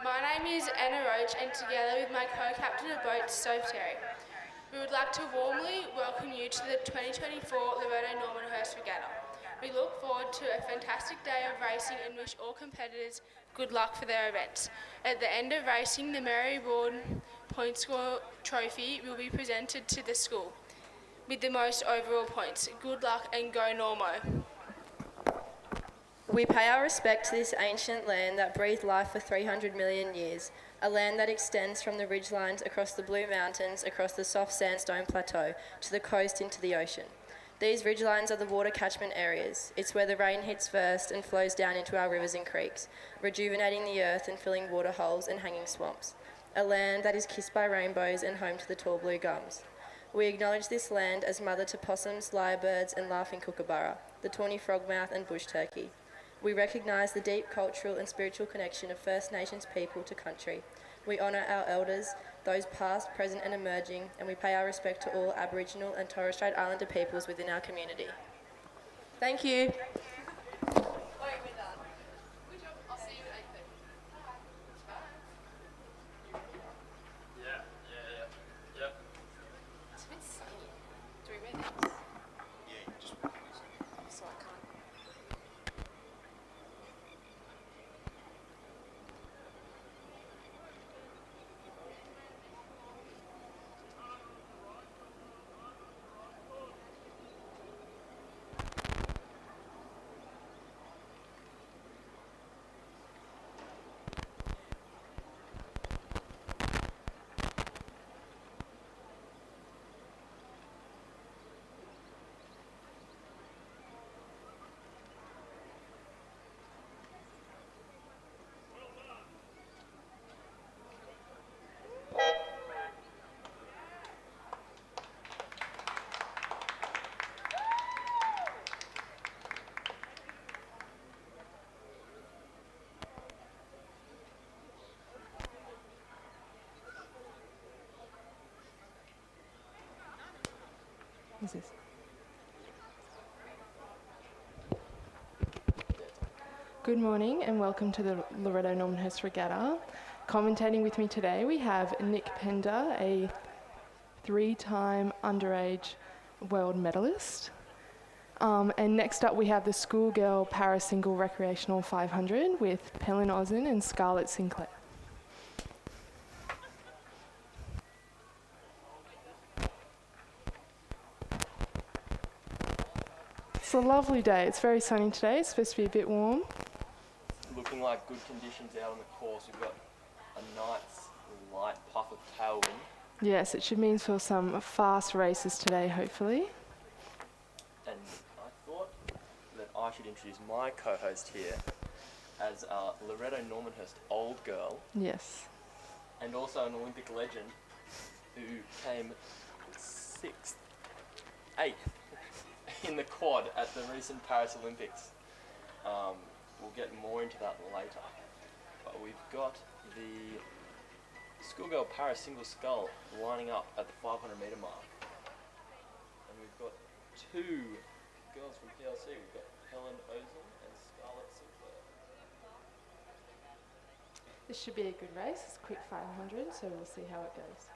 My name is Anna Roach, and together with my co-captain of boat, Soph Terry, we would like to warmly welcome you to the 2024 Loreto Normanhurst Regatta. We look forward to a fantastic day of racing and wish all competitors good luck for their events. At the end of racing, the Mary Ward Point Score Trophy will be presented to the school with the most overall points. Good luck and go Normo. We pay our respect to this ancient land that breathed life for 300 million years, a land that extends from the ridgelines across the Blue Mountains, across the soft sandstone plateau, to the coast into the ocean. These ridgelines are the water catchment areas. It's where the rain hits first and flows down into our rivers and creeks, rejuvenating the earth and filling water holes and hanging swamps. A land that is kissed by rainbows and home to the tall blue gums. We acknowledge this land as mother to possums, lyrebirds and laughing kookaburra, the tawny frogmouth and bush turkey. We recognise the deep cultural and spiritual connection of First Nations people to country. We honour our elders, those past, present and emerging, and we pay our respect to all Aboriginal and Torres Strait Islander peoples within our community. Thank you. What's this? Good morning and welcome to the Loreto Normanhurst Regatta. Commentating with me today we have Nick Pender, a 3-time underage world medalist. And next up we have the Schoolgirl Para-Single Recreational 500 with Pelin Ozen and Scarlett Sinclair. It's a lovely day. It's very sunny today. It's supposed to be a bit warm. Looking like good conditions out on the course. We've got a nice light puff of tailwind. Yes, it should mean for some fast races today, hopefully. And I thought that I should introduce my co-host here as Loreto Normanhurst old girl. Yes. And also an Olympic legend who came 6th, 8th in the quad at the recent Paris Olympics. We'll get more into that later. But we've got the Schoolgirl Paris single scull lining up at the 500 metre mark. And we've got 2 girls from PLC. We've got Helen Ozen and Scarlett Sinclair. This should be a good race. It's a quick 500, so we'll see how it goes.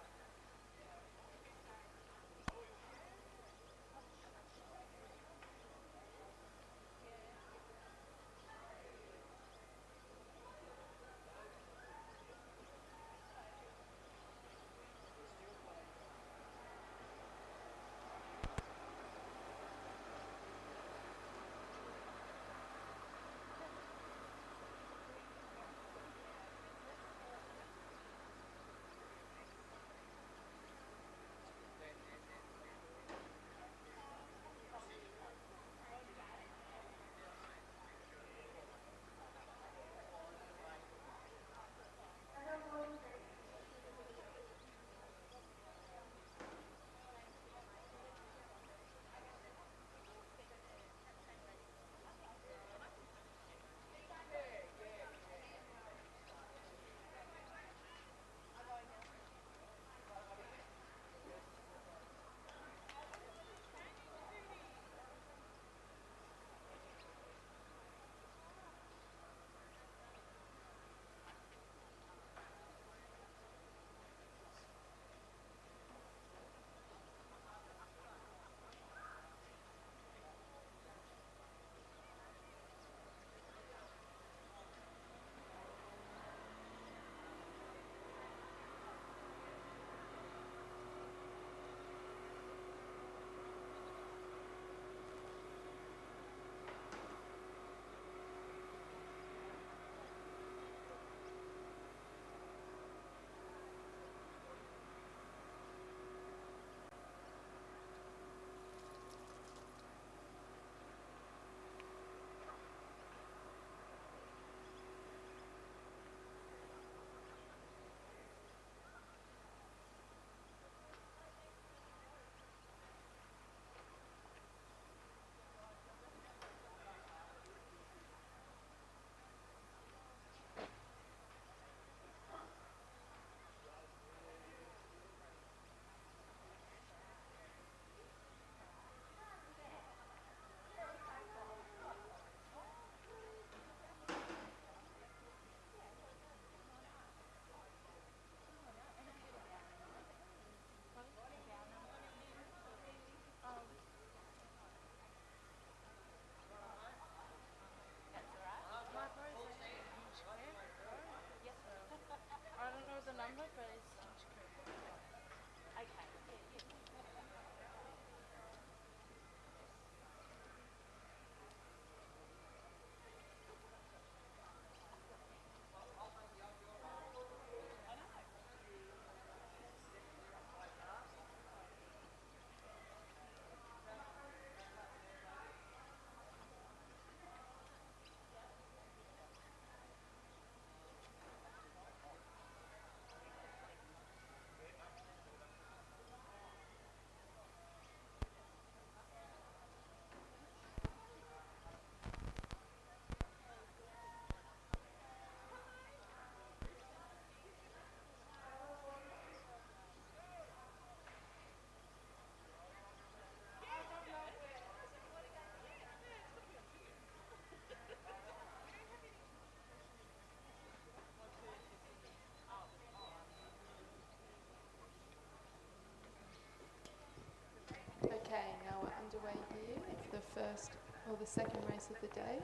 the second race of the day.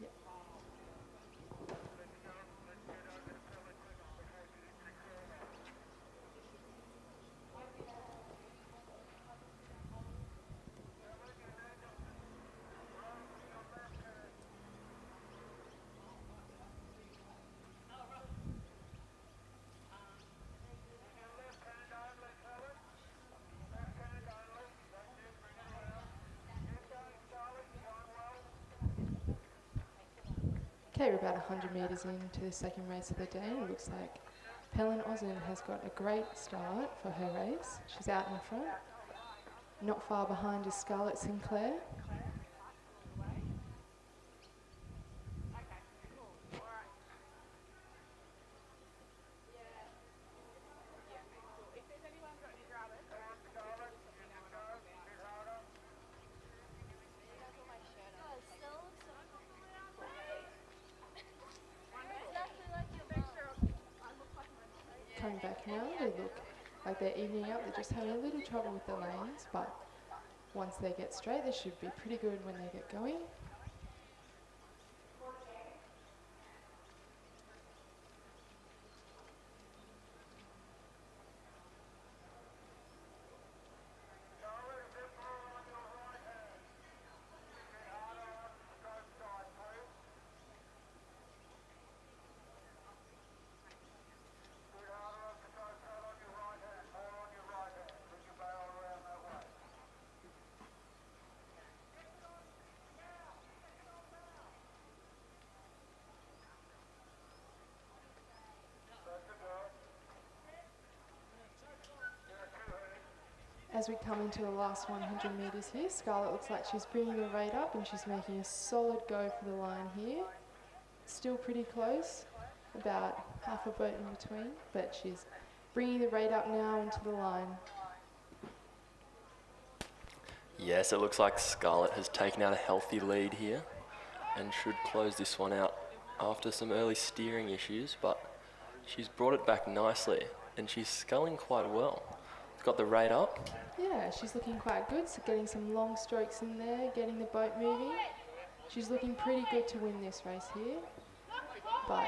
Yep. Okay, we're about 100 metres into the second race of the day. It looks like Helen Osmond has got a great start for her race. She's out in front. Not far behind is Scarlett Sinclair. Coming back now, they look like they're evening up. They're just having a little trouble with the lanes, but once they get straight, they should be pretty good when they get going. As we come into the last 100 metres here, Scarlett looks like she's bringing the rate up and she's making a solid go for the line here. Still pretty close, about half a boat in between, but she's bringing the rate up now into the line. Yes, it looks like Scarlett has taken out a healthy lead here and should close this one out after some early steering issues, but she's brought it back nicely and she's sculling quite well. Got the rate up. Yeah, she's looking quite good, so getting some long strokes in there, getting the boat moving. She's looking pretty good to win this race here, but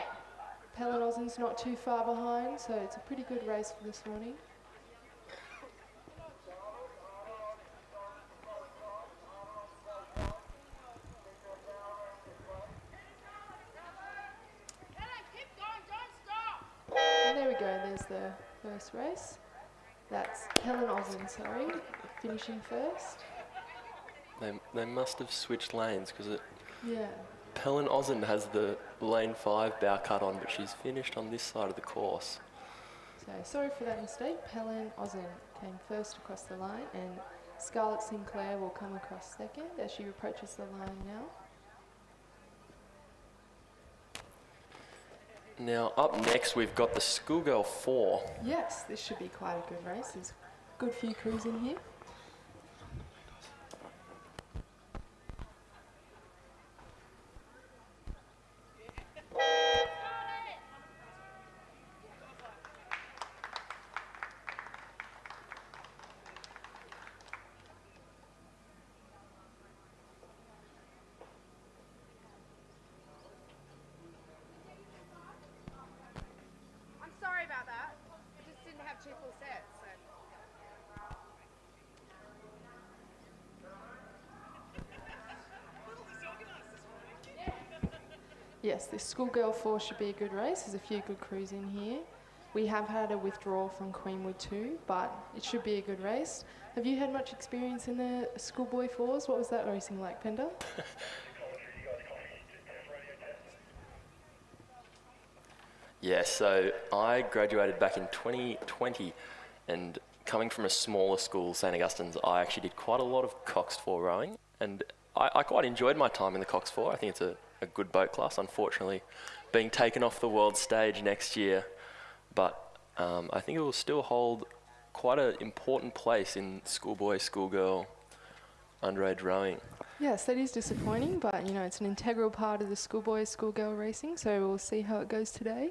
Helen Osmond's not too far behind, so it's a pretty good race for this morning. And there we go, there's the first race. That's Helen Osmond, finishing first. They must have switched lanes because Yeah. Helen Osmond has the lane 5 bow cut on, but she's finished on this side of the course. So sorry for that mistake. Helen Osmond came first across the line, and Scarlett Sinclair will come across second as she approaches the line now. Now up next we've got the Schoolgirl 4. Yes, this should be quite a good race. There's a good few crews in here. Yes, this Schoolgirl 4 should be a good race. There's a few good crews in here. We have had a withdrawal from Queenwood too, but it should be a good race. Have you had much experience in the Schoolboy 4s? What was that racing like, Pender? Yeah, so I graduated back in 2020, and coming from a smaller school, St Augustine's, I actually did quite a lot of Cox 4 rowing, and I quite enjoyed my time in the Cox 4. I think it's a good boat class, unfortunately being taken off the world stage next year, but I think it will still hold quite an important place in schoolboy, schoolgirl, underage rowing. Yes, that is disappointing, but you know, it's an integral part of the schoolboy, schoolgirl racing, so we'll see how it goes today.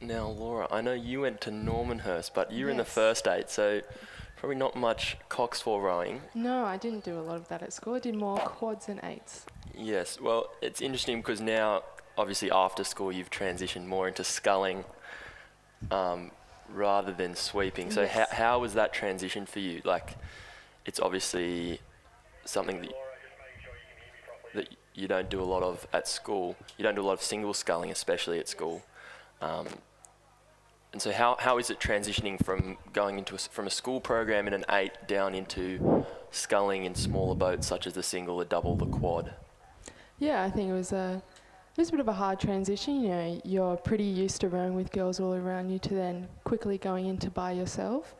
Now, Laura, I know you went to Normanhurst, but you were in the Yes. first 8, so probably not much coxswain rowing. No, I didn't do a lot of that at school. I did more quads and eights. Yes, well, it's interesting because now, obviously, after school, you've transitioned more into sculling rather than sweeping. So, Yes. how was that transition for you? Like, it's obviously something that you don't do a lot of at school. You don't do a lot of single sculling, especially at school. And so, how is it transitioning from going into from a school program in an 8 down into sculling in smaller boats such as the single, the double, the quad? Yeah, I think it was a bit of a hard transition. You know, you're pretty used to rowing with girls all around you to then quickly going into by yourself.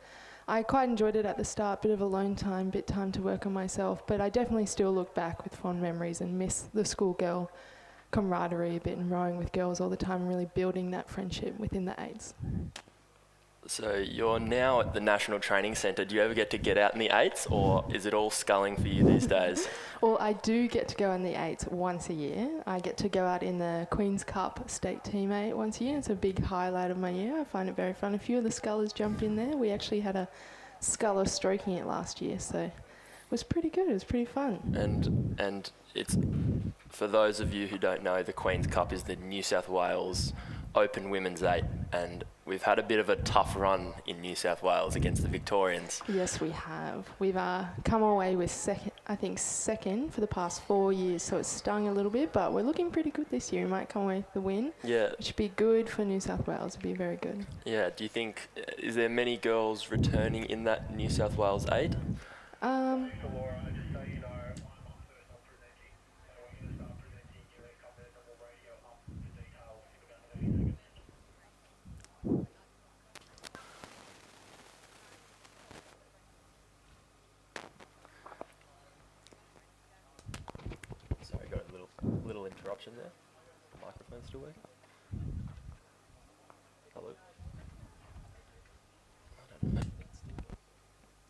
I quite enjoyed it at the start, bit of alone time, bit time to work on myself, but I definitely still look back with fond memories and miss the schoolgirl camaraderie a bit and rowing with girls all the time and really building that friendship within the 8s. So you're now at the National Training Centre. Do you ever get to get out in the 8s, or is it all sculling for you these days? Well, I do get to go in the 8s once a year. I get to go out in the Queen's Cup State Team 8 once a year. It's a big highlight of my year. I find it very fun. A few of the scullers jump in there. We actually had a sculler stroking it last year, so it was pretty good. It was pretty fun. And it's, for those of you who don't know, the Queen's Cup is the New South Wales Open Women's 8, and we've had a bit of a tough run in New South Wales against the Victorians. Yes, we have. We've come away with second for the past 4 years, so it's stung a little bit, but we're looking pretty good this year. We might come away with the win, Yeah. which would be good for New South Wales. It'd be very good. Yeah. Do you think, is there many girls returning in that New South Wales 8? Sorry, got a little interruption there. The microphone's still working? Hello? I don't know.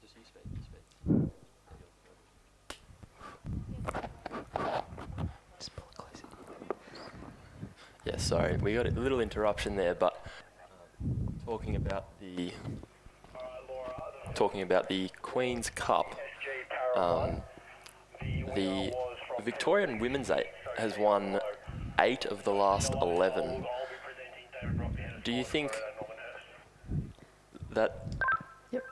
Just you speak, Just pull it closer. Yeah, sorry, we got a little interruption there, but talking about the Queen's Cup, the Victorian Women's 8 has won 8 of the last 11. Do you think that... Yep.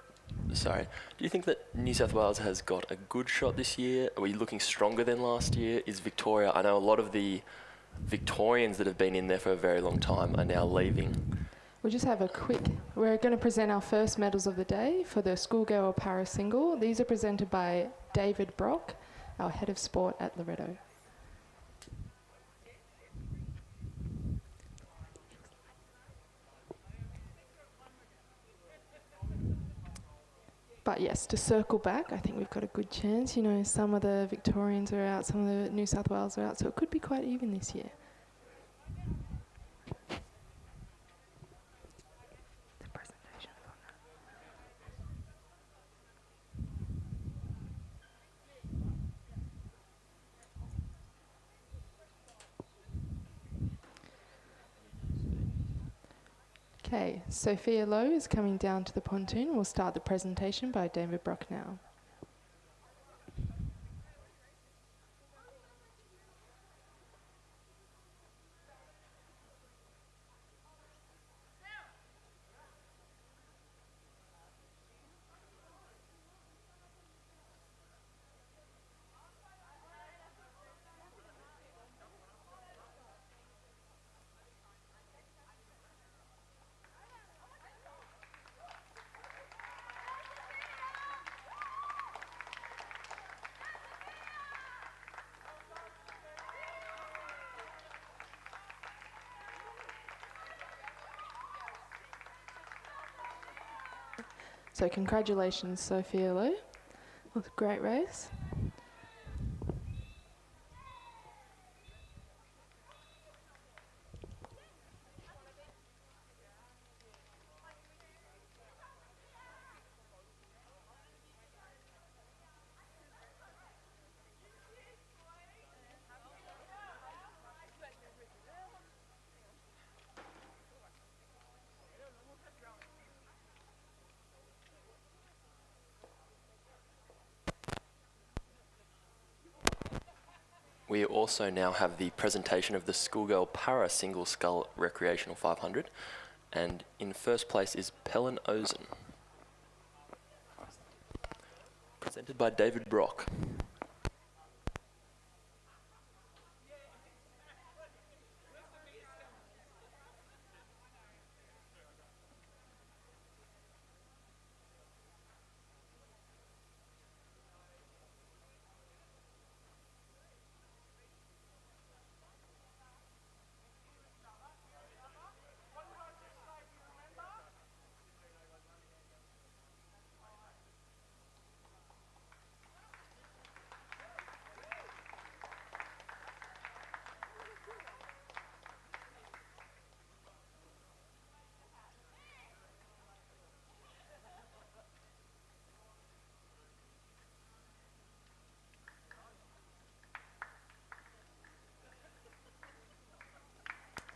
Sorry. Do you think that New South Wales has got a good shot this year? Are we looking stronger than last year? Is Victoria... I know a lot of the Victorians that have been in there for a very long time are now leaving. We'll just have we're going to present our first medals of the day for the Schoolgirl Para Single. These are presented by David Brock, our head of sport at Loreto. But yes, to circle back, I think we've got a good chance. You know, some of the Victorians are out, some of the New South Wales are out, so it could be quite even this year. Okay, Sophia Lowe is coming down to the pontoon. We'll start the presentation by David Brock now. So congratulations, Sophia Lowe. It was a great race. we also now have the presentation of the Schoolgirl Para Single Scull Recreational 500, and in first place is Pelin Ozen, presented by David Brock.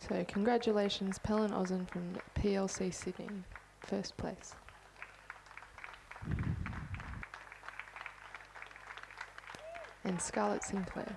So congratulations, Pelin Ozen from PLC Sydney, first place. And Scarlett Sinclair.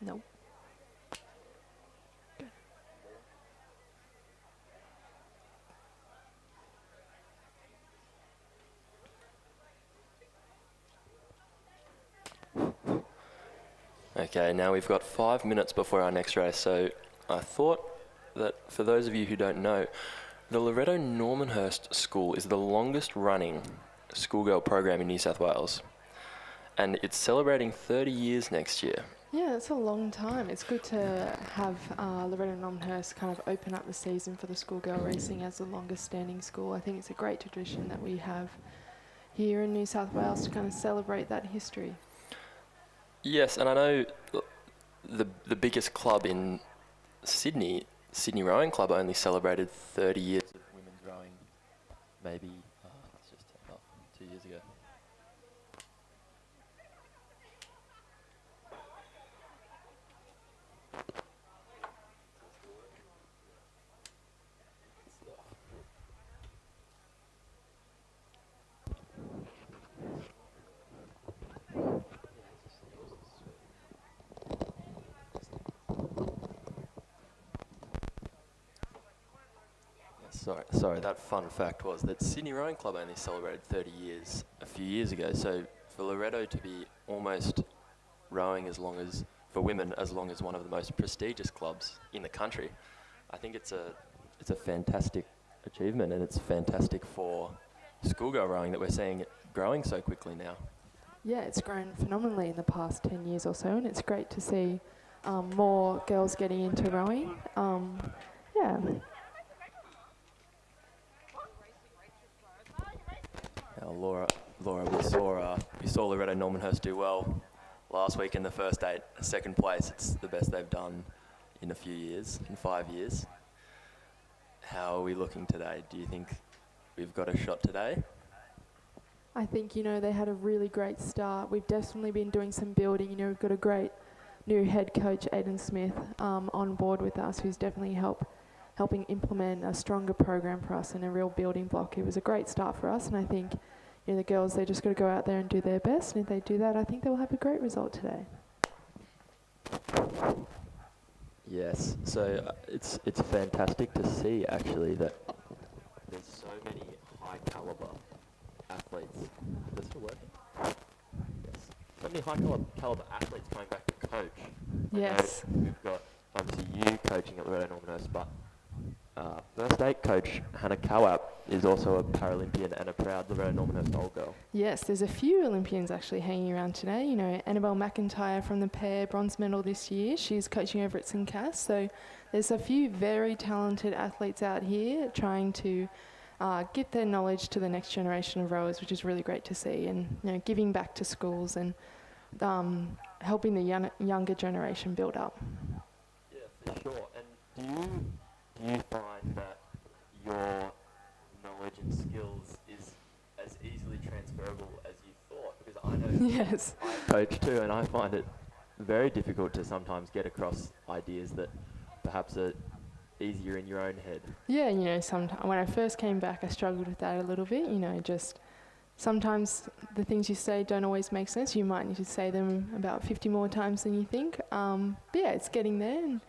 Nope. Okay, now we've got 5 minutes before our next race, so I thought that for those of you who don't know, the Loreto Normanhurst School is the longest running schoolgirl program in New South Wales, and it's celebrating 30 years next year. Yeah, it's a long time. It's good to have Loreto Normanhurst kind of open up the season for the schoolgirl racing as the longest standing school. I think it's a great tradition that we have here in New South Wales to kind of celebrate that history. Yes, and I know the biggest club in Sydney, Sydney Rowing Club, only celebrated 30 years of women's rowing, maybe, it's just 2 years ago. Sorry, that fun fact was that Sydney Rowing Club only celebrated 30 years a few years ago, so for Loreto to be almost rowing as long as, for women, as long as one of the most prestigious clubs in the country, I think it's a fantastic achievement, and it's fantastic for schoolgirl rowing that we're seeing it growing so quickly now. Yeah, it's grown phenomenally in the past 10 years or so, and it's great to see more girls getting into rowing. Yeah. Now, Laura, we saw Loreto Normanhurst do well last week in the first 8, second place. It's the best they've done in a few years, in 5 years. How are we looking today? Do you think we've got a shot today? I think, they had a really great start. We've definitely been doing some building. We've got a great new head coach, Aidan Smith, on board with us, who's definitely helping implement a stronger program for us and a real building block. It was a great start for us, and I think, the girls, they just got to go out there and do their best. And if they do that, I think they'll have a great result today. Yes, so it's fantastic to see actually that there's so many high caliber athletes. Is this still working? Yes. So many high caliber athletes coming back to coach. Yes. We've got obviously you coaching at Loreto Normanhurst, but first eight coach Hannah Kawap is also a Paralympian and a proud Loreto Normanhurst old girl. Yes, there's a few Olympians actually hanging around today. Annabelle McIntyre from the pair, bronze medal this year. She's coaching over at St Cass. So there's a few very talented athletes out here trying to give their knowledge to the next generation of rowers, which is really great to see. And giving back to schools and helping the younger generation build up. Yeah, for sure. And do you find that your knowledge and skills is as easily transferable as you thought? Because I know Yes. I coach too, and I find it very difficult to sometimes get across ideas that perhaps are easier in your own head. Yeah, sometimes when I first came back, I struggled with that a little bit. Just sometimes the things you say don't always make sense. You might need to say them about 50 more times than you think. But yeah, it's getting there. And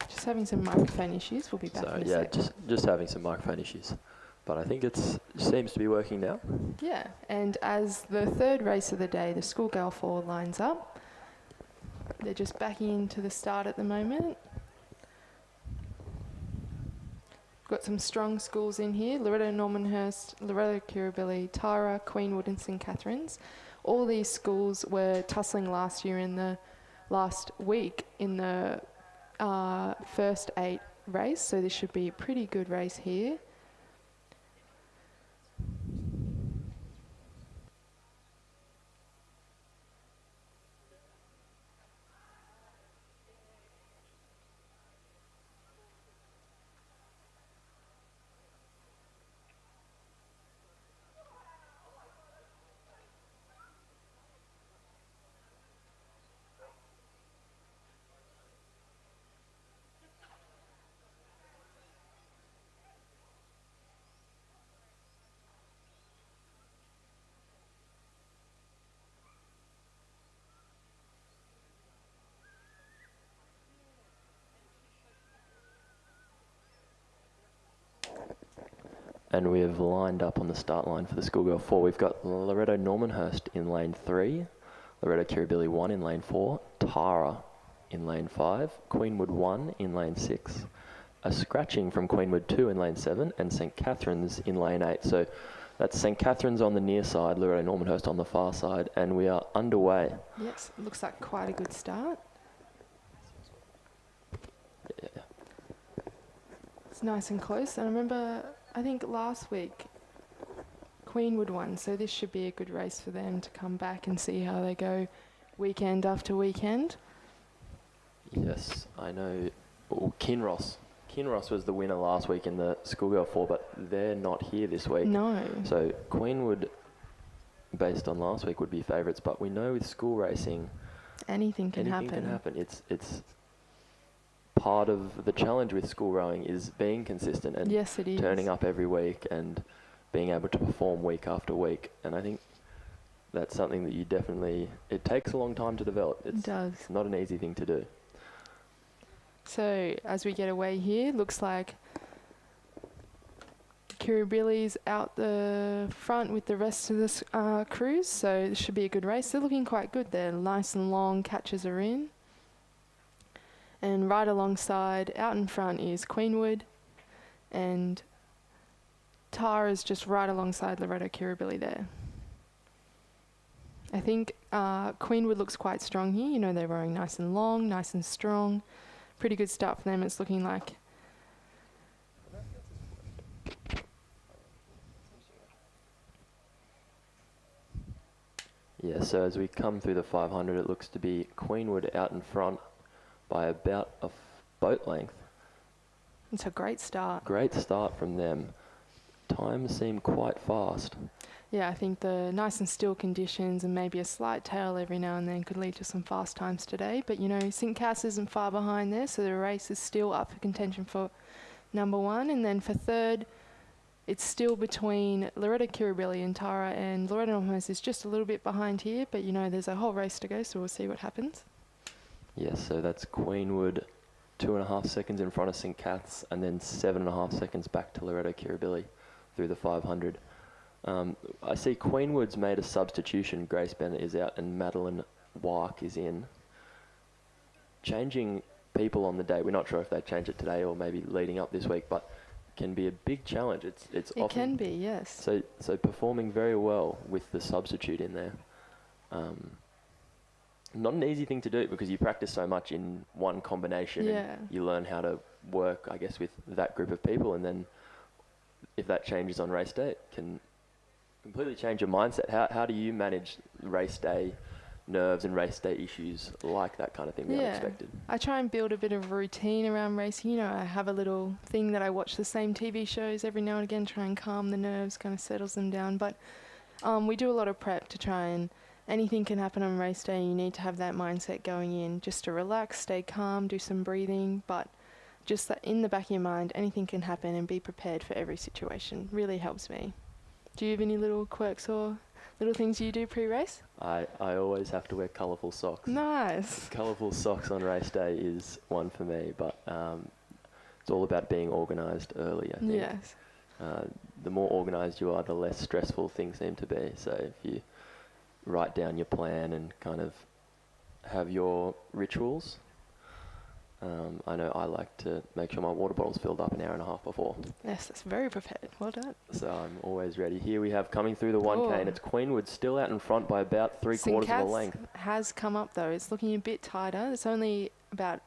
just having some microphone issues. We'll be back in a sec. just having some microphone issues, but I think it seems to be working now. Yeah, and as the third race of the day, the Schoolgirl 4 lines up. They're just backing into the start at the moment. Got some strong schools in here: Loreto Normanhurst, Loreto Kirribilli, Tara, Queenwood and St Catherine's. All these schools were tussling last year in the last week in the first 8 race, so this should be a pretty good race here. And we have lined up on the start line for the Schoolgirl 4. We've got Loreto Normanhurst in lane 3, Loreto Kirribilli 1 in lane 4, Tara in lane 5, Queenwood 1 in lane 6, a scratching from Queenwood 2 in lane 7, and St Catherine's in lane 8. So that's St Catherine's on the near side, Loreto Normanhurst on the far side, and we are underway. Yes, it looks like quite a good start. Yeah. It's nice and close. And I remember, I think last week, Queenwood won, so this should be a good race for them to come back and see how they go weekend after weekend. Yes, I know. Oh, Kinross was the winner last week in the Schoolgirl 4, but they're not here this week. No. So Queenwood, based on last week, would be favourites, but we know with school racing, anything can happen. Anything can happen. It's part of the challenge with school rowing is being consistent and yes, it is. Turning up every week and being able to perform week after week. And I think that's something that it takes a long time to develop. It does. It's not an easy thing to do. So as we get away here, looks like Kirribilli's out the front with the rest of this crews, so this should be a good race. They're looking quite good. They're nice and long, catches are in. And right alongside, out in front, is Queenwood, and Tara's just right alongside Loreto Kirribilli there. I think Queenwood looks quite strong here. They're rowing nice and long, nice and strong. Pretty good start for them, it's looking like. Yeah, so as we come through the 500, it looks to be Queenwood out in front by about a boat length. It's a great start. Great start from them. Times seem quite fast. Yeah, I think the nice and still conditions and maybe a slight tail every now and then could lead to some fast times today. But, St. Cass isn't far behind there, so the race is still up for contention for number 1. And then for third, it's still between Loreto, Kirribilli and Tara, and Loreto Normanhurst is just a little bit behind here, but, there's a whole race to go, so we'll see what happens. Yes, so that's Queenwood 2.5 seconds in front of St. Cath's, and then 7.5 seconds back to Loreto Kirribilli through the 500. I see Queenwood's made a substitution. Grace Bennett is out and Madeline Wark is in. Changing people on the day, we're not sure if they change it today or maybe leading up this week, but can be a big challenge. It often can be, yes. So performing very well with the substitute in there. Not an easy thing to do because you practice so much in one combination and you learn how to work, I guess, with that group of people, and then if that changes on race day, it can completely change your mindset. How do you manage race day nerves and race day issues like that kind of thing, the unexpected? I try and build a bit of a routine around racing. I have a little thing that I watch the same TV shows every now and again, try and calm the nerves, kind of settles them down. But we do a lot of prep to try and anything can happen on race day. You need to have that mindset going in just to relax, stay calm, do some breathing, but just that in the back of your mind, anything can happen and be prepared for every situation really helps me. Do you have any little quirks or little things you do pre-race? I always have to wear colourful socks. Nice. Colourful socks on race day is one for me, but it's all about being organised early, I think. Yes. The more organised you are, the less stressful things seem to be. So if you write down your plan and kind of have your rituals. I know I like to make sure my water bottle's filled up an hour and a half before. Yes, that's very prepared. Well done. So I'm always ready. Here we have coming through the 1K, and it's Queenwood still out in front by about 3/4 of a length. Has come up though. It's looking a bit tighter. It's only about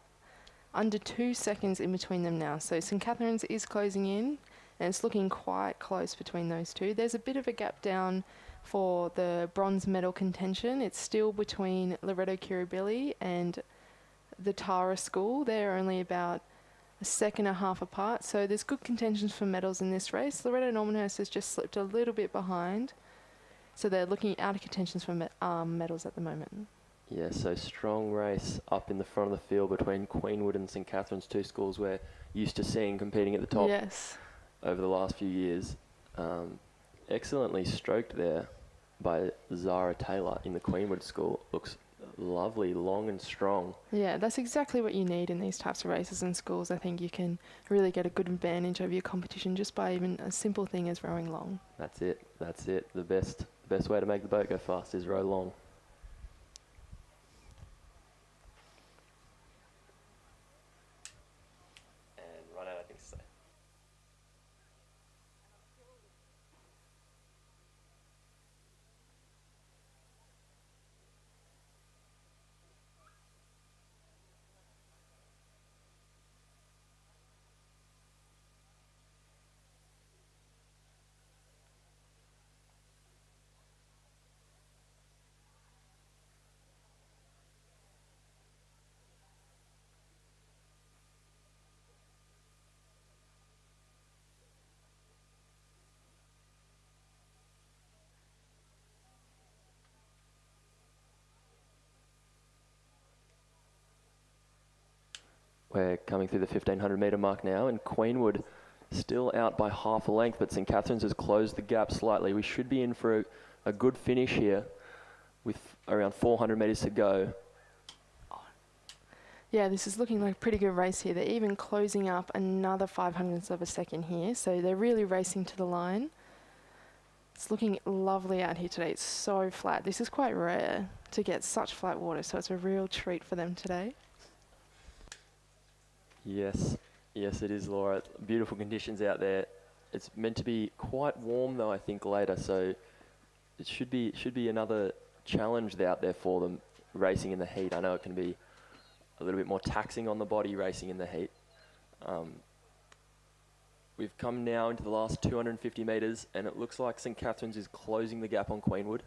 under 2 seconds in between them now. So St. Catherine's is closing in, and it's looking quite close between those two. There's a bit of a gap down for the bronze medal contention. It's still between Loreto Kirribilli and the Tara School. They're only about a second and a half apart, so there's good contentions for medals in this race. Loreto Normanhurst has just slipped a little bit behind, so they're looking out of contentions for medals at the moment. Yeah, so strong race up in the front of the field between Queenwood and St. Catherine's, two schools we're used to seeing competing at the top over the last few years. Excellently stroked there by Zara Taylor in the Queenwood school. Looks lovely, long and strong. Yeah, that's exactly what you need in these types of races and schools. I think you can really get a good advantage over your competition just by even a simple thing as rowing long. That's it. The best way to make the boat go fast is row long. And run out, I think, so. We're coming through the 1,500 metre mark now, and Queenwood still out by half a length, but St. Catherine's has closed the gap slightly. We should be in for a good finish here with around 400 metres to go. Yeah, this is looking like a pretty good race here. They're even closing up another 500ths of a second here, so they're really racing to the line. It's looking lovely out here today. It's so flat. This is quite rare to get such flat water, so it's a real treat for them today. Yes, it is, Laura. Beautiful conditions out there. It's meant to be quite warm though, I think, later, so it should be another challenge out there for them racing in the heat. I know it can be a little bit more taxing on the body racing in the heat. We've come now into the last 250 metres, and it looks like St. Catherine's is closing the gap on Queenwood.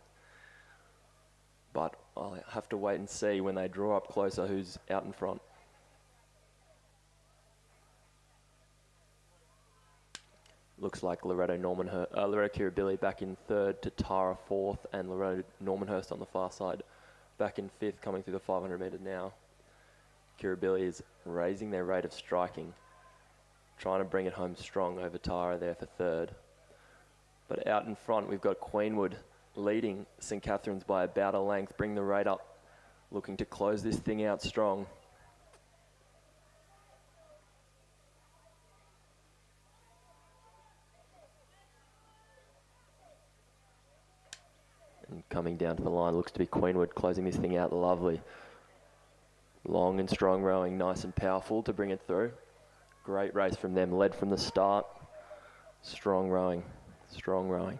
But I'll have to wait and see when they draw up closer who's out in front. looks like Loreto Kirribilli back in third to Tara fourth, and Loreto Normanhurst on the far side back in fifth, coming through the 500 metre now. Kirribilli is raising their rate of striking, trying to bring it home strong over Tara there for third. But out in front, we've got Queenwood leading St Catherine's by about a length, bring the rate up, looking to close this thing out strong. And coming down to the line, looks to be Queenwood closing this thing out lovely. Long and strong rowing, nice and powerful to bring it through. Great race from them, led from the start. Strong rowing, strong rowing.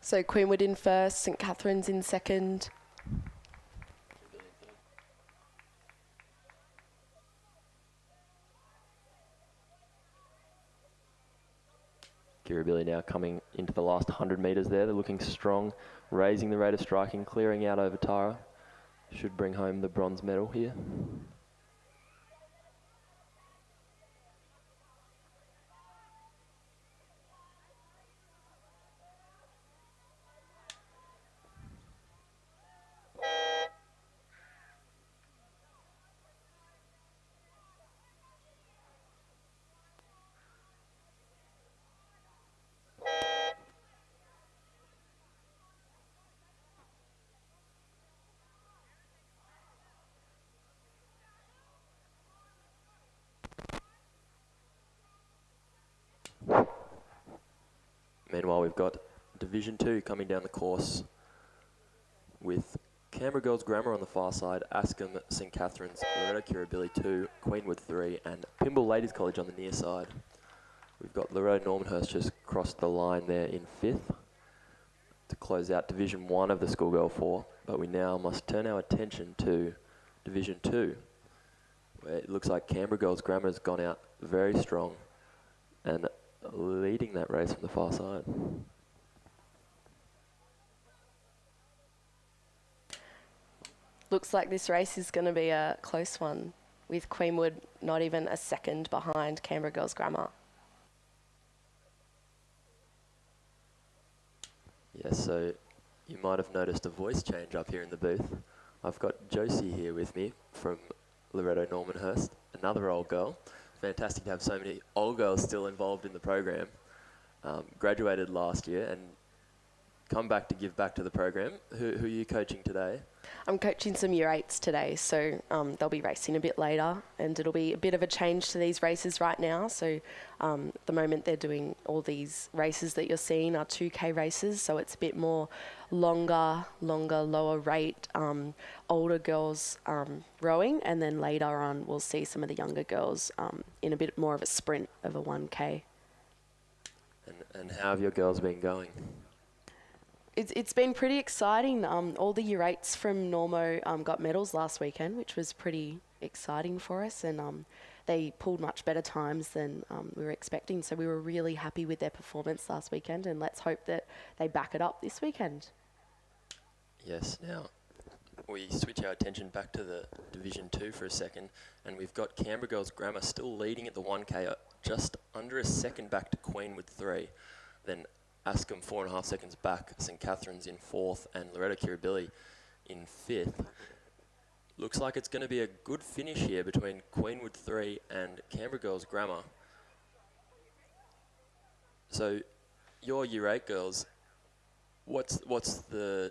So Queenwood in first, St Catherine's in second. Kirribilli now coming into the last 100 metres there. They're looking strong, raising the rate of striking, clearing out over Tara. Should bring home the bronze medal here. Meanwhile, we've got Division 2 coming down the course with Canberra Girls Grammar on the far side, Ascombe St Catherine's, Loreto Kirribilli 2, Queenwood 3, and Pymble Ladies College on the near side. We've got Loreto Normanhurst just crossed the line there in 5th to close out Division 1 of the Schoolgirl 4, but we now must turn our attention to Division 2, where it looks like Canberra Girls Grammar has gone out very strong and leading that race from the far side. Looks like this race is going to be a close one, with Queenwood not even a second behind Canberra Girls Grammar. Yes, so you might have noticed a voice change up here in the booth. I've got Josie here with me from Loreto Normanhurst, another old girl. Fantastic to have so many old girls still involved in the program. Graduated last year and come back to give back to the program. Who are you coaching today? I'm coaching some Year 8s today, so they'll be racing a bit later, and it'll be a bit of a change to these races right now. So at the moment they're doing all these races that you're seeing are 2K races, so it's a bit more longer, lower rate, older girls rowing, and then later on we'll see some of the younger girls in a bit more of a sprint of a 1K. And how have your girls been going? It's been pretty exciting. All the Year 8s from Normo got medals last weekend, which was pretty exciting for us, and they pulled much better times than we were expecting, so we were really happy with their performance last weekend, and let's hope that they back it up this weekend. Yes, now we switch our attention back to the Division 2 for a second, and we've got Canberra Girls Grammar still leading at the 1K, just under a second back to Queenwood 3. Then Ascombe 4.5 seconds back, St Catherine's in 4th, and Loreto Kirribilli in 5th. Looks like it's going to be a good finish here between Queenwood 3 and Canberra Girls Grammar. So, your Year 8 girls, what's the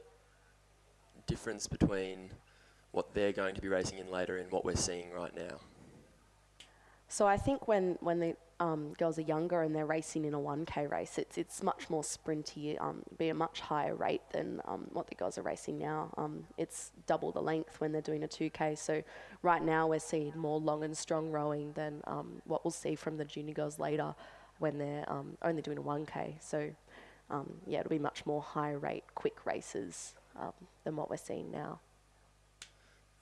difference between what they're going to be racing in later and what we're seeing right now? So I think when the girls are younger and they're racing in a 1K race, it's much more sprinty, be a much higher rate than what the girls are racing now. It's double the length when they're doing a 2K. So right now we're seeing more long and strong rowing than what we'll see from the junior girls later when they're only doing a 1K. So yeah, it'll be much more higher rate, quick races than what we're seeing now.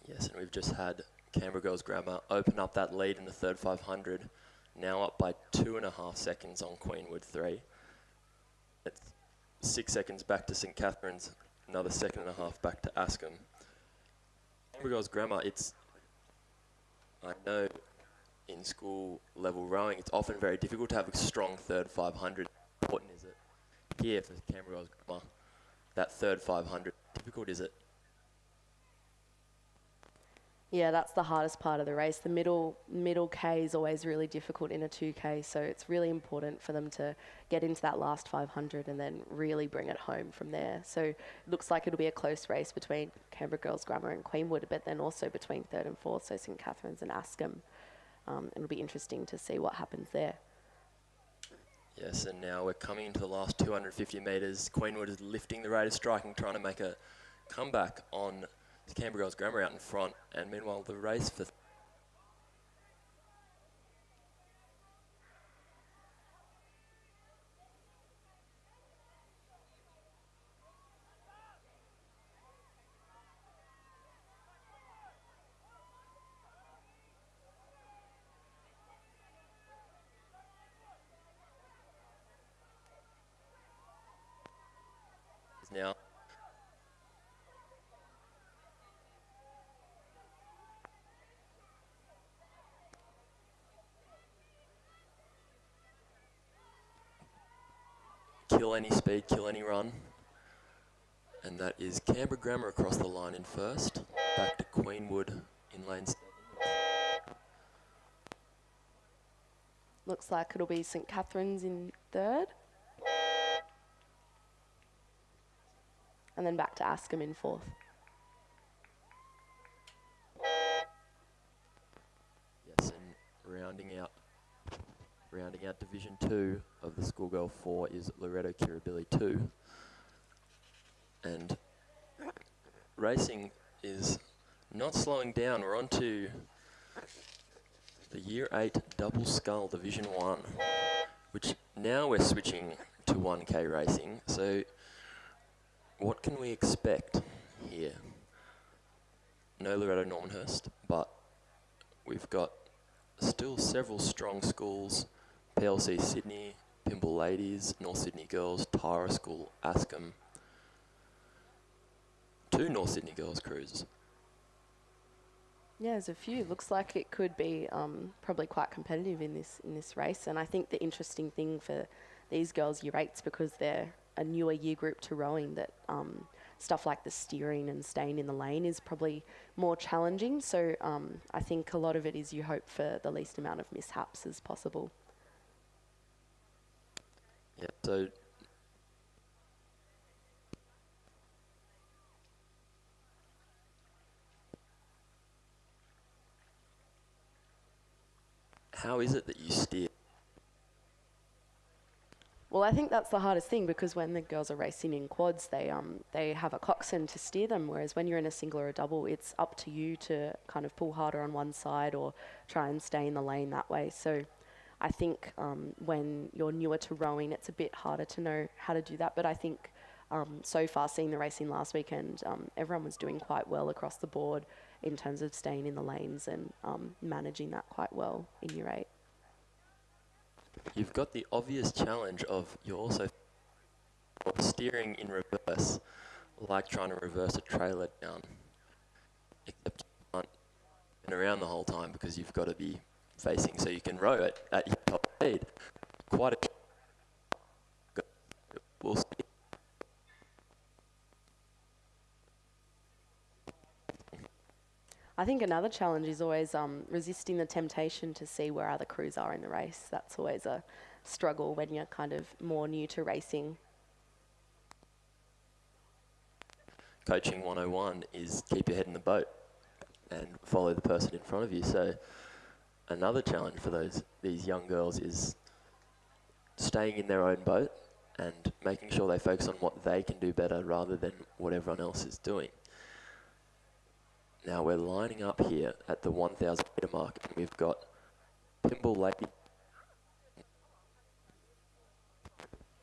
Yes, and we've just had Canberra Girls Grammar open up that lead in the third 500, now up by 2.5 seconds on Queenwood 3. It's 6 seconds back to St Catherine's, another 1.5 seconds back to Ascombe. Canberra Girls Grammar, it's I know in school level rowing, it's often very difficult to have a strong third 500. How important is it here for Canberra Girls Grammar? That third 500, difficult is it? Yeah, that's the hardest part of the race. The middle K is always really difficult in a 2K, so it's really important for them to get into that last 500 and then really bring it home from there. So it looks like it'll be a close race between Canberra Girls Grammar and Queenwood, but then also between third and fourth, so St Catherine's and Ascom. It'll be interesting to see what happens there. Yes, and now we're coming into the last 250 metres. Queenwood is lifting the rate of striking, trying to make a comeback on Canberra Girls Grammar out in front, and meanwhile the race for is now kill any speed, kill any run. And that is Canberra Grammar across the line in first, back to Queenwood in lane 7. Looks like it'll be St Catherine's in third. And then back to Ascom in fourth. Yes, and rounding out Division 2 of the Schoolgirl 4 is Loreto Kirribilli 2. And racing is not slowing down. We're on to the Year 8 Double Scull Division 1, which now we're switching to 1K racing. So what can we expect here? No Loreto Normanhurst, but we've got still several strong schools: PLC Sydney, Pymble Ladies, North Sydney Girls, Tyra School, Ascom. 2 North Sydney Girls crews. Yeah, there's a few. Looks like it could be probably quite competitive in this race. And I think the interesting thing for these girls, year 8s, because they're a newer year group to rowing, that stuff like the steering and staying in the lane is probably more challenging. So I think a lot of it is you hope for the least amount of mishaps as possible. Yeah, so how is it that you steer? Well, I think that's the hardest thing, because when the girls are racing in quads, they have a coxswain to steer them, whereas when you're in a single or a double, it's up to you to kind of pull harder on one side or try and stay in the lane that way. So I think when you're newer to rowing, it's a bit harder to know how to do that. But I think so far, seeing the racing last weekend, everyone was doing quite well across the board in terms of staying in the lanes and managing that quite well in year 8. You've got the obvious challenge of you're also steering in reverse, like trying to reverse a trailer down, except you can't turn around the whole time because you've got to be facing, so you can row it at your top speed. Quite a... We'll see. I think another challenge is always resisting the temptation to see where other crews are in the race. That's always a struggle when you're kind of more new to racing. Coaching 101 is keep your head in the boat and follow the person in front of you. So another challenge for these young girls is staying in their own boat and making sure they focus on what they can do better rather than what everyone else is doing. Now we're lining up here at the 1,000 metre mark, and we've got Pymble Lady,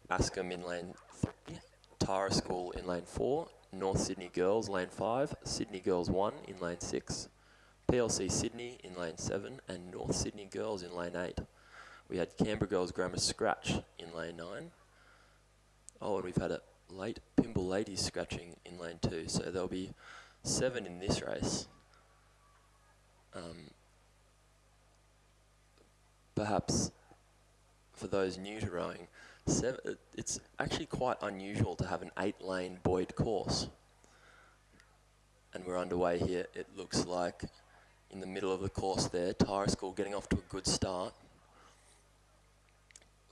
Ascom in lane 3, Tara School in lane 4, North Sydney Girls lane 5, Sydney Girls 1 in lane 6, PLC Sydney in lane 7, and North Sydney Girls in lane 8. We had Canberra Girls Grammar Scratch in lane 9. Oh, and we've had a late Pymble Ladies scratching in lane 2, so there'll be 7 in this race. perhaps for those new to rowing, it's actually quite unusual to have an 8-lane buoyed course. And we're underway here. It looks like in the middle of the course there, Tara School getting off to a good start,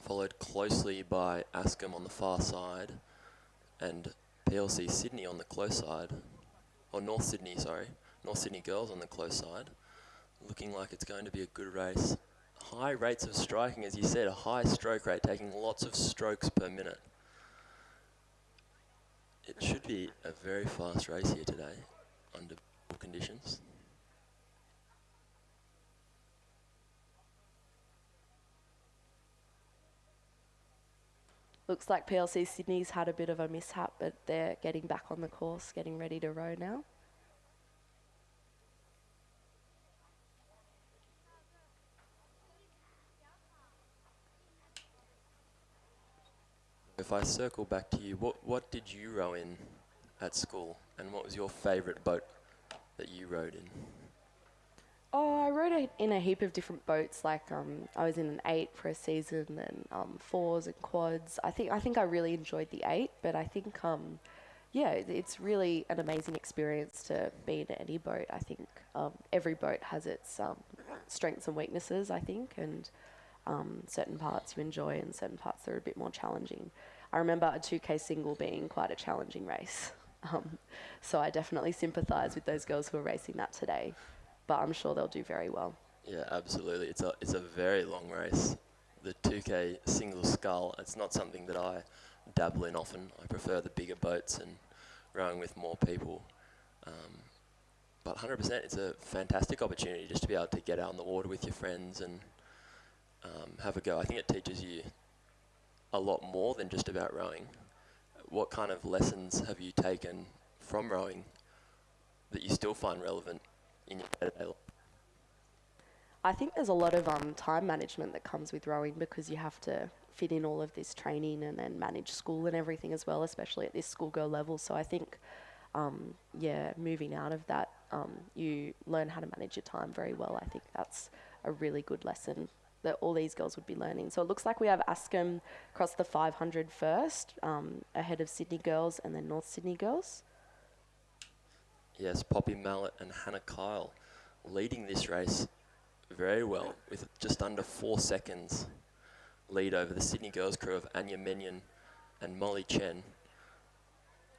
followed closely by Ascombe on the far side and PLC Sydney on the close side, or North Sydney Girls on the close side. Looking like it's going to be a good race. High rates of striking, as you said, a high stroke rate, taking lots of strokes per minute. It should be a very fast race here today under conditions. Looks like PLC Sydney's had a bit of a mishap, but they're getting back on the course, getting ready to row now. If I circle back to you, what did you row in at school, and what was your favourite boat that you rowed in? Oh, I rowed in a heap of different boats. Like I was in an 8 for a season, and 4s and quads. I think I really enjoyed the 8, but I think it's really an amazing experience to be in any boat. I think every boat has its strengths and weaknesses, I think, and certain parts you enjoy and certain parts that are a bit more challenging. I remember a 2K single being quite a challenging race. So I definitely sympathise with those girls who are racing that today, but I'm sure they'll do very well. Yeah, absolutely. It's a very long race. The 2K single scull, it's not something that I dabble in often. I prefer the bigger boats and rowing with more people. But 100%, it's a fantastic opportunity just to be able to get out on the water with your friends and have a go. I think it teaches you a lot more than just about rowing. What kind of lessons have you taken from rowing that you still find relevant in your day-to-day life? I think there's a lot of time management that comes with rowing, because you have to fit in all of this training and then manage school and everything as well, especially at this schoolgirl level. So I think, moving out of that, you learn how to manage your time very well. I think that's a really good lesson that all these girls would be learning. So it looks like we have Ascombe across the 500 first, ahead of Sydney Girls and then North Sydney Girls. Yes, Poppy Mallet and Hannah Kyle leading this race very well with just under 4 seconds lead over the Sydney Girls crew of Anya Menyon and Molly Chen.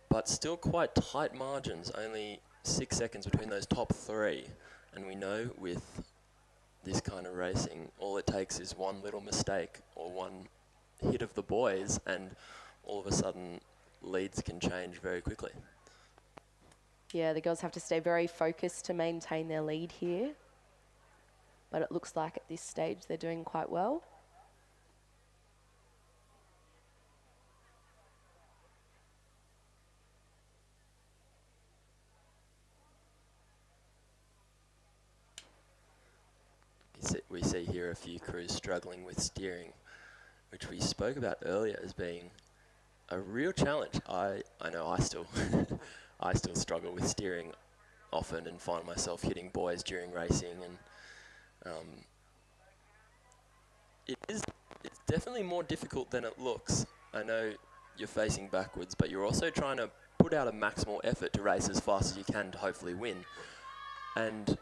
But still quite tight margins, only 6 seconds between those top 3. And we know with this kind of racing, all it takes is one little mistake or one hit of the boys, and all of a sudden leads can change very quickly. Yeah, the girls have to stay very focused to maintain their lead here. But it looks like at this stage they're doing quite well. We see here a few crews struggling with steering, which we spoke about earlier as being a real challenge. I know I still I still struggle with steering often and find myself hitting buoys during racing, and it's definitely more difficult than it looks. I know you're facing backwards, but you're also trying to put out a maximal effort to race as fast as you can to hopefully win. And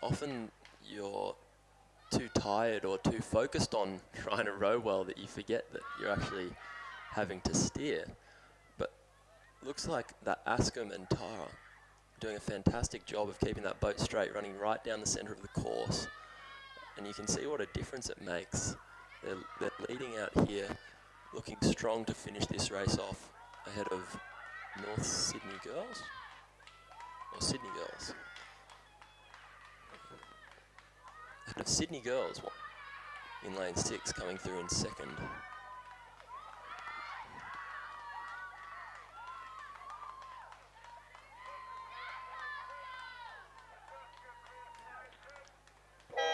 often you're too tired or too focused on trying to row well that you forget that you're actually having to steer. But looks like that Ascombe and Tara doing a fantastic job of keeping that boat straight, running right down the centre of the course. And you can see what a difference it makes. They're leading out here, looking strong to finish this race off ahead of North Sydney Girls, or Sydney Girls. Ahead of Sydney Girls in lane 6, coming through in second.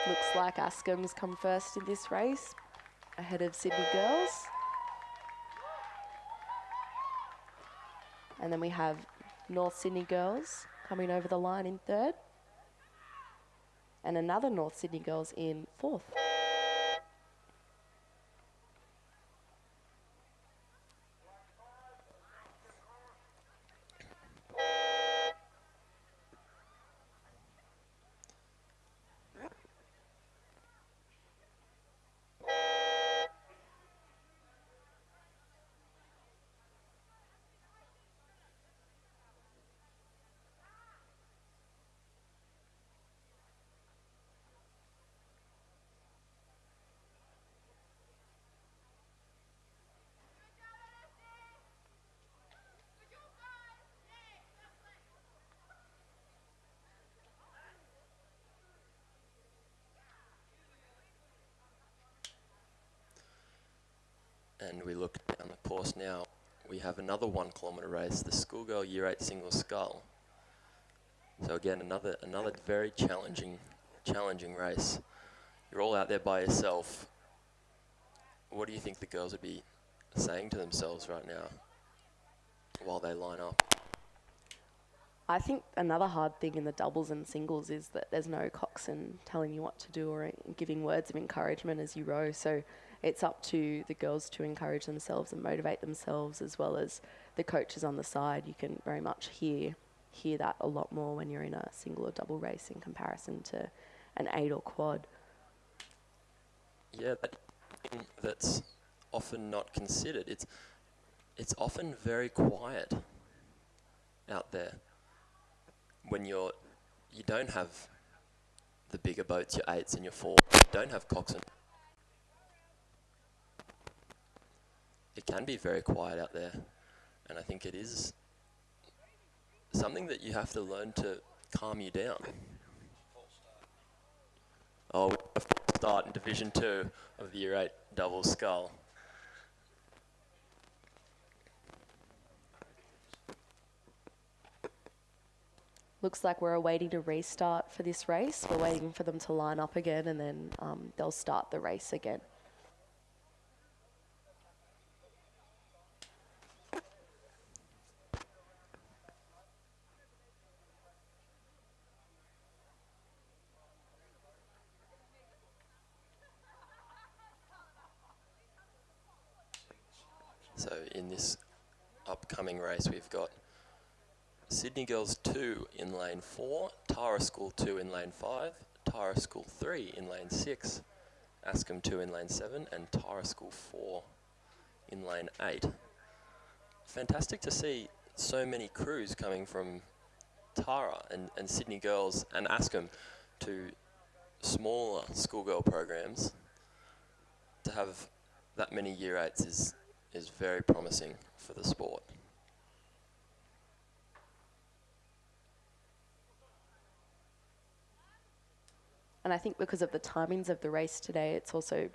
Looks like Ascombe's come first in this race, ahead of Sydney Girls. And then we have North Sydney Girls coming over the line in third. And another North Sydney Girls in fourth. and we look down the course now, we have another 1 kilometre race, the Schoolgirl Year 8 single scull. So again, another very challenging race. You're all out there by yourself. What do you think the girls would be saying to themselves right now while they line up? I think another hard thing in the doubles and singles is that there's no coxswain telling you what to do or giving words of encouragement as you row. So it's up to the girls to encourage themselves and motivate themselves, as well as the coaches on the side. You can very much hear that a lot more when you're in a single or double race in comparison to an 8 or quad. Yeah, that's often not considered. It's often very quiet out there when you don't have the bigger boats, your 8s and your 4s. You don't have coxswain. It can be very quiet out there, and I think it is something that you have to learn to calm you down. Oh, a false start in Division 2 of the Year 8 double scull. Looks like we're awaiting a restart for this race. We're waiting for them to line up again, and then they'll start the race again. So in this upcoming race, we've got Sydney Girls 2 in lane 4, Tara School 2 in lane 5, Tara School 3 in lane 6, Ascombe 2 in lane 7, and Tara School 4 in lane 8. Fantastic to see so many crews coming from Tara and Sydney Girls and Ascombe to smaller schoolgirl programs. To have that many Year 8s is very promising for the sport. And I think because of the timings of the race today, it's also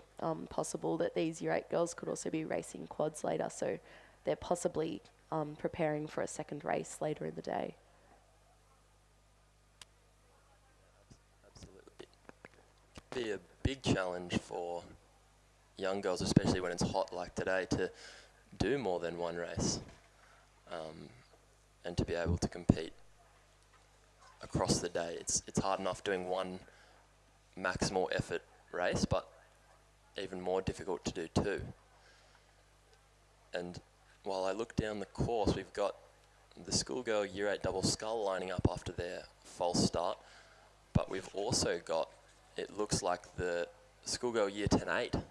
possible that these Year 8 girls could also be racing quads later, so they're possibly preparing for a second race later in the day. Absolutely. It can be a big challenge for young girls, especially when it's hot like today, to do more than one race and to be able to compete across the day. It's hard enough doing one maximal effort race, but even more difficult to do 2. And while I look down the course, we've got the Schoolgirl Year 8 double scull lining up after their false start, but we've also got, it looks like, the Schoolgirl Year 10-8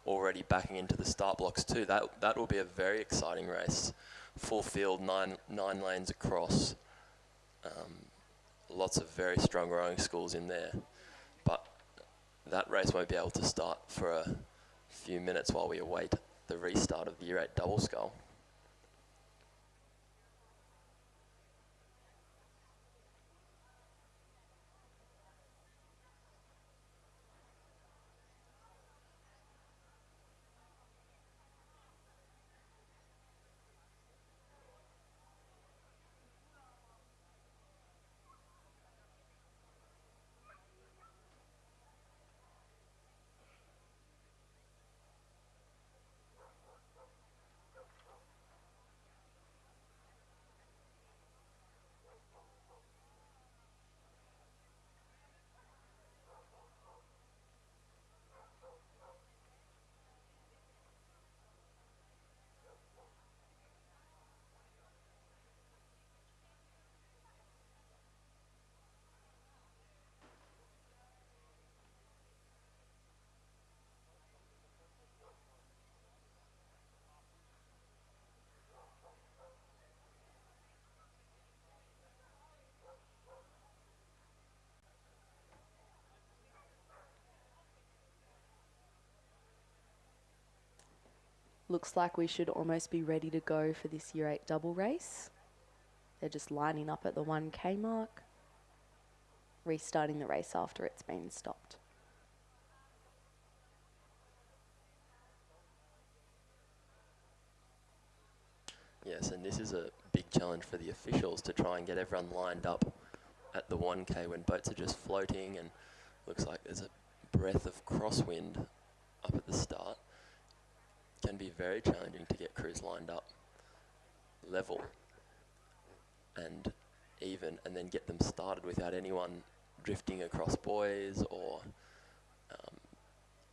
already backing into the start blocks too. That will be a very exciting race. Full field, nine lanes across. Lots of very strong rowing schools in there. But that race won't be able to start for a few minutes while we await the restart of the Year 8 double scull. Looks like we should almost be ready to go for this Year 8 double race. They're just lining up at the 1K mark, restarting the race after it's been stopped. Yes, and this is a big challenge for the officials to try and get everyone lined up at the 1K when boats are just floating and looks like there's a breath of crosswind up at the start. Can be very challenging to get crews lined up level and even, and then get them started without anyone drifting across buoys or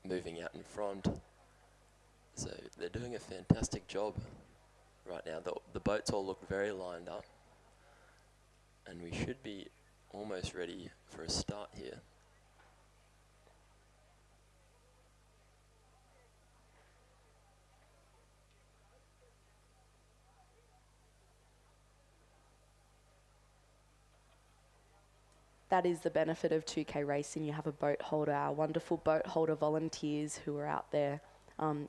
moving out in front. So they're doing a fantastic job right now. The boats all look very lined up, and we should be almost ready for a start here. That is the benefit of 2K racing. You have a boat holder, our wonderful boat holder volunteers who are out there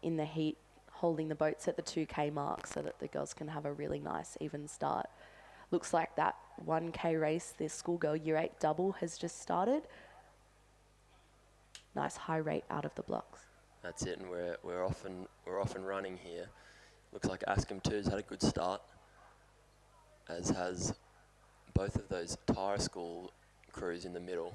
in the heat holding the boats at the 2K mark so that the girls can have a really nice even start. Looks like that 1K race, the Schoolgirl Year 8 double has just started. Nice high rate out of the blocks. That's it, and we're off and running here. Looks like Askham 2's had a good start, as has both of those Tara School crews in the middle.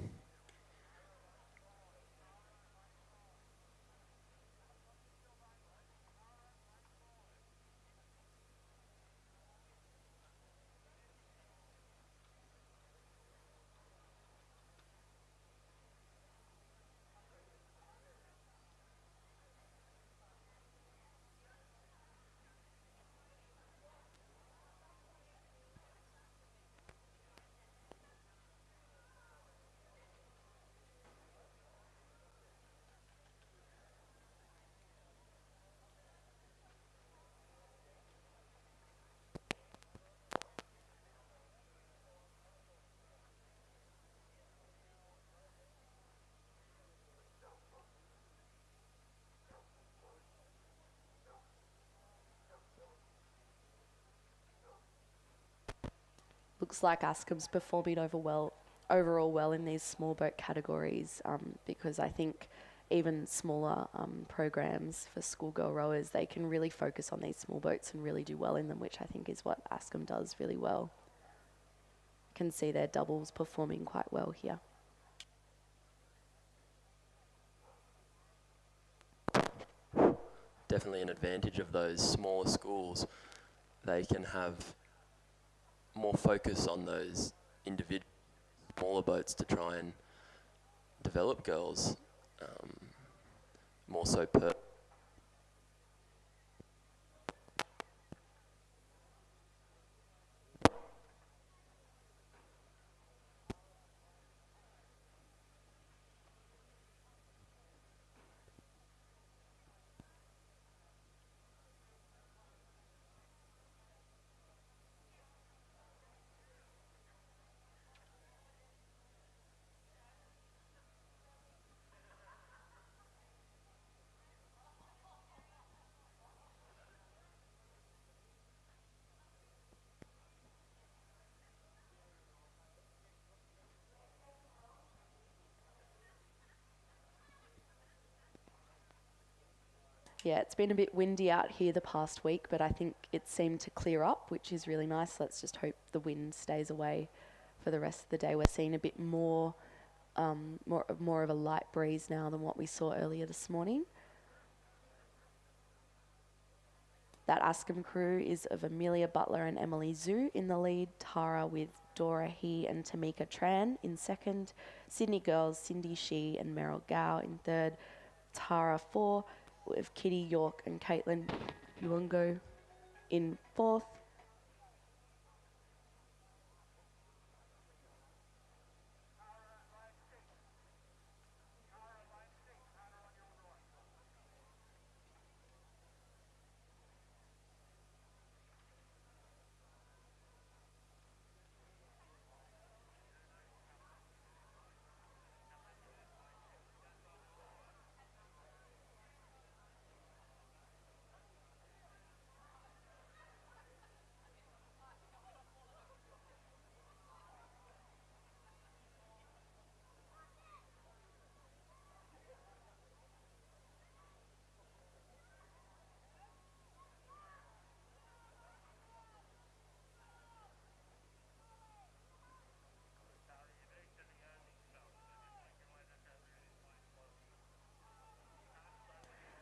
Looks like Askham's performing overall well in these small boat categories because I think even smaller programs for schoolgirl rowers, they can really focus on these small boats and really do well in them, which I think is what Askham does really well. Can see their doubles performing quite well here. Definitely an advantage of those smaller schools. They can have more focus on those individual smaller boats to try and develop girls more so per. Yeah, it's been a bit windy out here the past week, but I think it seemed to clear up, which is really nice. Let's just hope the wind stays away for the rest of the day. We're seeing a bit more of a light breeze now than what we saw earlier this morning. That Askham crew is of Amelia Butler and Emily Zhu in the lead, Tara with Dora He and Tamika Tran in second, Sydney girls Cindy Shee and Meryl Gow in third, Tara 4 with Kitty York and Caitlin Yuongo in fourth.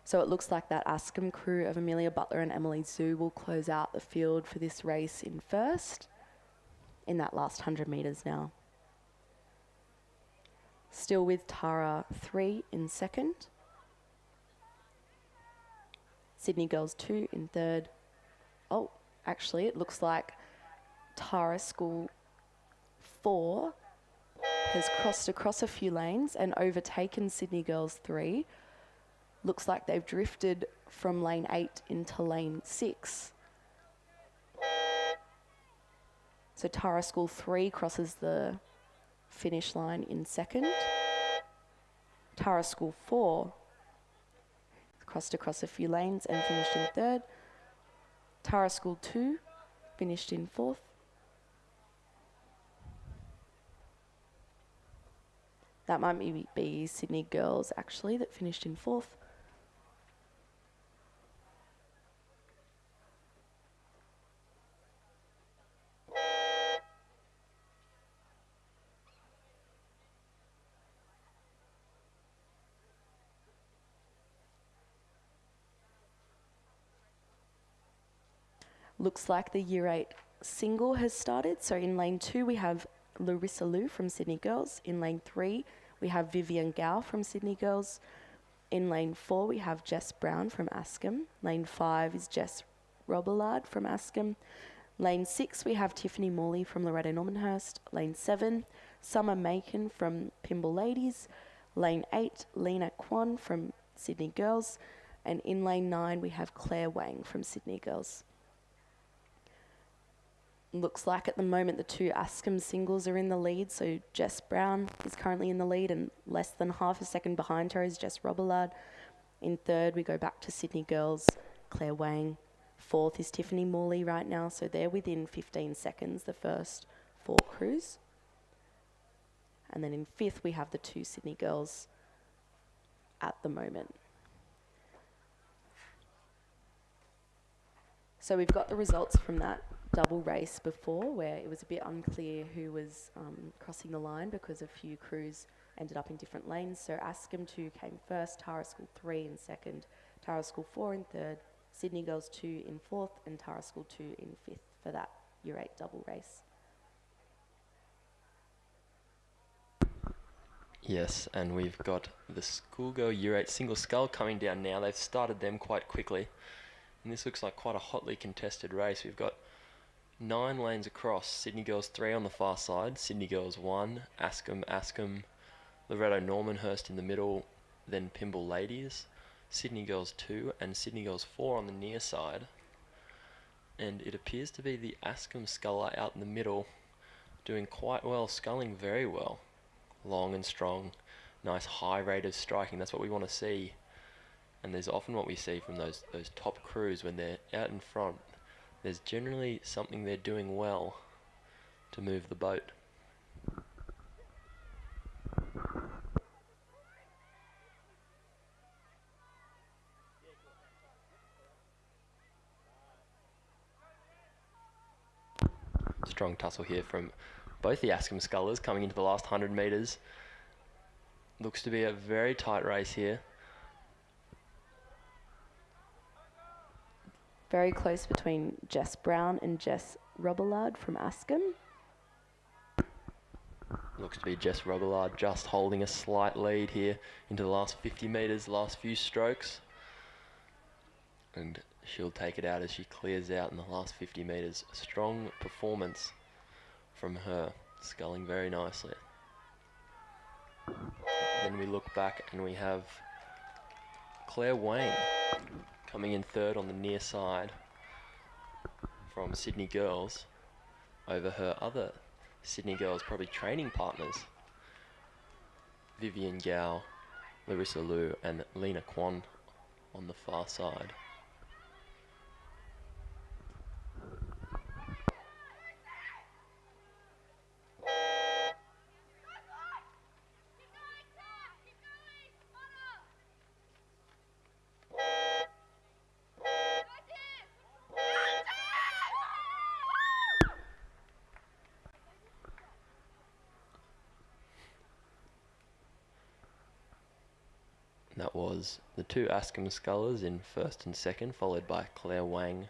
So it looks like that Ascom crew of Amelia Butler and Emily Zhu will close out the field for this race in first, in that last 100 metres now. Still with Tara 3 in second. Sydney Girls 2 in third. Oh, actually, it looks like Tara School 4 has crossed across a few lanes and overtaken Sydney Girls 3. Looks like they've drifted from lane 8 into lane 6. So Tara School 3 crosses the finish line in second. Tara School 4 crossed across a few lanes and finished in third. Tara School 2 finished in fourth. That might be Sydney Girls actually that finished in fourth. Looks like the Year 8 single has started. So in lane 2 we have Larissa Liu from Sydney Girls. In lane 3 we have Vivian Gao from Sydney Girls. In lane 4 we have Jess Brown from Ascom. Lane 5 is Jess Robillard from Ascom. Lane 6 we have Tiffany Morley from Loreto Normanhurst. Lane 7, Summer Macon from Pymble Ladies. Lane 8, Lena Kwan from Sydney Girls. And in lane 9 we have Claire Wang from Sydney Girls. Looks like at the moment the 2 Ascom singles are in the lead, so Jess Brown is currently in the lead and less than half a second behind her is Jess Robillard. In third we go back to Sydney Girls, Claire Wang. Fourth is Tiffany Morley right now, so they're within 15 seconds, the first 4 crews. And then in fifth we have the 2 Sydney Girls at the moment. So we've got the results from that double race before, where it was a bit unclear who was crossing the line because a few crews ended up in different lanes. So Ascom 2 came first, Tara School 3 in second, Tara School 4 in third, Sydney Girls 2 in fourth, and Tara School 2 in fifth for that Year 8 double race. Yes, and we've got the Schoolgirl Year 8 single scull coming down now. They've started them quite quickly. And this looks like quite a hotly contested race. We've got 9 lanes across. Sydney Girls 3 on the far side, Sydney Girls 1, Ascom, Loreto Normanhurst in the middle, then Pymble Ladies, Sydney Girls 2 and Sydney Girls 4 on the near side. And it appears to be the Ascom sculler out in the middle, doing quite well, sculling very well. Long and strong, nice high rate of striking, that's what we want to see. And there's often what we see from those top crews when they're out in front. There's generally something they're doing well to move the boat. Strong tussle here from both the Ascom scullers coming into the last 100 metres. Looks to be a very tight race here. Very close between Jess Brown and Jess Robillard from Ascom. Looks to be Jess Robillard just holding a slight lead here into the last 50 metres, last few strokes. And she'll take it out as she clears out in the last 50 metres. A strong performance from her, sculling very nicely. Then we look back and we have Claire Wang coming in third on the near side from Sydney Girls over her other Sydney Girls probably training partners, Vivian Gao, Larissa Liu and Lena Kwan on the far side. That was the two Askham Scullers in first and second, followed by Claire Wang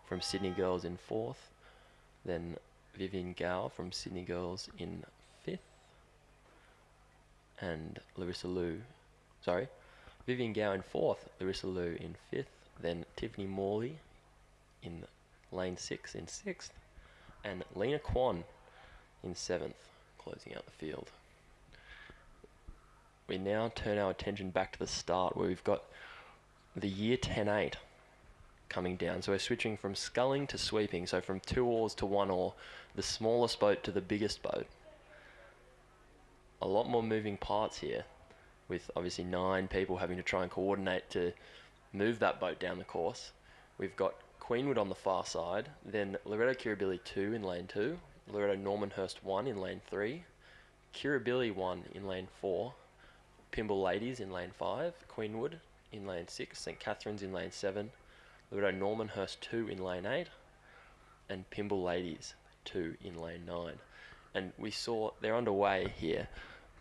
from Sydney Girls in fourth, then Vivian Gao from Sydney Girls in fifth, and Vivian Gao in fourth, Larissa Liu in fifth, then Tiffany Morley in lane 6 in sixth, and Lena Kwan in seventh, closing out the field. We now turn our attention back to the start, where we've got the year 10-8 coming down. So we're switching from sculling to sweeping, so from 2 oars to 1 oar, the smallest boat to the biggest boat. A lot more moving parts here, with obviously 9 people having to try and coordinate to move that boat down the course. We've got Queenwood on the far side, then Loreto Kirribilli 2 in lane 2, Loreto Normanhurst 1 in lane 3, Kirribilli 1 in lane 4, Pymble Ladies in lane 5, Queenwood in lane 6, St Catherine's in lane 7, Loreto Normanhurst 2 in lane 8, and Pymble Ladies 2 in lane 9. And we saw they're underway here,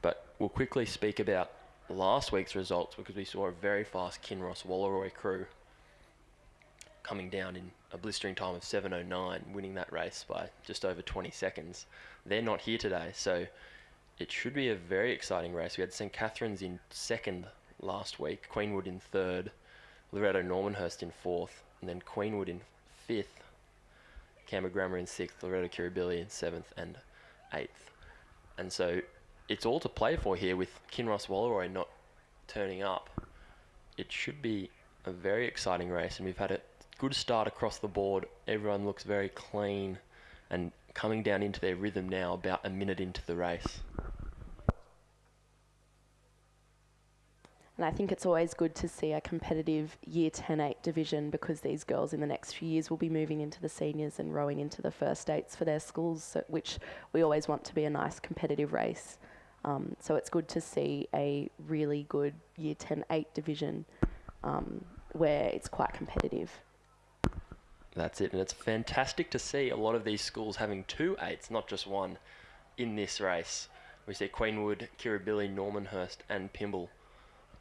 but we'll quickly speak about last week's results, because we saw a very fast Kinross Walleroy crew coming down in a blistering time of 7:09, winning that race by just over 20 seconds. They're not here today, so it should be a very exciting race. We had St Catherine's in second last week, Queenwood in third, Loreto Normanhurst in fourth, and then Queenwood in fifth, Canberra Grammar in sixth, Loreto Kirribilli in seventh and eighth. And so it's all to play for here, with Kinross Walleroy not turning up. It should be a very exciting race, and we've had a good start across the board. Everyone looks very clean and coming down into their rhythm now, about a minute into the race. And I think it's always good to see a competitive Year 10-8 division, because these girls in the next few years will be moving into the seniors and rowing into the first eights for their schools, so, which we always want to be a nice competitive race. So it's good to see a really good Year 10-8 division where it's quite competitive. That's it, and it's fantastic to see a lot of these schools having 2 8s, not just one, in this race. We see Queenwood, Kirribilli, Normanhurst and Pymble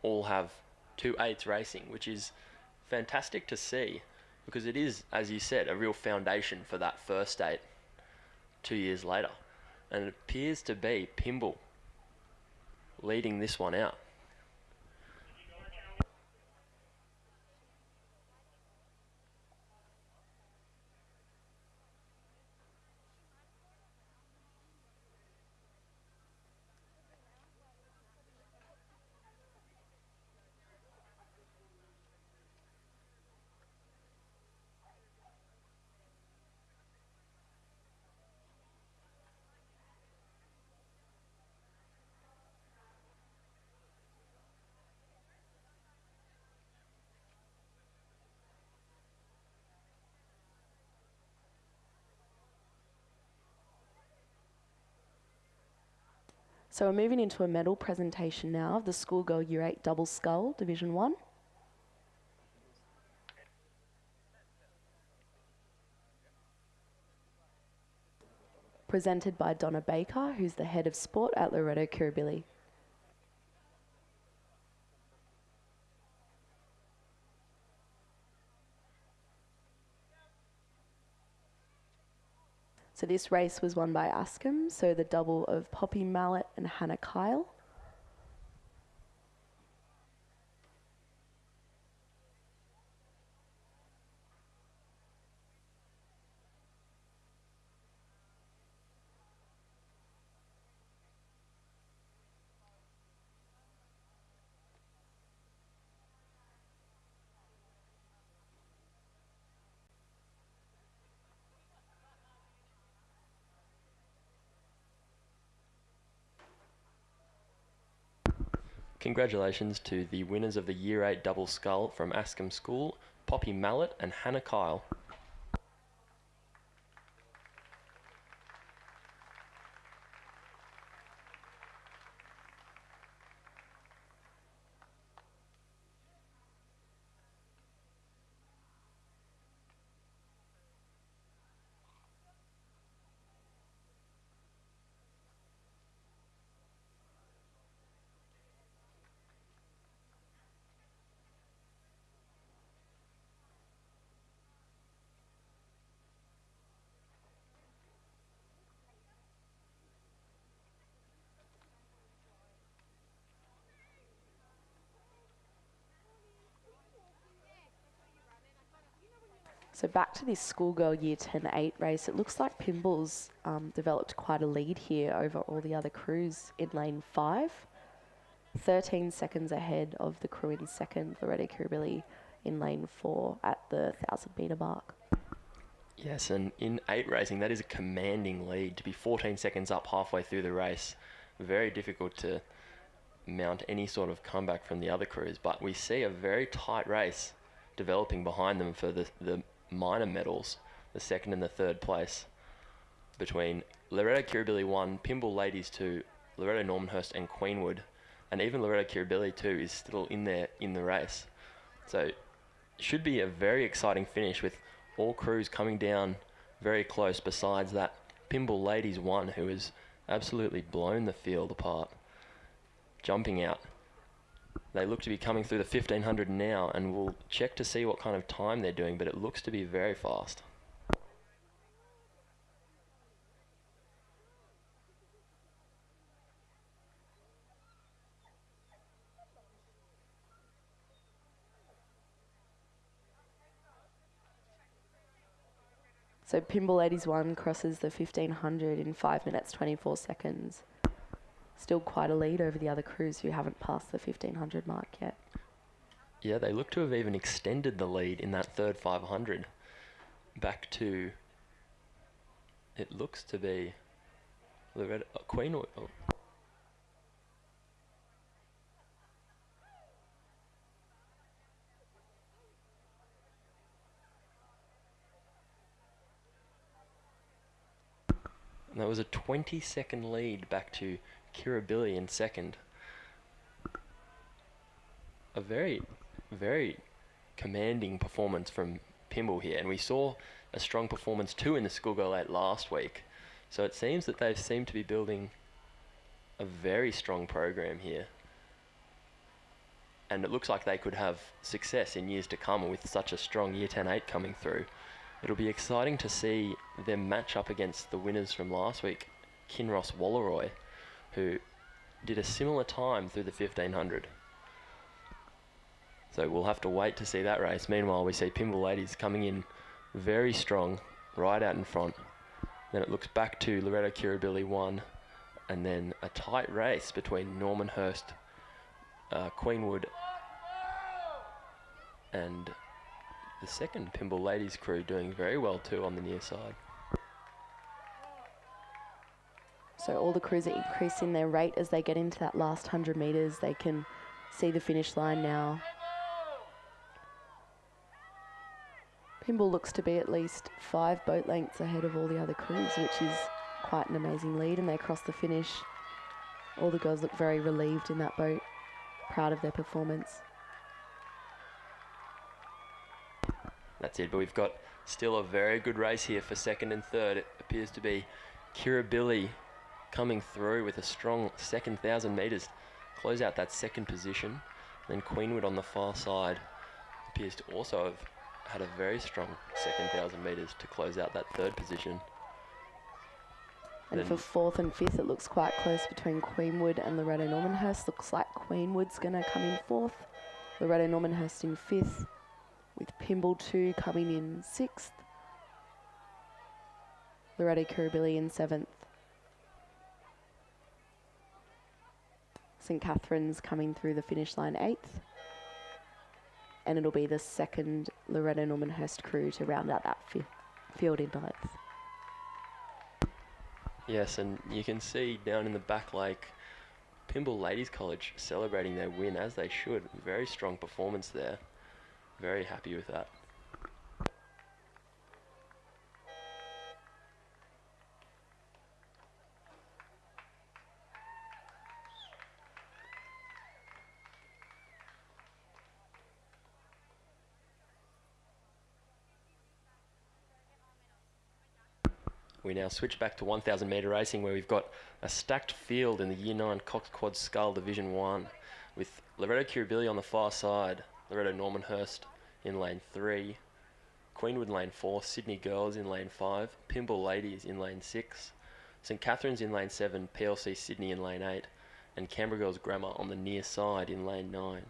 all have 2 8s racing, which is fantastic to see, because it is, as you said, a real foundation for that first 8 2 years later. And it appears to be Pymble leading this one out. So we're moving into a medal presentation now of the Schoolgirl Year 8 Double Scull, Division 1. Presented by Donna Baker, who's the head of sport at Loreto Kirribilli. So this race was won by Askham, so the double of Poppy Mallet and Hannah Kyle. Congratulations to the winners of the Year 8 Double Scull from Askham School, Poppy Mallet and Hannah Kyle. So back to this Schoolgirl Year 10-8 race, it looks like Pimble's developed quite a lead here over all the other crews in lane 5. 13 seconds ahead of the crew in second, Loreto Kirribilli in lane 4 at the 1,000-metre mark. Yes, and in 8 racing, that is a commanding lead. To be 14 seconds up halfway through the race, very difficult to mount any sort of comeback from the other crews, but we see a very tight race developing behind them for the minor medals, the second and the third place, between Loreto Kirribilli 1, Pimble Ladies 2, Loreto Normanhurst and Queenwood, and even Loreto Kirribilli 2 is still in there in the race. So should be a very exciting finish with all crews coming down very close, besides that Pimble Ladies 1 who has absolutely blown the field apart, jumping out. They look to be coming through the 1500 now, and we'll check to see what kind of time they're doing, but it looks to be very fast. So Pimble Ladies 1 crosses the 1500 in 5 minutes 24 seconds. Still quite a lead over the other crews who haven't passed the 1500 mark yet. Yeah, they look to have even extended the lead in that third 500 back to, it looks to be Loreto, Queenwood. Oh. And that was a 20-second lead back to Kirribilli in second. A very, very commanding performance from Pimble here, and we saw a strong performance too in the Schoolgirl 8 last week. So it seems that they seem to be building a very strong program here, and it looks like they could have success in years to come with such a strong Year 10-8 coming through. It'll be exciting to see them match up against the winners from last week, Kinross Walleroy, who did a similar time through the 1500. So we'll have to wait to see that race. Meanwhile, we see Pimble Ladies coming in very strong, right out in front. Then it looks back to Loreto Kirribilli 1, and then a tight race between Normanhurst, Queenwood, and the second Pimble Ladies crew doing very well too on the near side. So all the crews are increasing their rate as they get into that last 100 metres. They can see the finish line now. Pimble looks to be at least 5 boat lengths ahead of all the other crews, which is quite an amazing lead, and they cross the finish. All the girls look very relieved in that boat, proud of their performance. That's it, but we've got still a very good race here for second and third. It appears to be Kirribilli coming through with a strong second 1,000 metres, close out that second position. Then Queenwood on the far side appears to also have had a very strong second 1,000 metres to close out that third position. And Then for fourth and fifth, it looks quite close between Queenwood and Loreto Normanhurst. Looks like Queenwood's going to come in fourth, Loreto Normanhurst in fifth, with Pimble 2 coming in sixth, Loreto Kirribilli in seventh, St Catherine's coming through the finish line eighth, and it'll be the second Loreto Normanhurst crew to round out that field in ninth. yes, and you can see down in the back lake, Pimble Ladies College celebrating their win as they should. Very strong performance there. Very happy with that. We now switch back to 1,000 metre racing, where we've got a stacked field in the Year 9 Cox Quad Scull Division 1, with Loreto Kirribilli on the far side, Loreto Normanhurst in lane 3, Queenwood in lane 4, Sydney Girls in lane 5, Pimble Ladies in lane 6, St Catherine's in lane 7, PLC Sydney in lane 8, and Canberra Girls Grammar on the near side in lane 9.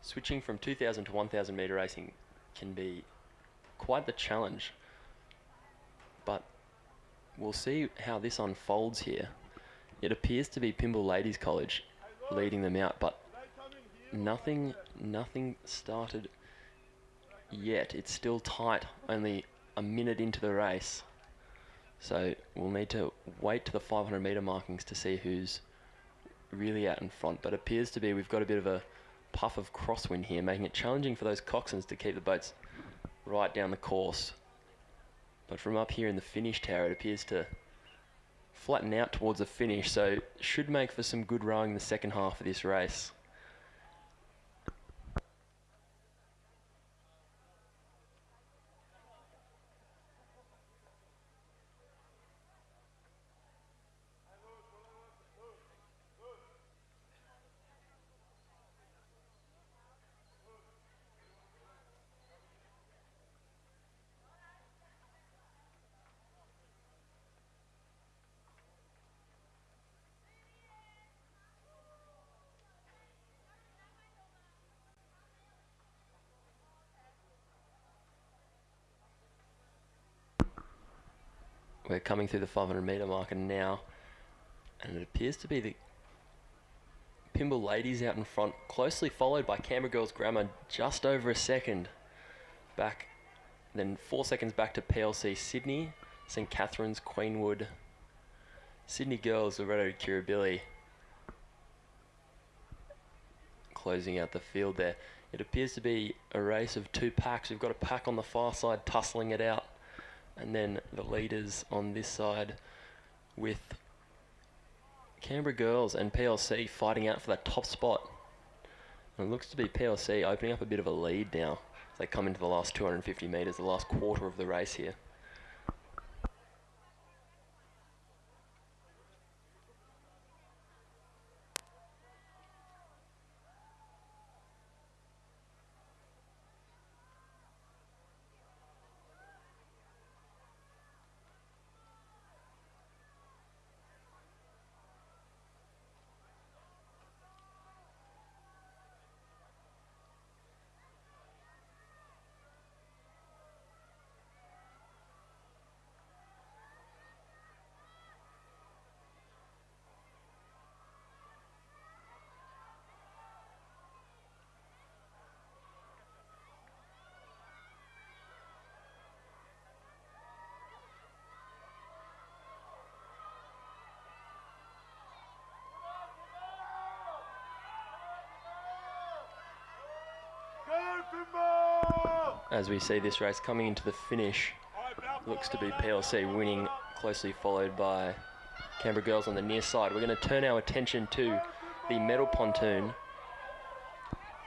Switching from 2,000 to 1,000 metre racing can be quite the challenge. But we'll see how this unfolds here. It appears to be Pymble Ladies College leading them out, but nothing started yet. It's still tight, only a minute into the race. So we'll need to wait to the 500 metre markings to see who's really out in front. But it appears to be we've got a bit of a puff of crosswind here, making it challenging for those coxswains to keep the boats right down the course. But from up here in the finish tower, it appears to flatten out towards the finish, so should make for some good rowing in the second half of this race. We're coming through the 500 metre marker now, and it appears to be the Pymble Ladies out in front, closely followed by Canberra Girls Grammar, just over a second back, then 4 seconds back to PLC Sydney, St Catherine's, Queenwood, Sydney Girls, Loreto, Kirribilli, closing out the field there. It appears to be a race of two packs. We've got a pack on the far side tussling it out, and then the leaders on this side with Canberra Girls and PLC fighting out for that top spot. And it looks to be PLC opening up a bit of a lead now as they come into the last 250 metres, the last quarter of the race here. As we see this race coming into the finish, looks to be PLC winning, closely followed by Canberra Girls on the near side. We're going to turn our attention to the medal pontoon,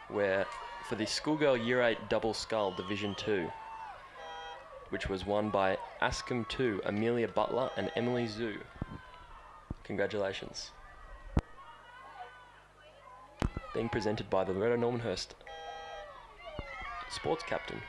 where for the Schoolgirl Year 8 Double Scull Division 2, which was won by Ascom 2, Amelia Butler and Emily Zhu. Congratulations. Being presented by the Loreto Normanhurst sports captain.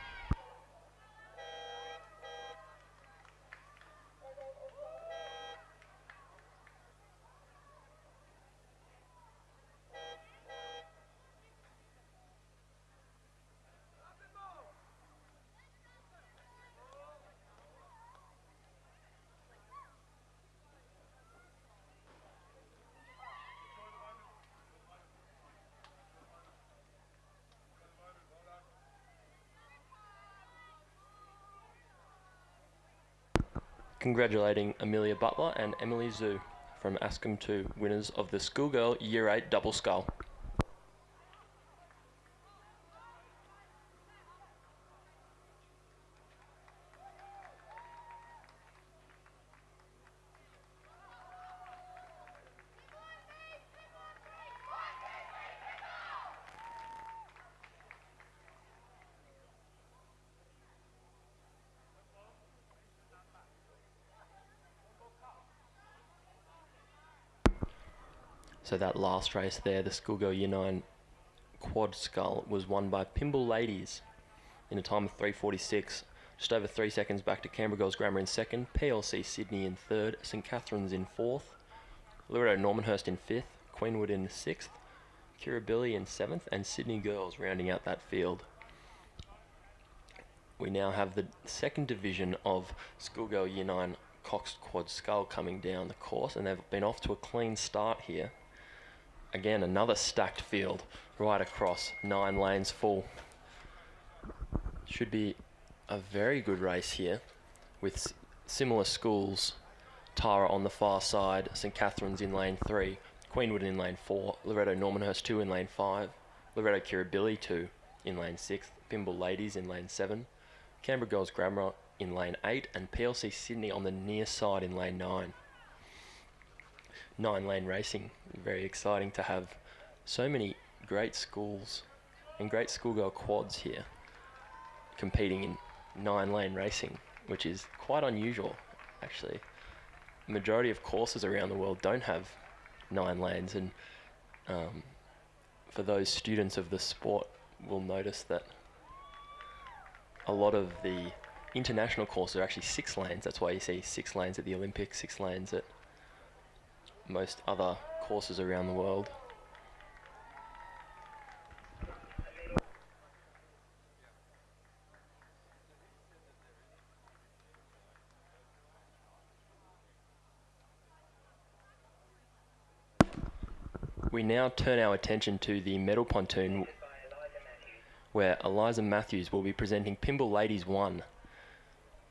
Congratulating Amelia Butler and Emily Zhu from Ascom 2, winners of the Schoolgirl Year 8 Double Scull. So that last race there, the Schoolgirl Year 9 Quad Scull, was won by Pymble Ladies in a time of 3:46, just over 3 seconds back to Canberra Girls Grammar in second, PLC Sydney in third, St Catherine's in fourth, Loreto Normanhurst in fifth, Queenwood in sixth, Kirribilli in seventh, and Sydney Girls rounding out that field. we now have the second division of Schoolgirl Year 9 Cox Quad Scull coming down the course, and they've been off to a clean start here. Again, another stacked field right across, 9 lanes full. Should be a very good race here with similar schools. Tara on the far side, St Catherine's in lane 3, Queenwood in lane 4, Loreto Normanhurst 2 in lane 5, Loreto Kirribilli 2 in lane 6, Pymble Ladies in lane 7, Canberra Girls Grammar in lane 8, and PLC Sydney on the near side in lane 9. 9-lane racing, very exciting to have so many great schools and great schoolgirl quads here competing in 9-lane racing, which is quite unusual actually. The majority of courses around the world don't have 9 lanes, and for those students of the sport will notice that a lot of the international courses are actually 6 lanes. That's why you see 6 lanes at the Olympics, 6 lanes at most other courses around the world. We now turn our attention to the medal pontoon, where Eliza Matthews will be presenting Pymble Ladies 1,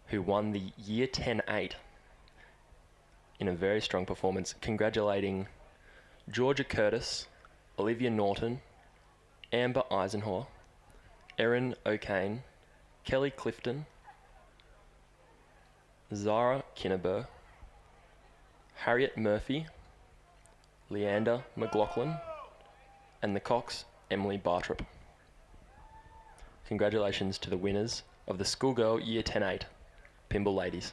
who won the Year 10-8 in a very strong performance, congratulating Georgia Curtis, Olivia Norton, Amber Eisenhower, Erin O'Kane, Kelly Clifton, Zara Kinneber, Harriet Murphy, Leander McLaughlin, and the Cox, Emily Bartrup. Congratulations to the winners of the Schoolgirl Year 10-8, Pymble Ladies.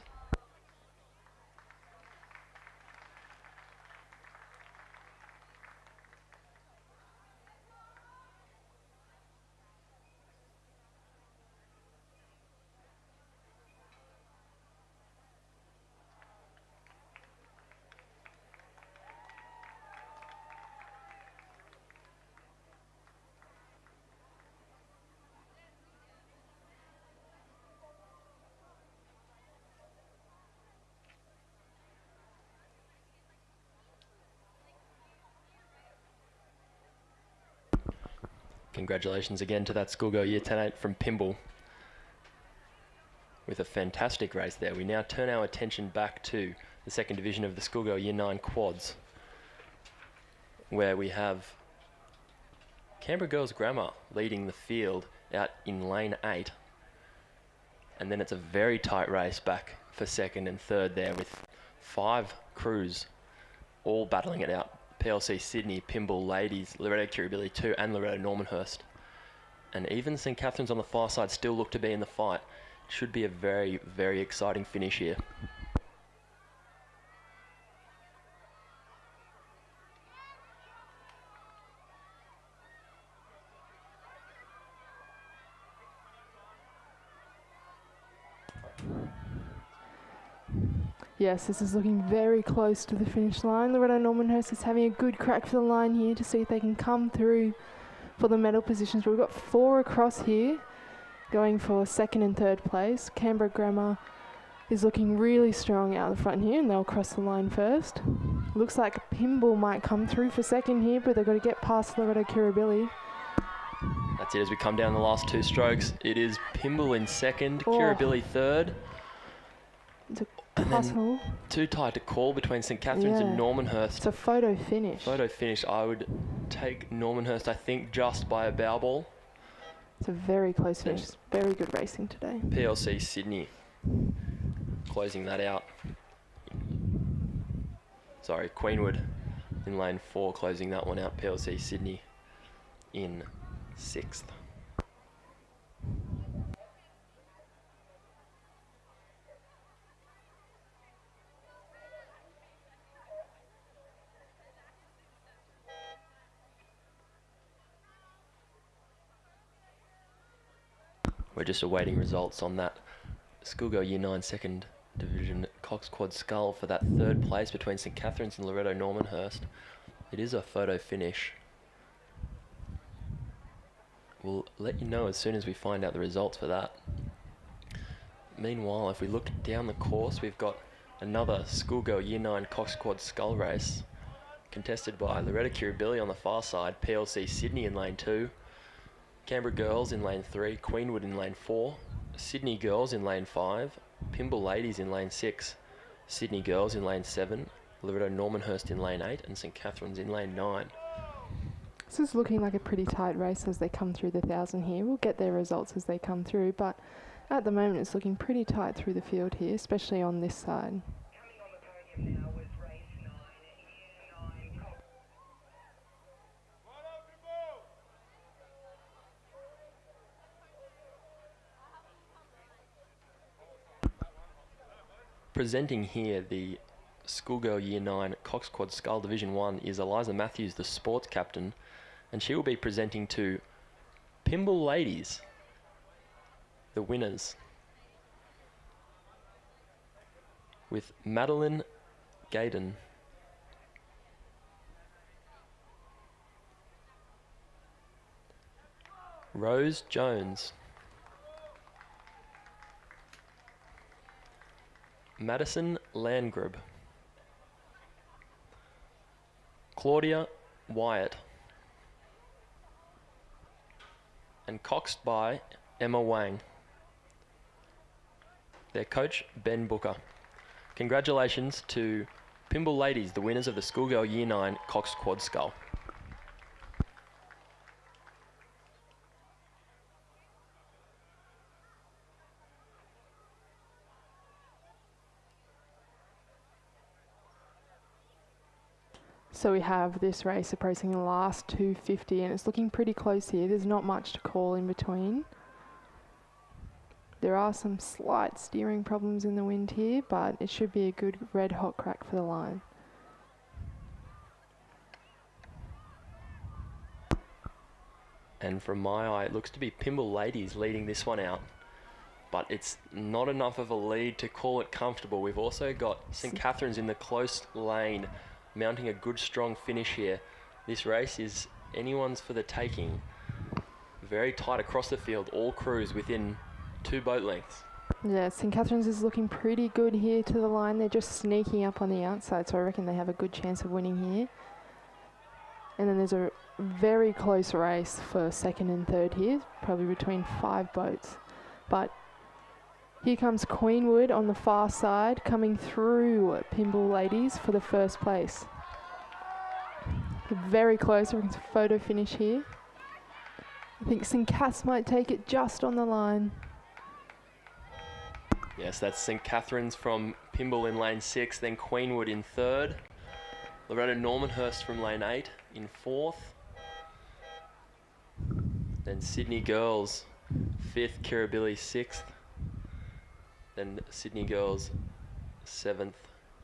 Congratulations again to that Schoolgirl Year 10-8 from Pymble, with a fantastic race there. We now turn our attention back to the second division of the Schoolgirl Year 9 quads, where we have Canberra Girls Grammar leading the field out in lane 8, and then it's a very tight race back for second and third there, with 5 crews all battling it out. PLC Sydney, Pymble Ladies, Loreto Kirribilli 2 and Loreto Normanhurst. And even St Catherine's on the far side still look to be in the fight. Should be a very, very exciting finish here. Yes, this is looking very close to the finish line. Loreto Normanhurst is having a good crack for the line here to see if they can come through for the medal positions. But we've got 4 across here going for second and third place. Canberra Grammar is looking really strong out the front here, and they'll cross the line first. Looks like Pymble might come through for second here, but they've got to get past Loreto Kirribilli. That's it as we come down the last 2 strokes. It is Pymble in second, Kirribilli third. It's possible. Too tight to call between St Catherine's and Normanhurst. It's a photo finish. Photo finish. I would take Normanhurst, I think, just by a bow ball. It's a very close finish. Very good racing today. PLC Sydney closing that out. Sorry, Queenwood in lane 4 closing that one out. PLC Sydney in 6th. We're just awaiting results on that Schoolgirl Year 9 second division Cox Quad Scull for that third place between St Catherine's and Loreto Normanhurst. It is a photo finish. We'll let you know as soon as we find out the results for that. Meanwhile, if we look down the course, we've got another Schoolgirl Year 9 Cox Quad Scull race, contested by Loreto Kirribilli on the far side, PLC Sydney in lane 2, Canberra Girls in lane 3, Queenwood in lane 4, Sydney Girls in lane 5, Pymble Ladies in lane 6, Sydney Girls in lane 7, Loreto Normanhurst in lane 8, and St Catherine's in lane 9. This is looking like a pretty tight race as they come through the 1,000 here. We'll get their results as they come through, but at the moment it's looking pretty tight through the field here, especially on this side. Presenting here the Schoolgirl Year 9 Cox Quad Scull Division 1 is Eliza Matthews, the sports captain, and she will be presenting to Pymble Ladies, the winners, with Madeline Gaydon. Rose Jones. Madison Landgrub. Claudia Wyatt. And coxed by Emma Wang. Their coach, Ben Booker. Congratulations to Pymble Ladies, the winners of the Schoolgirl Year 9 Cox Quad Scull. So we have this race approaching the last 250 and it's looking pretty close here. There's not much to call in between. There are some slight steering problems in the wind here, but it should be a good red hot crack for the line. And from my eye, it looks to be Pymble Ladies leading this one out. But it's not enough of a lead to call it comfortable. We've also got St Catherine's in the close lane, mounting a good strong finish here. This race is anyone's for the taking. Very tight across the field, all crews within 2 boat lengths. Yeah, St Catherine's is looking pretty good here to the line. They're just sneaking up on the outside, so I reckon they have a good chance of winning here. And then there's a very close race for second and third here, probably between 5 boats. But here comes Queenwood on the far side, coming through Pymble Ladies for the first place. Very close, we can photo finish here. I think St Cath's might take it just on the line. Yes, that's St Catherine's from Pymble in lane 6, then Queenwood in 3rd. Loreto Normanhurst from lane 8 in 4th. Then Sydney Girls 5th, Kirribilli 6th. Then Sydney Girls 7th,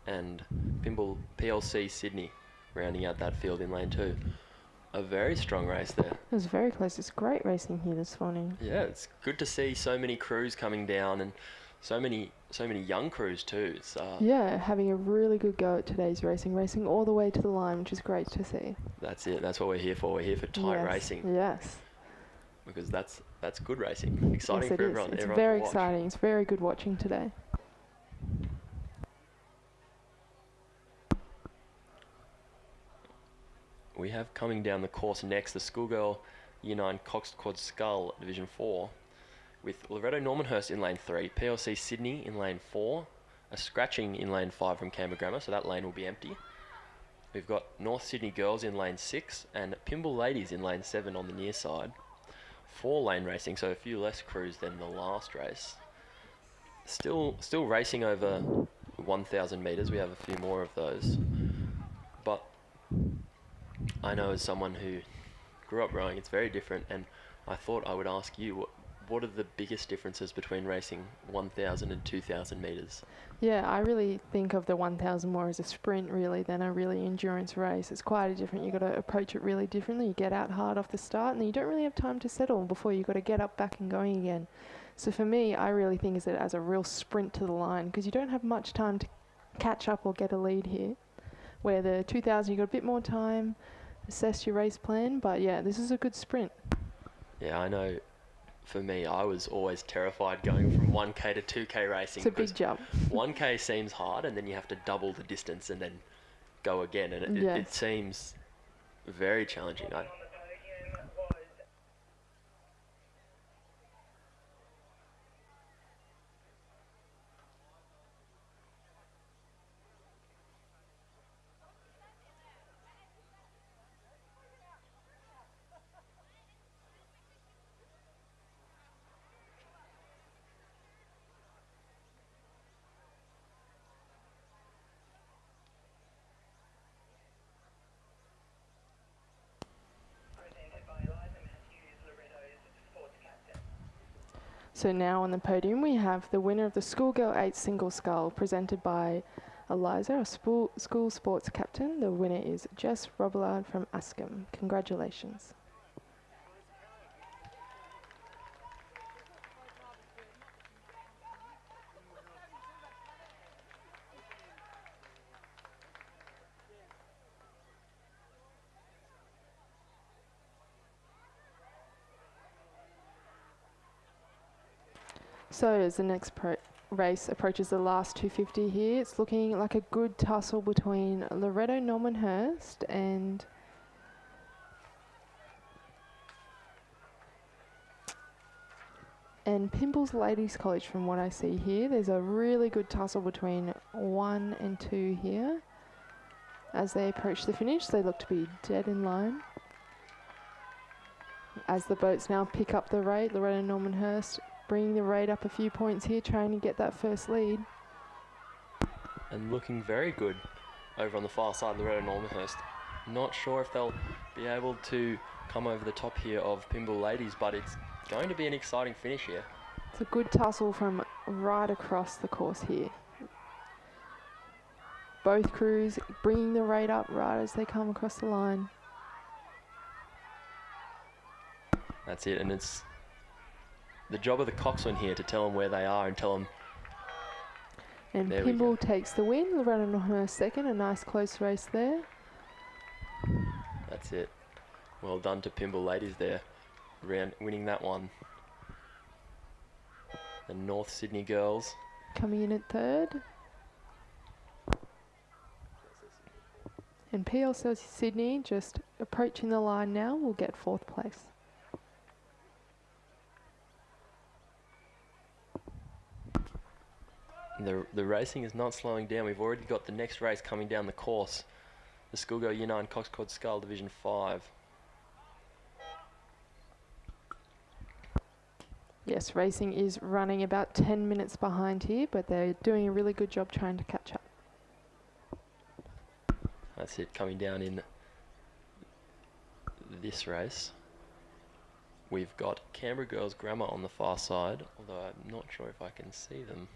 and Pymble PLC Sydney rounding out that field in lane 2. A very strong race there. It was very close. It's great racing here this morning. Yeah, it's good to see so many crews coming down and so many young crews too. It's yeah, having a really good go at today's racing all the way to the line, which is great to see. That's it. That's what we're here for. We're here for tight racing. Yes. Because that's good racing. Exciting yes, for everyone. It's everyone very to watch. exciting. It's very good watching today. We have coming down the course next the Schoolgirl Year 9 Cox Quad Scull Division 4 with Loreto Normanhurst in lane 3, PLC Sydney in lane 4, a scratching in lane 5 from Canberra Grammar, so that lane will be empty. We've got North Sydney Girls in lane 6 and Pymble Ladies in lane 7 on the near side. 4-lane racing, so a few less crews than the last race. Still racing over 1,000 metres. We have a few more of those. But I know as someone who grew up rowing, it's very different, and I thought I would ask you, what are the biggest differences between racing 1,000 and 2,000 metres? Yeah, I really think of the 1,000 more as a sprint really than a really endurance race. It's quite a different, you've got to approach it really differently. You get out hard off the start and you don't really have time to settle before you've got to get up, back and going again. So for me, I really think of it as a real sprint to the line because you don't have much time to catch up or get a lead here. Where the 2,000, you've got a bit more time, assess your race plan, but yeah, this is a good sprint. Yeah, I know for me, I was always terrified going from 1K to 2K racing. It's a big jump. 1K seems hard, and then you have to double the distance and then go again, and it Yes. seems very challenging. So now on the podium we have the winner of the Schoolgirl 8 single scull, presented by Eliza, a school sports captain. The winner is Jess Robillard from Ascombe. Congratulations. So as the next race approaches the last 250 here, it's looking like a good tussle between Loreto Normanhurst and Pimble's Ladies College from what I see here. There's a really good tussle between 1 and 2 here. As they approach the finish, they look to be dead in line. As the boats now pick up the rate, Loreto Normanhurst bringing the rate up a few points here, trying to get that first lead. And looking very good over on the far side, Loreto Normanhurst. Not sure if they'll be able to come over the top here of Pimble Ladies, but it's going to be an exciting finish here. It's a good tussle from right across the course here. Both crews bringing the rate up right as they come across the line. That's it, and it's the job of the coxswain here to tell them where they are and tell them. And There we Pimble takes the win. Loreto Normanhurst second. A nice close race there. That's it. Well done to Pimble Ladies there, winning that one. The North Sydney girls Coming in at third. And PLC Sydney just approaching the line now will get fourth place. The racing is not slowing down. We've already got the next race coming down the course. The Schoolgirl Year 9 Coxcod Scull Division 5. Yes, racing is running about 10 minutes behind here, but they're doing a really good job trying to catch up. That's it, coming down in this race. We've got Canberra Girls Grammar on the far side, although I'm not sure if I can see them.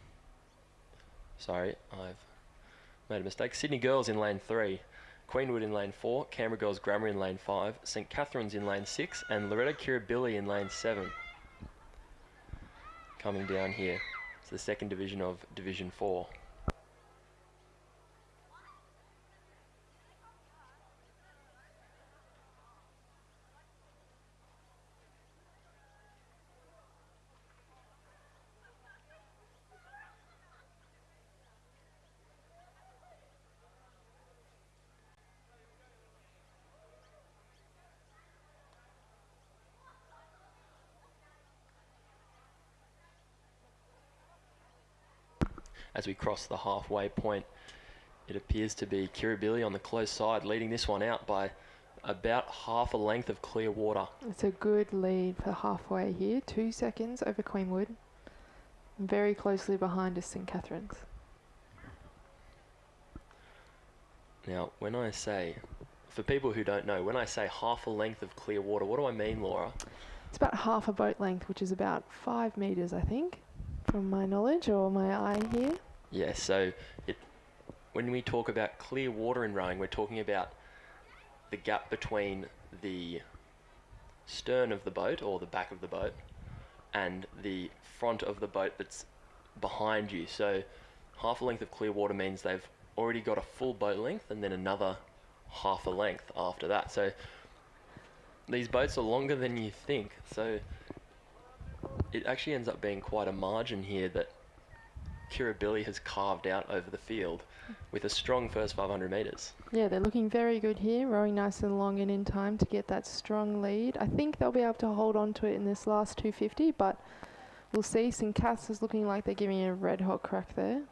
Sorry, I've made a mistake. Sydney Girls in lane 3, Queenwood in lane 4, Canberra Girls Grammar in lane 5, St Catherine's in lane 6, and Loreto Kirribilli in lane 7. Coming down here, it's the second division of Division 4. As we cross the halfway point, it appears to be Kirribilli on the close side, leading this one out by about half a length of clear water. It's a good lead for halfway here. 2 seconds over Queenwood. Very closely behind is St Catherine's. Now, when I say, for people who don't know, when I say half a length of clear water, what do I mean, Laura? It's about half a boat length, which is about 5 metres, I think, from my knowledge or my eye here. Yeah, so when we talk about clear water in rowing, we're talking about the gap between the stern of the boat or the back of the boat and the front of the boat that's behind you. So half a length of clear water means they've already got a full boat length and then another half a length after that. So these boats are longer than you think. So it actually ends up being quite a margin here that Kirribilli has carved out over the field with a strong first 500 metres. Yeah, they're looking very good here, rowing nice and long and in time to get that strong lead. I think they'll be able to hold on to it in this last 250, but we'll see. St. Cass is looking like they're giving it a red hot crack there.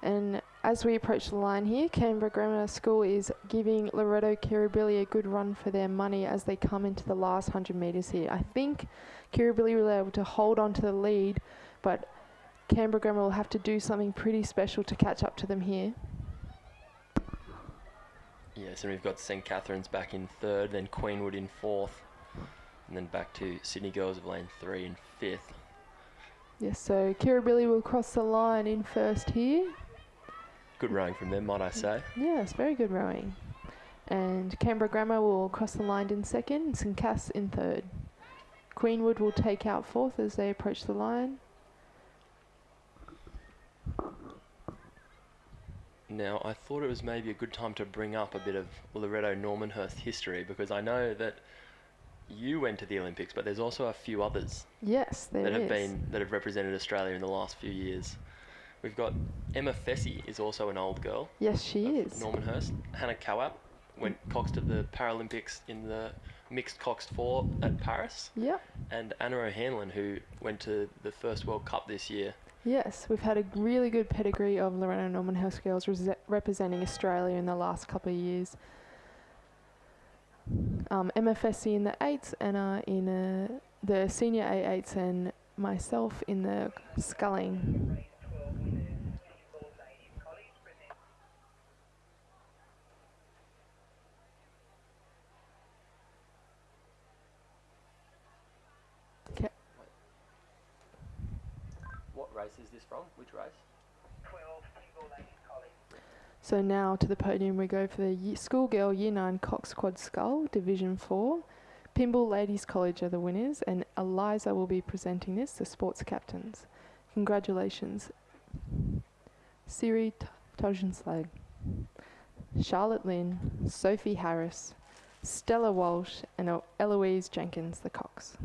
And as we approach the line here, Canberra Grammar School is giving Loreto Kirribilli a good run for their money as they come into the last 100 metres here. I think Kirribilli will be able to hold on to the lead, but Canberra Grammar will have to do something pretty special to catch up to them here. Yes, and we've got St. Catherine's back in third, then Queenwood in fourth, and then back to Sydney Girls of lane 3 in fifth. Yes, so Kirribilli will cross the line in first here. Good rowing from them, might I say. Yes, very good rowing. And Canberra Grammar will cross the line in second, St. Cass in third. Queenwood will take out fourth as they approach the line. Now, I thought it was maybe a good time to bring up a bit of Loreto Normanhurst history, because I know that you went to the Olympics, but there's also a few others Yes, there is. that have represented Australia in the last few years. We've got Emma Fessy is also an old girl. Yes, she of is. Normanhurst. Hannah Kawap went coxed at the Paralympics in the mixed coxed 4 at Paris. Yep. And Anna O'Hanlon, who went to the first World Cup this year. Yes, we've had a really good pedigree of Loreto Normanhurst girls representing Australia in the last couple of years. Emma Fessy in the 8s, Anna in the senior A8s, and myself in the sculling. What race is this from? Which race? So now to the podium we go for the Schoolgirl Year 9 Cox Quad Scull, Division 4. Pymble Ladies College are the winners, and Eliza will be presenting this, the sports captains. Congratulations. Siri Tojenslag, Charlotte Lynn, Sophie Harris, Stella Walsh, and Eloise Jenkins, the Cox.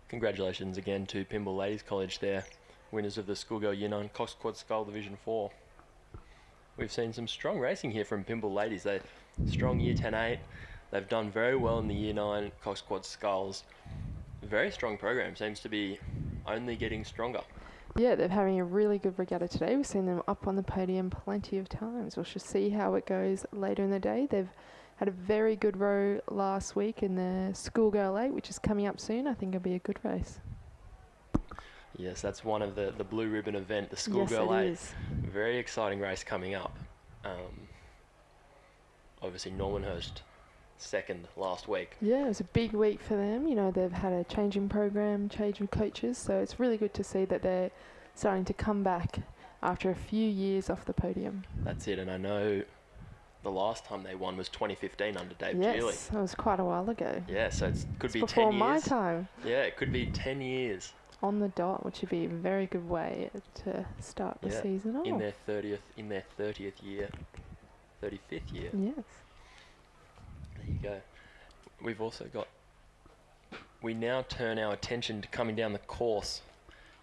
Congratulations again to Pymble Ladies College there, winners of the Schoolgirl Year 9 Cox Quad Scull Division 4. We've seen some strong racing here from Pymble Ladies. They're strong Year 10-8. They've done very well in the Year 9 Cox Quad Sculls. Very strong program, seems to be only getting stronger. Yeah, they're having a really good regatta today. We've seen them up on the podium plenty of times. We'll just see how it goes later in the day. They've had a very good row last week in the Schoolgirl 8, which is coming up soon. I think it'll be a good race. Yes, that's one of the blue ribbon event, the Schoolgirl 8. Yes, it is. Very exciting race coming up. Obviously Normanhurst second last week. Yeah, it was a big week for them. You know, they've had a change in program, change in coaches, so it's really good to see that they're starting to come back after a few years off the podium. That's it, and I know the last time they won was 2015 under Dave Geely. Yes, that was quite a while ago. Yeah, so it could be 10 Before years. my time. Yeah, it could be 10 years. On the dot, which would be a very good way to start the season off. In their 30th year, 35th year. Yes. There you go. We've also got. We now turn our attention to coming down the course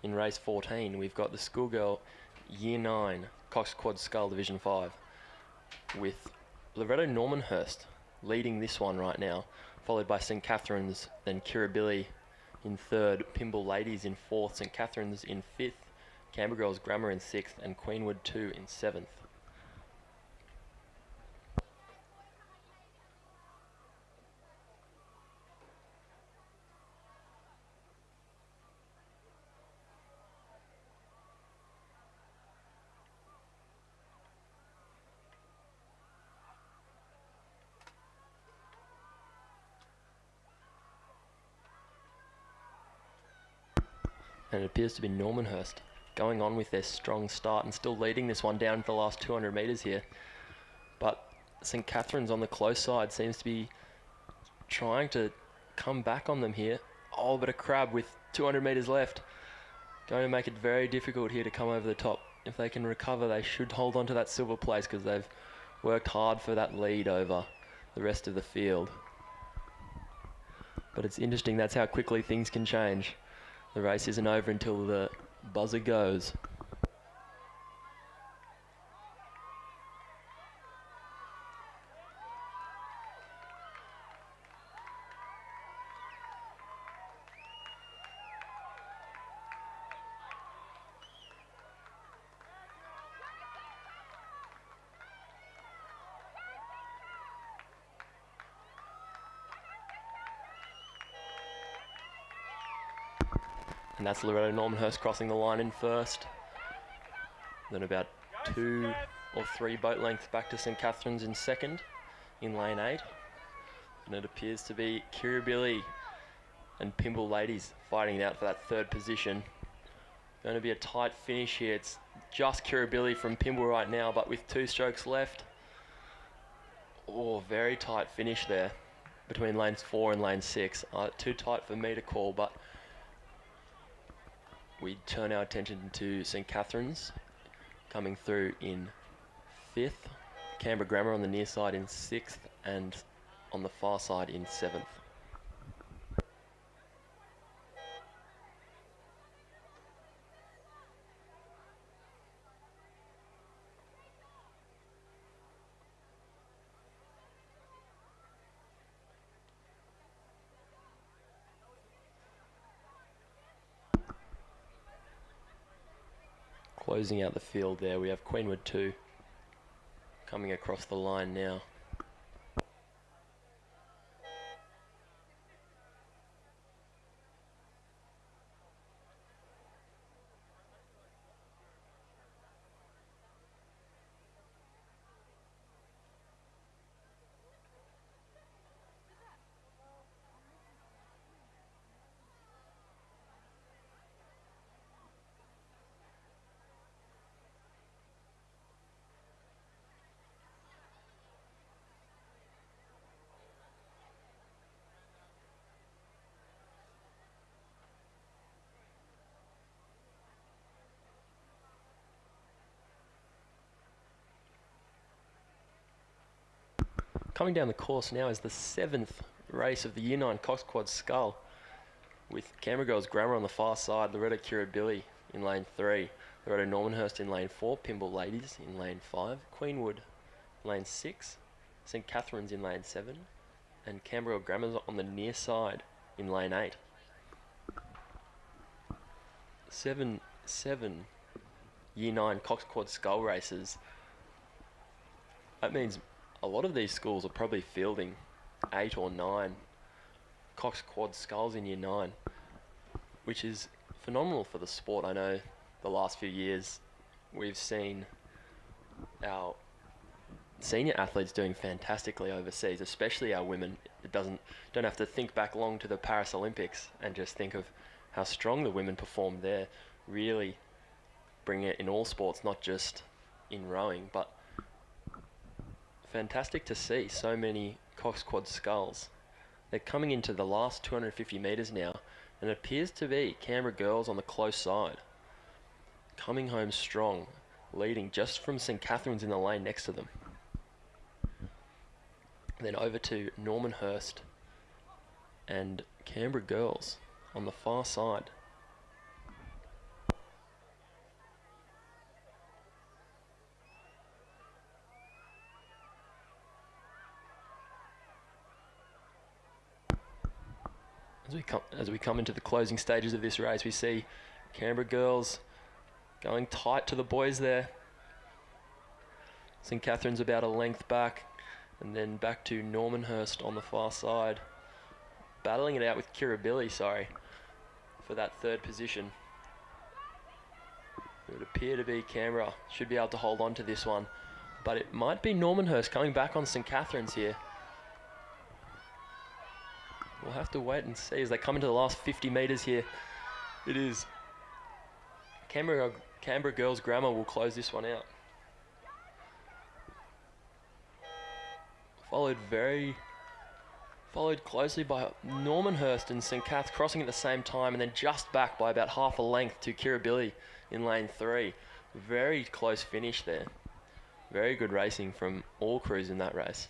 in race 14. We've got the Schoolgirl Year 9 Cox Quad Scull Division 5 with Loreto Normanhurst leading this one right now, followed by St Catherine's, then Kirribilli in third, Pymble Ladies in fourth, St Catherine's in fifth, Canberra Girls Grammar in sixth, and Queenwood 2 in seventh. And it appears to be Normanhurst going on with their strong start and still leading this one down to the last 200 metres here. But St Catherine's on the close side seems to be trying to come back on them here. Oh, but a crab with 200 metres left. Going to make it very difficult here to come over the top. If they can recover, they should hold on to that silver place because they've worked hard for that lead over the rest of the field. But it's interesting, that's how quickly things can change. The race isn't over until the buzzer goes. And that's Loreto Normanhurst crossing the line in first. Then about 2 or 3 boat lengths back to St Catherine's in second, in lane 8. And it appears to be Kirribilli and Pymble Ladies fighting it out for that third position. Going to be a tight finish here. It's just Kirribilli from Pymble right now, but with 2 strokes left. Oh, very tight finish there between lanes 4 and lane 6. Too tight for me to call, but we turn our attention to St Catherine's coming through in 5th, Canberra Grammar on the near side in 6th, and on the far side in 7th. Closing out the field there, we have Queenwood 2 coming across the line now. Coming down the course now is the 7th race of the Year 9 Cox Quad Scull, with Canberra Girls Grammar on the far side, Loreto Kirribilli in lane 3, Loreto Normanhurst in lane 4, Pymble Ladies in lane 5, Queenwood lane 6, St Catherine's in lane 7, and Canberra Grammar's on the near side in lane 8. 7 Year 9 Cox Quad Scull races. That means a lot of these schools are probably fielding 8 or 9 Cox Quad Sculls in Year 9, which is phenomenal for the sport. I know the last few years we've seen our senior athletes doing fantastically overseas, especially our women. Don't have to think back long to the Paris Olympics and just think of how strong the women performed there. Really bring it in all sports, not just in rowing, but fantastic to see so many Cox Quad Sculls. They're coming into the last 250 metres now, and it appears to be Canberra Girls on the close side, coming home strong, leading just from St Catherine's in the lane next to them. Then over to Normanhurst and Canberra Girls on the far side. As we come into the closing stages of this race, we see Canberra girls going tight to the boys there. St Catherine's about a length back, and then back to Normanhurst on the far side, battling it out with Kirribilli, for that third position. It would appear to be Canberra should be able to hold on to this one, but it might be Normanhurst coming back on St Catherine's here. We'll have to wait and see as they come into the last 50 metres here. It is Canberra Girls Grammar will close this one out. Followed closely by Normanhurst and St Cath crossing at the same time, and then just back by about half a length to Kirribilli in lane 3. Very close finish there. Very good racing from all crews in that race.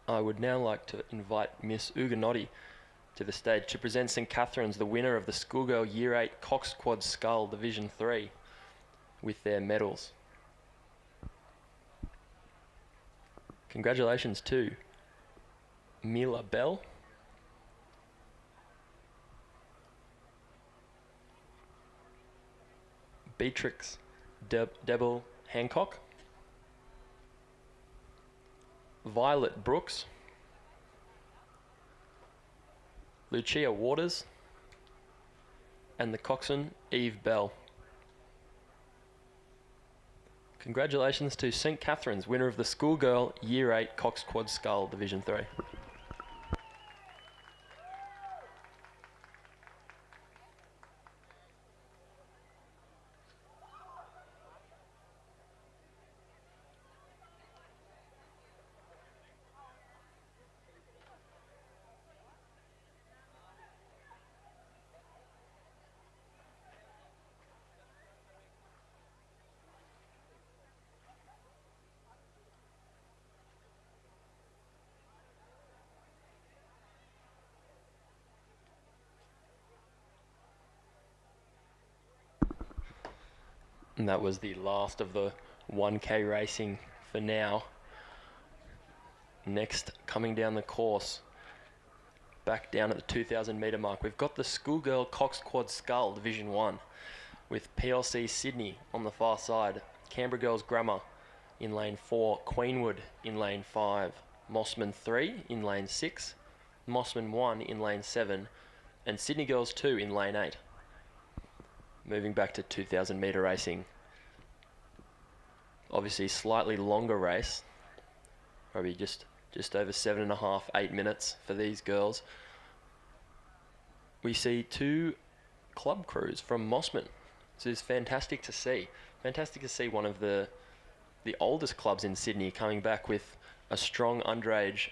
I would now like to invite Miss Uganotti to the stage to present St Catherine's, the winner of the Schoolgirl Year 8 Cox Quad Scull Division 3, with their medals. Congratulations to Mila Bell, Beatrix Debel Hancock, Violet Brooks, Lucia Waters, and the coxswain Eve Bell. Congratulations to St Catherine's, winner of the Schoolgirl Year 8 Cox Quad Scull Division 3. And that was the last of the 1K racing for now. Next, coming down the course, back down at the 2,000 metre mark, we've got the Schoolgirl Cox Quad Scull Division 1 with PLC Sydney on the far side, Canberra Girls Grammar in lane 4, Queenwood in lane 5, Mossman 3 in lane 6, Mossman 1 in lane 7, and Sydney Girls 2 in lane 8. Moving back to 2,000 metre racing. Obviously slightly longer race, probably just over 7.5, 8 minutes for these girls. We see 2 club crews from Mossman. So it's fantastic to see. Fantastic to see one of the oldest clubs in Sydney coming back with a strong underage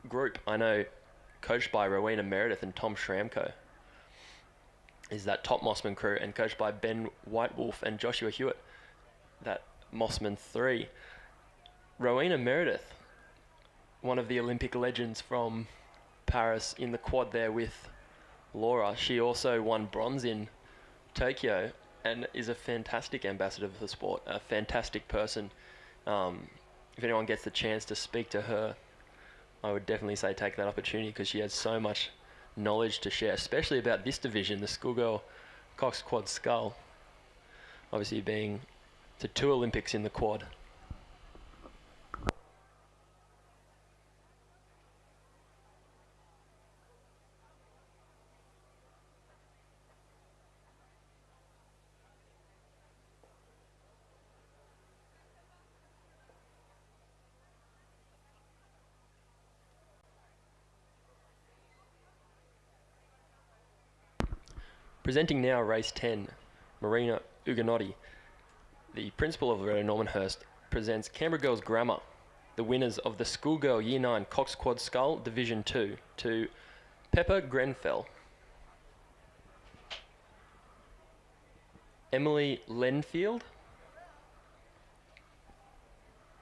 group. I know, coached by Rowena Meredith and Tom Schramko is that top Mossman crew, and coached by Ben Whitewolf and Joshua Hewitt, that Mossman 3. Rowena Meredith, one of the Olympic legends from Paris in the quad there with Laura. She also won bronze in Tokyo and is a fantastic ambassador for the sport, a fantastic person. If anyone gets the chance to speak to her, I would definitely say take that opportunity, because she has so much knowledge to share, especially about this division, the Schoolgirl Cox Quad Scull, obviously being to 2 Olympics in the quad. Presenting now race 10, Marina Uganotti, the principal of Loreto Normanhurst, presents Canberra Girls Grammar the winners of the Schoolgirl Year 9 Cox Quad Scull Division 2 to Pepper Grenfell, Emily Lenfield,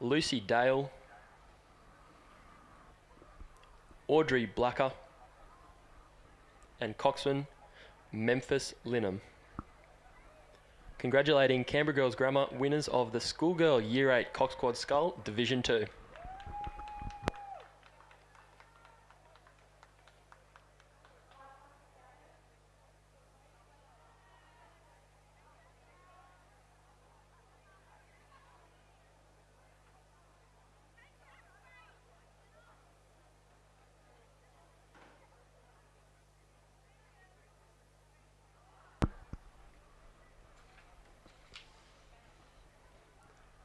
Lucy Dale, Audrey Blacker, and coxswain Memphis Linham. Congratulating Canberra Girls Grammar, winners of the Schoolgirl Year 8 Cox Quad Scull Division 2.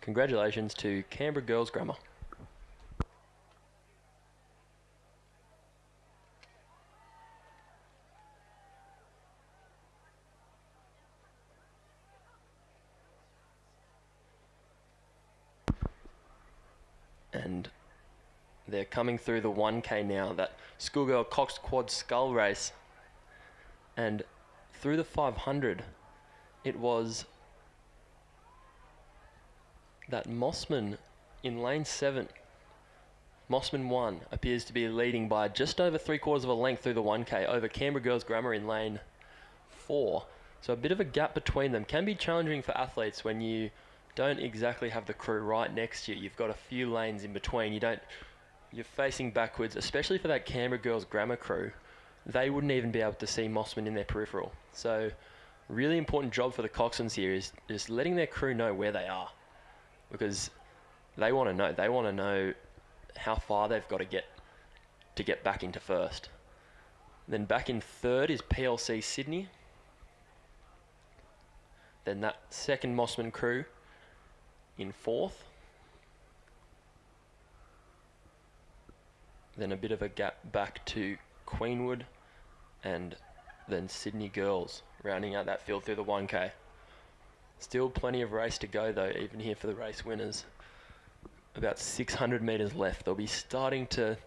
Congratulations to Canberra Girls Grammar. And they're coming through the 1K now, that Schoolgirl Cox Quad Scull race. And through the 500, it was that Mossman in lane 7. Mossman 1 appears to be leading by just over 3/4 of a length through the 1K over Canberra Girls Grammar in lane 4. So a bit of a gap between them. Can be challenging for athletes when you don't exactly have the crew right next to you. You've got a few lanes in between. You're facing backwards, especially for that Canberra Girls Grammar crew. They wouldn't even be able to see Mossman in their peripheral. So really important job for the coxswains here is just letting their crew know where they are, because they want to know. They want to know how far they've got to get back into first. Then back in third is PLC Sydney. Then that second Mossman crew in fourth. Then a bit of a gap back to Queenwood, and then Sydney Girls rounding out that field through the 1K. Still plenty of race to go though, even here for the race winners. About 600 metres left. They'll be starting to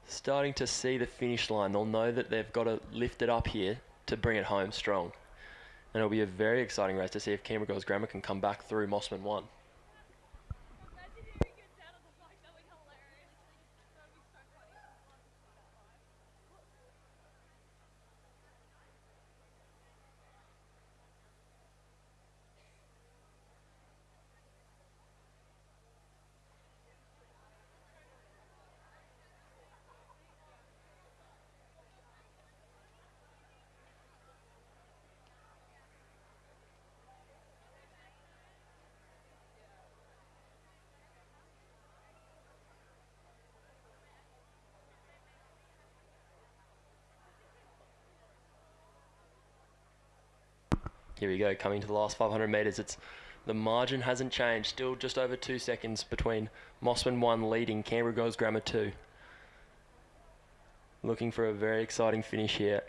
see the finish line. They'll know that they've got to lift it up here to bring it home strong. And it'll be a very exciting race to see if Canberra Girls Grammar can come back through Mossman 1. Here we go, coming to the last 500 metres. The margin hasn't changed, still just over 2 seconds between Mossman 1 leading Canberra Girls Grammar 2. Looking for a very exciting finish here.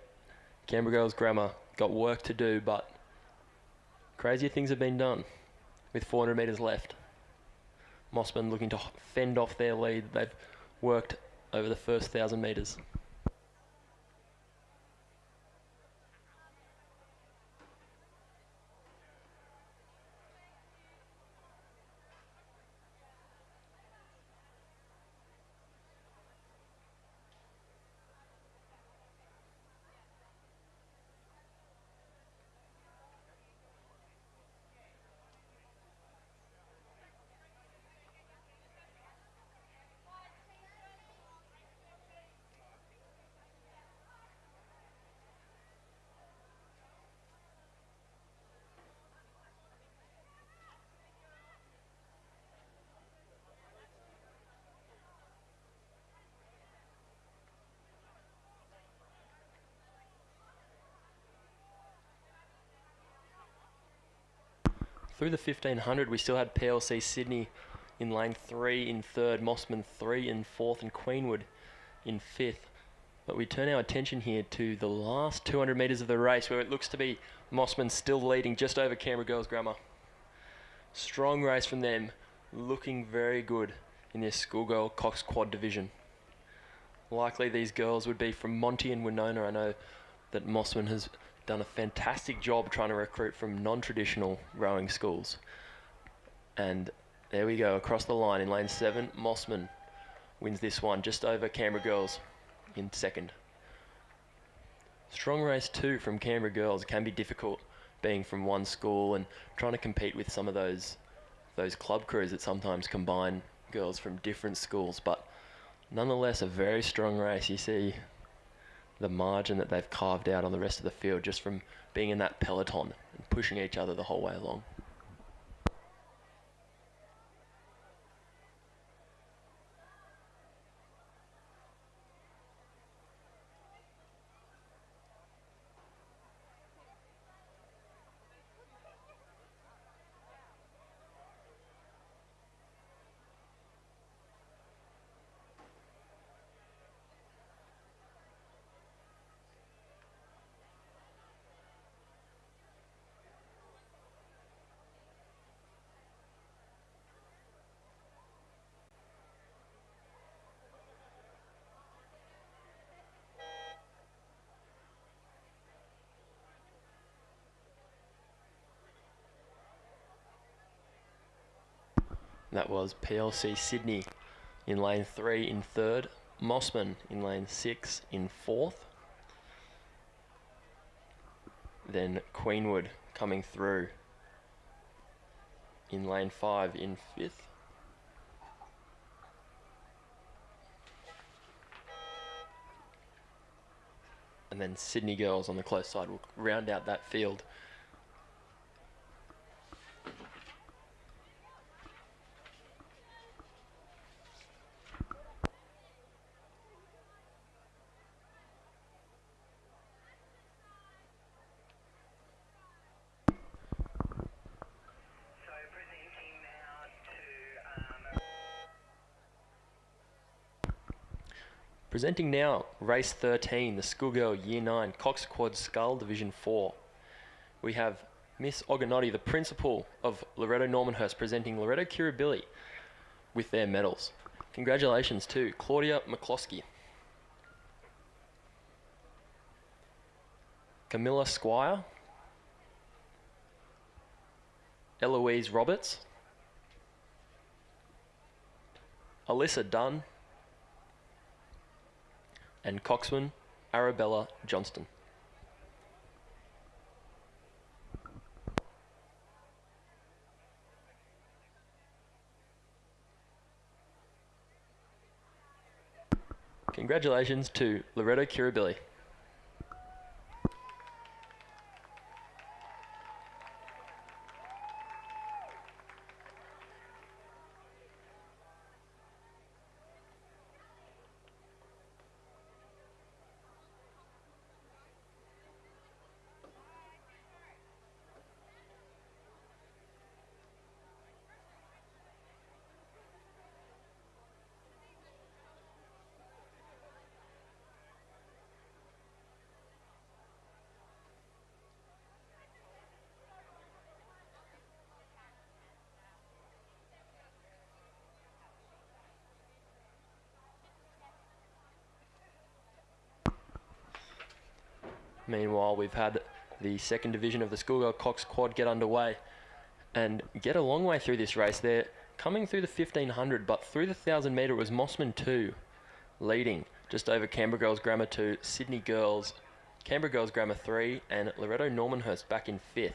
Canberra Girls Grammar got work to do, but crazier things have been done with 400 metres left. Mossman looking to fend off their lead. They've worked over the first 1,000 metres. Through the 1500, we still had PLC Sydney in lane 3 in third, Mossman 3 in fourth, and Queenwood in fifth. But we turn our attention here to the last 200 metres of the race, where it looks to be Mossman still leading just over Canberra Girls Grammar. Strong race from them, looking very good in this Schoolgirl Cox Quad division. Likely these girls would be from Monty and Winona. I know that Mossman has done a fantastic job trying to recruit from non-traditional rowing schools. And there we go, across the line in lane 7, Mossman wins this one just over Canberra Girls in second. Strong race 2 from Canberra Girls. Can be difficult being from one school and trying to compete with some of those club crews that sometimes combine girls from different schools, but nonetheless a very strong race. You see the margin that they've carved out on the rest of the field just from being in that peloton and pushing each other the whole way along. That was PLC Sydney in lane 3 in third, Mossman in lane 6 in fourth, then Queenwood coming through in lane 5 in fifth, and then Sydney Girls on the close side will round out that field. Presenting now race 13, the Schoolgirl Year 9 Cox Quad Scull Division 4. We have Miss Oganotti, the principal of Loreto Normanhurst, presenting Loreto Kirribilli with their medals. Congratulations to Claudia McCloskey, Camilla Squire, Eloise Roberts, Alyssa Dunn, and coxswain Arabella Johnston. Congratulations to Loreto Kirribilli. Meanwhile, we've had the second division of the Schoolgirl Cox Quad get underway and get a long way through this race. They're coming through the 1500, but through the 1000 metre it was Mossman 2 leading just over Canberra Girls Grammar 2, Sydney Girls, Canberra Girls Grammar 3, and Loreto Normanhurst back in 5th.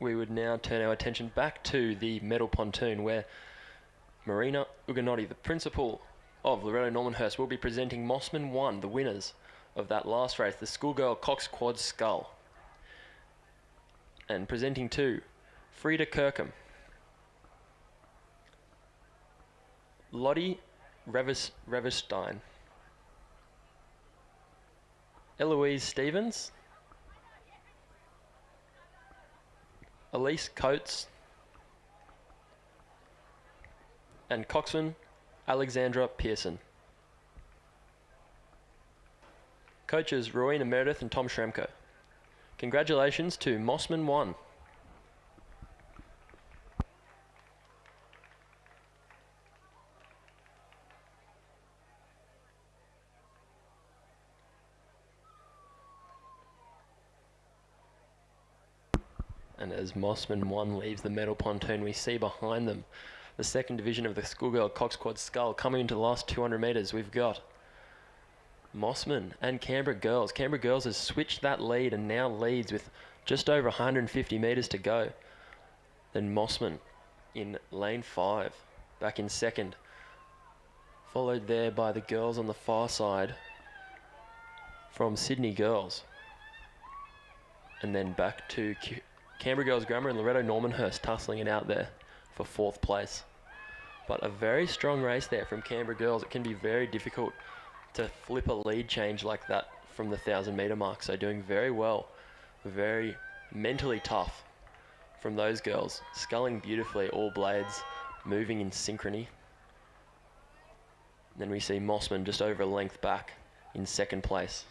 We would now turn our attention back to the medal pontoon where Marina Uganotti, the principal of Loreto Normanhurst, will be presenting Mossman 1, the winners of that last race, the Schoolgirl Cox Quad Scull. And presenting 2, Frida Kirkham, Lottie Reverstein. Eloise Stevens. Elise Coates. And coxswain Alexandra Pearson. Coaches Rowena Meredith and Tom Shremko. Congratulations to Mossman 1. And as Mossman 1 leaves the medal pontoon, we see behind them the second division of the Schoolgirl Cox Quad Scull. Coming into the last 200 metres, we've got Mossman and Canberra Girls. Canberra Girls has switched that lead and now leads with just over 150 metres to go. Then Mossman in lane 5, back in second. Followed there by the girls on the far side from Sydney Girls. And then back to Canberra Girls Grammar and Loreto Normanhurst tussling it out there for 4th place. But a very strong race there from Canberra Girls. It can be very difficult to flip a lead change like that from the 1,000 metre mark. So doing very well, very mentally tough from those girls. Sculling beautifully, all blades moving in synchrony. Then we see Mossman just over a length back in 2nd place.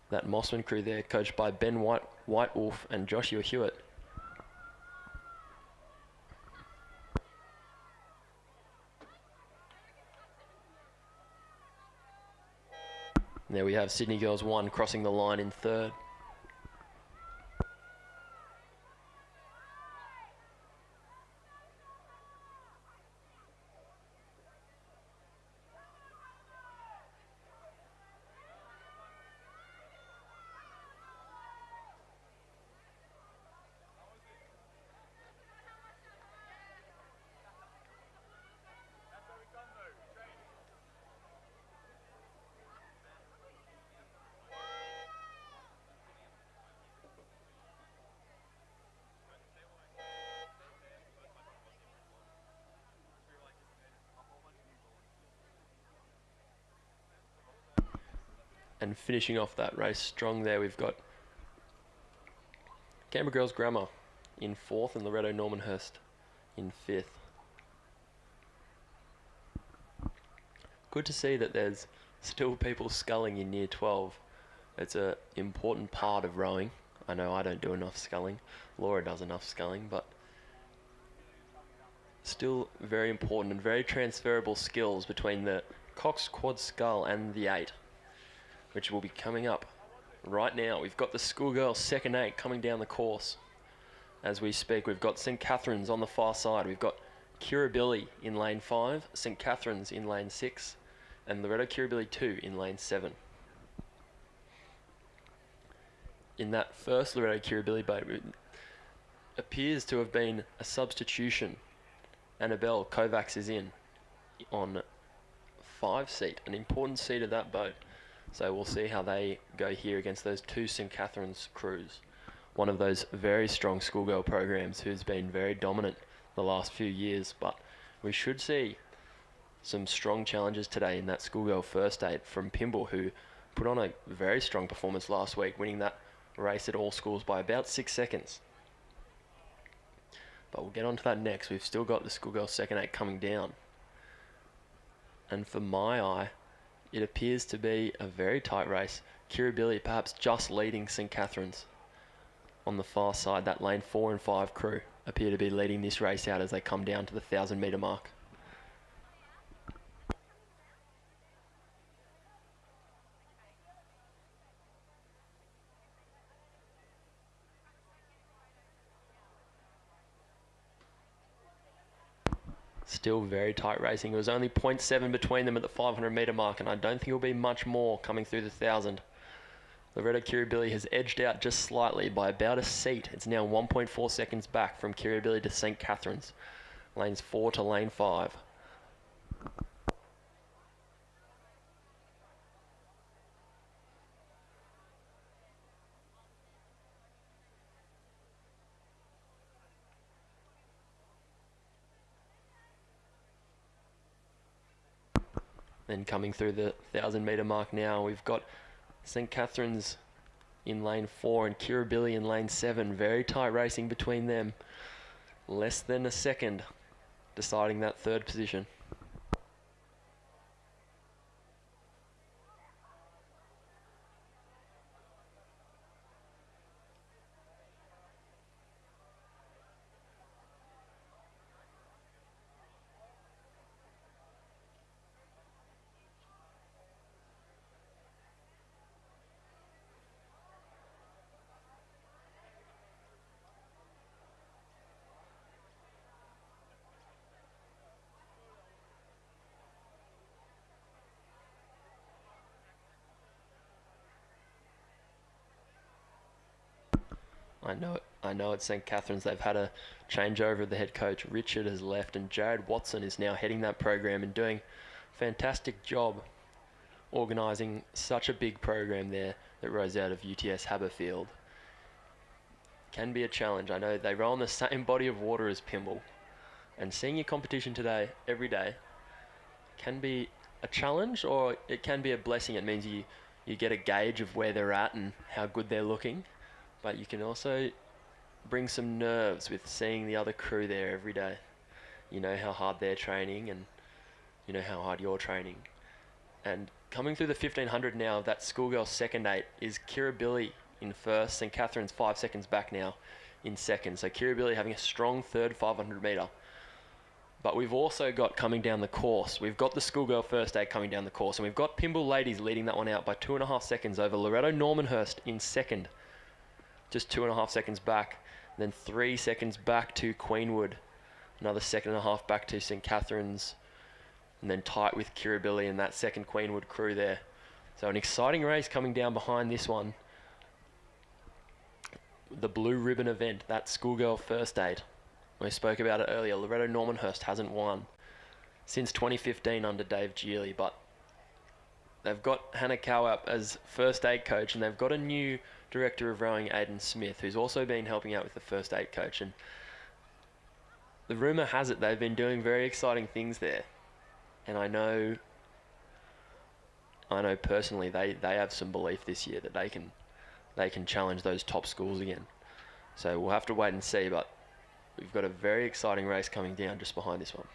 That Mossman crew there, coached by Ben White Wolf and Joshua Hewitt. And there we have Sydney Girls 1 crossing the line in 3rd. And finishing off that race strong there, we've got Canberra Girls Grammar in 4th and Loreto Normanhurst in 5th. Good to see that there's still people sculling in year 12. It's an important part of rowing. I know I don't do enough sculling. Laura does enough sculling, but still very important and very transferable skills between the Cox Quad Scull and the 8. Which will be coming up right now. We've got the Schoolgirl second 8 coming down the course. As we speak, we've got St Catherine's on the far side. We've got Kirribilli in lane 5, St Catherine's in lane 6, and Loreto Kirribilli 2 in lane 7. In that first Loreto Kirribilli boat, it appears to have been a substitution. Annabelle Kovacs is in on 5 seat, an important seat of that boat. So we'll see how they go here against those 2 St Catherine's crews. One of those very strong schoolgirl programs who's been very dominant the last few years. But we should see some strong challenges today in that schoolgirl first 8 from Pimble, who put on a very strong performance last week, winning that race at all schools by about 6 seconds. But we'll get on to that next. We've still got the schoolgirl second 8 coming down. And for my eye, it appears to be a very tight race. Kirribilli perhaps just leading St Catherine's. On the far side, that lane 4 and 5 crew appear to be leading this race out as they come down to the 1,000 metre mark. Still very tight racing. It was only 0.7 between them at the 500 metre mark, and I don't think it will be much more coming through the 1,000. Loreto Kirribilli has edged out just slightly by about a seat. It's now 1.4 seconds back from Kirribilli to St Catherine's. Lanes 4 to lane 5. Then coming through the 1,000-metre mark now, we've got St Catherine's in lane 4 and Kirribilli in lane 7. Very tight racing between them. Less than a second deciding that third position. I know at St Catherine's they've had a changeover of the head coach. Richard has left and Jared Watson is now heading that program and doing a fantastic job organising such a big program there that rose out of UTS Haberfield. Can be a challenge. I know they roll in the same body of water as Pymble, and seeing your competition today, every day, can be a challenge or it can be a blessing. It means you get a gauge of where they're at and how good they're looking. But you can also bring some nerves with seeing the other crew there every day. You know how hard they're training and you know how hard you're training. And coming through the 1500 now, that Schoolgirl second 8 is Kirribilli in first. St Catherine's 5 seconds back now in second. So Kirribilli having a strong third 500 metre. But we've also got coming down the course, we've got the Schoolgirl first 8 coming down the course, and we've got Pymble Ladies leading that one out by 2.5 seconds over Loreto Normanhurst in second. Just 2.5 seconds back, and then 3 seconds back to Queenwood, another 1.5 back to St Catherine's, and then tight with Kirribilli and that second Queenwood crew there. So an exciting race coming down behind this one. The blue ribbon event, that Schoolgirl first 8. We spoke about it earlier. Loreto Normanhurst hasn't won since 2015 under Dave Geely, but they've got Hannah Cowap as first 8 coach, and they've got a new director of rowing, Aidan Smith, who's also been helping out with the first 8 coach. And the rumour has it they've been doing very exciting things there. And I know personally they have some belief this year that they can challenge those top schools again. So we'll have to wait and see, but we've got a very exciting race coming down just behind this one.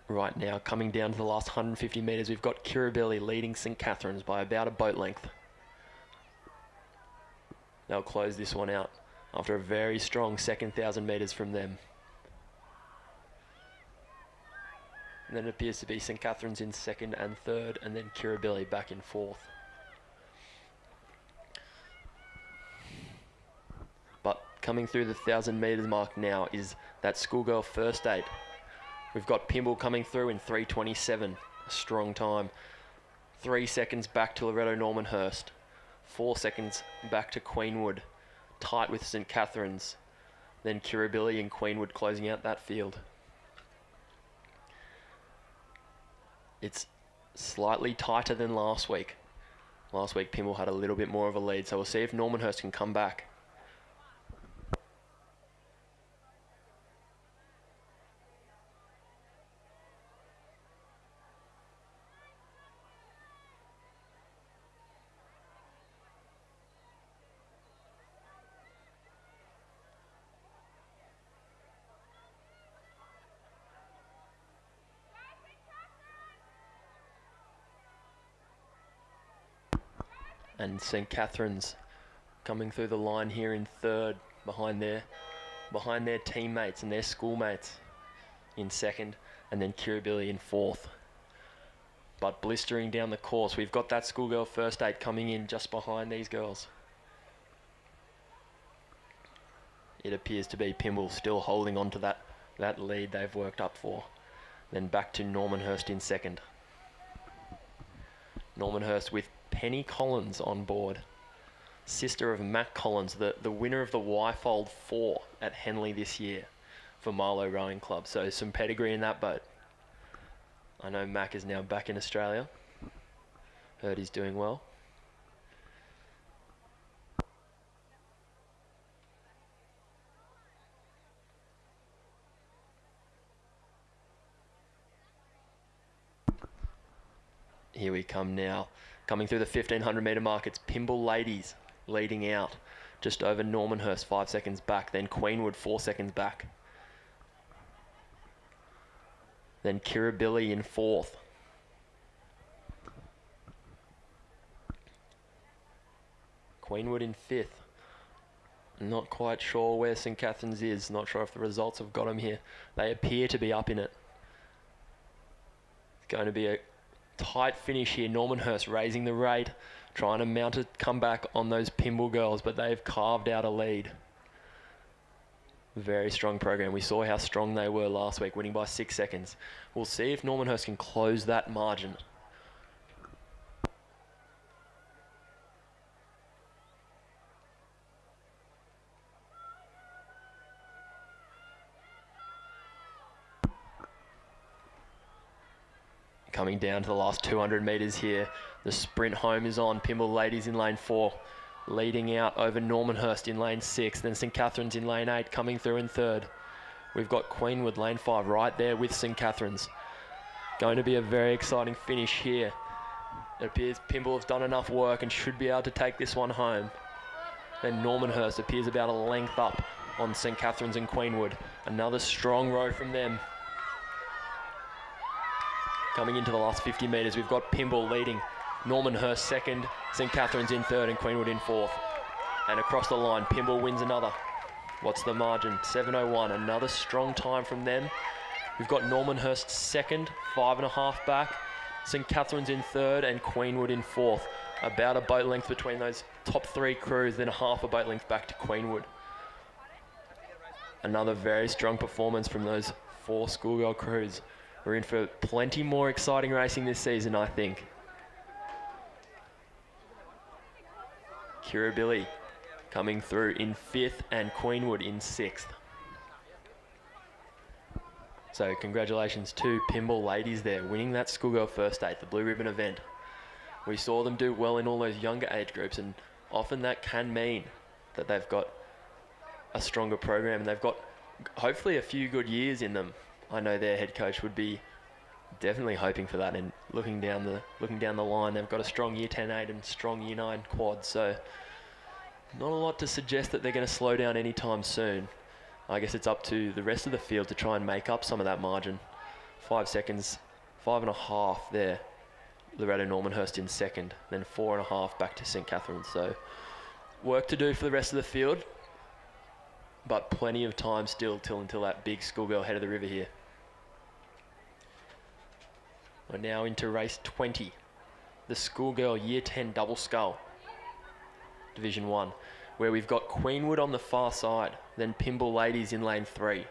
Right now, coming down to the last 150 metres, we've got Kirribilli leading St Catherine's by about a boat length. They'll close this one out after a very strong second 1,000 metres from them. And then it appears to be St Catherine's in second and third, and then Kirribilli back in fourth. But coming through the 1,000 metres mark now is that Schoolgirl first 8. We've got Pymble coming through in 3:27, a strong time. 3 seconds back to Loreto Normanhurst. 4 seconds back to Queenwood, tight with St Catherine's. Then Kirribilli and Queenwood closing out that field. It's slightly tighter than last week. Last week Pymble had a little bit more of a lead, so we'll see if Normanhurst can come back. And St Catherine's coming through the line here in third, behind their teammates and their schoolmates in second, and then Kirribilli in fourth. But blistering down the course, we've got that Schoolgirl first 8 coming in just behind these girls. It appears to be Pymble still holding on to that lead they've worked up for. Then back to Normanhurst in second. Normanhurst with Penny Collins on board, sister of Matt Collins, the winner of the Y-Fold 4 at Henley this year for Marlow Rowing Club. So some pedigree in that boat. I know Mac is now back in Australia. Heard he's doing well. Here we come now. Coming through the 1500 metre mark, it's Pymble Ladies leading out. Just over Normanhurst, 5 seconds back. Then Queenwood, 4 seconds back. Then Kirribilli in 4th. Queenwood in 5th. Not quite sure where St Catherine's is. Not sure if the results have got them here. They appear to be up in it. It's going to be a tight finish here. Normanhurst raising the rate, trying to mount a comeback on those Pymble girls, but they've carved out a lead. Very strong program. We saw how strong they were last week, winning by 6 seconds. We'll see if Normanhurst can close that margin. Coming down to the last 200 metres here. The sprint home is on. Pymble Ladies in lane 4. Leading out over Normanhurst in lane 6. Then St Catherine's in lane 8, coming through in 3rd. We've got Queenwood lane 5 right there with St Catherine's. Going to be a very exciting finish here. It appears Pymble have done enough work and should be able to take this one home. Then Normanhurst appears about a length up on St Catherine's and Queenwood. Another strong row from them. Coming into the last 50 metres, we've got Pymble leading. Normanhurst 2nd, St Catherine's in 3rd and Queenwood in 4th. And across the line, Pymble wins another. What's the margin? 7:01, another strong time from them. We've got Normanhurst 2nd, 5.5 back. St Catherine's in 3rd and Queenwood in 4th. About a boat length between those top 3 crews, then half a boat length back to Queenwood. Another very strong performance from those 4 Schoolgirl crews. We're in for plenty more exciting racing this season, I think. Kirribilli coming through in 5th and Queenwood in 6th. So congratulations to Pymble Ladies there, winning that Schoolgirl First 8, the Blue Ribbon event. We saw them do well in all those younger age groups, and often that can mean that they've got a stronger program and they've got hopefully a few good years in them. I know their head coach would be definitely hoping for that, and looking down the line, they've got a strong year 10-8 and strong year 9 quad, so not a lot to suggest that they're going to slow down anytime soon. I guess it's up to the rest of the field to try and make up some of that margin. 5 seconds, 5.5 there. Loreto Normanhurst in 2nd, then 4.5 back to St Catherine's. So work to do for the rest of the field, but plenty of time still until that big Schoolgirl head of the river here. We're now into race 20, the Schoolgirl Year 10 Double Scull, Division 1, where we've got Queenwood on the far side, then Pymble Ladies in lane 3,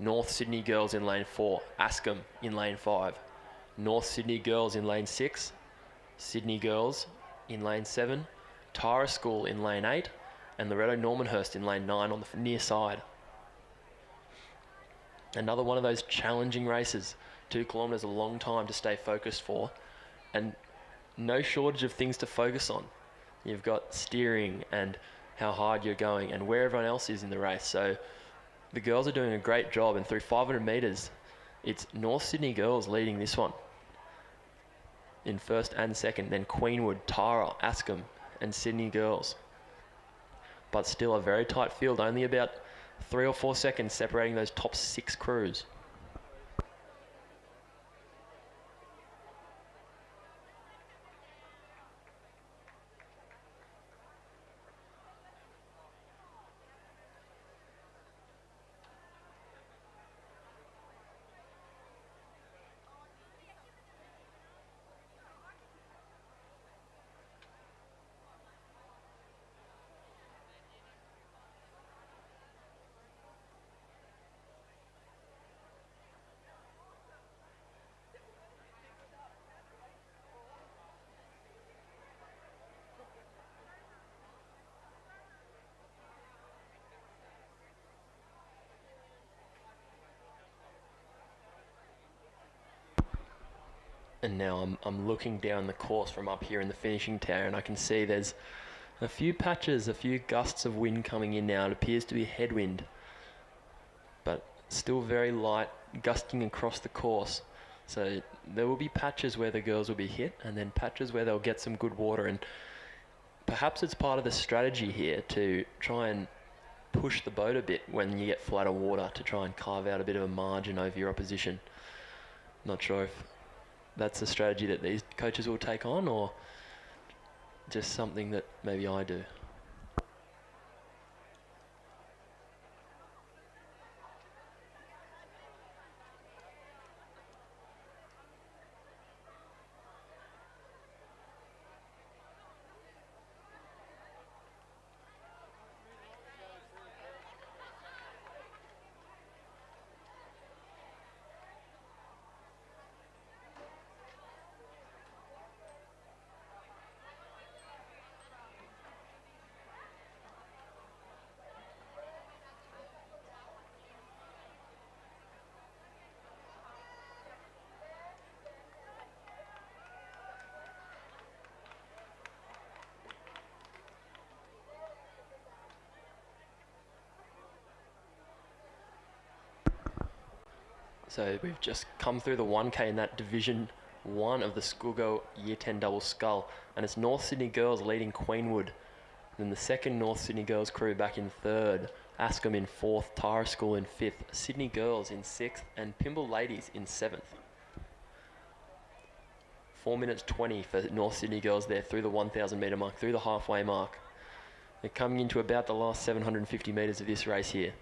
North Sydney Girls in lane 4, Askham in lane 5, North Sydney Girls in lane 6, Sydney Girls in lane 7, Tara School in lane 8, and Loreto Normanhurst in lane 9 on the near side. Another one of those challenging races. 2 kilometres, a long time to stay focused for, and no shortage of things to focus on. You've got steering and how hard you're going and where everyone else is in the race. So the girls are doing a great job, and through 500 metres, it's North Sydney Girls leading this one in 1st and 2nd, then Queenwood, Tara, Askham and Sydney Girls. But still a very tight field, only about 3 or 4 seconds separating those top 6 crews. And now I'm looking down the course from up here in the finishing tower, and I can see there's a few patches, a few gusts of wind coming in now. It appears to be headwind, but still very light, gusting across the course. So there will be patches where the girls will be hit and then patches where they'll get some good water, and perhaps it's part of the strategy here to try and push the boat a bit when you get flatter water to try and carve out a bit of a margin over your opposition. Not sure if that's a strategy that these coaches will take on or just something that maybe I do. So we've just come through the 1K in that Division 1 of the Schoolgirl Year 10 double scull, and it's North Sydney Girls leading Queenwood. Then the second North Sydney Girls crew back in third, Ascombe in fourth, Tara School in fifth, Sydney Girls in sixth, and Pymble Ladies in seventh. 4 minutes 20 for North Sydney Girls there through the 1,000 metre mark, through the halfway mark. They're coming into about the last 750 metres of this race here.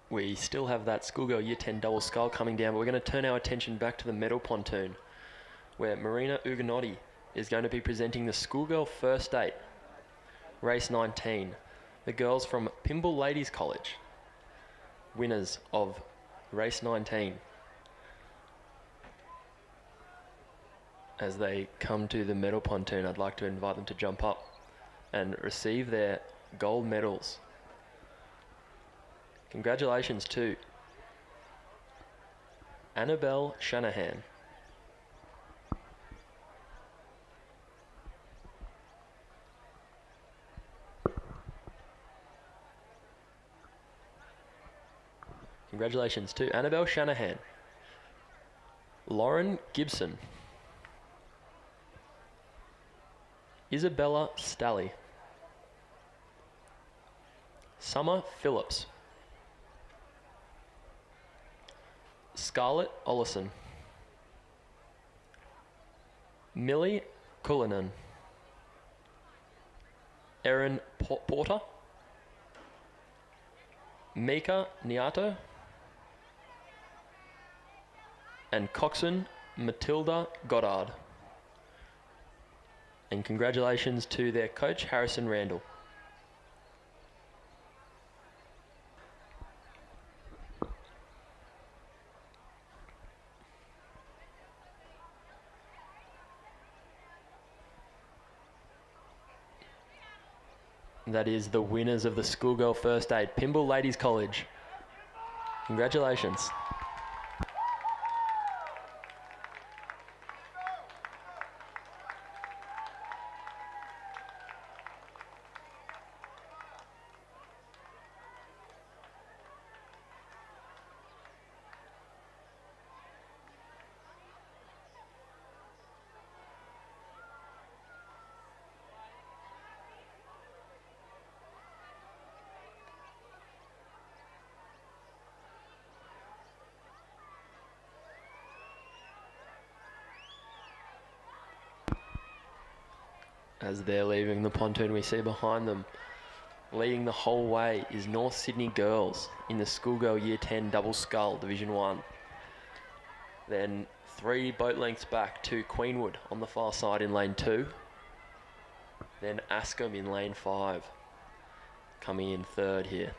We still have that Schoolgirl Year 10 double scull coming down, but we're going to turn our attention back to the medal pontoon, where Marina Uganotti is going to be presenting the Schoolgirl First 8, race 19. The girls from Pymble Ladies College, winners of race 19. As they come to the medal pontoon, I'd like to invite them to jump up and receive their gold medals. Congratulations to Annabelle Shanahan, congratulations to Annabelle Shanahan, Lauren Gibson, Isabella Stally, Summer Phillips, Scarlett Ollison, Millie Cullinan, Erin Porter, Mika Niato, and coxswain Matilda Goddard. And congratulations to their coach, Harrison Randall. That is the winners of the Schoolgirl First Aid, Pymble Ladies College. Congratulations. As they're leaving the pontoon, we see behind them Leading the whole way is North Sydney Girls in the Schoolgirl Year 10 Double Scull Division 1. Then 3 boat lengths back to Queenwood on the far side in lane 2. Then Ascombe in lane 5, coming in third here.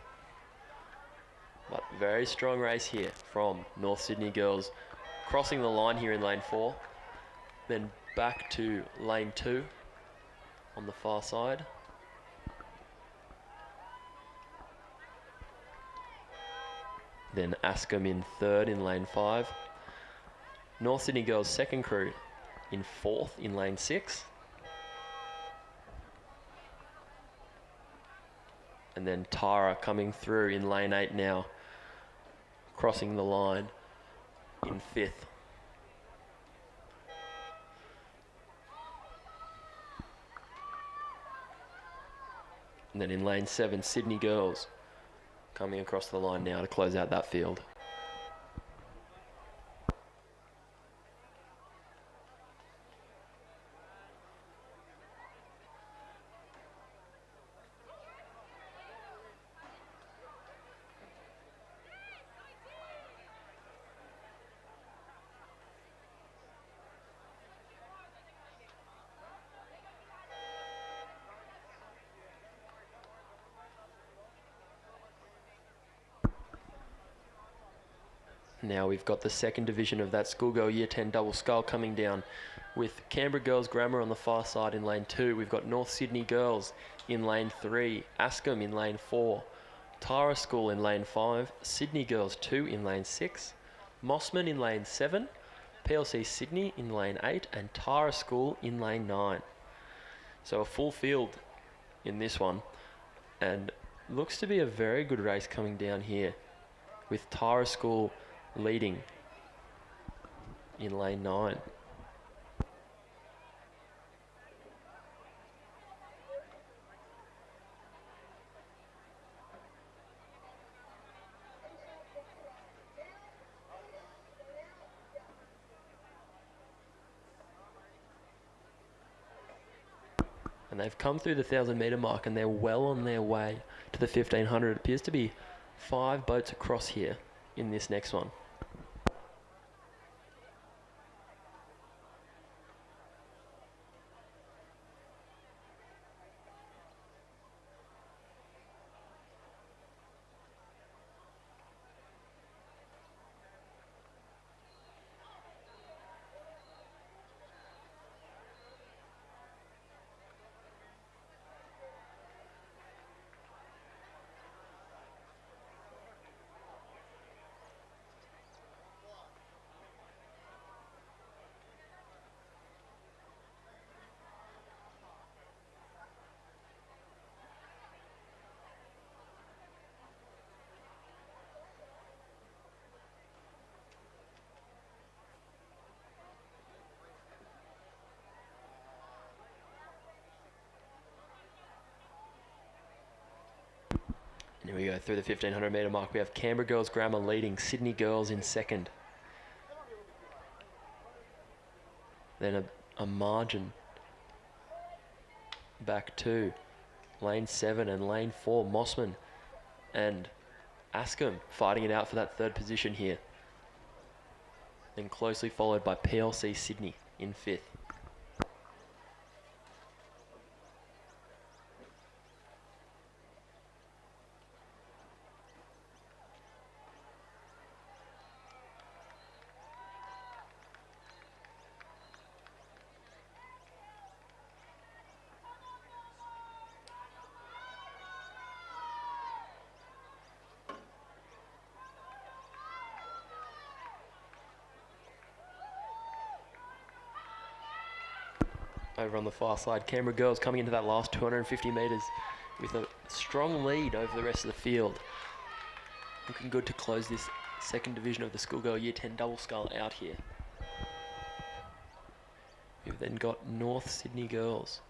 But very strong race here from North Sydney Girls, crossing the line here in lane 4. Then back to lane 2 on the far side. Then Ascombe in third in lane 5. North Sydney Girls second crew in fourth in lane 6. And then Tara coming through in lane 8 now, crossing the line in fifth. And then in lane 7, Sydney Girls coming across the line now to close out that field. Now we've got the second division of that Schoolgirl Year 10 Double Scull coming down with Canberra Girls Grammar on the far side in lane 2. We've got North Sydney Girls in lane 3, Ascombe in lane 4, Tara School in lane 5, Sydney Girls 2 in lane 6, Mossman in lane 7, PLC Sydney in lane 8 and Tara School in lane 9. So a full field in this one, and looks to be a very good race coming down here with Tara School leading in lane 9. And they've come through the 1,000 metre mark and they're well on their way to the 1,500. It appears to be 5 boats across here in this next one. Here we go through the 1,500 metre mark. We have Canberra Girls Grammar leading, Sydney Girls in second. Then a margin back to lane 7 and lane 4, Mossman and Ascombe fighting it out for that third position here. Then closely followed by PLC Sydney in fifth. Over on the far side, Canberra Girls coming into that last 250 metres with a strong lead over the rest of the field. Looking good to close this second division of the Schoolgirl Year 10 Double Scull out here. We've then got North Sydney Girls.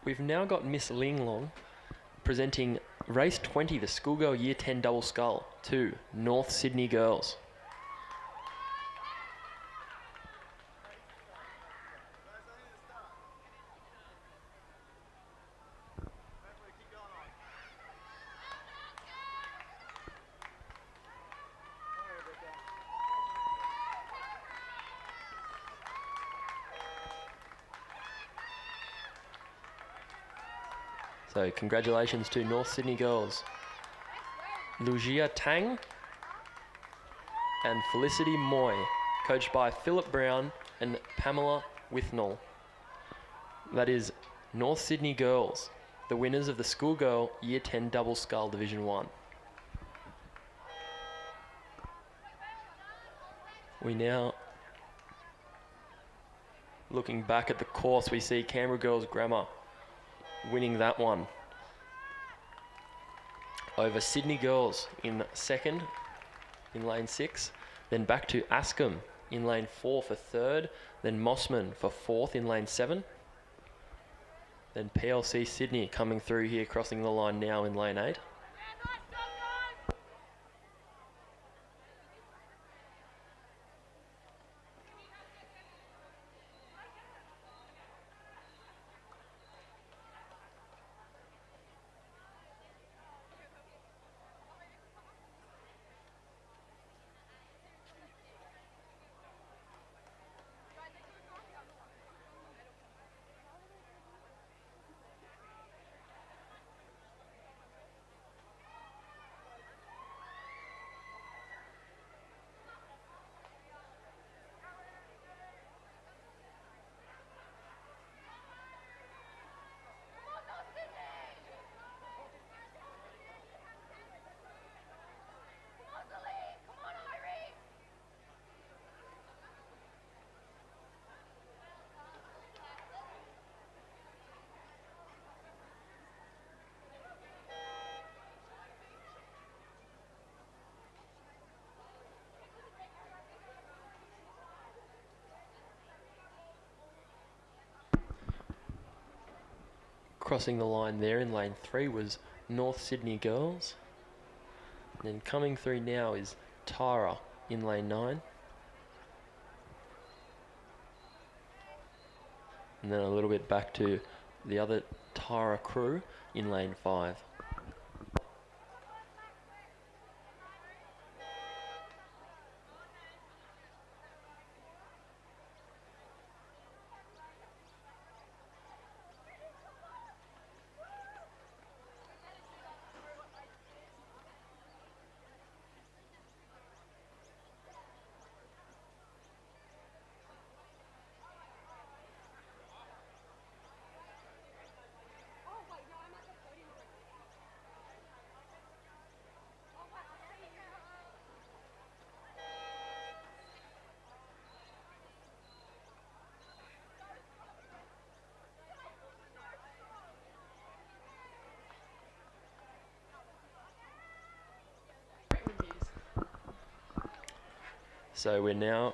We've now got Miss Linglong presenting Race 20, the Schoolgirl Year 10 double scull to North Sydney Girls. So congratulations to North Sydney Girls. Lugia Tang and Felicity Moy, coached by Philip Brown and Pamela Withnall. That is North Sydney Girls, the winners of the Schoolgirl Year 10 Double Scull Division 1. We now, looking back at the course, we see Canberra Girls Grammar winning that one over Sydney Girls in second in lane 6, then back to Ascombe in lane 4 for third, then Mossman for fourth in lane 7, then PLC Sydney coming through here, crossing the line now in lane 8. Crossing the line there in lane 3 was North Sydney Girls. And then coming through now is Tara in lane 9. And then a little bit back to the other Tara crew in lane 5. So we're now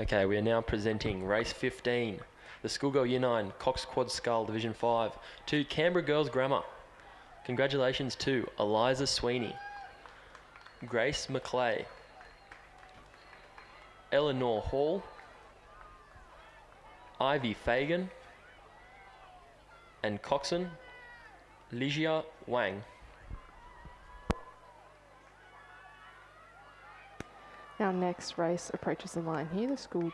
Okay, we are now presenting race 15, the Schoolgirl Year 9 Cox Quad Scull Division 5 to Canberra Girls Grammar. Congratulations to Eliza Sweeney, Grace McClay, Eleanor Hall, Ivy Fagan, and coxswain Ligia Wang. Our next race approaches the line here, the school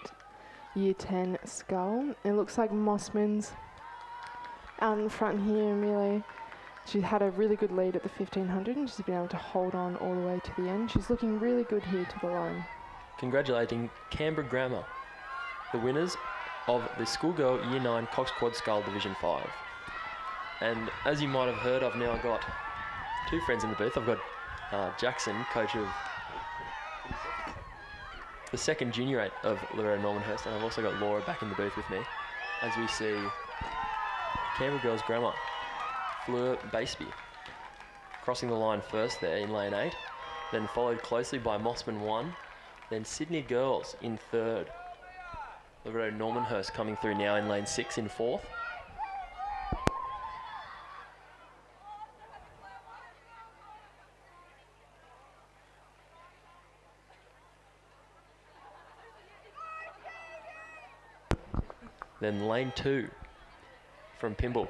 Year 10 Scull. It looks like Mossman's out in front here, and really, she had a really good lead at the 1500 and she's been able to hold on all the way to the end. She's looking really good here to the line. Congratulating Canberra Grammar, the winners of the Schoolgirl Year 9 Cox Quad Scull Division 5. And as you might have heard, I've now got two friends in the booth. I've got Jackson, coach of the second junior 8 of Loreto Normanhurst, and I've also got Laura back in the booth with me as we see Canberra Girls Grammar, Fleur Baseby, crossing the line first there in lane 8, then followed closely by Mossman 1, then Sydney Girls in third. Loreto Normanhurst coming through now in lane 6 in fourth. Then lane 2 from Pimble.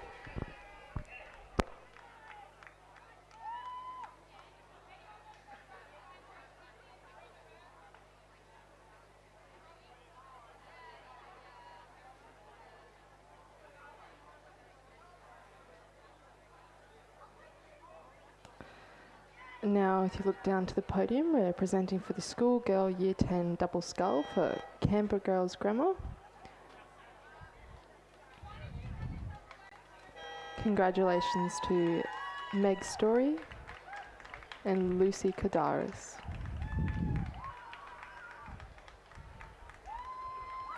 Now, if you look down to the podium, we're presenting for the Schoolgirl Year 10 Double Scull for Canberra Girls Grammar. Congratulations to Meg Story and Lucy Kadaris.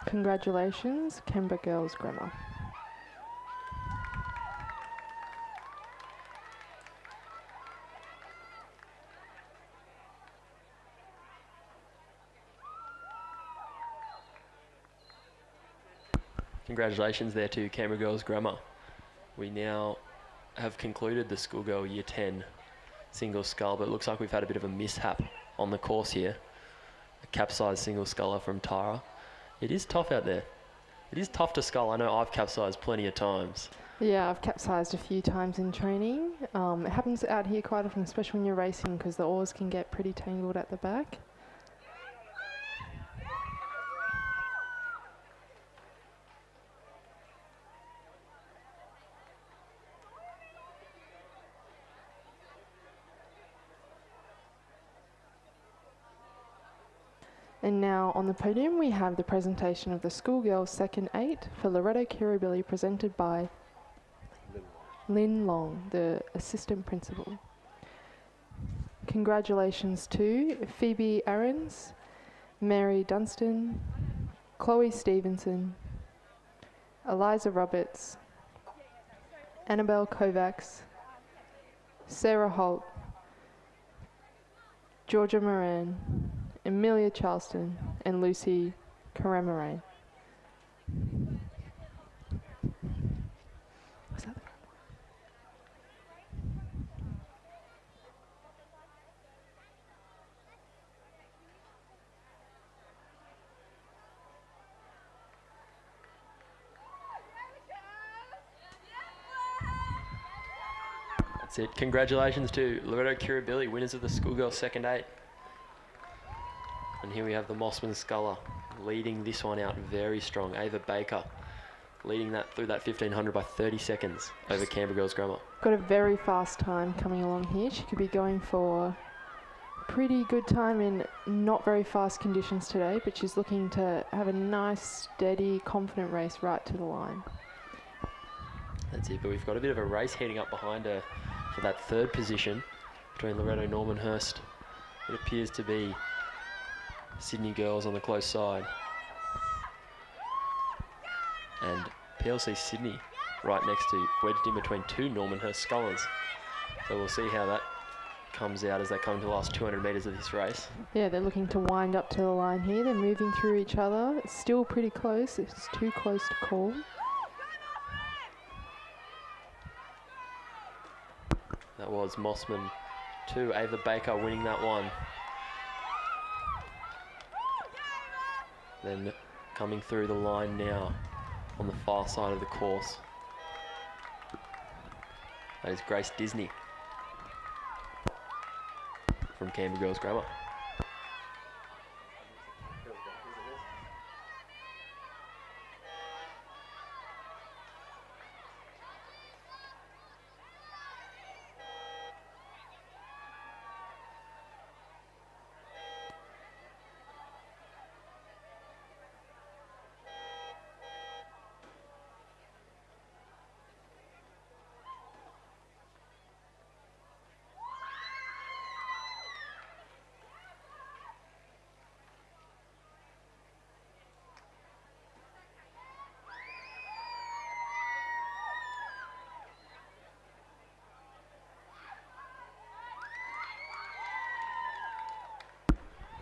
Congratulations, Canberra Girls Grammar. Congratulations there to Canberra Girls Grammar. We now have concluded the Schoolgirl Year 10 single scull, but it looks like we've had a bit of a mishap on the course here. A capsized single sculler from Tara. It is tough out there. It is tough to scull. I know I've capsized plenty of times. Yeah, I've capsized a few times in training. It happens out here quite often, especially when you're racing, because the oars can get pretty tangled at the back. And now on the podium we have the presentation of the Schoolgirl Second 8 for Loreto Kirribilli, presented by Lynn Long, the assistant principal. Congratulations to Phoebe Aarons, Mary Dunstan, Chloe Stevenson, Eliza Roberts, Annabelle Kovacs, Sarah Holt, Georgia Moran, Amelia Charleston, and Lucy Karamaray. Was that the right one? That's it. Congratulations to Loreto Kirribilli, winners of the Schoolgirl Second 8. And here we have the Mossman Sculler leading this one out very strong. Ava Baker leading that through that 1500 by 30 seconds over Canberra Girls Grammar. Got a very fast time coming along here. She could be going for a pretty good time in not very fast conditions today, but she's looking to have a nice, steady, confident race right to the line. That's it, but we've got a bit of a race heating up behind her for that third position between Loreto Normanhurst. It appears to be Sydney Girls on the close side, and PLC Sydney right next to, wedged in between two Normanhurst scullers. So we'll see how that comes out as they come to the last 200 metres of this race. Yeah, they're looking to wind up to the line here. They're moving through each other. It's still pretty close. It's too close to call. That was Mossman 2, Ava Baker winning that one. Then coming through the line now on the far side of the course. That is Grace Disney from Canberra Girls Grammar.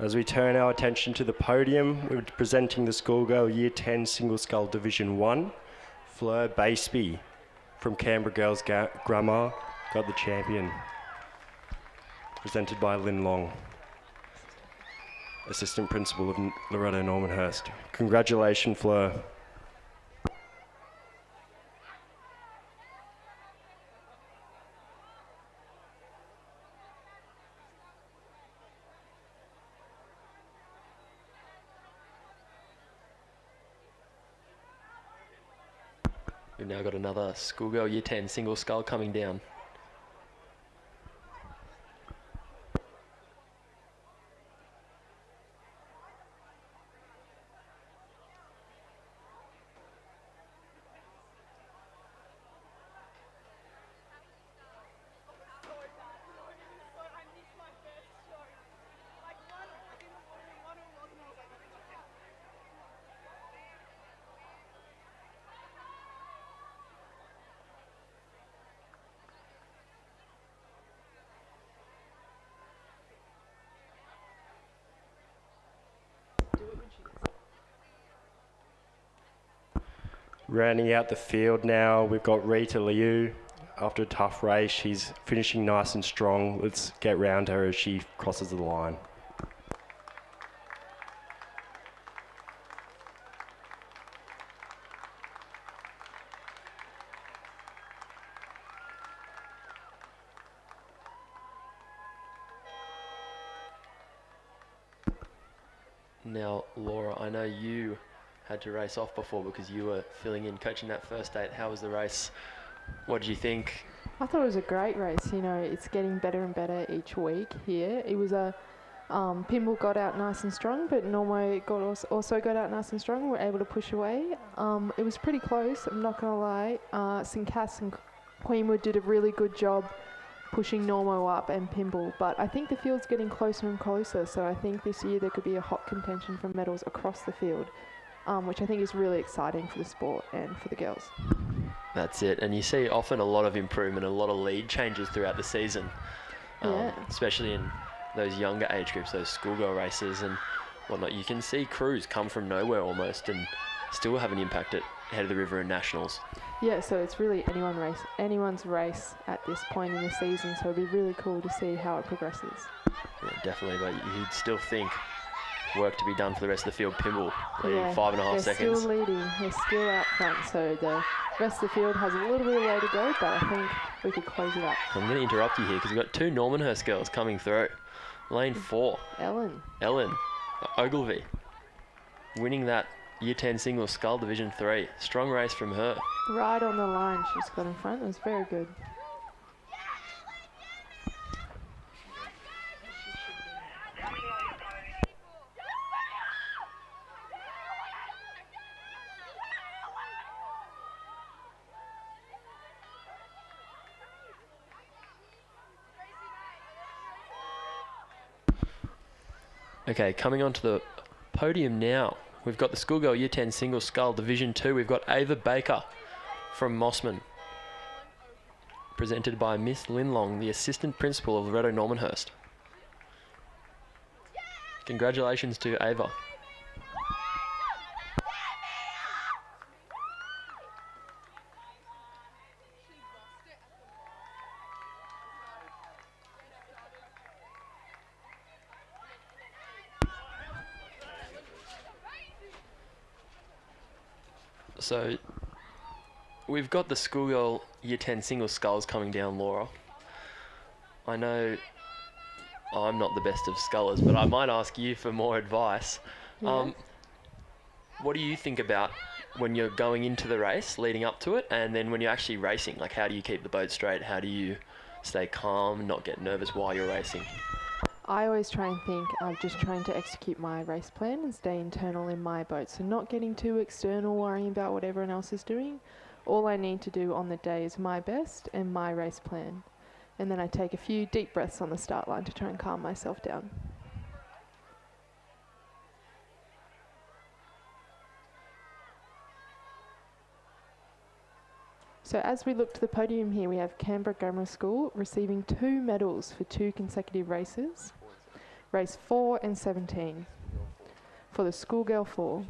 As we turn our attention to the podium, we're presenting the Schoolgirl Year 10 Single Scull Division 1. Fleur Baseby from Canberra Girls Grammar got the champion. Presented by Lynn Long, Assistant Principal of Loreto Normanhurst. Congratulations, Fleur. We've now got another Schoolgirl Year 10 single scull coming down. Rounding out the field now, we've got Rita Liu. After a tough race, she's finishing nice and strong. Let's get round her as she crosses the line. Now, Laura, I know you had to race off before because you were filling in, coaching that first date. How was the race? What did you think? I thought it was a great race. You know, it's getting better and better each week here. It was a Pimble got out nice and strong, but Normo also got out nice and strong. We were able to push away. It was pretty close, I'm not going to lie. St Cass and Queenwood did a really good job pushing Normo up and Pimble, but I think the field's getting closer and closer, so I think this year there could be a hot contention for medals across the field, which I think is really exciting for the sport and for the girls. That's it. And you see often a lot of improvement, a lot of lead changes throughout the season, especially in those younger age groups, those schoolgirl races and whatnot. You can see crews come from nowhere almost and still have an impact at Head of the River and Nationals. Yeah, so it's really anyone's race at this point in the season, so it'd be really cool to see how it progresses. Yeah, definitely, but you'd still think work to be done for the rest of the field. Pimble leading 5.5 seconds. They're still leading, they're still out front, so the rest of the field has a little bit of way to go, but I think we could close it up. I'm going to interrupt you here because we've got two Normanhurst girls coming through. Lane 4. Ellen Ogilvie, winning that Year 10 single scull Division 3. Strong race from her. right on the line she's got in front. It was very good. Okay, coming onto the podium now, we've got the Schoolgirl Year 10 Single Scull Division 2. We've got Ava Baker from Mossman, presented by Miss Lin Long, the Assistant Principal of Loreto Normanhurst. Congratulations to Ava. So, we've got the Schoolgirl Year 10 Single Sculls coming down, Laura. I know I'm not the best of scullers, but I might ask you for more advice. Yeah. What do you think about when you're going into the race, leading up to it, and then when you're actually racing? Like, how do you keep the boat straight? How do you stay calm, not get nervous while you're racing? I always try and think I'm just trying to execute my race plan and stay internal in my boat. So not getting too external, worrying about what everyone else is doing. All I need to do on the day is my best and my race plan. And then I take a few deep breaths on the start line to try and calm myself down. So as we look to the podium here, we have Canberra Grammar School receiving 2 medals for 2 consecutive races. race 4 and 17 for the Schoolgirl 4,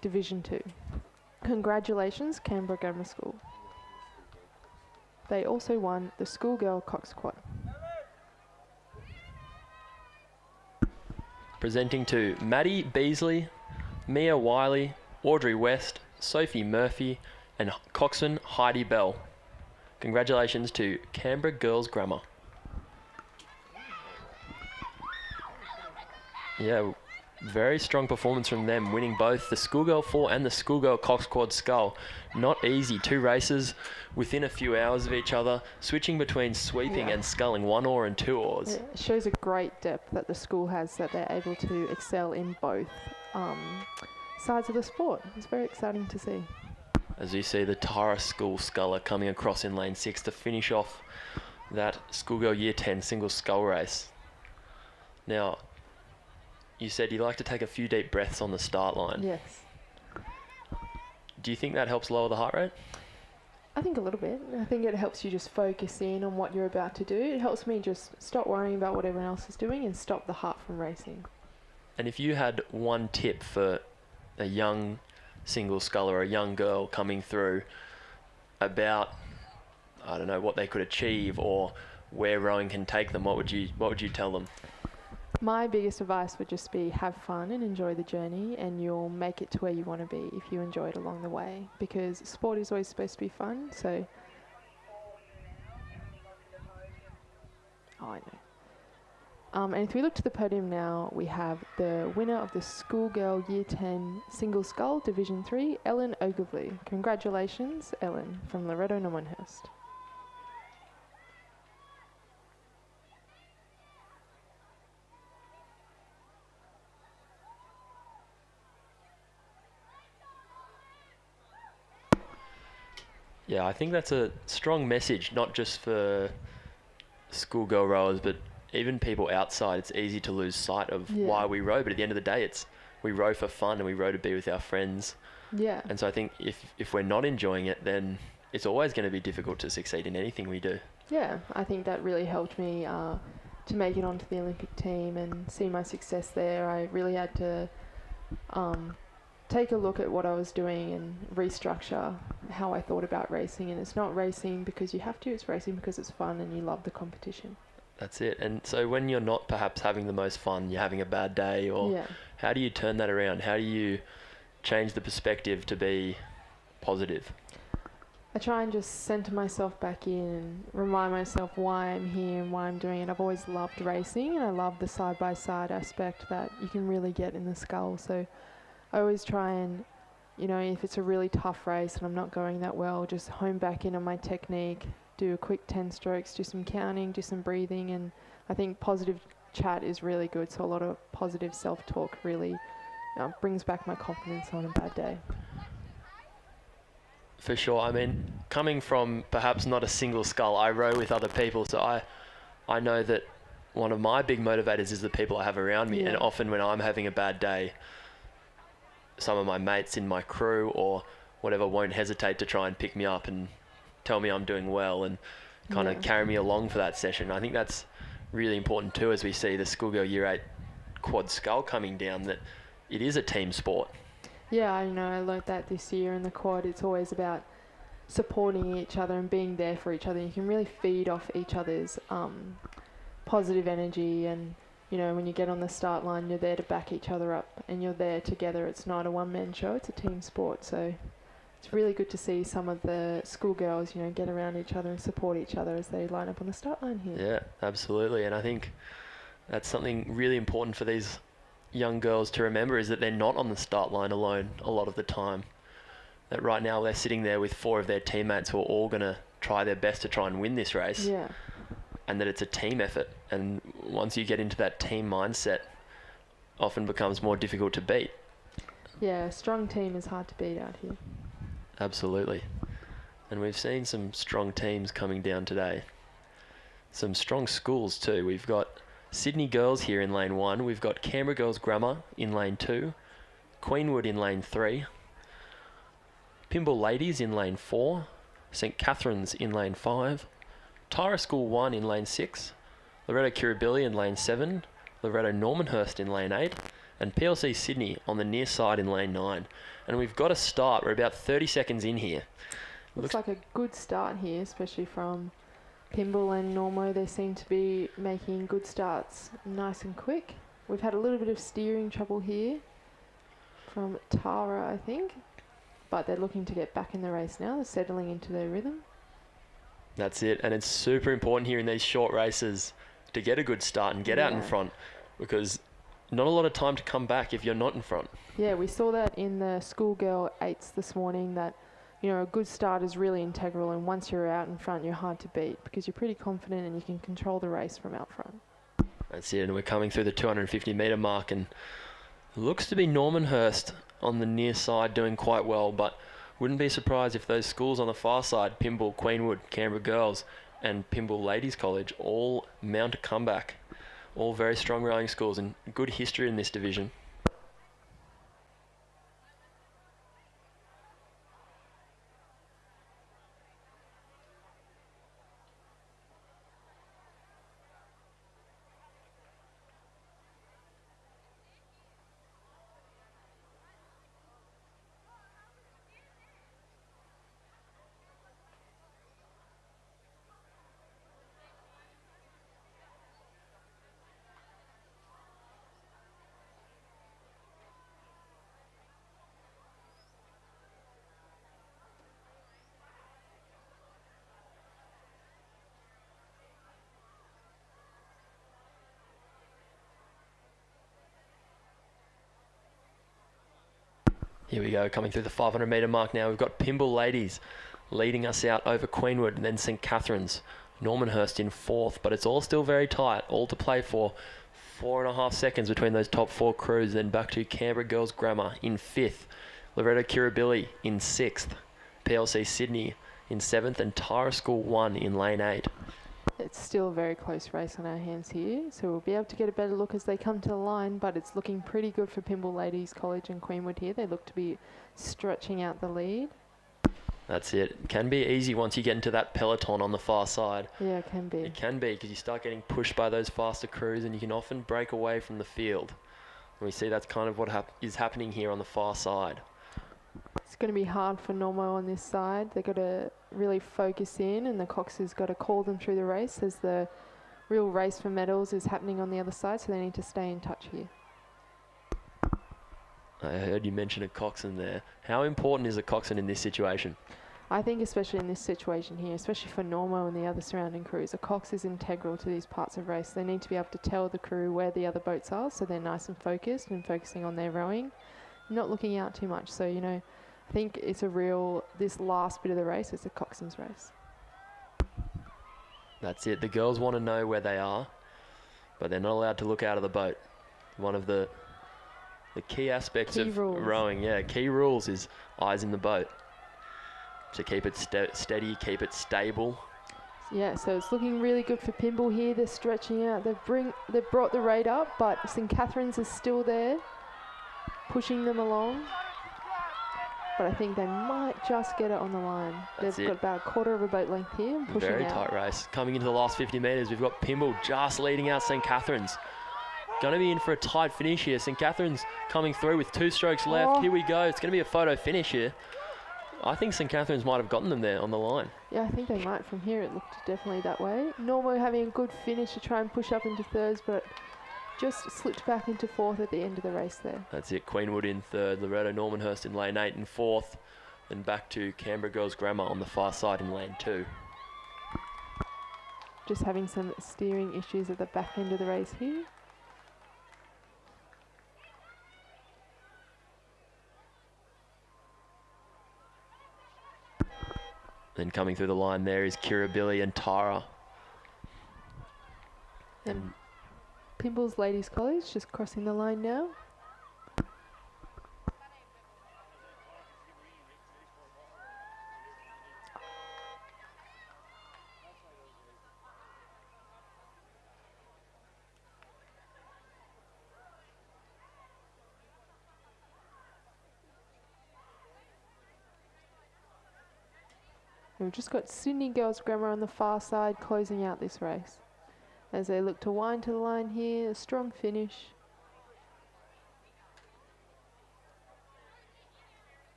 Division 2. Congratulations, Canberra Grammar School. They also won the Schoolgirl Cox Quad. Presenting to Maddie Beasley, Mia Wiley, Audrey West, Sophie Murphy, and coxswain Heidi Bell. Congratulations to Canberra Girls Grammar. Yeah, very strong performance from them, winning both the Schoolgirl 4 and the Schoolgirl Cox Quad Scull. Not easy. 2 races within a few hours of each other, switching between sweeping and sculling, 1 oar and 2 oars. It shows a great depth that the school has, that they're able to excel in both sides of the sport. It's very exciting to see. As you see the Tara School sculler coming across in lane 6 to finish off that Schoolgirl Year 10 single scull race. Now, you said you like to take a few deep breaths on the start line. Yes. Do you think that helps lower the heart rate? I think a little bit. I think it helps you just focus in on what you're about to do. It helps me just stop worrying about what everyone else is doing and stop the heart from racing. And if you had one tip for a young single sculler, a young girl coming through about, I don't know, what they could achieve or where rowing can take them, what would you tell them? My biggest advice would just be have fun and enjoy the journey, and you'll make it to where you want to be if you enjoy it along the way, because sport is always supposed to be fun. So I know. And if we look to the podium now, we have the winner of the Schoolgirl Year 10 Single Scull Division 3, Ellen Ogilvie. Congratulations, Ellen, from Loreto, Normanhurst. Yeah, I think that's a strong message, not just for schoolgirl rowers, but even people outside. It's easy to lose sight of why we row, but at the end of the day, we row for fun and we row to be with our friends. Yeah. And so I think if we're not enjoying it, then it's always going to be difficult to succeed in anything we do. Yeah, I think that really helped me to make it onto the Olympic team and see my success there. I really had to take a look at what I was doing and restructure how I thought about racing. And it's not racing because you have to, it's racing because it's fun and you love the competition. That's it. And so when you're not perhaps having the most fun, you're having a bad day, or how do you turn that around? How do you change the perspective to be positive? I try and just center myself back in and remind myself why I'm here and why I'm doing it. I've always loved racing, and I love the side-by-side aspect that you can really get in the scull. So I always try and, if it's a really tough race and I'm not going that well, just hone back in on my technique, do a quick 10 strokes, do some counting, do some breathing, and I think positive chat is really good. So a lot of positive self-talk really brings back my confidence on a bad day. For sure. I mean, coming from perhaps not a single scull, I row with other people, so I know that one of my big motivators is the people I have around me, and often when I'm having a bad day, some of my mates in my crew or whatever won't hesitate to try and pick me up and tell me I'm doing well and kind of carry me along for that session. I think that's really important too, as we see the Schoolgirl Year 8 quad scull coming down, that it is a team sport. Yeah, I learned that this year in the quad. It's always about supporting each other and being there for each other. You can really feed off each other's positive energy, and when you get on the start line, you're there to back each other up and you're there together. It's not a one-man show, it's a team sport. So it's really good to see some of the schoolgirls, get around each other and support each other as they line up on the start line here. Yeah, absolutely. And I think that's something really important for these young girls to remember, is that they're not on the start line alone a lot of the time. That right now they're sitting there with 4 of their teammates who are all going to try their best to try and win this race. Yeah. And that it's a team effort. And once you get into that team mindset, often becomes more difficult to beat. Yeah, a strong team is hard to beat out here. Absolutely. And we've seen some strong teams coming down today. Some strong schools too. We've got Sydney Girls here in lane 1. We've got Canberra Girls Grammar in lane 2. Queenwood in lane 3. Pymble Ladies in lane 4. St Catherine's in lane 5. Tara School 1 in lane 6. Loreto Kirribilli in lane 7. Loreto Normanhurst in lane 8, and PLC Sydney on the near side in lane 9. And we've got a start. We're about 30 seconds in here. Looks like a good start here, especially from Pimble and Normo. They seem to be making good starts nice and quick. We've had a little bit of steering trouble here from Tara, I think, but they're looking to get back in the race now. They're settling into their rhythm. That's it, and it's super important here in these short races to get a good start and get out in front, because not a lot of time to come back if you're not in front. Yeah, we saw that in the Schoolgirl 8s this morning, that a good start is really integral, and once you're out in front, you're hard to beat because you're pretty confident and you can control the race from out front. That's it, and we're coming through the 250 metre mark, and looks to be Normanhurst on the near side doing quite well, but wouldn't be surprised if those schools on the far side, Pimble, Queenwood, Canberra Girls and Pimble Ladies College, all mount a comeback. All very strong rowing schools and good history in this division. Here we go, coming through the 500 metre mark now. We've got Pimble Ladies leading us out over Queenwood and then St Catherine's. Normanhurst in 4th, but it's all still very tight, all to play for. 4.5 seconds between those top 4 crews, then back to Canberra Girls Grammar in 5th. Loreto Kirribilli in 6th. PLC Sydney in 7th and Tara School 1 in lane 8. It's still a very close race on our hands here, so we'll be able to get a better look as they come to the line, but it's looking pretty good for Pimble Ladies College and Queenwood here. They look to be stretching out the lead. That's it. It can be easy once you get into that peloton on the far side. Yeah, it can be. It can be, because you start getting pushed by those faster crews and you can often break away from the field. And we see that's kind of what is happening here on the far side. It's going to be hard for Normo on this side. They've got to really focus in, and the Coxers got to call them through the race as the real race for medals is happening on the other side, so they need to stay in touch here. I heard you mention a coxswain there. How important is a coxswain in this situation? I think especially in this situation here, especially for Normo and the other surrounding crews, a cox is integral to these parts of race. They need to be able to tell the crew where the other boats are, so they're nice and focused and focusing on their rowing, not looking out too much. So, I think it's this last bit of the race, it's a coxswain's race. That's it. The girls want to know where they are, but they're not allowed to look out of the boat. One of the key aspects of rowing, key rules is eyes in the boat. So keep it steady, keep it stable. Yeah, so it's looking really good for Pimble here. They're stretching out. They've brought the rate up, but St Catherine's is still there, pushing them along. But I think they might just get it on the line. They've got about a quarter of a boat length here and pushing out. Very tight race. Coming into the last 50 metres, we've got Pimble just leading out St Catherine's. Going to be in for a tight finish here. St Catherine's coming through with 2 strokes left. Here we go. It's going to be a photo finish here. I think St Catherine's might have gotten them there on the line. Yeah, I think they might. From here, it looked definitely that way. Normo having a good finish to try and push up into 3rds, but just slipped back into 4th at the end of the race there. That's it. Queenwood in 3rd. Loreto Normanhurst in lane 8 and 4th. Then back to Canberra Girls Grammar on the far side in lane 2. Just having some steering issues at the back end of the race here. Then coming through the line there is Kirribilli and Tara. And Pimble's Ladies College just crossing the line now. We've just got Sydney Girls Grammar on the far side closing out this race. as they look to wind to the line here. A strong finish.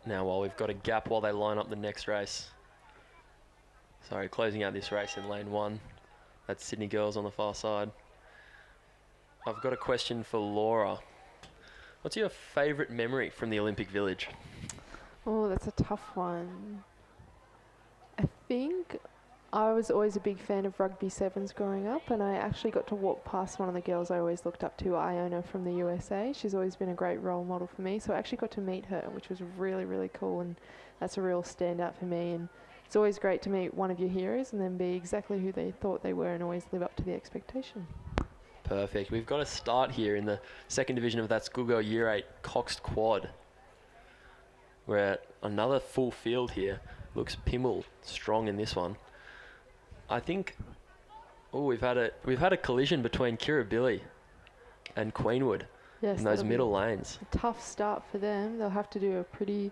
Now, while we've got a gap while they line up the next race. Sorry, closing out this race in lane 1. That's Sydney Girls on the far side. I've got a question for Laura. What's your favourite memory from the Olympic Village? Oh, that's a tough one. I think I was always a big fan of rugby sevens growing up, and I actually got to walk past one of the girls I always looked up to, Iona from the USA. She's always been a great role model for me, so I actually got to meet her, which was really, really cool, and that's a real standout for me. And it's always great to meet one of your heroes and then be exactly who they thought they were and always live up to the expectation. Perfect. We've got a start here in the second division of that Schoolgirl Year 8 Coxed Quad. We're at another full field here. Looks Pimmel strong in this one. I think we've had a collision between Kirribilli and Queenwood in those middle lanes. A tough start for them. They'll have to do a pretty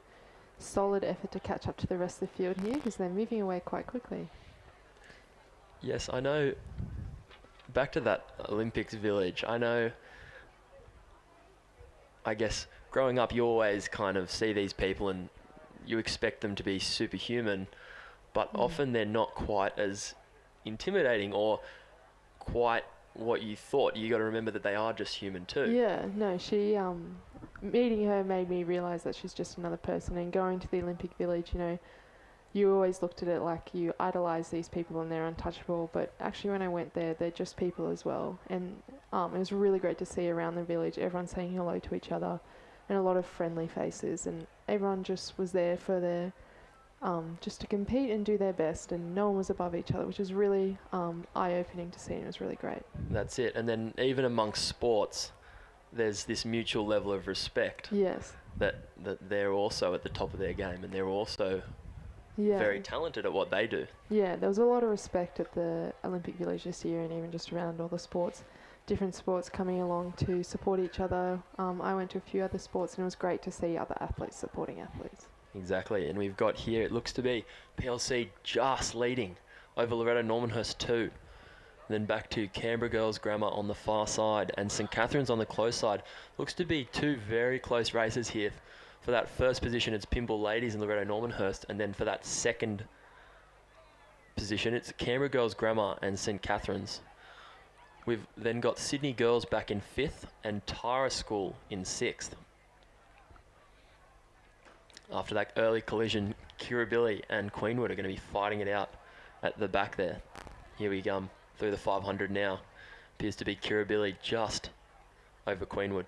solid effort to catch up to the rest of the field here because they're moving away quite quickly. Yes, I know. Back to that Olympics Village. I guess growing up you always kind of see these people and you expect them to be superhuman, but often they're not quite as intimidating or quite what you thought. You got to remember that they are just human too. Yeah, no, she meeting her made me realise that she's just another person, and going to the Olympic Village, you know, you always looked at it like you idolise these people and they're untouchable, but actually when I went there, they're just people as well. And it was really great to see around the village, everyone saying hello to each other and a lot of friendly faces, and everyone just was there for their just to compete and do their best, and no one was above each other, which was really eye-opening to see, and it was really great. That's it. And then even amongst sports, there's this mutual level of respect. Yes. That they're also at the top of their game, and they're also very talented at what they do. Yeah, there was a lot of respect at the Olympic Village this year, and even just around all the sports, different sports coming along to support each other. I went to a few other sports, and it was great to see other athletes supporting athletes. Exactly, and we've got here, it looks to be PLC just leading over Loreto Normanhurst 2. Then back to Canberra Girls Grammar on the far side, and St Catherine's on the close side. Looks to be two very close races here. For that first position, it's Pymble Ladies and Loreto Normanhurst, and then for that second position, it's Canberra Girls Grammar and St Catherine's. We've then got Sydney Girls back in 5th and Tyra School in 6th. After that early collision, Kirribilli and Queenwood are going to be fighting it out at the back there. Here we come through the 500 now. Appears to be Kirribilli just over Queenwood.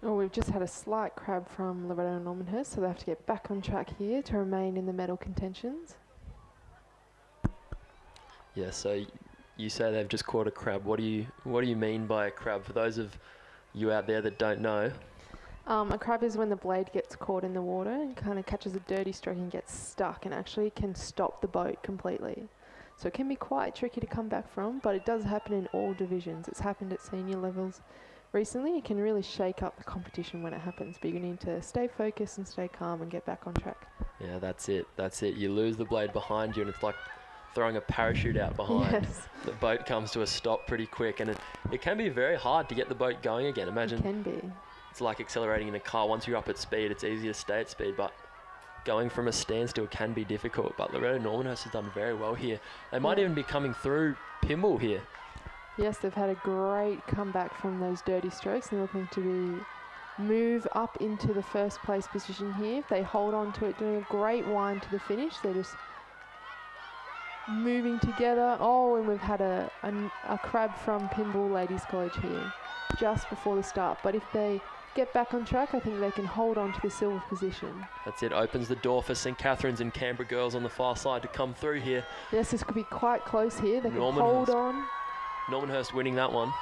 Oh, we've just had a slight crab from Loreto and Normanhurst, so they have to get back on track here to remain in the medal contentions. Yeah, so you say they've just caught a crab. What do you mean by a crab? For those of you out there that don't know. A crab is when the blade gets caught in the water and kind of catches a dirty stroke and gets stuck, and actually can stop the boat completely. So it can be quite tricky to come back from, but it does happen in all divisions. It's happened at senior levels recently. It can really shake up the competition when it happens, but you need to stay focused and stay calm and get back on track. Yeah, that's it. You lose the blade behind you, and it's like throwing a parachute out behind. Yes. The boat comes to a stop pretty quick, and it can be very hard to get the boat going again. Imagine it can be. It's like accelerating in a car. Once you're up at speed, it's easy to stay at speed, but going from a standstill can be difficult. But Loreto Normanhurst has done very well here. They might even be coming through Pymble here. Yes, they've had a great comeback from those dirty strokes, and they're looking to move up into the first place position here. If they hold on to it, doing a great wind to the finish. They're just moving together. Oh, and we've had a crab from Pymble Ladies College here just before the start. But if they get back on track, I think they can hold on to the silver position. That's it. Opens the door for St Catherine's and Canberra Girls on the far side to come through here. Yes, this could be quite close here. They can hold on. Normanhurst winning that one.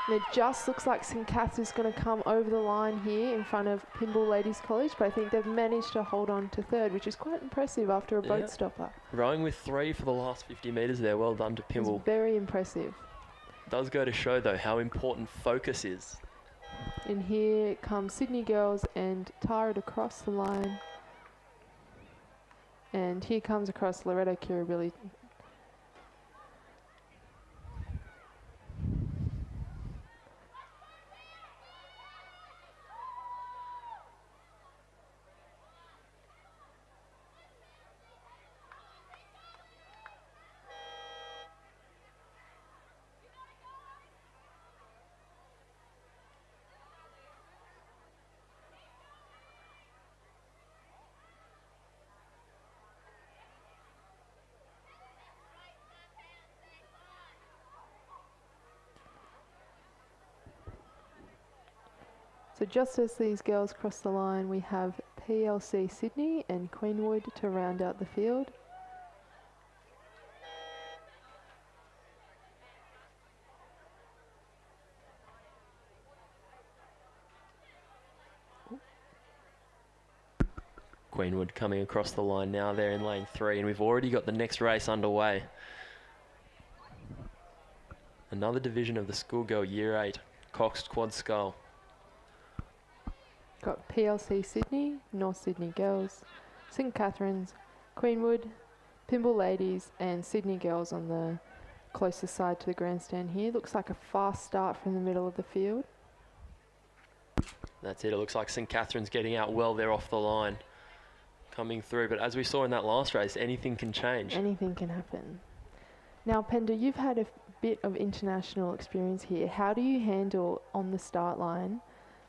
And it just looks like St Catherine's going to come over the line here in front of Pymble Ladies College, but I think they've managed to hold on to third, which is quite impressive after a boat stopper. Rowing with 3 for the last 50 metres there. Well done to Pymble. It's very impressive. Does go to show, though, how important focus is. And here comes Sydney Girls and Tara to cross the line. And here comes across Loreto Kirribilli. So just as these girls cross the line, we have PLC Sydney and Queenwood to round out the field. Queenwood coming across the line now. They're in lane 3, and we've already got the next race underway. Another division of the Schoolgirl Year 8, Coxed Quad Scull. Got PLC Sydney, North Sydney Girls, St Catherine's, Queenwood, Pymble Ladies and Sydney Girls on the closest side to the grandstand here. Looks like a fast start from the middle of the field. That's it. It looks like St Catherine's getting out well there off the line. Coming through, but as we saw in that last race, anything can change. Anything can happen. Now, Penda, you've had a bit of international experience here. How do you handle on the start line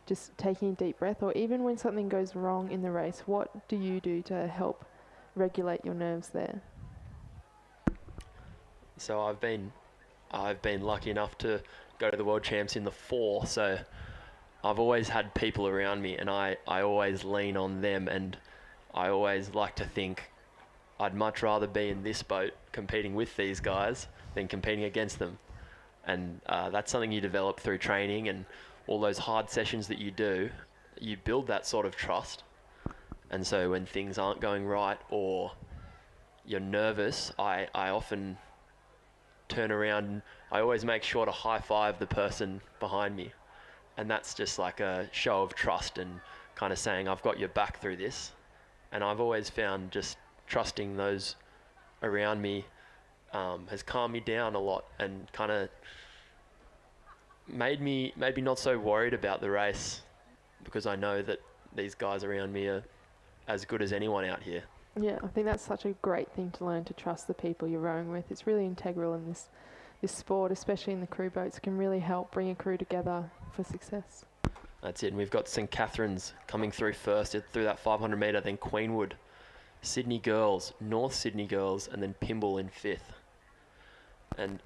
just taking a deep breath, or even when something goes wrong in the race, what do you do to help regulate your nerves there? So I've been lucky enough to go to the World Champs in the 4, so I've always had people around me, and I always lean on them, and I always like to think I'd much rather be in this boat competing with these guys than competing against them. And that's something you develop through training and all those hard sessions that you do. You build that sort of trust. And so when things aren't going right or you're nervous, I often turn around and I always make sure to high-five the person behind me. And that's just like a show of trust and kind of saying, I've got your back through this. And I've always found just trusting those around me has calmed me down a lot and kind of made me maybe not so worried about the race, because I know that these guys around me are as good as anyone out here. Yeah, I think that's such a great thing to learn, to trust the people you're rowing with. It's really integral in this sport, especially in the crew boats. It can really help bring a crew together for success. That's it, and we've got St Catherine's coming through first, through that 500 metre, then Queenwood, Sydney Girls, North Sydney Girls, and then Pymble in 5th. And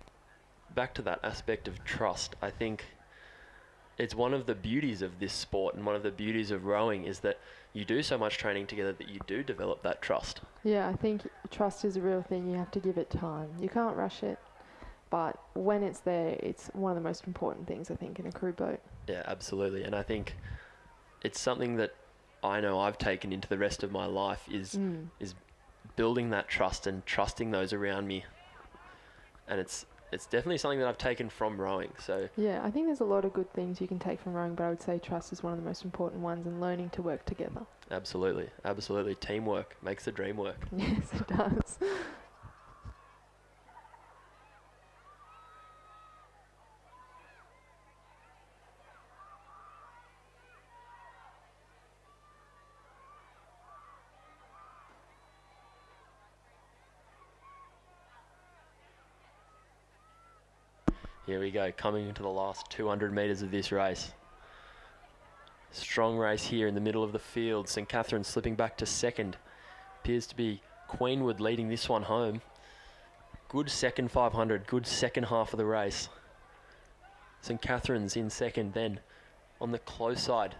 back to that aspect of trust, I think it's one of the beauties of this sport and one of the beauties of rowing is that you do so much training together that you do develop that trust. Yeah, I think trust is a real thing. You have to give it time. You can't rush it, but when it's there, it's one of the most important things, I think, in a crew boat. Yeah, absolutely. And I think it's something that I know I've taken into the rest of my life is building that trust and trusting those around me. And it's definitely something that I've taken from rowing. So yeah, I think there's a lot of good things you can take from rowing, but I would say trust is one of the most important ones, and learning to work together. Absolutely, absolutely. Teamwork makes the dream work. Yes, it does. Here we go, coming into the last 200 metres of this race. Strong race here in the middle of the field. St Catherine's slipping back to second. Appears to be Queenwood leading this one home. Good second 500, good second half of the race. St Catherine's in second, then on the close side,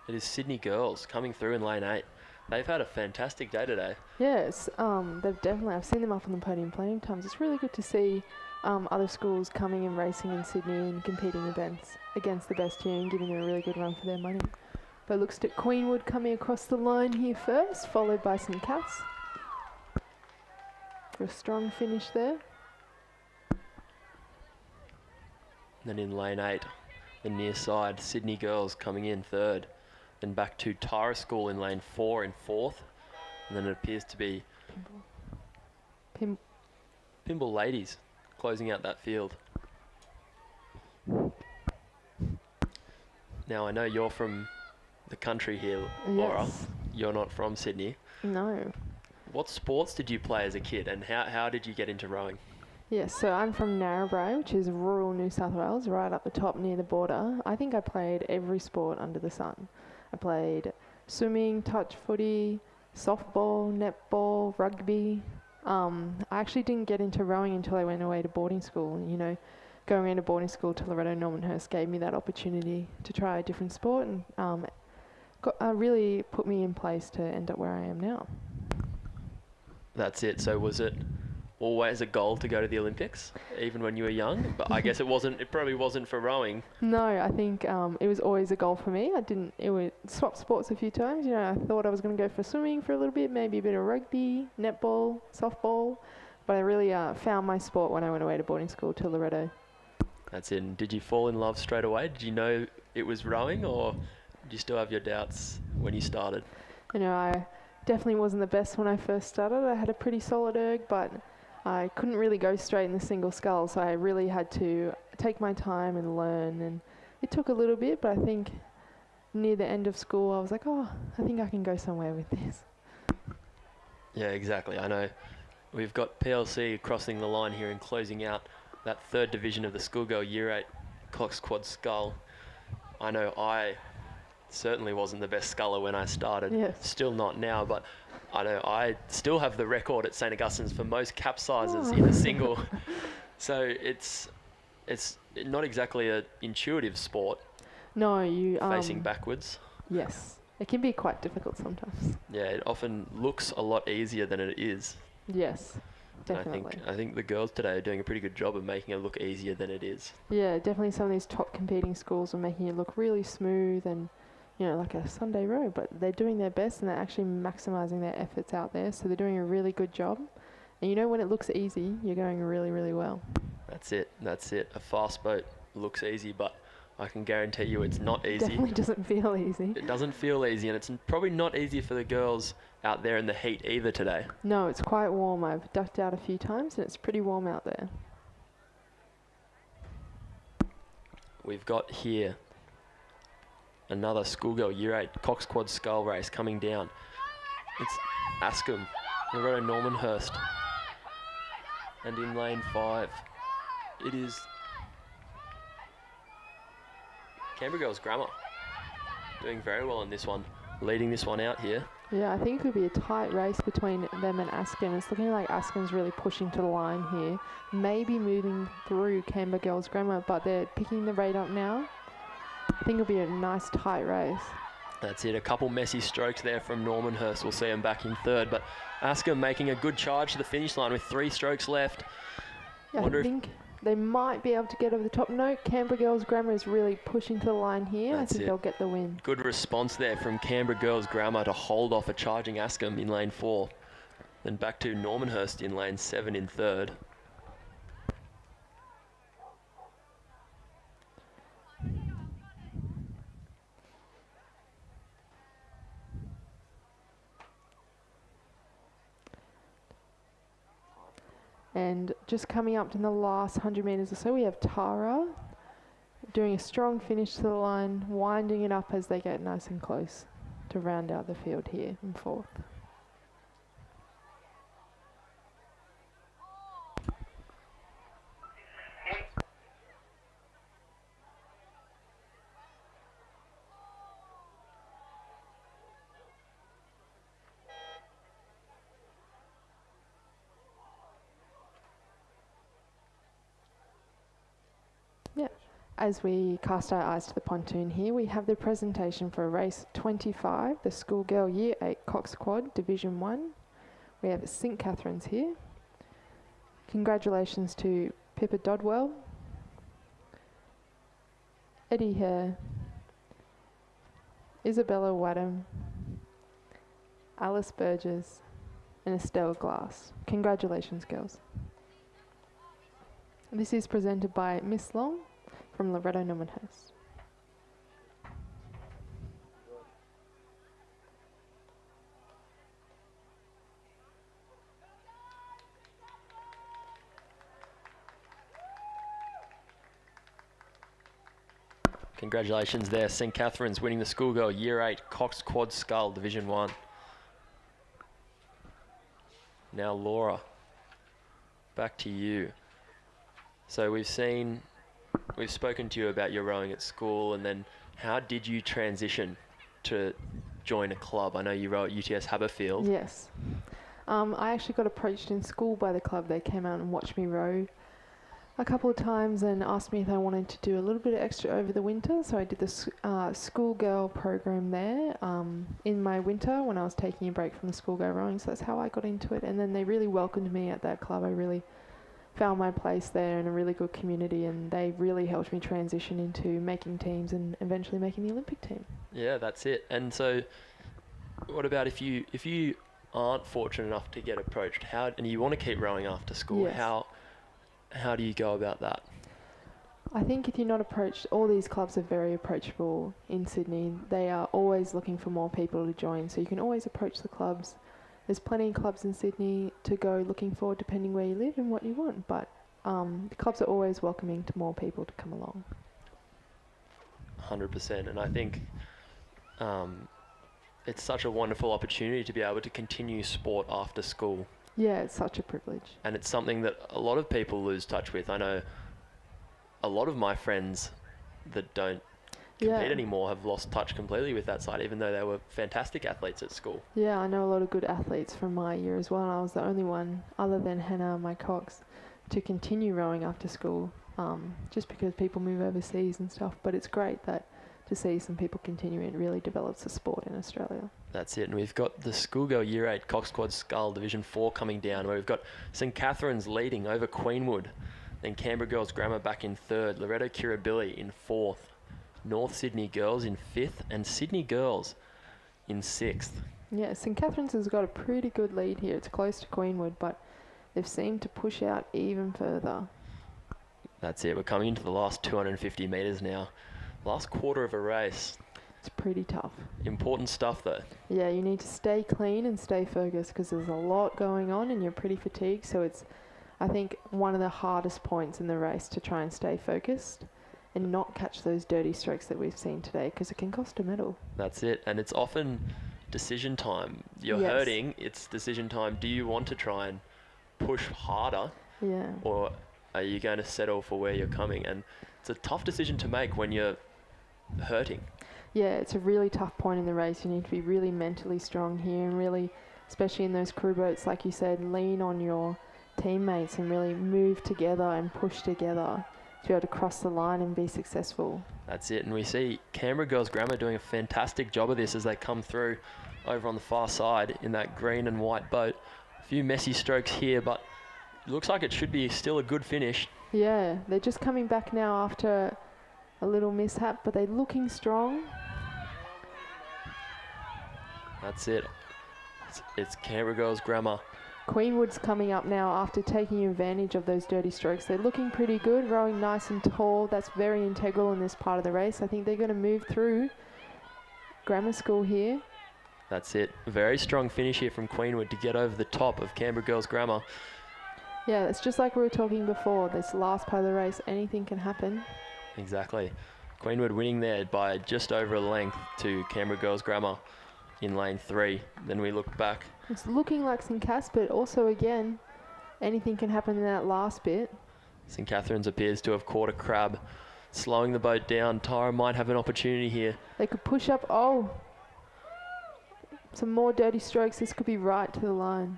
it is Sydney Girls coming through in lane 8. They've had a fantastic day today. Yes, they've definitely. I've seen them up on the podium plenty of times. It's really good to see other schools coming and racing in Sydney and competing against the best here and giving them a really good run for their money. But looks at Queenwood coming across the line here first, followed by St Cass for a strong finish there. Then in lane 8, the near side, Sydney Girls coming in third. Then back to Tara School in lane 4 in fourth. And then it appears to be Pimble Ladies closing out that field. Now I know you're from the country here, Laura. Yes. You're not from Sydney. No. What sports did you play as a kid, and how did you get into rowing? Yes, so I'm from Narrabri, which is rural New South Wales, right up the top near the border. I think I played every sport under the sun. I played swimming, touch footy, softball, netball, rugby. I actually didn't get into rowing until I went away to boarding school. You know, going into boarding school to Loreto Normanhurst gave me that opportunity to try a different sport and really put me in place to end up where I am now. That's it. So was it always a goal to go to the Olympics, even when you were young? But I guess it probably wasn't for rowing. No, I think it was always a goal for me. It would swap sports a few times. You know, I thought I was going to go for swimming for a little bit, maybe a bit of rugby, netball, softball. But I really found my sport when I went away to boarding school to Loreto. That's it. And did you fall in love straight away? Did you know it was rowing, or did you still have your doubts when you started? You know, I definitely wasn't the best when I first started. I had a pretty solid erg, but I couldn't really go straight in the single scull, so I really had to take my time and learn. And it took a little bit, but I think near the end of school, I was like, oh, I think I can go somewhere with this. Yeah, exactly. I know we've got PLC crossing the line here and closing out that third division of the Schoolgirl Year 8 Cox Quad Scull. I know I certainly wasn't the best sculler when I started. Yes. Still not now, but I know I still have the record at St Augustine's for most capsizes in a single. So it's not exactly an intuitive sport. No, you facing backwards. Yes, it can be quite difficult sometimes. Yeah, it often looks a lot easier than it is. Yes, definitely. I think the girls today are doing a pretty good job of making it look easier than it is. Yeah, definitely some of these top competing schools are making it look really smooth and, you know, like a Sunday row, but they're doing their best and they're actually maximising their efforts out there, so they're doing a really good job. And you know, when it looks easy, you're going really, really well. That's it. A fast boat looks easy, but I can guarantee you it's not easy. Definitely doesn't feel easy. It doesn't feel easy, and it's probably not easy for the girls out there in the heat either today. No, it's quite warm. I've ducked out a few times and it's pretty warm out there. We've got here another Schoolgirl Year 8 Cox Quad Scull race coming down. It's Ascombe, Loreto Normanhurst. And in lane 5, it is Canberra Girls Grammar. Doing very well in this one, leading this one out here. Yeah, I think it could be a tight race between them and Ascombe. It's looking like Ascombe's really pushing to the line here. Maybe moving through Canberra Girls Grammar, but they're picking the rate up now. I think it'll be a nice tight race. That's it, a couple messy strokes there from Normanhurst. We'll see them back in third, but Ascombe making a good charge to the finish line with 3 strokes left. Yeah, I think they might be able to get over the top. No, Canberra Girls Grammar is really pushing to the line here. I think they'll get the win. Good response there from Canberra Girls Grammar to hold off a charging Ascombe in lane 4. Then back to Normanhurst in lane 7 in third. And just coming up in the last 100 metres or so, we have Tara doing a strong finish to the line, winding it up as they get nice and close to round out the field here in fourth. Yeah. As we cast our eyes to the pontoon here, we have the presentation for race 25, the Schoolgirl Year 8 Cox Quad Division 1. We have St Catherine's here. Congratulations to Pippa Dodwell, Eddie Hare, Isabella Wadham, Alice Burgess, and Estelle Glass. Congratulations, girls. This is presented by Miss Long from Loreto Normanhurst. Congratulations there, St Catherine's winning the Schoolgirl Year 8 Cox Quad Scull Division 1. Now Laura, back to you. So we've spoken to you about your rowing at school, and then how did you transition to join a club? I know you row at UTS Haberfield. Yes. I actually got approached in school by the club. They came out and watched me row a couple of times and asked me if I wanted to do a little bit of extra over the winter. So I did the Schoolgirl program there in my winter when I was taking a break from the Schoolgirl rowing. So that's how I got into it. And then they really welcomed me at that club. I really found my place there in a really good community, and they really helped me transition into making teams and eventually making the Olympic team. Yeah, that's it. And so what about if you aren't fortunate enough to get approached, and you want to keep rowing after school, Yes. How do you go about that? I think if you're not approached, all these clubs are very approachable in Sydney. They are always looking for more people to join, so you can always approach the clubs. There's plenty of clubs in Sydney to go looking for depending where you live and what you want, but the clubs are always welcoming to more people to come along. 100%, and I think it's such a wonderful opportunity to be able to continue sport after school. Yeah, it's such a privilege. And it's something that a lot of people lose touch with. I know a lot of my friends that don't compete anymore have lost touch completely with that side, even though they were fantastic athletes at school. Yeah, I know a lot of good athletes from my year as well, and I was the only one, other than Hannah, my Cox, to continue rowing after school, just because people move overseas and stuff. But it's great that to see some people continuing, it really develops the sport in Australia. That's it, and we've got the Schoolgirl Year 8 Cox Quad Scull Division 4 coming down, where we've got St Catherine's leading over Queenwood, then Canberra Girls Grammar back in 3rd, Loreto Kirribilli in 4th, North Sydney Girls in 5th, and Sydney Girls in 6th. Yeah, St Catherine's has got a pretty good lead here. It's close to Queenwood, but they've seemed to push out even further. That's it, we're coming into the last 250 metres now. Last quarter of a race. It's pretty tough. Important stuff though. Yeah, you need to stay clean and stay focused because there's a lot going on and you're pretty fatigued. So it's, I think, one of the hardest points in the race to try and stay focused and not catch those dirty strokes that we've seen today because it can cost a medal. That's it, and it's often decision time. You're Yes. hurting, it's decision time. Do you want to try and push harder, Yeah. or are you going to settle for where you're coming? And it's a tough decision to make when you're hurting. Yeah, it's a really tough point in the race. You need to be really mentally strong here and really, especially in those crew boats, like you said, lean on your teammates and really move together and push together to be able to cross the line and be successful. That's it, and we see Canberra Girls Grammar doing a fantastic job of this as they come through over on the far side in that green and white boat. A few messy strokes here, but it looks like it should be still a good finish. Yeah, they're just coming back now after a little mishap, but they're looking strong. That's it. It's Canberra Girls Grammar. Queenwood's coming up now after taking advantage of those dirty strokes. They're looking pretty good, rowing nice and tall. That's very integral in this part of the race. I think they're going to move through grammar school here. That's it. Very strong finish here from Queenwood to get over the top of Canberra Girls Grammar. Yeah, it's just like we were talking before. This last part of the race, anything can happen. Exactly. Queenwood winning there by just over a length to Canberra Girls Grammar in lane 3. Then we look back. It's looking like St Cass, but also again, anything can happen in that last bit. St Catherine's appears to have caught a crab, slowing the boat down. Tara might have an opportunity here. They could push up. Oh, some more dirty strokes. This could be right to the line.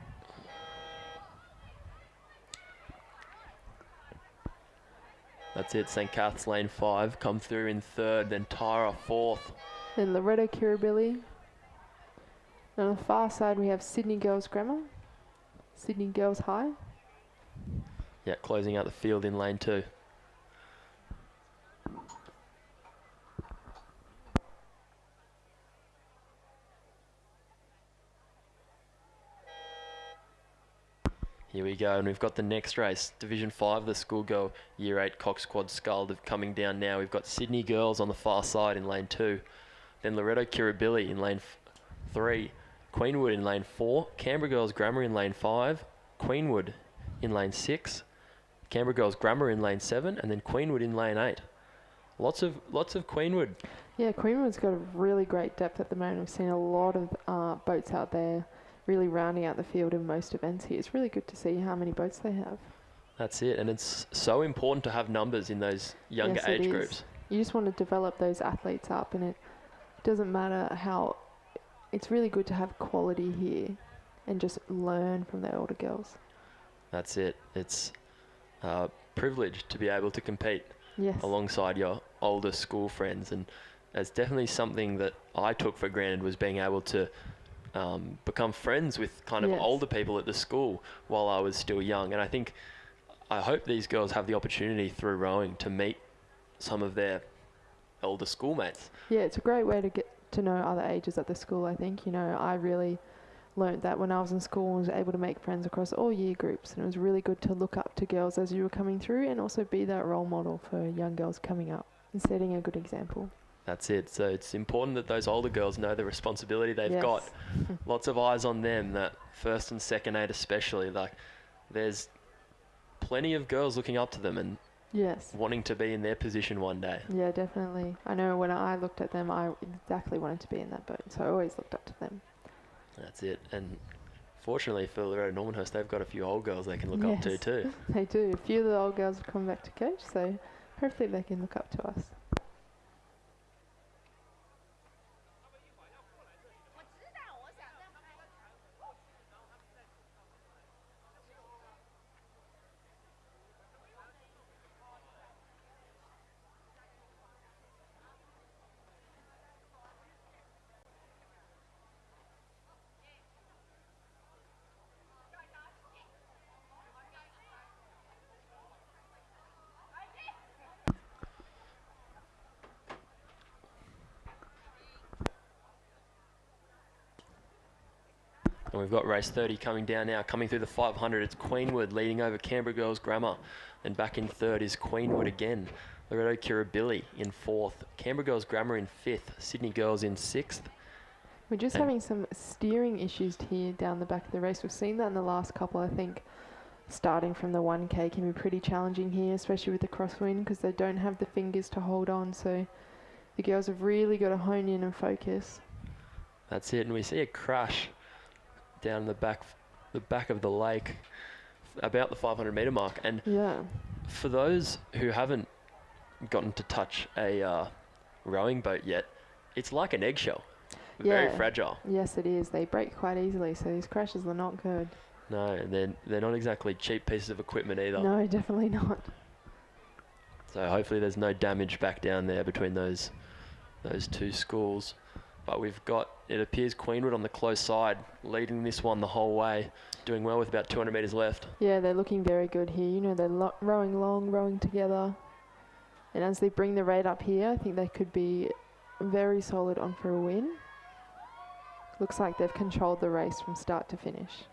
That's it. St Cath's lane 5 come through in 3rd, then Tara 4th. Then Loreto Kirribilli. And on the far side, we have Sydney Girls Grammar, Sydney Girls High. Yeah, closing out the field in lane 2. Here we go, and we've got the next race, Division 5, the Schoolgirl Year 8 Cox Quad Scull coming down now. We've got Sydney Girls on the far side in lane 2, then Loreto Kirribilli in lane 3, Queenwood in lane 4, Canberra Girls Grammar in lane 5, Queenwood in lane 6, Canberra Girls Grammar in lane 7, and then Queenwood in lane 8. Lots of Queenwood. Yeah, Queenwood's got a really great depth at the moment. We've seen a lot of boats out there really rounding out the field in most events here. It's really good to see how many boats they have. That's it, and it's so important to have numbers in those younger Yes, age groups. You just want to develop those athletes up, and it doesn't matter how. It's really good to have quality here and just learn from the older girls. That's it. It's a privilege to be able to compete Yes. alongside your older school friends, and it's definitely something that I took for granted, was being able to become friends with kind of Yes. older people at the school while I was still young. And I hope these girls have the opportunity through rowing to meet some of their older schoolmates. Yeah, it's a great way to get to know other ages at the school, I think. You know, I really learnt that when I was in school and was able to make friends across all year groups, and it was really good to look up to girls as you were coming through and also be that role model for young girls coming up and setting a good example. That's it. So it's important that those older girls know the responsibility they've Yes. got. Lots of eyes on them, that first and second aid especially. Like, there's plenty of girls looking up to them and Yes. wanting to be in their position one day. Yeah, definitely. I know when I looked at them, I exactly wanted to be in that boat, so I always looked up to them. That's it. And fortunately for Loreto Normanhurst, they've got a few old girls they can look up to Yes. too. They do. A few of the old girls have come back to coach, so hopefully they can look up to us. And we've got race 30 coming down now. Coming through the 500, it's Queenwood leading over Canberra Girls Grammar. And back in third is Queenwood again. Loreto Kirribilli in fourth. Canberra Girls Grammar in fifth. Sydney Girls in sixth. We're just And- having some steering issues here down the back of the race. We've seen that in the last couple. I think starting from the 1K can be pretty challenging here, especially with the crosswind, because they don't have the fingers to hold on. So the girls have really got to hone in and focus. That's it. And we see a crash down the back of the lake, about the 500 metre mark. And Yeah. for those who haven't gotten to touch a rowing boat yet, it's like an eggshell. Very Yeah. fragile. Yes, it is. They break quite easily, so these crashes are not good. No, and they're not exactly cheap pieces of equipment either. No, definitely not. So hopefully there's no damage back down there between those two schools. But we've got, it appears, Queenwood on the close side, leading this one the whole way, doing well with about 200 metres left. Yeah, they're looking very good here. You know, they're rowing long, rowing together. And as they bring the rate up here, I think they could be very solid on for a win. Looks like they've controlled the race from start to finish.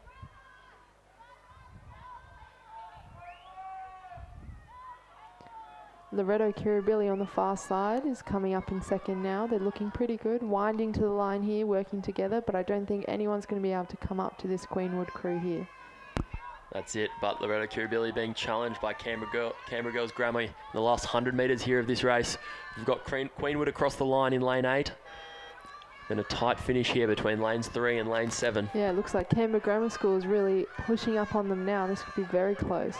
Loreto Kirribilli on the far side is coming up in second now. They're looking pretty good, winding to the line here, working together, but I don't think anyone's going to be able to come up to this Queenwood crew here. That's it, but Loreto Kirribilli being challenged by Canberra Girls Grammar in the last 100 metres here of this race. We've got Queenwood across the line in lane 8. Then a tight finish here between lanes 3 and lane 7. Yeah, it looks like Canberra Grammar School is really pushing up on them now. This could be very close.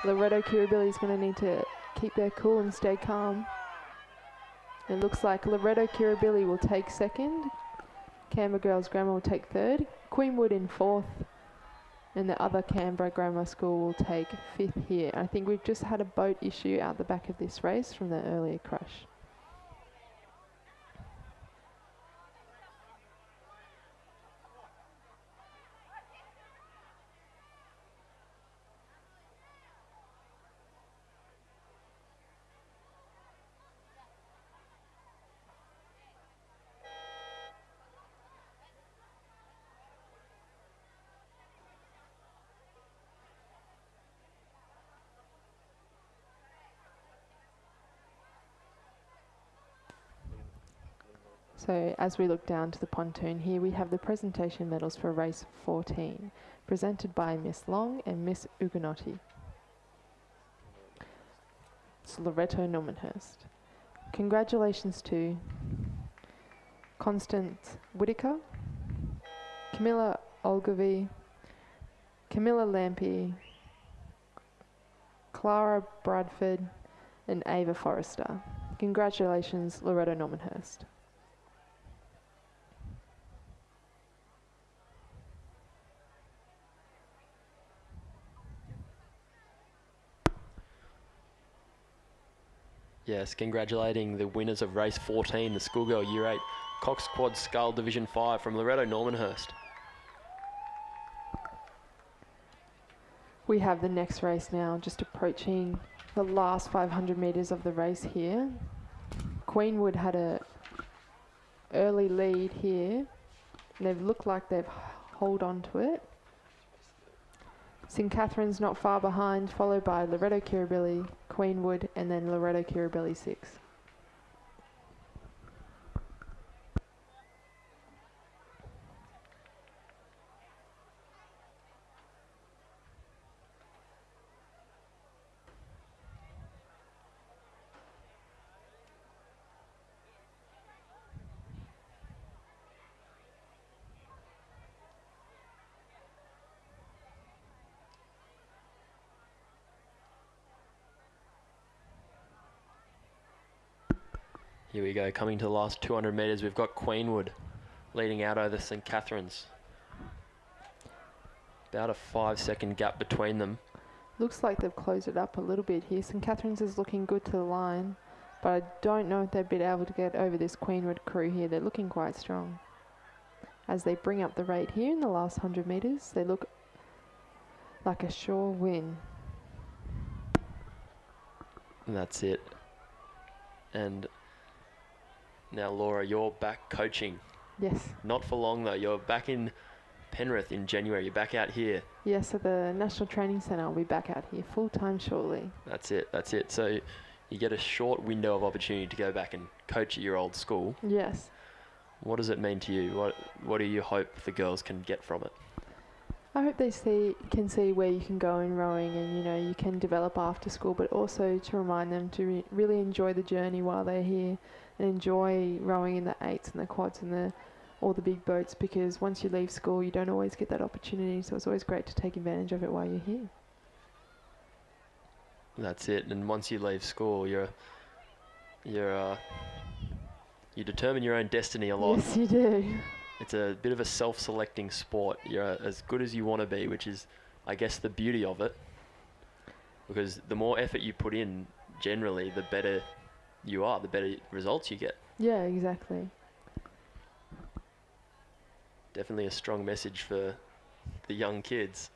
Loreto Kirribilli is going to need to keep their cool and stay calm. It looks like Loreto Kirribilli will take second. Canberra Girls Grammar will take third. Queenwood in fourth. And the other Canberra Grammar School will take fifth here. I think we've just had a boat issue out the back of this race from the earlier crash. So as we look down to the pontoon here, we have the presentation medals for race 14, presented by Miss Long and Miss Ugonotti. It's Loreto Normanhurst. Congratulations to Constance Whitaker, Camilla Olgavi, Camilla Lampe, Clara Bradford, and Ava Forrester. Congratulations, Loreto Normanhurst. Yes, congratulating the winners of race 14, the Schoolgirl Year 8 Cox Quad Scull Division 5 from Loreto Normanhurst. We have the next race now, just approaching the last 500 metres of the race here. Queenwood had a early lead here, and they've looked like they've hold on to it. St Catherine's not far behind, followed by Loreto Kirribilli, Queenwood, and then Loreto Kirribilli 6. Here we go, coming to the last 200 metres, we've got Queenwood leading out over St Catherine's. About a 5-second gap between them. Looks like they've closed it up a little bit here. St Catherine's is looking good to the line, but I don't know if they've been able to get over this Queenwood crew here. They're looking quite strong. As they bring up the rate here in the last 100 metres, they look like a sure win. And that's it. And now, Laura, you're back coaching. Yes. Not for long, though. You're back in Penrith in January. You're back out here. Yes, at the National Training Centre. I'll be back out here full-time shortly. That's it. That's it. So you get a short window of opportunity to go back and coach at your old school. Yes. What does it mean to you? What do you hope the girls can get from it? I hope they can see where you can go in rowing, and you can develop after school, but also to remind them to really enjoy the journey while they're here and enjoy rowing in the 8s and the quads and all the big boats, because once you leave school you don't always get that opportunity, so it's always great to take advantage of it while you're here. That's it. And once you leave school, you determine your own destiny a lot. Yes, you do. It's a bit of a self-selecting sport. You're as good as you want to be, which is, I guess, the beauty of it. Because the more effort you put in, generally, the better you are, the better results you get. Yeah, exactly. Definitely a strong message for the young kids.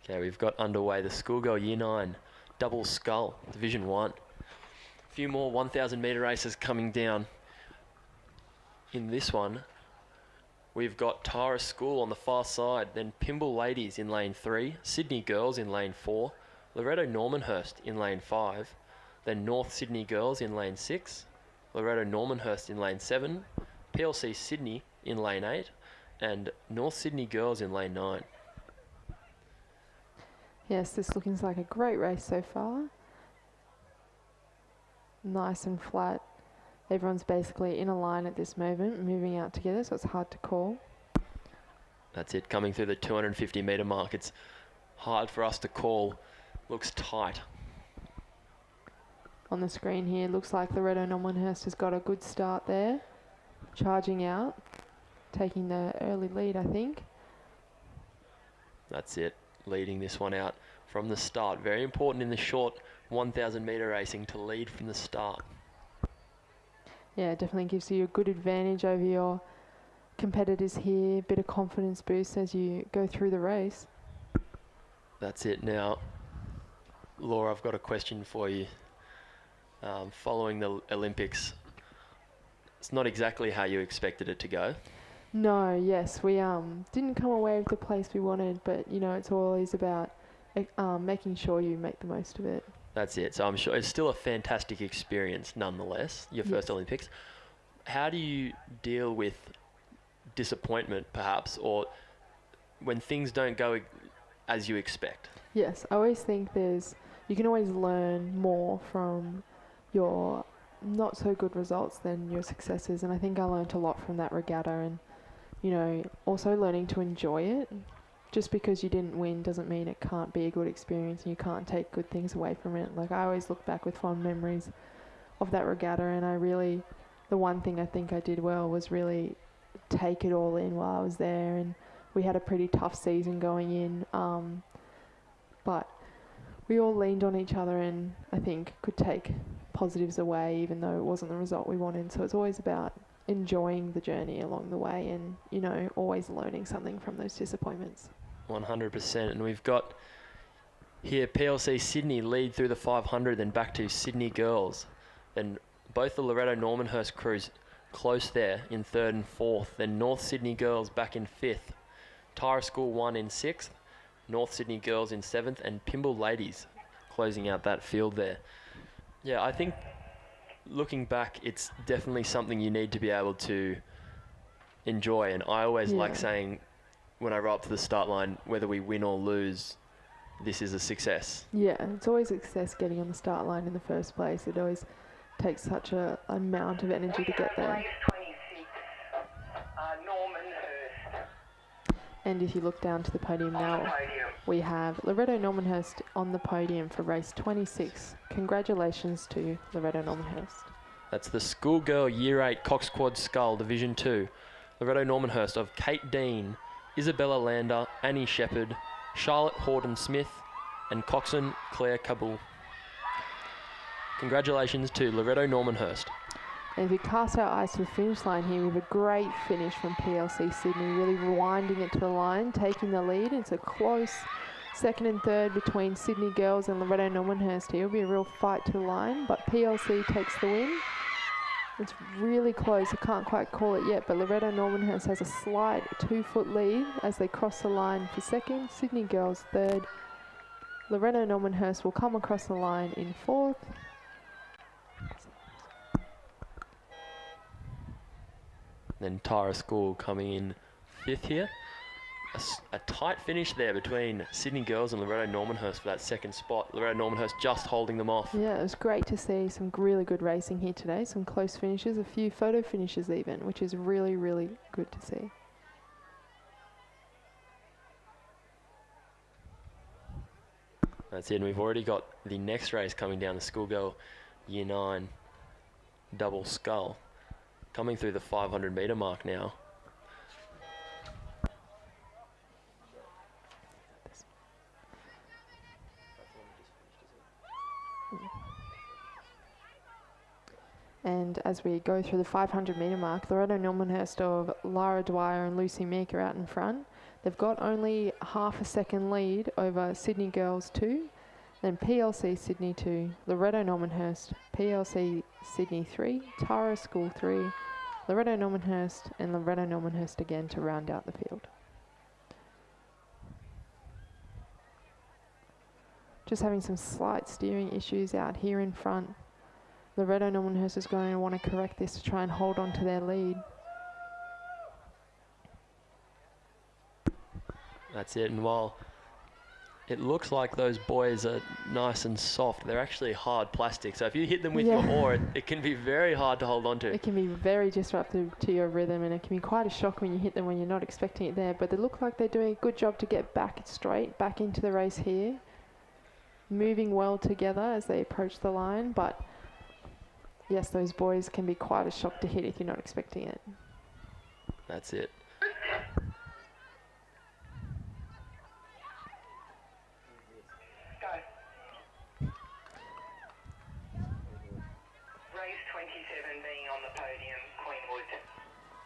Okay, we've got underway the Schoolgirl Year 9 Double Scull Division 1. A few more 1,000 metre races coming down. In this one, we've got Tara School on the far side, then Pymble Ladies in lane 3, Sydney Girls in lane 4, Loreto Normanhurst in lane 5, then North Sydney Girls in lane 6, Loreto Normanhurst in lane 7, PLC Sydney in lane 8, and North Sydney Girls in lane 9. Yes, this looking like a great race so far. Nice and flat. Everyone's basically in a line at this moment, moving out together, so it's hard to call. That's it, coming through the 250 metre mark. It's hard for us to call. Looks tight. On the screen here, looks like Loreto Normanhurst has got a good start there. Charging out, taking the early lead, I think. That's it, leading this one out from the start. Very important in the short 1,000 metre racing to lead from the start. Yeah, it definitely gives you a good advantage over your competitors here. Bit of confidence boost as you go through the race. That's it now. Laura, I've got a question for you. Following the Olympics, it's not exactly how you expected it to go. No, yes, we didn't come away with the place we wanted, but you know, it's always about making sure you make the most of it. That's it. So I'm sure it's still a fantastic experience nonetheless, your first Olympics. How do you deal with disappointment perhaps, or when things don't go as you expect? Yes, I always think you can always learn more from your not so good results than your successes, and I think I learned a lot from that regatta, and you know, also learning to enjoy it. Just because you didn't win doesn't mean it can't be a good experience and you can't take good things away from it. Like, I always look back with fond memories of that regatta, and the one thing I think I did well was really take it all in while I was there, and we had a pretty tough season going in, but we all leaned on each other and I think could take positives away even though it wasn't the result we wanted. So it's always about enjoying the journey along the way and, you know, always learning something from those disappointments. 100%. And we've got here PLC Sydney lead through the 500, then back to Sydney Girls. Then both the Loreto Normanhurst crews close there in 3rd and 4th. Then North Sydney Girls back in 5th. Tyra School 1 in 6th. North Sydney Girls in 7th. And Pymble Ladies closing out that field there. Yeah, I think looking back, it's definitely something you need to be able to enjoy. And I always like saying, when I roll up to the start line, whether we win or lose, this is a success. Yeah, it's always a success getting on the start line in the first place. It always takes such a amount of energy to get there. And if you look down to the podium now, we have Loreto Normanhurst on the podium for race 26. Congratulations to Loreto Normanhurst. That's the Schoolgirl Year 8 Cox Quad Scull Division 2. Loreto Normanhurst of Kate Dean, Isabella Lander, Annie Shepherd, Charlotte Horton-Smith, and coxswain Claire Cabul. Congratulations to Loreto Normanhurst. And if we cast our eyes to the finish line here, we have a great finish from PLC Sydney, really rewinding it to the line, taking the lead. It's a close 2nd and 3rd between Sydney Girls and Loreto Normanhurst here. It'll be a real fight to the line, but PLC takes the win. It's really close. I can't quite call it yet, but Loreto Normanhurst has a slight 2-foot lead as they cross the line for 2nd. Sydney Girls 3rd. Loreto Normanhurst will come across the line in 4th. Then Tyra School coming in 5th here. A tight finish there between Sydney Girls and Loreto Normanhurst for that 2nd spot. Loreto Normanhurst just holding them off. Yeah, it was great to see some really good racing here today. Some close finishes, a few photo finishes even, which is really, really good to see. That's it, and we've already got the next race coming down, the Schoolgirl Year 9 Double Scull. Coming through the 500 metre mark now. And as we go through the 500 metre mark, Loreto Normanhurst of Lara Dwyer and Lucy Meek are out in front. They've got only half a second lead over Sydney Girls 2, then PLC Sydney 2, Loreto Normanhurst, PLC Sydney 3, Tara School 3, Loreto Normanhurst, and Loreto Normanhurst again to round out the field. Just having some slight steering issues out here in front. Loreto Normanhurst is going to want to correct this to try and hold on to their lead. That's it, and while It looks like those buoys are nice and soft. They're actually hard plastic. So if you hit them with your oar, it can be very hard to hold on to. It can be very disruptive to your rhythm, and it can be quite a shock when you hit them when you're not expecting it there. But they look like they're doing a good job to get back straight, back into the race here. Moving well together as they approach the line. But yes, those buoys can be quite a shock to hit if you're not expecting it. That's it.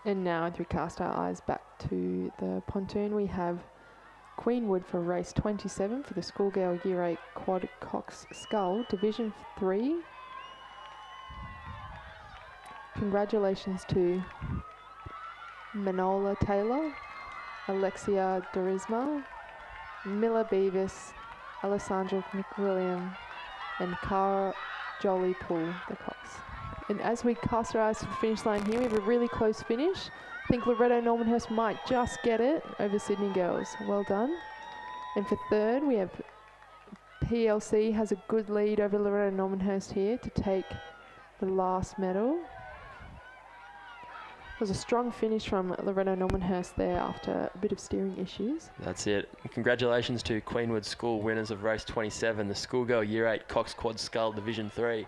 And now, as we cast our eyes back to the pontoon, we have Queenwood for race 27 for the Schoolgirl Year 8 Quad Cox Scull, Division 3. Congratulations to Manola Taylor, Alexia Dorisma, Miller Beavis, Alessandra McWilliam, and Cara Jolie Poole, the Cox. And as we cast our eyes to the finish line here, we have a really close finish. I think Loreto Normanhurst might just get it over Sydney Girls. Well done. And for third, we have PLC has a good lead over Loreto Normanhurst here to take the last medal. It was a strong finish from Loreto Normanhurst there after a bit of steering issues. That's it. Congratulations to Queenwood School winners of race 27, the Schoolgirl Year 8 Cox Quad Scull Division 3.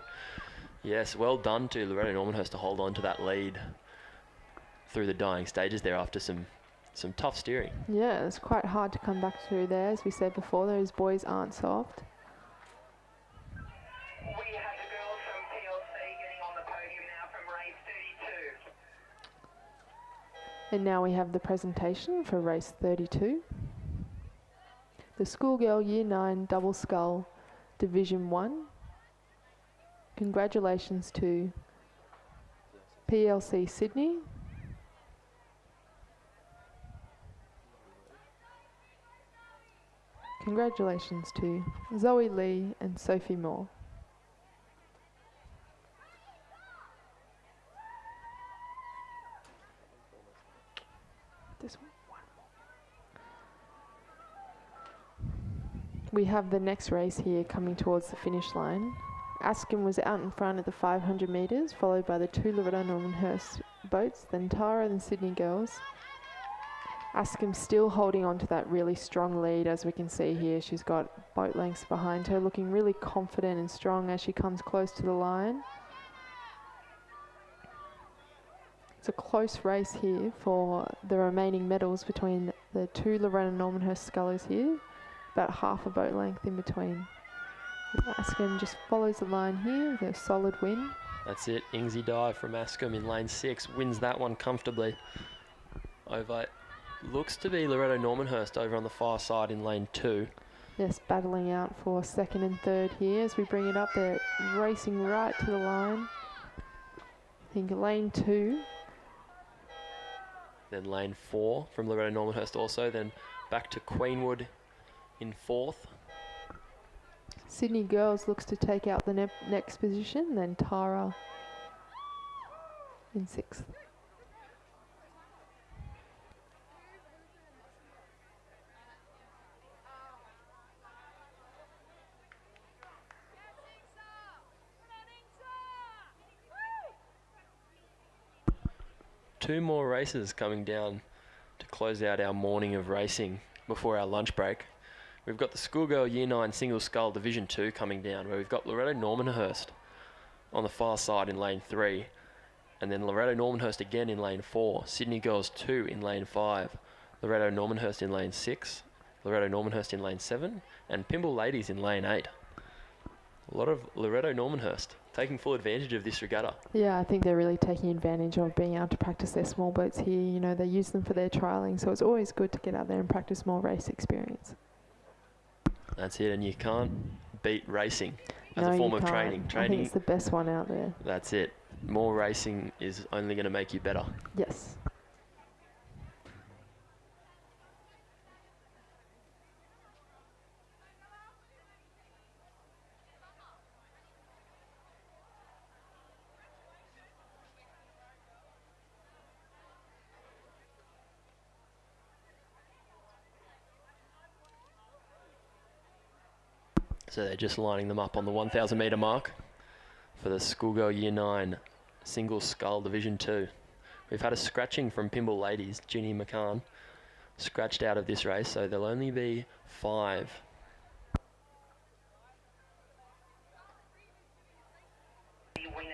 Yes, well done to Loreto Normanhurst to hold on to that lead through the dying stages there after some tough steering. Yeah, it's quite hard to come back through there. As we said before, those buoys aren't soft. We have the girls from PLC getting on the podium now from race 32. And now we have the presentation for race 32. The Schoolgirl Year 9 Double Scull Division 1. Congratulations to PLC Sydney, congratulations to Zoe Lee and Sophie Moore. This one more. We have the next race here coming towards the finish line. Askham was out in front at the 500 metres, followed by the two Loreto Normanhurst boats, then Tara and Sydney Girls. Askham still holding on to that really strong lead, as we can see here. She's got boat lengths behind her, looking really confident and strong as she comes close to the line. It's a close race here for the remaining medals between the two Loreto Normanhurst scullers here, about half a boat length in between. Askham just follows the line here with a solid win. That's it. Ingsy Dive from Askham in lane 6 wins that one comfortably. Over looks to be Loreto Normanhurst over on the far side in lane 2. Yes, battling out for second and third here as we bring it up. They're racing right to the line. I think lane 2. Then lane 4 from Loreto Normanhurst also. Then back to Queenwood in 4th. Sydney Girls looks to take out the next position, then Tara in 6th. Two more races coming down to close out our morning of racing before our lunch break. We've got the Schoolgirl Year 9 Single Scull Division 2 coming down, where we've got Loreto Normanhurst on the far side in lane 3, and then Loreto Normanhurst again in lane 4, Sydney Girls 2 in lane 5, Loreto Normanhurst in lane 6, Loreto Normanhurst in lane 7, and Pimble Ladies in lane 8. A lot of Loreto Normanhurst taking full advantage of this regatta. Yeah, I think they're really taking advantage of being able to practice their small boats here. You know, they use them for their trialling, so it's always good to get out there and practice more race experience. That's it, and you can't beat racing as No, a form you of can't. training. I think it's the best one out there. That's it. More racing is only going to make you better. Yes. So they're just lining them up on the 1,000 metre mark for the Schoolgirl Year 9 Single Scull Division 2. We've had a scratching from Pimble Ladies. Ginny McCann scratched out of this race, so there'll only be 5. The winners,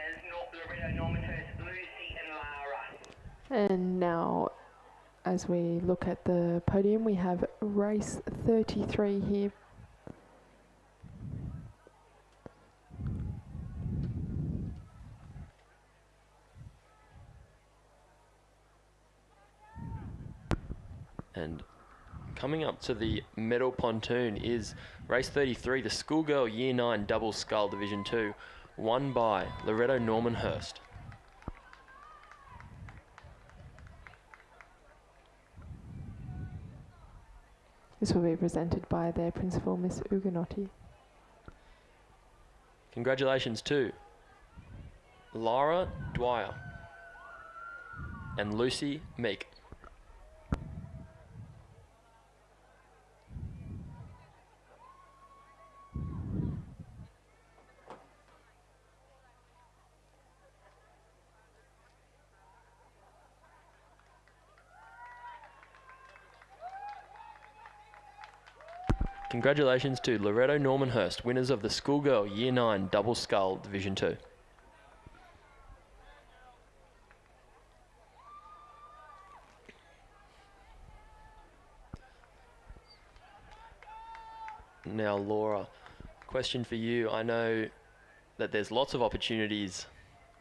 Loreto, Normanhurst, Lucy and Lara. And now, as we look at the podium, we have race 33 here. And coming up to the medal pontoon is race 33, the Schoolgirl Year 9 Double Scull Division 2, won by Loreto Normanhurst. This will be presented by their principal, Miss Uganotti. Congratulations to Lara Dwyer and Lucy Meek. Congratulations to Loreto Normanhurst, winners of the Schoolgirl Year 9 Double Scull Division 2. Now, Laura, question for you. I know that there's lots of opportunities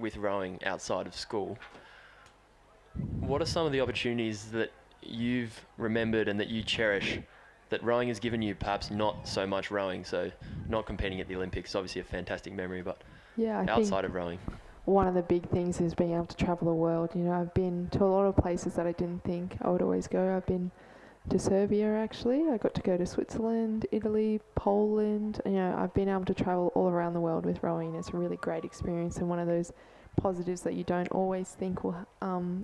with rowing outside of school. What are some of the opportunities that you've remembered and that you cherish that rowing has given you, perhaps not so much rowing, so not competing at the Olympics, obviously a fantastic memory, but Yeah, I outside think of rowing? one of the big things is being able to travel the world. You know, I've been to a lot of places that I didn't think I would always go. I've been to Serbia, actually. I got to go to Switzerland, Italy, Poland. You know, I've been able to travel all around the world with rowing. It's a really great experience and one of those positives that you don't always think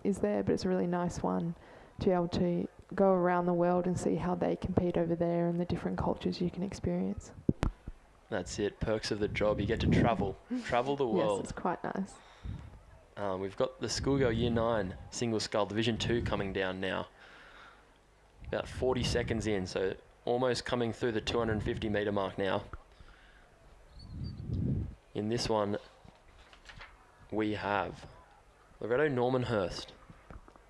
is there, but it's a really nice one to be able to go around the world and see how they compete over there and the different cultures you can experience. That's it, perks of the job. You get to travel the world. Yes, it's quite nice. We've got the Schoolgirl Year 9 Single Scull Division 2 coming down now. About 40 seconds in, so almost coming through the 250 metre mark now. In this one, we have Loreto Normanhurst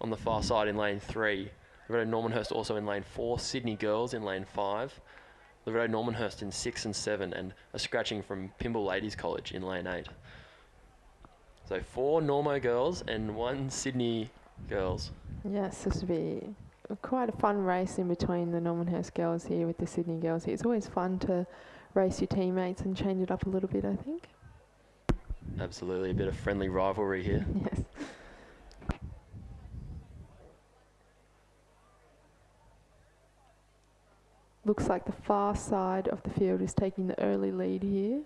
on the far side in lane 3. Loreto Normanhurst also in lane 4. Sydney Girls in lane 5. Loreto Normanhurst in 6 and 7. And a scratching from Pimble Ladies College in lane 8. So 4 Normo girls and 1 Sydney Girls. Yes, this would be quite a fun race in between the Normanhurst girls here with the Sydney girls here. It's always fun to race your teammates and change it up a little bit, I think. Absolutely, a bit of friendly rivalry here. Yes. Looks like the far side of the field is taking the early lead here.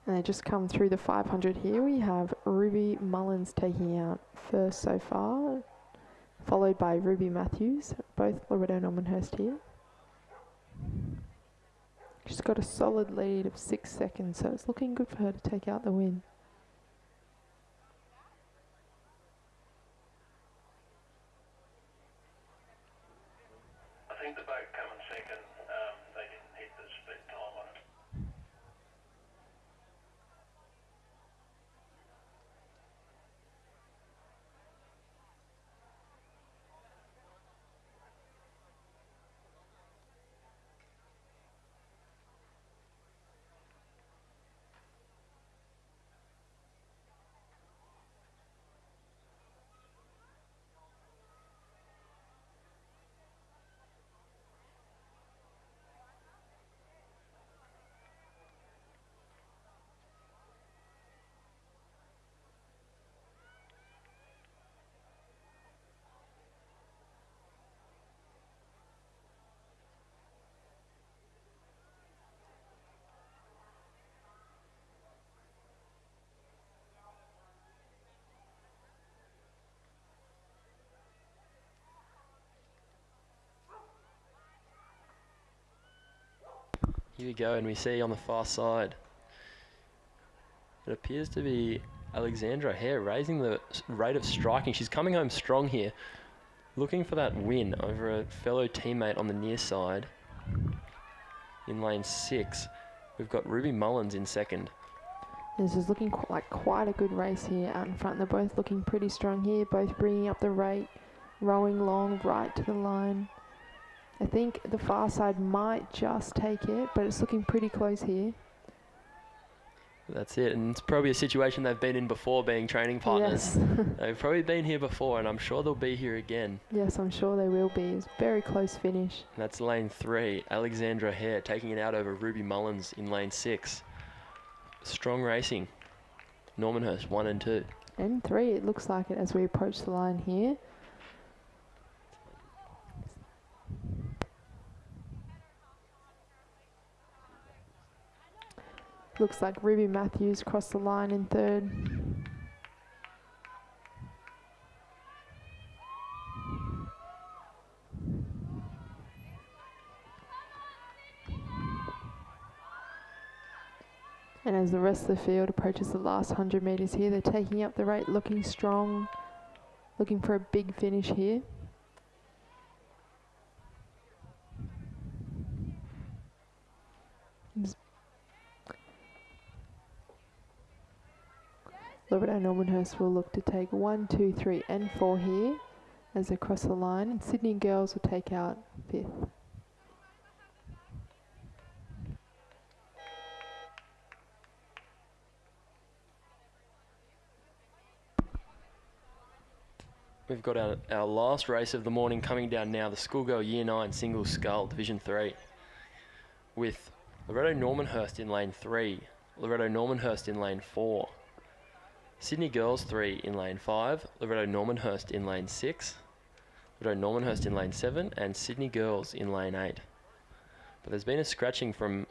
And they just come through the 500 here. We have Ruby Mullins taking out first so far, followed by Ruby Matthews, both Loreto Normanhurst here. She's got a solid lead of 6 seconds, so it's looking good for her to take out the win. I think the boat coming second, they didn't hit the split time on it. Here we go, and we see on the far side, it appears to be Alexandra Hare raising the rate of striking. She's coming home strong here, looking for that win over a fellow teammate on the near side. In lane 6, we've got Ruby Mullins in second. This is looking like quite a good race here out in front. They're both looking pretty strong here, both bringing up the rate, rowing long right to the line. I think the far side might just take it, but it's looking pretty close here. That's it, and it's probably a situation they've been in before, being training partners. Yes. They've probably been here before, and I'm sure they'll be here again. Yes, I'm sure they will be. It's a very close finish. And that's lane 3, Alexandra Hare taking it out over Ruby Mullins in lane 6. Strong racing. Normanhurst 1 and 2. And 3, it looks like it as we approach the line here. Looks like Ruby Matthews crossed the line in 3rd. And as the rest of the field approaches the last 100 metres here, they're taking up the rate, looking strong, looking for a big finish here. Loreto Normanhurst will look to take 1, 2, 3 and 4 here as they cross the line, and Sydney Girls will take out 5th. We've got our last race of the morning coming down now, the Schoolgirl Year 9 Single Scull Division 3, with Loreto Normanhurst in lane 3, Loreto Normanhurst in lane 4, Sydney Girls 3 in lane 5, Loreto Normanhurst in lane 6, Loreto Normanhurst in lane 7, and Sydney Girls in lane 8. But there's been a scratching from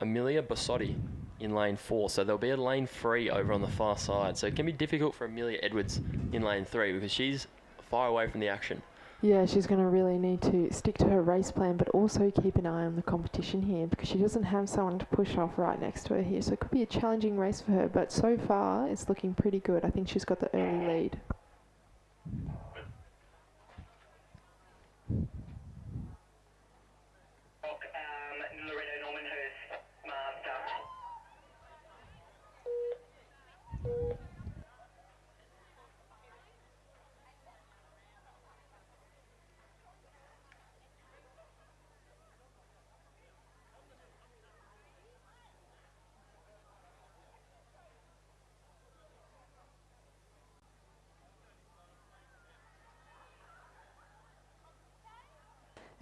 Amelia Bossotti in lane 4, so there'll be a lane 3 over on the far side. So it can be difficult for Amelia Edwards in lane 3 because she's far away from the action. Yeah, she's going to really need to stick to her race plan, but also keep an eye on the competition here because she doesn't have someone to push off right next to her here. So it could be a challenging race for her, but so far it's looking pretty good. I think she's got the early lead. Loreto Normanhurst, master.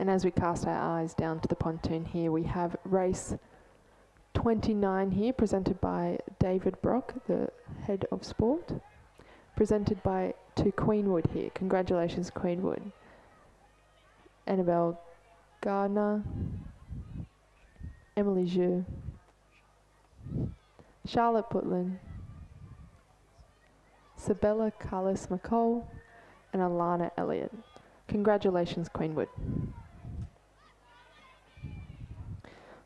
And as we cast our eyes down to the pontoon here, we have race 29 here, presented by David Brock, the head of sport. Presented to Queenwood here. Congratulations, Queenwood. Annabelle Gardner, Emily Zhu, Charlotte Butland, Sabella Carlos McCall, and Alana Elliott. Congratulations, Queenwood.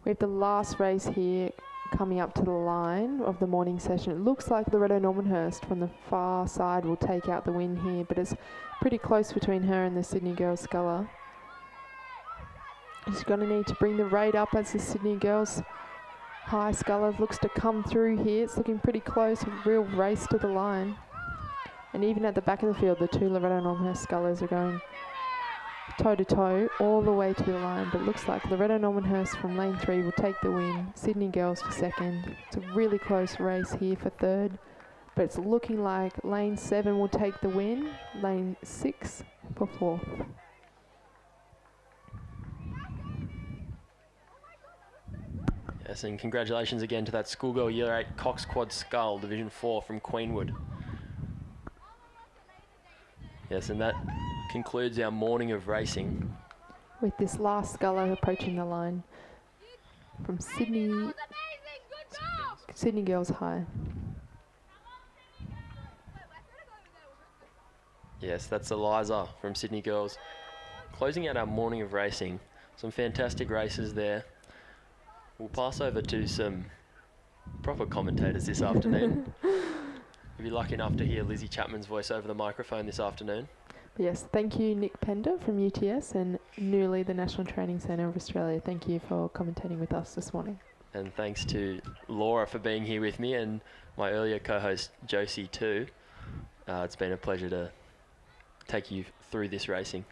We have the last race here coming up to the line of the morning session. It looks like Loreto Normanhurst from the far side will take out the win here, but it's pretty close between her and the Sydney Girls sculler. She's going to need to bring the rate up as the Sydney Girls high sculler looks to come through here. It's looking pretty close, a real race to the line. And even at the back of the field, the two Loreto Normanhurst scullers are going toe-to-toe all the way to the line, but it looks like Loreto Normanhurst from lane 3 will take the win, Sydney Girls for second. It's a really close race here for third, but it's looking like lane 7 will take the win, lane 6 for fourth. Yes, and congratulations again to that Schoolgirl Year 8 Cox Quad Scull Division 4 from Queenwood. Yes, and that concludes our morning of racing. With this last sculler approaching the line from Sydney Girls High. Yes, that's Eliza from Sydney Girls. Closing out our morning of racing. Some fantastic races there. We'll pass over to some proper commentators this afternoon. You'll be lucky enough to hear Lizzie Chapman's voice over the microphone this afternoon. Yes, thank you, Nick Pender from UTS and newly the National Training Centre of Australia. Thank you for commentating with us this morning. And thanks to Laura for being here with me and my earlier co-host Josie too. It's been a pleasure to take you through this racing.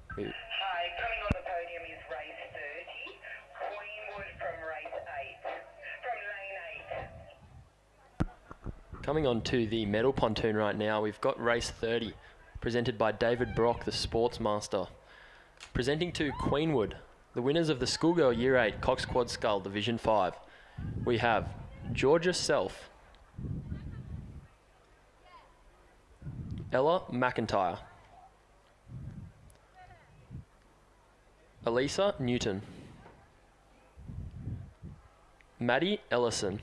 Hi, coming on the podium is race 30, Queenwood from race 8, from lane 8. Coming on to the medal pontoon right now, we've got race 30, presented by David Brock, the Sportsmaster. Presenting to Queenwood, the winners of the Schoolgirl Year 8 Cox Quad Scull Division 5. We have Georgia Self, Ella McIntyre, Elisa Newton, Maddie Ellison,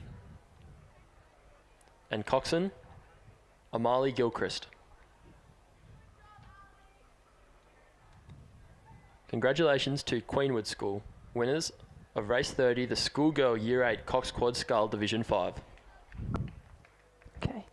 and coxswain Amali Gilchrist. Congratulations to Queenwood School, winners of race 30, the Schoolgirl Year 8 Cox Quad Scull Division 5. Okay.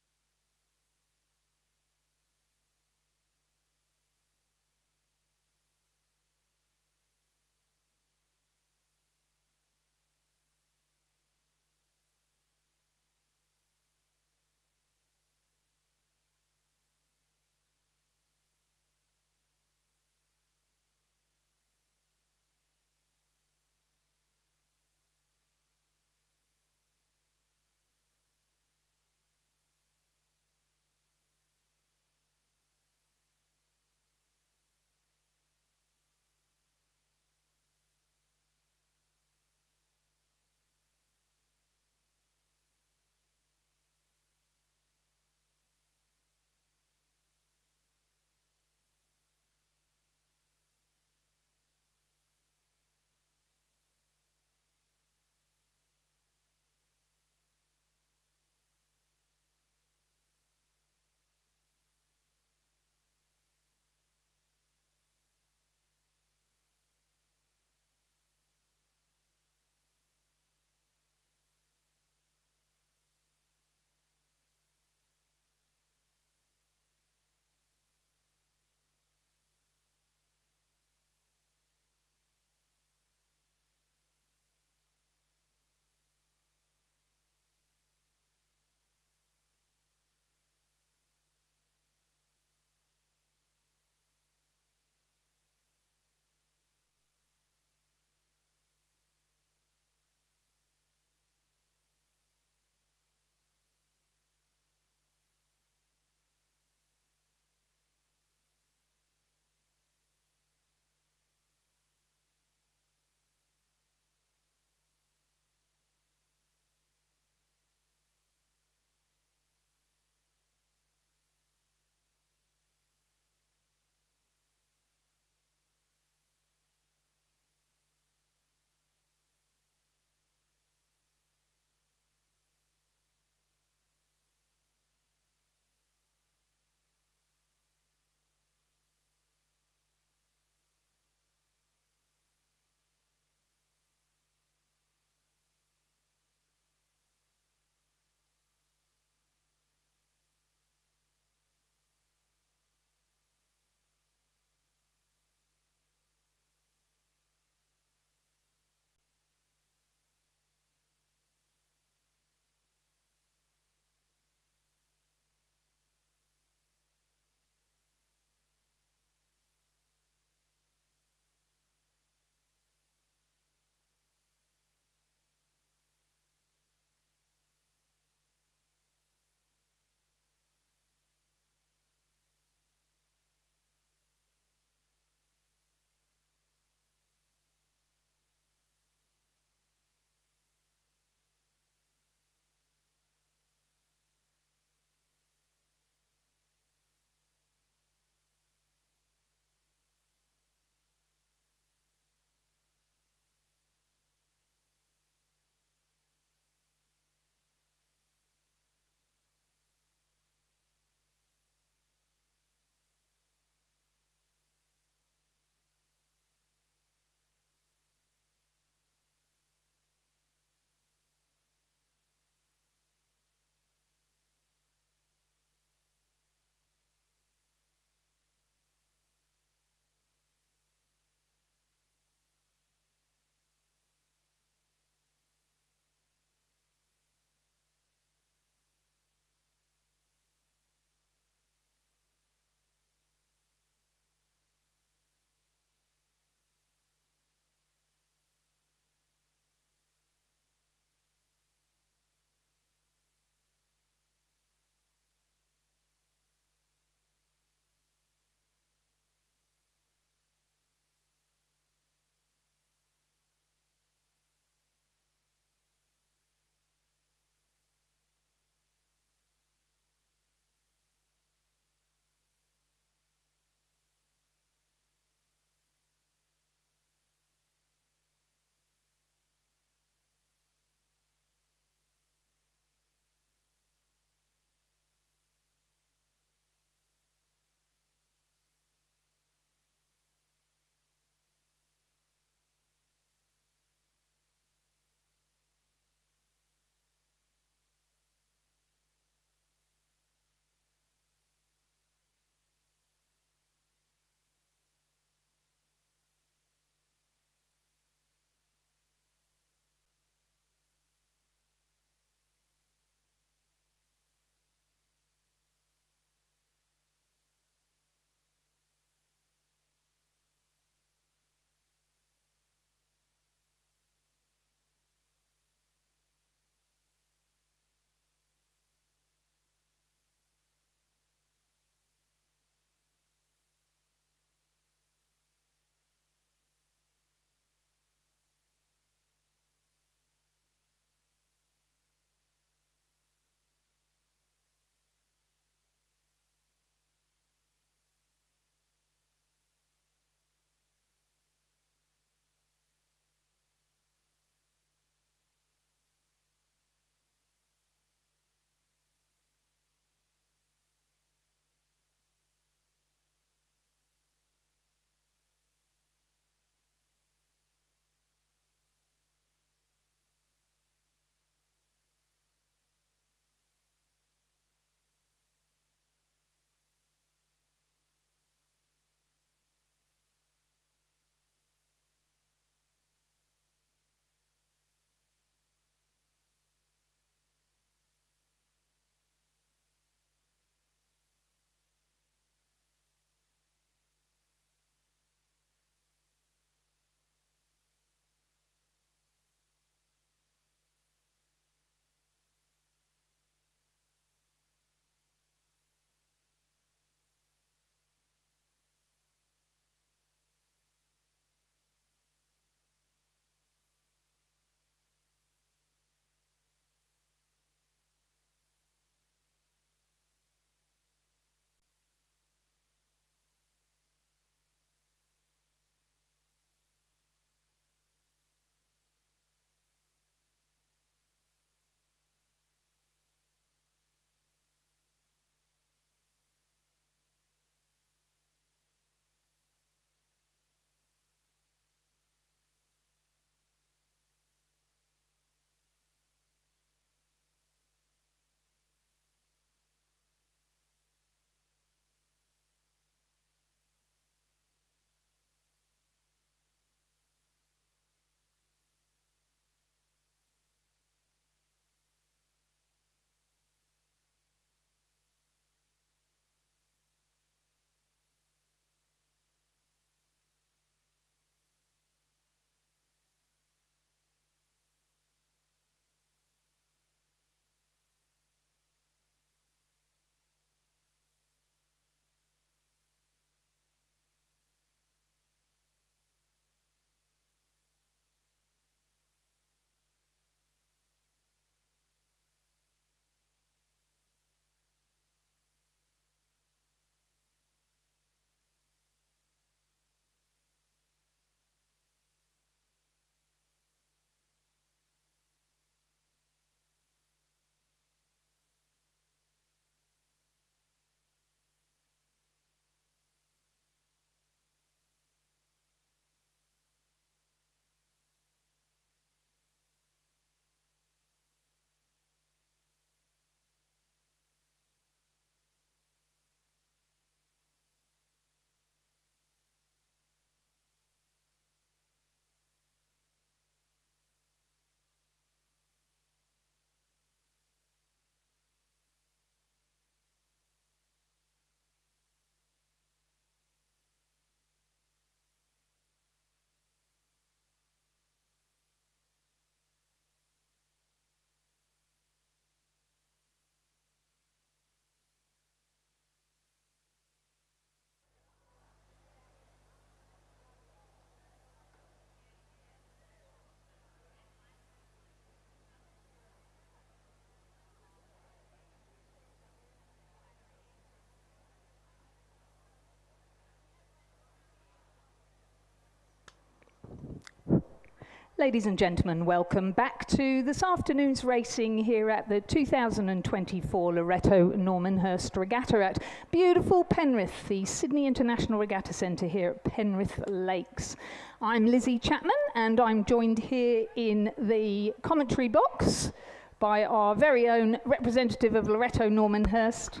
Ladies and gentlemen, welcome back to this afternoon's racing here at the 2024 Loreto Normanhurst Regatta at beautiful Penrith, the Sydney International Regatta Centre here at Penrith Lakes. I'm Lizzie Chapman and I'm joined here in the commentary box by our very own representative of Loreto Normanhurst.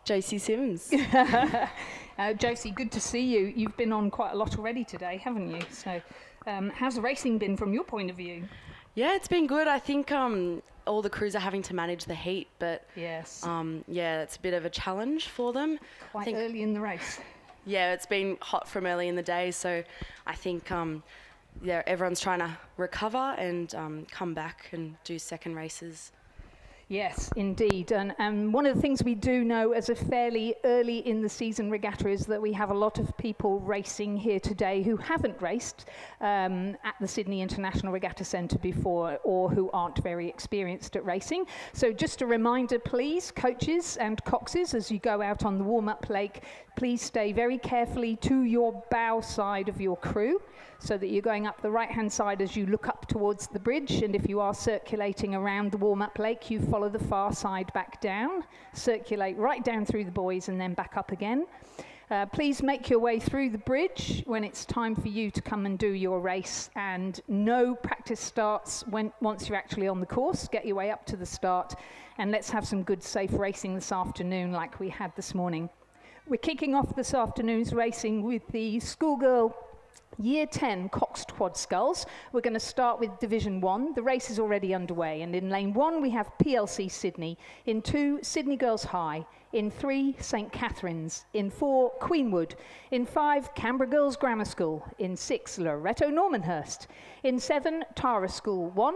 Josie Sims. Josie, good to see you. You've been on quite a lot already today, haven't you? So how's the racing been from your point of view? Yeah, it's been good. I think all the crews are having to manage the heat, but yes, yeah, it's a bit of a challenge for them. Quite early in the race. Yeah, it's been hot from early in the day, so I think yeah, everyone's trying to recover and come back and do second races. Yes, indeed. And one of the things we do know as a fairly early in the season regatta is that we have a lot of people racing here today who haven't raced at the Sydney International Regatta Centre before or who aren't very experienced at racing. So just a reminder, please, coaches and coxes, as you go out on the warm-up lake, please stay very carefully to your bow side of your crew so that you're going up the right-hand side as you look up towards the bridge. And if you are circulating around the warm-up lake, you follow the far side back down, circulate right down through the buoys and then back up again. Please make your way through the bridge when it's time for you to come and do your race, and no practice starts once you're actually on the course. Get your way up to the start and let's have some good safe racing this afternoon like we had this morning. We're kicking off this afternoon's racing with the Schoolgirl Year 10 Coxed Quad Sculls. We're going to start with Division 1. The race is already underway, and in lane 1 we have PLC Sydney, in 2 Sydney Girls High, in 3 St Catherine's, in 4 Queenwood, in 5 Canberra Girls Grammar School, in 6 Loreto Normanhurst, in 7 Tara School 1,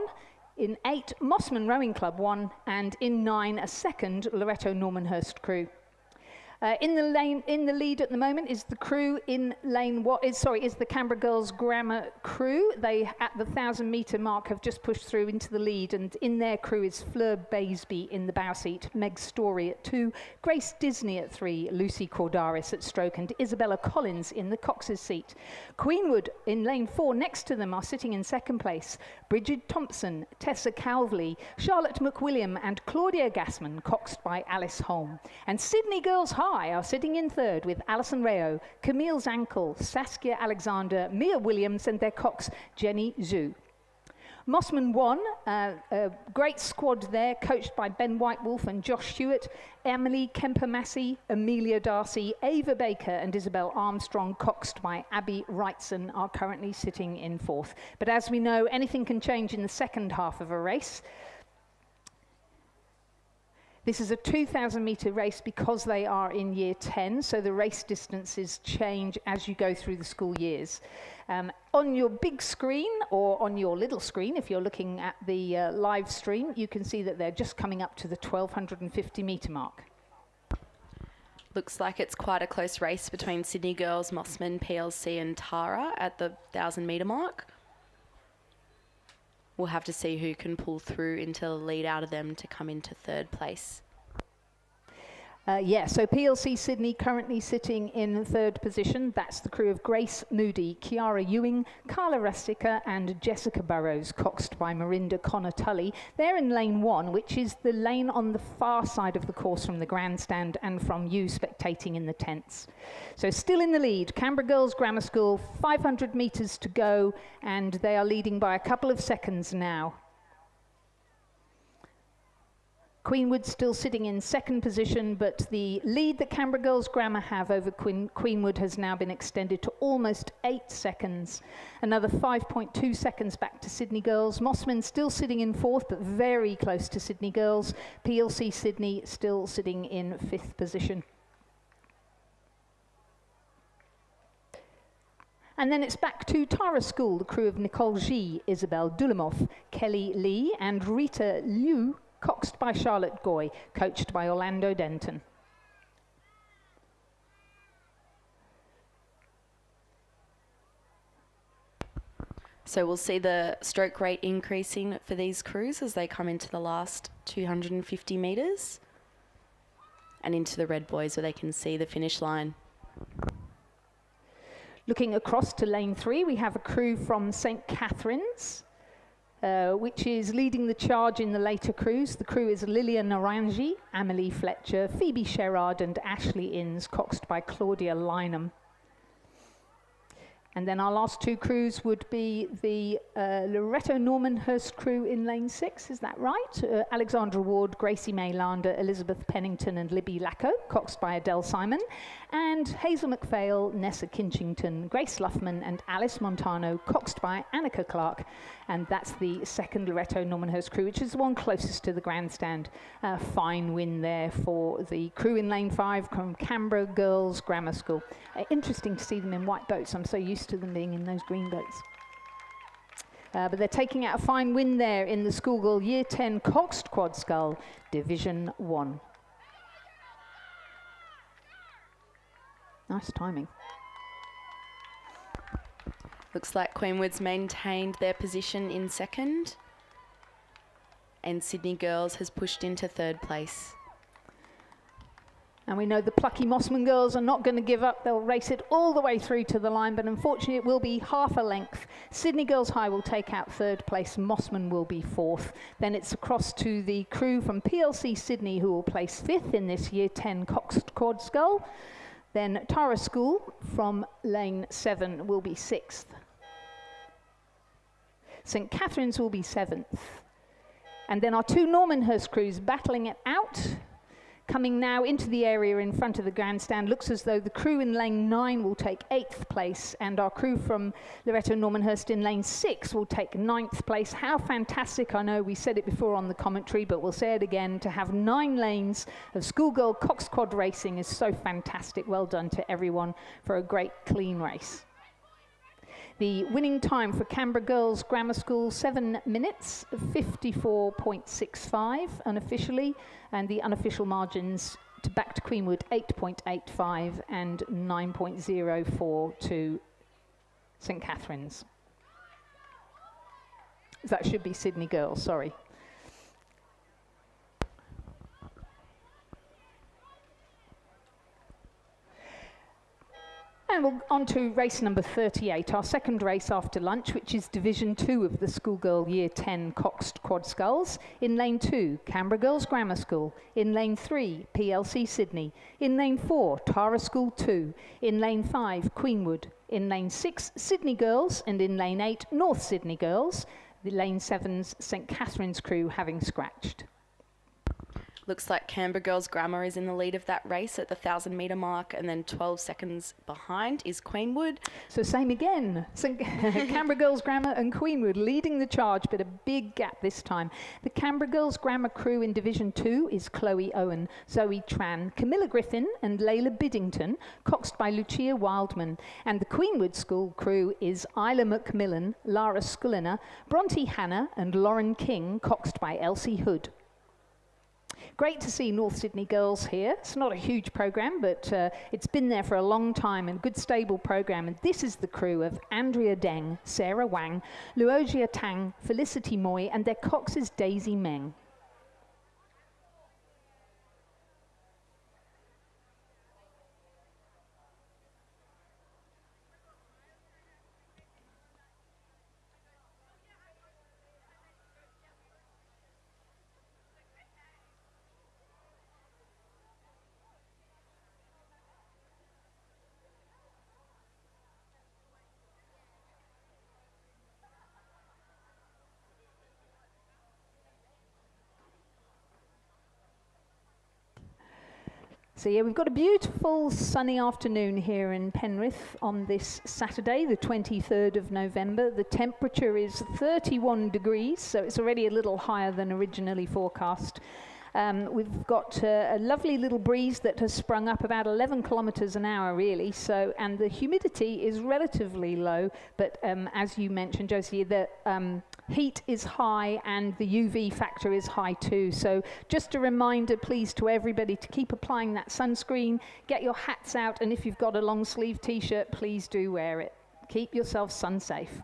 in 8 Mossman Rowing Club 1, and in 9 a second Loreto Normanhurst crew. In the lead at the moment is the crew in lane is the Canberra Girls Grammar crew. They, at the 1,000-metre mark, have just pushed through into the lead, and in their crew is Fleur Baisby in the bow seat, Meg Story at 2, Grace Disney at 3, Lucy Cordaris at stroke, and Isabella Collins in the cox's seat. Queenwood in lane 4 next to them are sitting in second place, Bridget Thompson, Tessa Calvley, Charlotte McWilliam and Claudia Gassman, coxed by Alice Holm. And Sydney Girls High are sitting in third with Alison Rayo, Camille Zankel, Saskia Alexander, Mia Williams and their cox Jenny Zhu. Mossman 1, a great squad there, coached by Ben Whitewolf and Josh Hewitt, Emily Kemper-Massey, Amelia Darcy, Ava Baker and Isabel Armstrong, coxed by Abby Wrightson, are currently sitting in fourth. But as we know, anything can change in the second half of a race. This is a 2,000-metre race because they are in year 10, so the race distances change as you go through the school years. On your big screen, or on your little screen, if you're looking at the live stream, you can see that they're just coming up to the 1,250-metre mark. Looks like it's quite a close race between Sydney Girls, Mossman, PLC and Tara at the 1,000-metre mark. We'll have to see who can pull through into the lead out of them to come into third place. So PLC Sydney currently sitting in third position. That's the crew of Grace Moody, Kiara Ewing, Carla Rustica and Jessica Burrows, coxed by Marinda Connor-Tully. They're in lane 1, which is the lane on the far side of the course from the grandstand and from you spectating in the tents. So still in the lead, Canberra Girls Grammar School, 500 metres to go, and they are leading by a couple of seconds now. Queenwood still sitting in second position, but the lead that Canberra Girls Grammar have over Queenwood has now been extended to almost 8 seconds. Another 5.2 seconds back to Sydney Girls. Mossman still sitting in fourth, but very close to Sydney Girls. PLC Sydney still sitting in fifth position. And then it's back to Tara School, the crew of Nicole G, Isabel Dulimov, Kelly Lee and Rita Liu, coxed by Charlotte Goy, coached by Orlando Denton. So we'll see the stroke rate increasing for these crews as they come into the last 250 metres and into the red buoys where they can see the finish line. Looking across to lane 3, we have a crew from St Catherine's, which is leading the charge in the later crews. The crew is Lillian Orangi, Amelie Fletcher, Phoebe Sherrard and Ashley Innes, coxed by Claudia Lynham. And then our last 2 crews would be the Loreto Normanhurst crew in lane 6, is that right? Alexandra Ward, Gracie May Lander, Elizabeth Pennington and Libby Lacko, coxed by Adele Simon. And Hazel McPhail, Nessa Kinchington, Grace Luffman and Alice Montano, coxed by Annika Clark. And that's the second Loreto Normanhurst crew, which is the one closest to the grandstand. Fine win there for the crew in lane 5 from Canberra Girls Grammar School. Interesting to see them in white boats. I'm so used to them being in those green boats. But they're taking out a fine win there in the Schoolgirl Year 10 Coxed Quad Scull, Division 1. Nice timing. Looks like Queenwood's maintained their position in second, and Sydney Girls has pushed into third place. And we know the plucky Mossman girls are not going to give up. They'll race it all the way through to the line, but unfortunately it will be half a length. Sydney Girls High will take out third place. Mossman will be fourth. Then it's across to the crew from PLC Sydney, who will place 5th in this Year 10 Coxed Quad Scull. Then Tara School from lane 7 will be 6th. St Catherine's will be 7th. And then our 2 Normanhurst crews battling it out. Coming now into the area in front of the grandstand, looks as though the crew in lane 9 will take 8th place, and our crew from Loreto Normanhurst in lane 6 will take 9th place. How fantastic. I know we said it before on the commentary, but we'll say it again. To have 9 lanes of Schoolgirl Cox Quad racing is so fantastic. Well done to everyone for a great clean race. The winning time for Canberra Girls Grammar School, 7 minutes, 54.65 unofficially, and the unofficial margins back to Queenwood, 8.85 and 9.04 to St Catherine's. That should be Sydney Girls, sorry. And we're on to race number 38, our second race after lunch, which is Division 2 of the Schoolgirl Year 10 Coxed Quad Sculls. In lane 2, Canberra Girls Grammar School. In lane 3, PLC Sydney. In lane 4, Tara School 2. In lane 5, Queenwood. In lane 6, Sydney Girls. And in lane 8, North Sydney Girls. The lane 7's St Catherine's crew having scratched. Looks like Canberra Girls Grammar is in the lead of that race at the 1,000-metre mark, and then 12 seconds behind is Queenwood. So same again. Canberra Girls Grammar and Queenwood leading the charge, but a big gap this time. The Canberra Girls Grammar crew in Division 2 is Chloe Owen, Zoe Tran, Camilla Griffin and Layla Biddington, coxed by Lucia Wildman. And the Queenwood School crew is Isla Macmillan, Lara Sculliner, Bronte Hannah and Lauren King, coxed by Elsie Hood. Great to see North Sydney Girls here. It's not a huge program, but it's been there for a long time and good stable program. And this is the crew of Andrea Deng, Sarah Wang, Luojia Tang, Felicity Moy, and their cox is Daisy Meng. So yeah, we've got a beautiful sunny afternoon here in Penrith on this Saturday, the 23rd of November. The temperature is 31 degrees, so it's already a little higher than originally forecast. We've got a lovely little breeze that has sprung up about 11 kilometres an hour really, so, and the humidity is relatively low, but as you mentioned, Josie, the heat is high and the UV factor is high too. So just a reminder please to everybody to keep applying that sunscreen, get your hats out, and if you've got a long sleeve t-shirt, please do wear it. Keep yourself sun safe.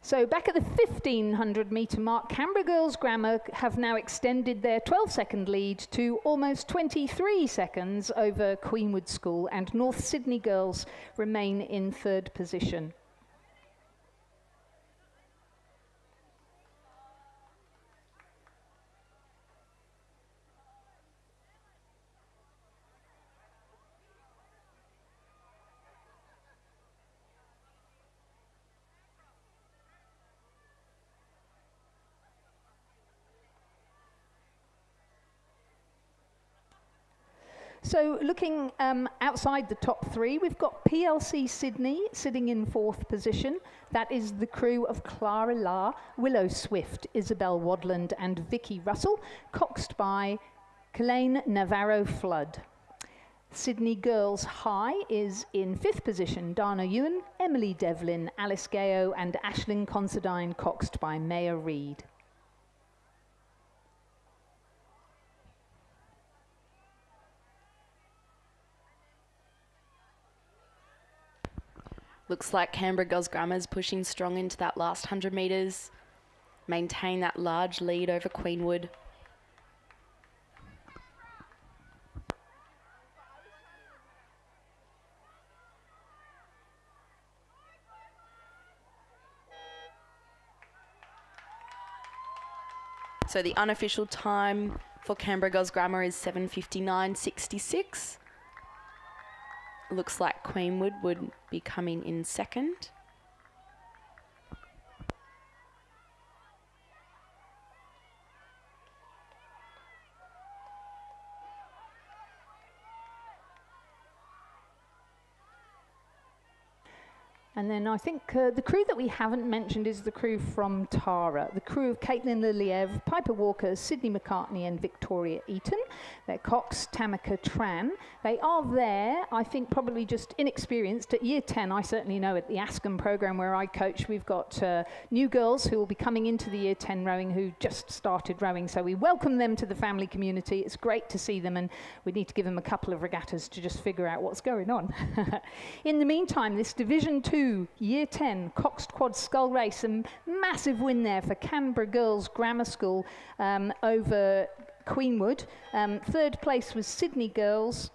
So back at the 1500 metre mark, Canberra Girls Grammar have now extended their 12-second lead to almost 23 seconds over Queenwood School, and North Sydney Girls remain in third position. So looking outside the top three, we've got PLC Sydney sitting in fourth position. That is the crew of Clara La, Willow Swift, Isabel Wadland and Vicky Russell, coxed by Kelaine Navarro Flood. Sydney Girls High is in fifth position. Dana Ewan, Emily Devlin, Alice Gayo and Ashlyn Considine, coxed by Maya Reid. Looks like Canberra Girls Grammar is pushing strong into that last 100 metres, maintain that large lead over Queenwood. So the unofficial time for Canberra Girls Grammar is 7:59.66. Looks like Queenwood would be coming in second. And then I think the crew that we haven't mentioned is the crew from Tara, the crew of Caitlin Liliev, Piper Walker, Sydney McCartney and Victoria Eaton. They're Cox, Tamika Tran. They are there, I think, probably just inexperienced. At year 10, I certainly know at the Ascom program where I coach, we've got new girls who will be coming into the year 10 rowing who just started rowing. So we welcome them to the family community. It's great to see them, and we need to give them a couple of regattas to just figure out what's going on. In the meantime, this Division 2 Year 10 Coxed Quad Scull race, a massive win there for Canberra Girls Grammar School over Queenwood. Third place was Sydney Girls.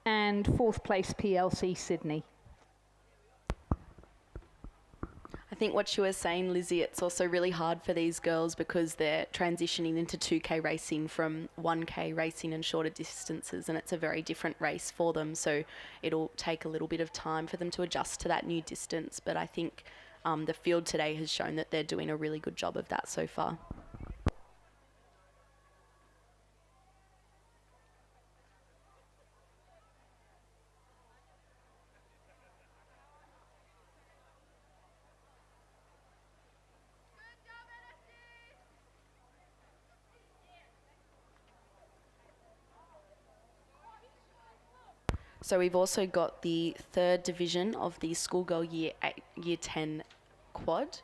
And fourth place PLC Sydney. I think what you were saying, Lizzie, it's also really hard for these girls because they're transitioning into 2K racing from 1K racing and shorter distances, and it's a very different race for them, so it'll take a little bit of time for them to adjust to that new distance, but I think the field today has shown that they're doing a really good job of that so far. So we've also got the third division of the Schoolgirl Year 10 quad.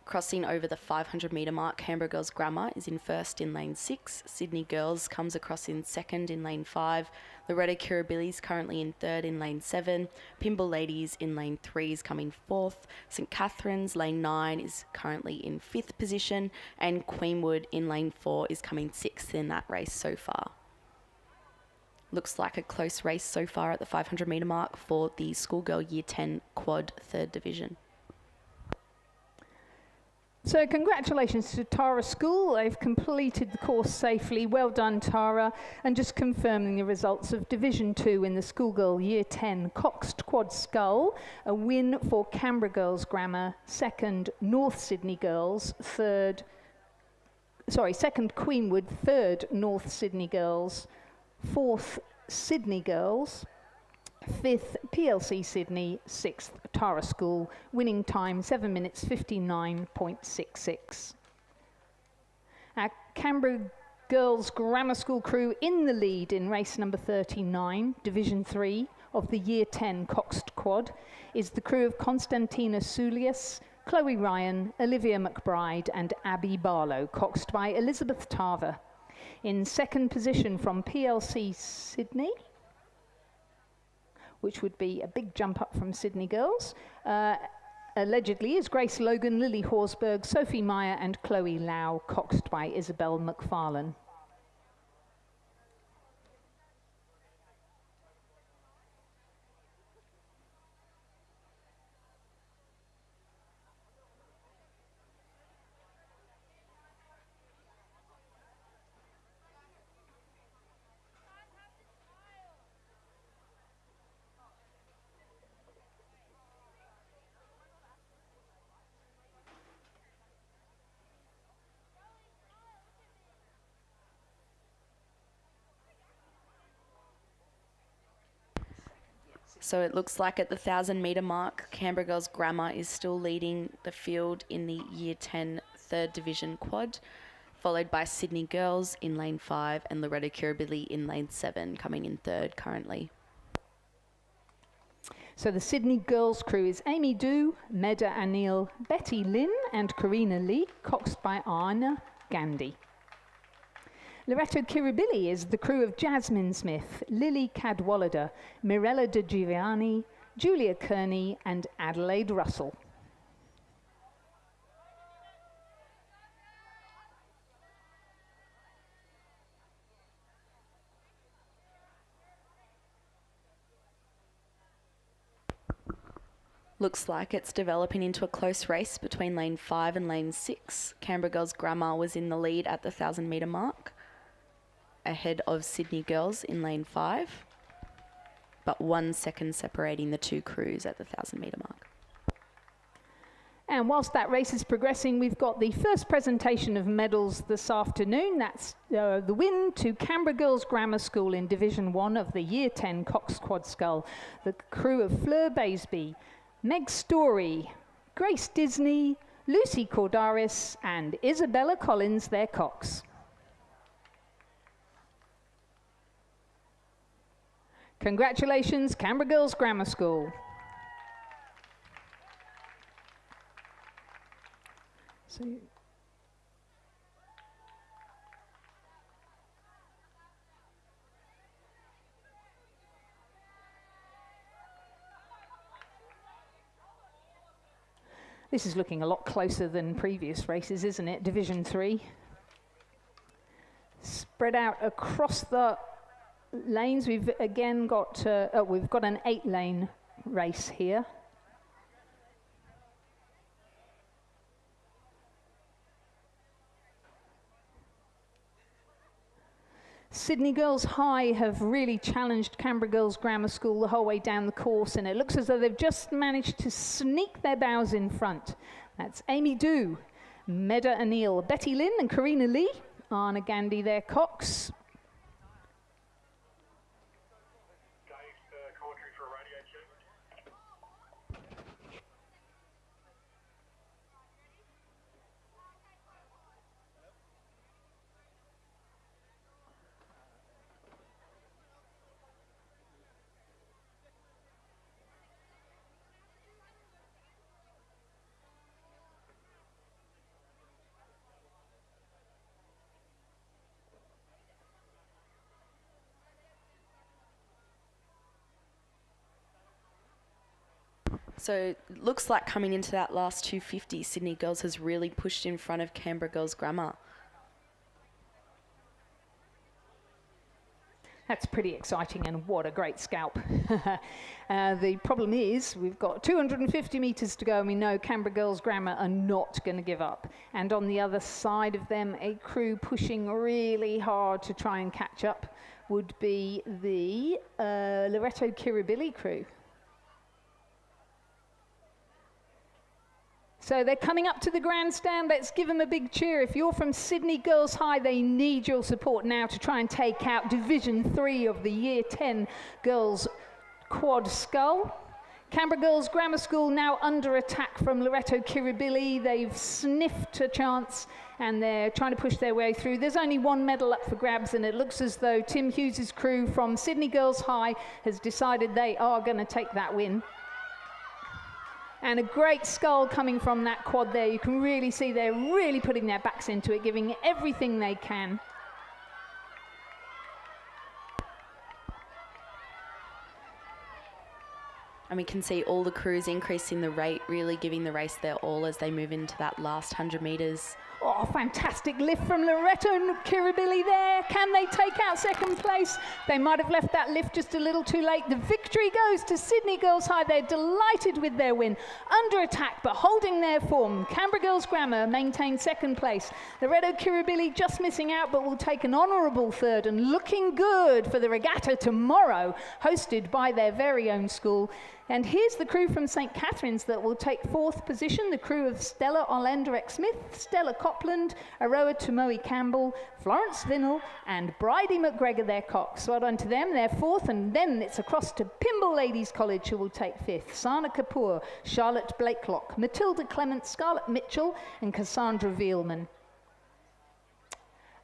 Crossing over the 500 metre mark, Canberra Girls Grammar is in first in lane 6. Sydney Girls comes across in second in lane 5. Loreto Kirribilli is currently in third in lane 7. Pymble Ladies in lane 3 is coming fourth. St Catherine's lane 9 is currently in 5th position. And Queenwood in lane 4 is coming 6th in that race so far. Looks like a close race so far at the 500 metre mark for the Schoolgirl Year 10 quad third division. So congratulations to Tara School. They've completed the course safely. Well done, Tara. And just confirming the results of Division 2 in the Schoolgirl Year 10 Coxed Quad Scull. A win for Canberra Girls Grammar. Second, North Sydney Girls. Second, Queenwood. Third, North Sydney Girls. Fourth, Sydney Girls. Fifth, PLC Sydney. Sixth, Tara School. Winning time 7 minutes 59.66. Our Canberra Girls Grammar School crew in the lead in race number 39, Division 3 of the Year 10 Coxed Quad, is the crew of Constantina Sulius, Chloe Ryan, Olivia McBride and Abby Barlow, coxed by Elizabeth Tarver. In second position from PLC Sydney, which would be a big jump up from Sydney Girls. Allegedly is Grace Logan, Lily Horsberg, Sophie Meyer and Chloe Lau, coxed by Isabel McFarlane. So it looks like at the 1,000-metre mark, Canberra Girls Grammar is still leading the field in the Year 10 3rd Division quad, followed by Sydney Girls in lane 5 and Loreto Kirribilli in lane 7, coming in 3rd currently. So the Sydney Girls crew is Amy Dew, Meda Anil, Betty Lynn and Karina Lee, coxed by Anna Gandhi. Loreto Kirribilli is the crew of Jasmine Smith, Lily Cadwallader, Mirella De Giovanni, Julia Kearney and Adelaide Russell. Looks like it's developing into a close race between lane 5 and lane 6. Canberra Girls Grammar was in the lead at the 1,000-metre mark, ahead of Sydney Girls in lane 5, but 1 second separating the two crews at the 1,000-metre mark. And whilst that race is progressing, we've got the first presentation of medals this afternoon. That's the win to Canberra Girls Grammar School in Division 1 of the Year 10 Cox Quad Scull. The crew of Fleur Baisby, Meg Story, Grace Disney, Lucy Cordaris and Isabella Collins, their cox. Congratulations, Canberra Girls Grammar School. So, this is looking a lot closer than previous races, isn't it? Division 3. Spread out across the lanes. We've again got we've got an 8-lane race here. Sydney Girls High have really challenged Canberra Girls Grammar School the whole way down the course, and it looks as though they've just managed to sneak their bows in front. That's Amy Dew, Meda Anil, Betty Lynn and Karina Lee, Anna Gandhi, their cox. So it looks like coming into that last 250, Sydney Girls has really pushed in front of Canberra Girls Grammar. That's pretty exciting, and what a great scalp. The problem is we've got 250 metres to go, and we know Canberra Girls Grammar are not going to give up. And on the other side of them, a crew pushing really hard to try and catch up would be the Loreto Kirribilli crew. So they're coming up to the grandstand. Let's give them a big cheer. If you're from Sydney Girls High, they need your support now to try and take out Division 3 of the Year 10 Girls Quad Scull. Canberra Girls Grammar School now under attack from Loreto Kirribilli. They've sniffed a chance and they're trying to push their way through. There's only one medal up for grabs, and it looks as though Tim Hughes' crew from Sydney Girls High has decided they are going to take that win. And a great scull coming from that quad there. You can really see they're really putting their backs into it, giving everything they can. And we can see all the crews increasing the rate, really giving the race their all as they move into that last 100 metres. Oh, fantastic lift from Loreto and Kirribilli there. Can they take out second place? They might have left that lift just a little too late. The victory goes to Sydney Girls High. They're delighted with their win. Under attack, but holding their form. Canberra Girls Grammar maintain second place. Loreto Kirribilli just missing out, but will take an honourable third and looking good for the regatta tomorrow, hosted by their very own school. And here's the crew from St Catherine's that will take fourth position, the crew of Stella Orlanderek-Smith, Stella Copland, Aroa Tumoe Campbell, Florence Vinnell and Bridie McGregor, their cocks. Well done to them, they're fourth, and then it's across to Pymble Ladies College who will take fifth. Sana Kapoor, Charlotte Blakelock, Matilda Clement, Scarlett Mitchell and Cassandra Vealman.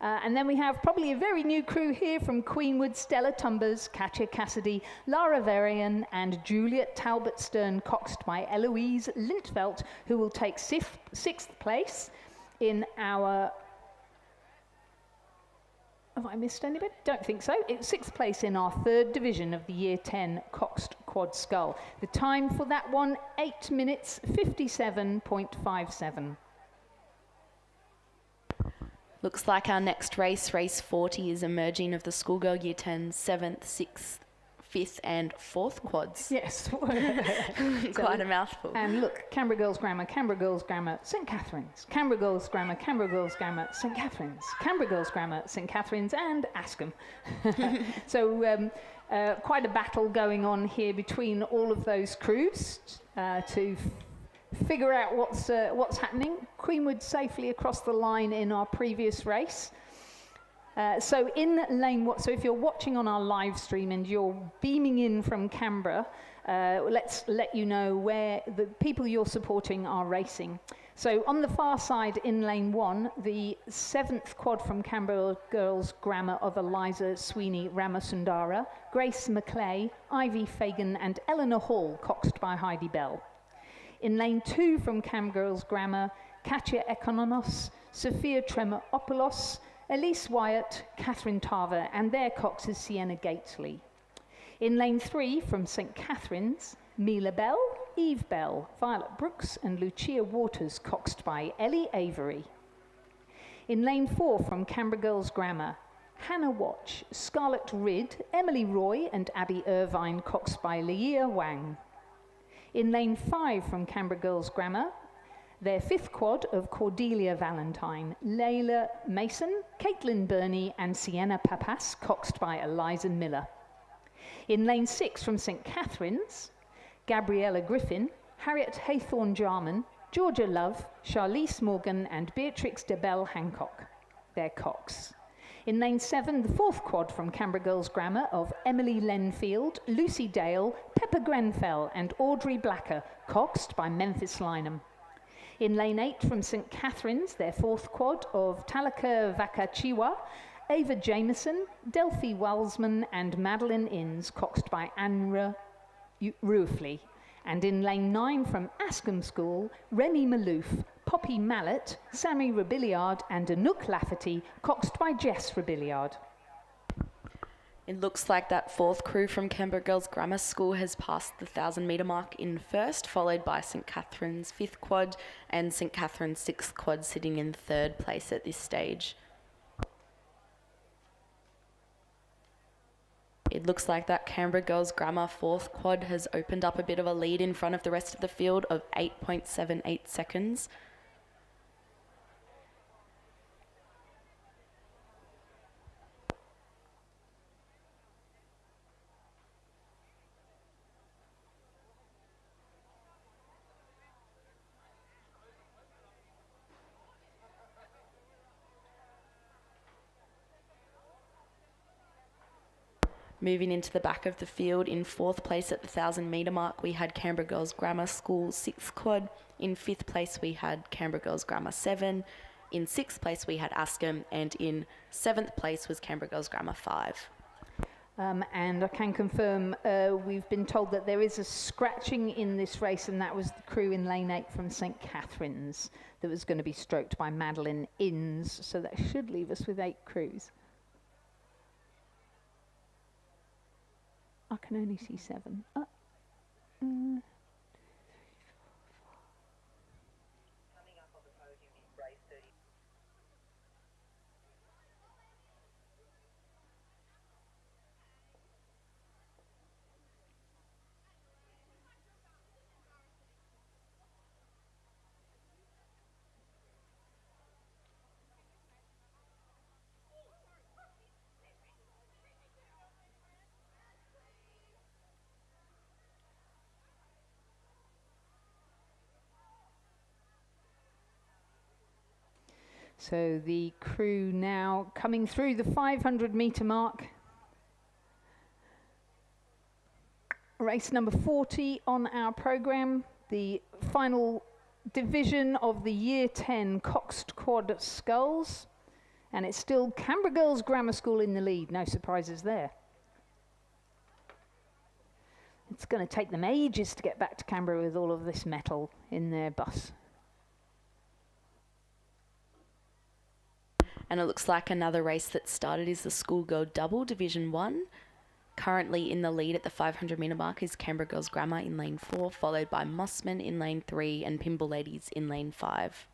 And then we have probably a very new crew here from Queenwood, Stella Tumbers, Katya Cassidy, Lara Varian and Juliet Talbot Stern, coxed by Eloise Lintvelt, who will take sixth place in our... Have I missed anybody? Don't think so. It's sixth place in our third division of the Year 10 Coxed Quad Scull. The time for that one, 8 minutes 57.57. Looks like our next race, race 40, is emerging of the Schoolgirl Year 10 7th, 6th, 5th and 4th quads. Yes. Quite a mouthful. And look, Canberra Girls Grammar, St Catherine's. Canberra Girls Grammar, St Catherine's. Canberra Girls Grammar, St Catherine's and Askham. So quite a battle going on here between all of those crews to figure out what's happening. Queenwood safely across the line in our previous race. So in lane one, so if you're watching on our live stream and you're beaming in from Canberra, let's let you know where the people you're supporting are racing. So on the far side in lane one, the 7th quad from Canberra Girls Grammar of Eliza Sweeney Ramasundara, Grace McClay, Ivy Fagan and Eleanor Hall, coxed by Heidi Bell. In lane 2 from Canberra Girls Grammar, Katia Ekonomos, Sophia Tremopoulos, Elise Wyatt, Catherine Tarver, and their cox is Sienna Gatesley. In lane 3 from St Catherine's, Mila Bell, Eve Bell, Violet Brooks, and Lucia Waters, coxed by Ellie Avery. In lane 4 from Canberra Girls Grammar, Hannah Watch, Scarlett Ridd, Emily Roy, and Abby Irvine, coxed by Leah Wang. In lane 5 from Canberra Girls Grammar, their 5th quad of Cordelia Valentine, Layla Mason, Caitlin Burney and Sienna Papas, coxed by Eliza Miller. In lane 6 from St Catherine's, Gabriella Griffin, Harriet Haythorne Jarman, Georgia Love, Charlize Morgan and Beatrix DeBell Hancock, their cox. In lane 7, the 4th quad from Canberra Girls Grammar of Emily Lenfield, Lucy Dale, Pepper Grenfell and Audrey Blacker, coxed by Memphis Lynham. In lane 8 from St Catherine's, their 4th quad of Talaka Vakachiwa, Ava Jameson, Delphi Wellsman and Madeline Inns, coxed by Anra Ruefley. And in lane 9 from Askham School, Remy Malouf, Poppy Mallet, Sammy Robilliard and Anouk Lafferty, coxed by Jess Robilliard. It looks like that 4th crew from Canberra Girls Grammar School has passed the 1,000 metre mark in first, followed by St Catherine's 5th quad and St Catherine's 6th quad sitting in 3rd place at this stage. It looks like that Canberra Girls Grammar 4th quad has opened up a bit of a lead in front of the rest of the field of 8.78 seconds. Moving into the back of the field, in 4th place at the 1,000 metre mark, we had Canberra Girls Grammar School 6th quad. In 5th place, we had Canberra Girls Grammar 7. In 6th place, we had Askham. And in 7th place was Canberra Girls Grammar 5. And I can confirm, we've been told that there is a scratching in this race, and that was the crew in lane 8 from St Catherine's that was going to be stroked by Madeline Inns. So that should leave us with 8 crews. I can only see 7. So the crew now coming through the 500 metre mark. Race number 40 on our programme, the final division of the Year 10 Coxed Quad Sculls. And it's still Canberra Girls Grammar School in the lead, no surprises there. It's going to take them ages to get back to Canberra with all of this metal in their bus. And it looks like another race that started is the Schoolgirl Double Division 1. Currently in the lead at the 500 metre mark is Canberra Girls Grammar in lane 4, followed by Mossman in lane 3 and Pimble Ladies in lane 5.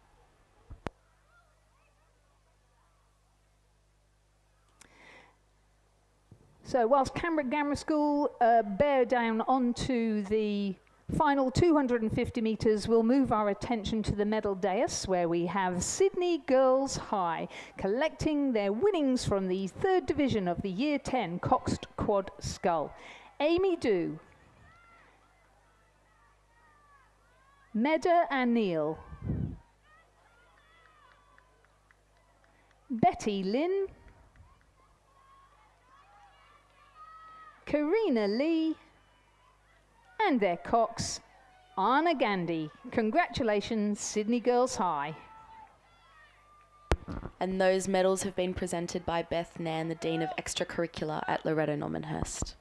So whilst Canberra Grammar School bear down onto the final 250 metres, we'll move our attention to the medal dais where we have Sydney Girls High collecting their winnings from the 3rd division of the Year 10 Coxed Quad Scull. Amy Dew, Meda Anil, Betty Lynn, Karina Lee, and their cox, Anna Gandhi. Congratulations, Sydney Girls High. And those medals have been presented by Beth Nan, the Dean of Extracurricular at Loreto Normanhurst.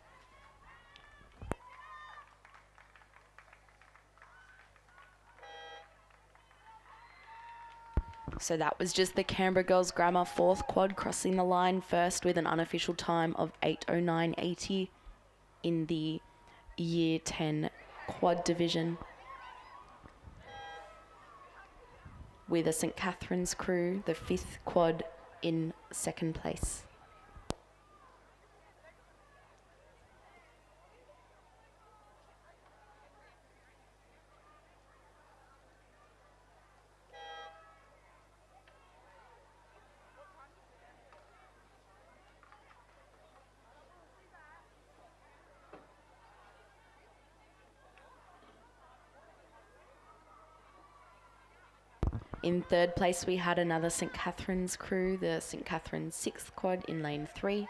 So that was just the Canberra Girls Grammar 4th quad crossing the line first with an unofficial time of 8:09.80 in the Year 10 quad division, with a St Catherine's crew, the 5th quad, in 2nd place. In 3rd place, we had another St Catherine's crew, the St Catherine's 6th quad in lane 3.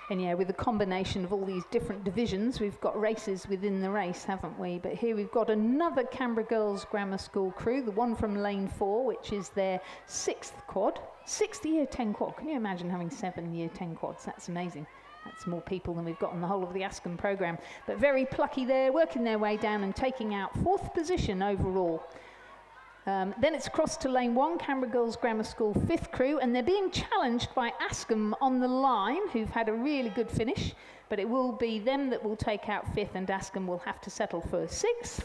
And yeah, with the combination of all these different divisions, we've got races within the race, haven't we? But here we've got another Canberra Girls Grammar School crew, the one from lane 4, which is their 6th quad. 6th Year 10 quad. Can you imagine having 7 Year 10 quads? That's amazing. That's more people than we've got in the whole of the Ascom programme. But very plucky there, working their way down and taking out 4th position overall. Then it's across to lane 1, Canberra Girls Grammar School 5th crew, and they're being challenged by Ascom on the line, who've had a really good finish, but it will be them that will take out 5th, and Ascom will have to settle for 6th.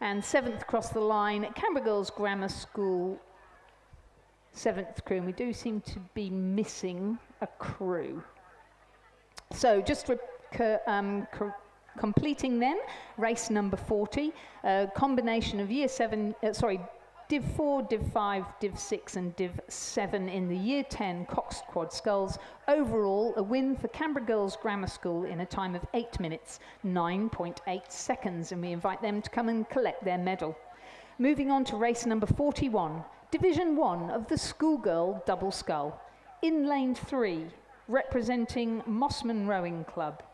And 7th across the line, Canberra Girls Grammar School 7th crew, and we do seem to be missing a crew. So just completing then, race number 40, a combination of Div 4, Div 5, Div 6 and Div 7 in the Year 10 Coxed Quad Sculls. Overall, a win for Canberra Girls Grammar School in a time of 8 minutes, 9.8 seconds, and we invite them to come and collect their medal. Moving on to race number 41, Division 1 of the Schoolgirl Double Scull. In lane 3, representing Mossman Rowing Club,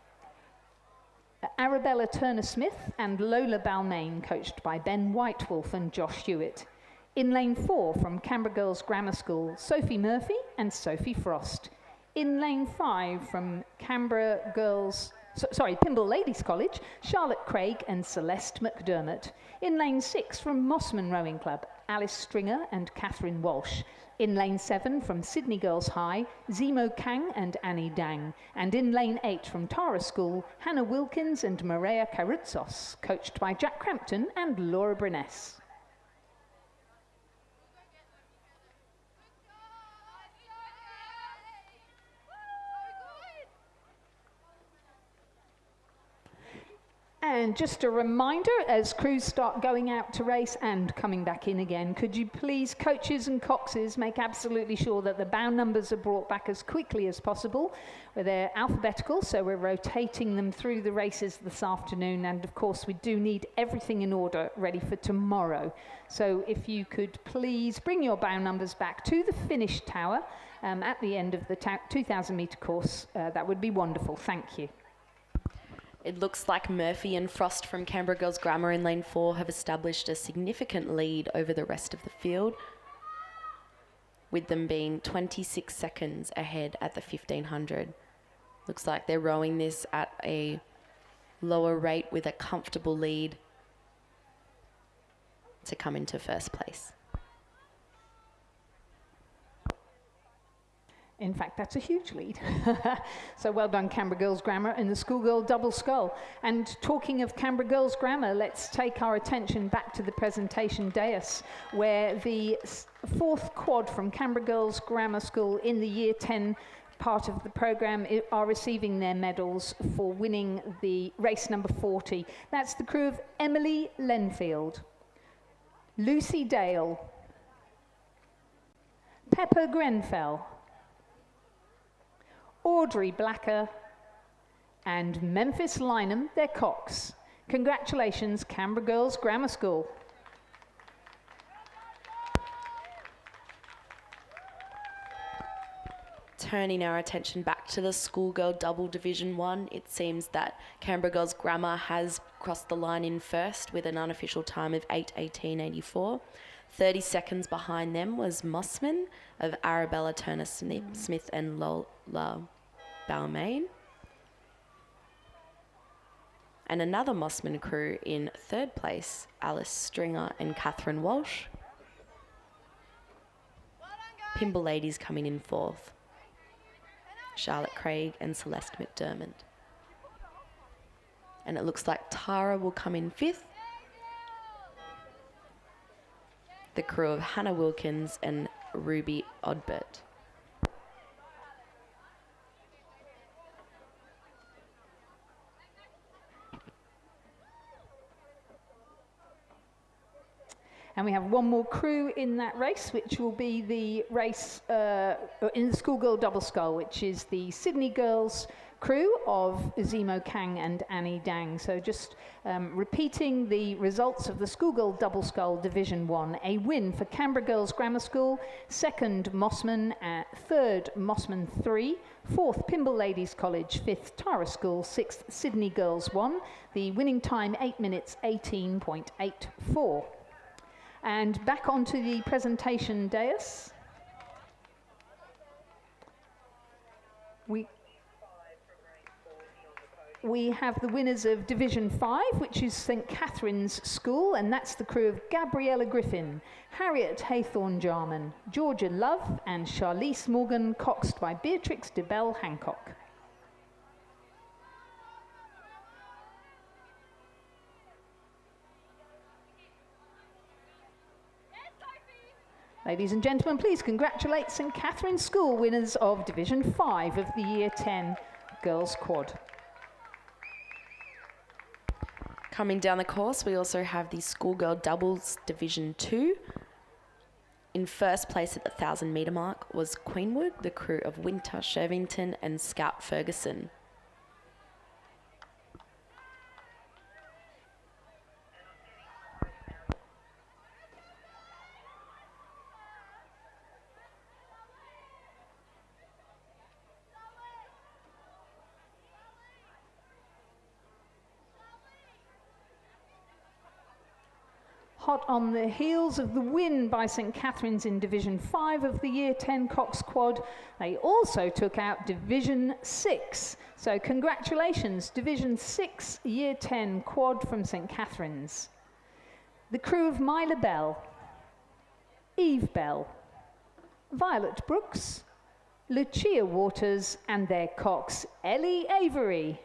Arabella Turner-Smith and Lola Balmain, coached by Ben Whitewolf and Josh Hewitt. In lane 4 from Canberra Girls Grammar School, Sophie Murphy and Sophie Frost. In lane 5 from Pymble Ladies College, Charlotte Craig and Celeste McDermott. In lane 6 from Mossman Rowing Club, Alice Stringer and Catherine Walsh. In lane 7 from Sydney Girls High, Zemo Kang and Annie Dang. And in lane 8 from Tara School, Hannah Wilkins and Maria Karutzos, coached by Jack Crampton and Laura Bruness. And just a reminder, as crews start going out to race and coming back in again, could you please, coaches and coxes, make absolutely sure that the bow numbers are brought back as quickly as possible. They're alphabetical, so we're rotating them through the races this afternoon. And of course, we do need everything in order, ready for tomorrow. So if you could please bring your bow numbers back to the finish tower at the end of the 2,000 metre course, that would be wonderful. Thank you. It looks like Murphy and Frost from Canberra Girls Grammar in lane 4 have established a significant lead over the rest of the field, with them being 26 seconds ahead at the 1500. Looks like they're rowing this at a lower rate with a comfortable lead to come into first place. In fact, that's a huge lead. So well done, Canberra Girls Grammar and the Schoolgirl double scull. And talking of Canberra Girls Grammar, let's take our attention back to the presentation dais, where the fourth quad from Canberra Girls Grammar School in the Year 10 part of the programme are receiving their medals for winning the race number 40. That's the crew of Emily Lenfield, Lucy Dale, Pepper Grenfell, Audrey Blacker and Memphis Lynham, their cocks. Congratulations, Canberra Girls Grammar School. Turning our attention back to the Schoolgirl Double Division 1, it seems that Canberra Girls Grammar has crossed the line in first with an unofficial time of 8:18.84. 30 seconds behind them was Mossman of Arabella Turner-Smith and Lola Balmain. And another Mossman crew in third place, Alice Stringer and Catherine Walsh. Pymble Ladies coming in fourth, Charlotte Craig and Celeste McDermott. And it looks like Tara will come in fifth. The crew of Hannah Wilkins and Ruby Odbert. And we have one more crew in that race, which will be the race in the Schoolgirl Double Scull, which is the Sydney Girls crew of Zemo Kang and Annie Dang. So just repeating the results of the Schoolgirl Double Scull Division 1. A win for Canberra Girls Grammar School, second Mossman, third Mossman 3, fourth Pymble Ladies College, fifth Tara School, sixth Sydney Girls 1. The winning time 8 minutes 18.84. And back onto the presentation dais. We have the winners of Division 5, which is St Catherine's School, and that's the crew of Gabriella Griffin, Harriet Haythorne Jarman, Georgia Love, and Charlize Morgan, coxed by Beatrix de Bell Hancock. Ladies and gentlemen, please congratulate St Catherine's School winners of Division 5 of the Year 10 Girls Quad. Coming down the course, we also have the Schoolgirl Doubles Division 2. In first place at the 1,000 metre mark was Queenwood, the crew of Winter Shervington and Scout Ferguson. Hot on the heels of the win by St Catherine's in Division 5 of the Year 10 Cox Quad, they also took out Division 6. So congratulations, Division 6 Year 10 Quad from St Catherine's. The crew of Myla Bell, Eve Bell, Violet Brooks, Lucia Waters and their cox, Ellie Avery.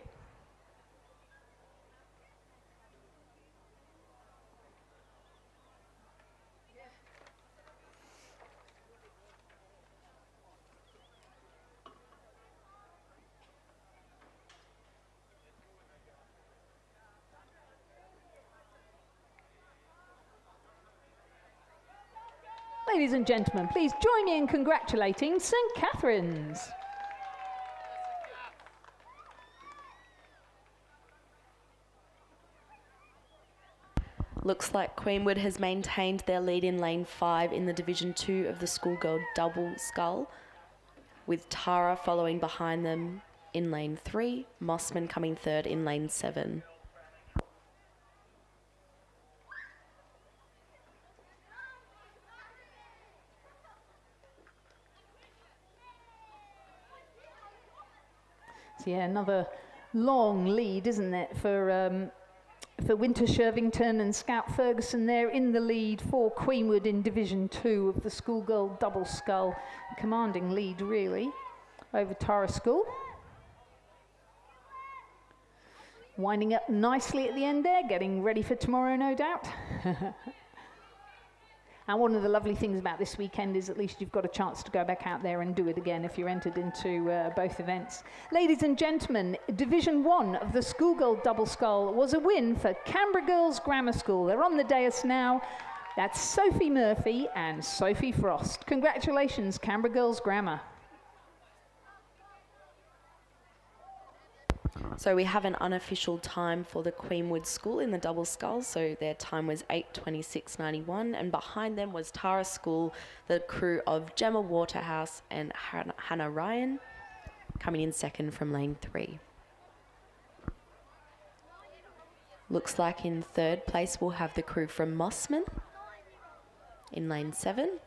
Ladies and gentlemen, please join me in congratulating St Catherine's. Looks like Queenwood has maintained their lead in lane 5 in the Division 2 of the Schoolgirl double scull, with Tara following behind them in lane 3, Mossman coming third in lane 7. So yeah, another long lead, isn't it, for Winter Shervington and Scout Ferguson. They're in the lead for Queenwood in Division 2 of the Schoolgirl double scull. Commanding lead, really, over Tara School. Winding up nicely at the end there, getting ready for tomorrow, no doubt. And one of the lovely things about this weekend is at least you've got a chance to go back out there and do it again if you're entered into both events. Ladies and gentlemen, Division 1 of the Schoolgirl double scull was a win for Canberra Girls Grammar School. They're on the dais now. That's Sophie Murphy and Sophie Frost. Congratulations, Canberra Girls Grammar. So we have an unofficial time for the Queenwood School in the double scull. So their time was 8:26.91, and behind them was Tara School, the crew of Gemma Waterhouse and Hannah Ryan, coming in second from lane 3. Looks like in third place we'll have the crew from Mossman in lane 7.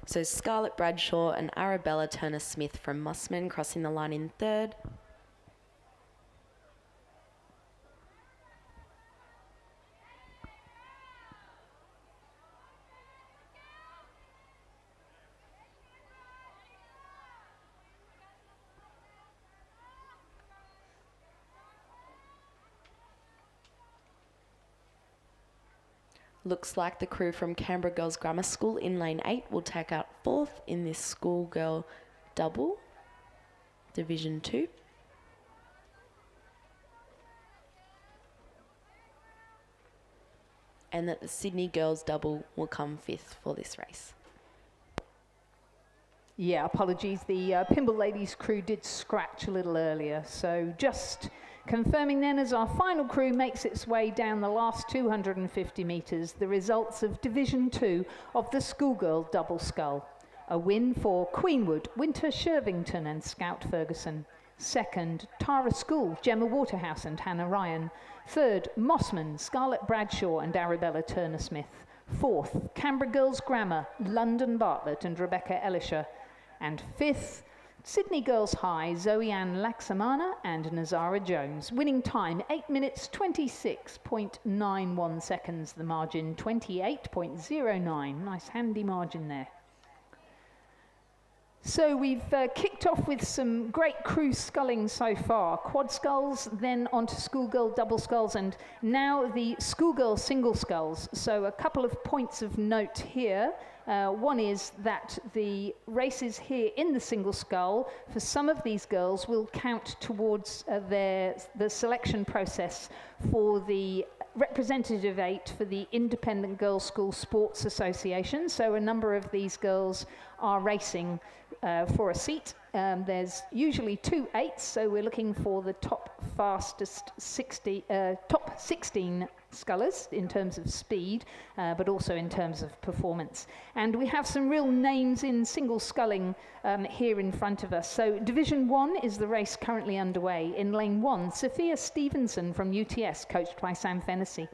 So Scarlett Bradshaw and Arabella Turner-Smith from Mossman crossing the line in third. Looks like the crew from Canberra Girls Grammar School in lane 8 will take out fourth in this Schoolgirl double, Division 2. And that the Sydney Girls double will come fifth for this race. Yeah, apologies. The Pimble Ladies crew did scratch a little earlier, so just confirming then as our final crew makes its way down the last 250 metres, the results of Division 2 of the Schoolgirl double scull. A win for Queenwood, Winter Shervington and Scout Ferguson. Second, Tara School, Gemma Waterhouse and Hannah Ryan. Third, Mossman, Scarlett Bradshaw and Arabella Turner-Smith. Fourth, Canberra Girls Grammar, London Bartlett and Rebecca Elisha. And fifth, Sydney Girls High, Zoe Ann Laxamana and Nazara Jones. Winning time, 8 minutes 26.91 seconds. The margin, 28.09. Nice handy margin there. So we've kicked off with some great crew sculling so far. Quad sculls, then onto Schoolgirl double sculls, and now the Schoolgirl single sculls. So a couple of points of note here. One is that the races here in the single scull, for some of these girls, will count towards the selection process for the representative 8 for the Independent Girls School Sports Association. So a number of these girls are racing for a seat. There's usually 2 8s, so we're looking for the top 16 scullers in terms of speed, but also in terms of performance. And we have some real names in single sculling here in front of us. So Division 1 is the race currently underway. In lane 1, Sophia Stevenson from UTS, coached by Sam Fennessy.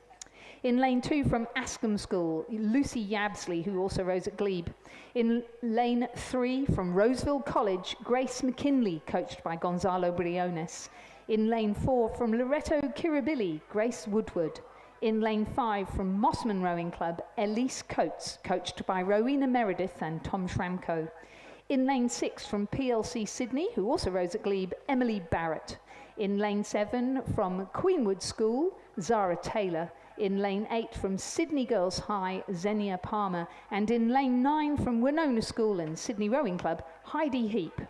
In lane 2 from Ascombe School, Lucy Yabsley, who also rose at Glebe. In lane 3 from Roseville College, Grace McKinley, coached by Gonzalo Briones. In lane 4 from Loreto Kirribilli, Grace Woodward. In lane 5 from Mossman Rowing Club, Elise Coates, coached by Rowena Meredith and Tom Schramko. In lane 6 from PLC Sydney, who also rose at Glebe, Emily Barrett. In lane 7 from Queenwood School, Zara Taylor. In lane 8 from Sydney Girls High, Xenia Palmer. And in lane 9 from Winona School and Sydney Rowing Club, Heidi Heap.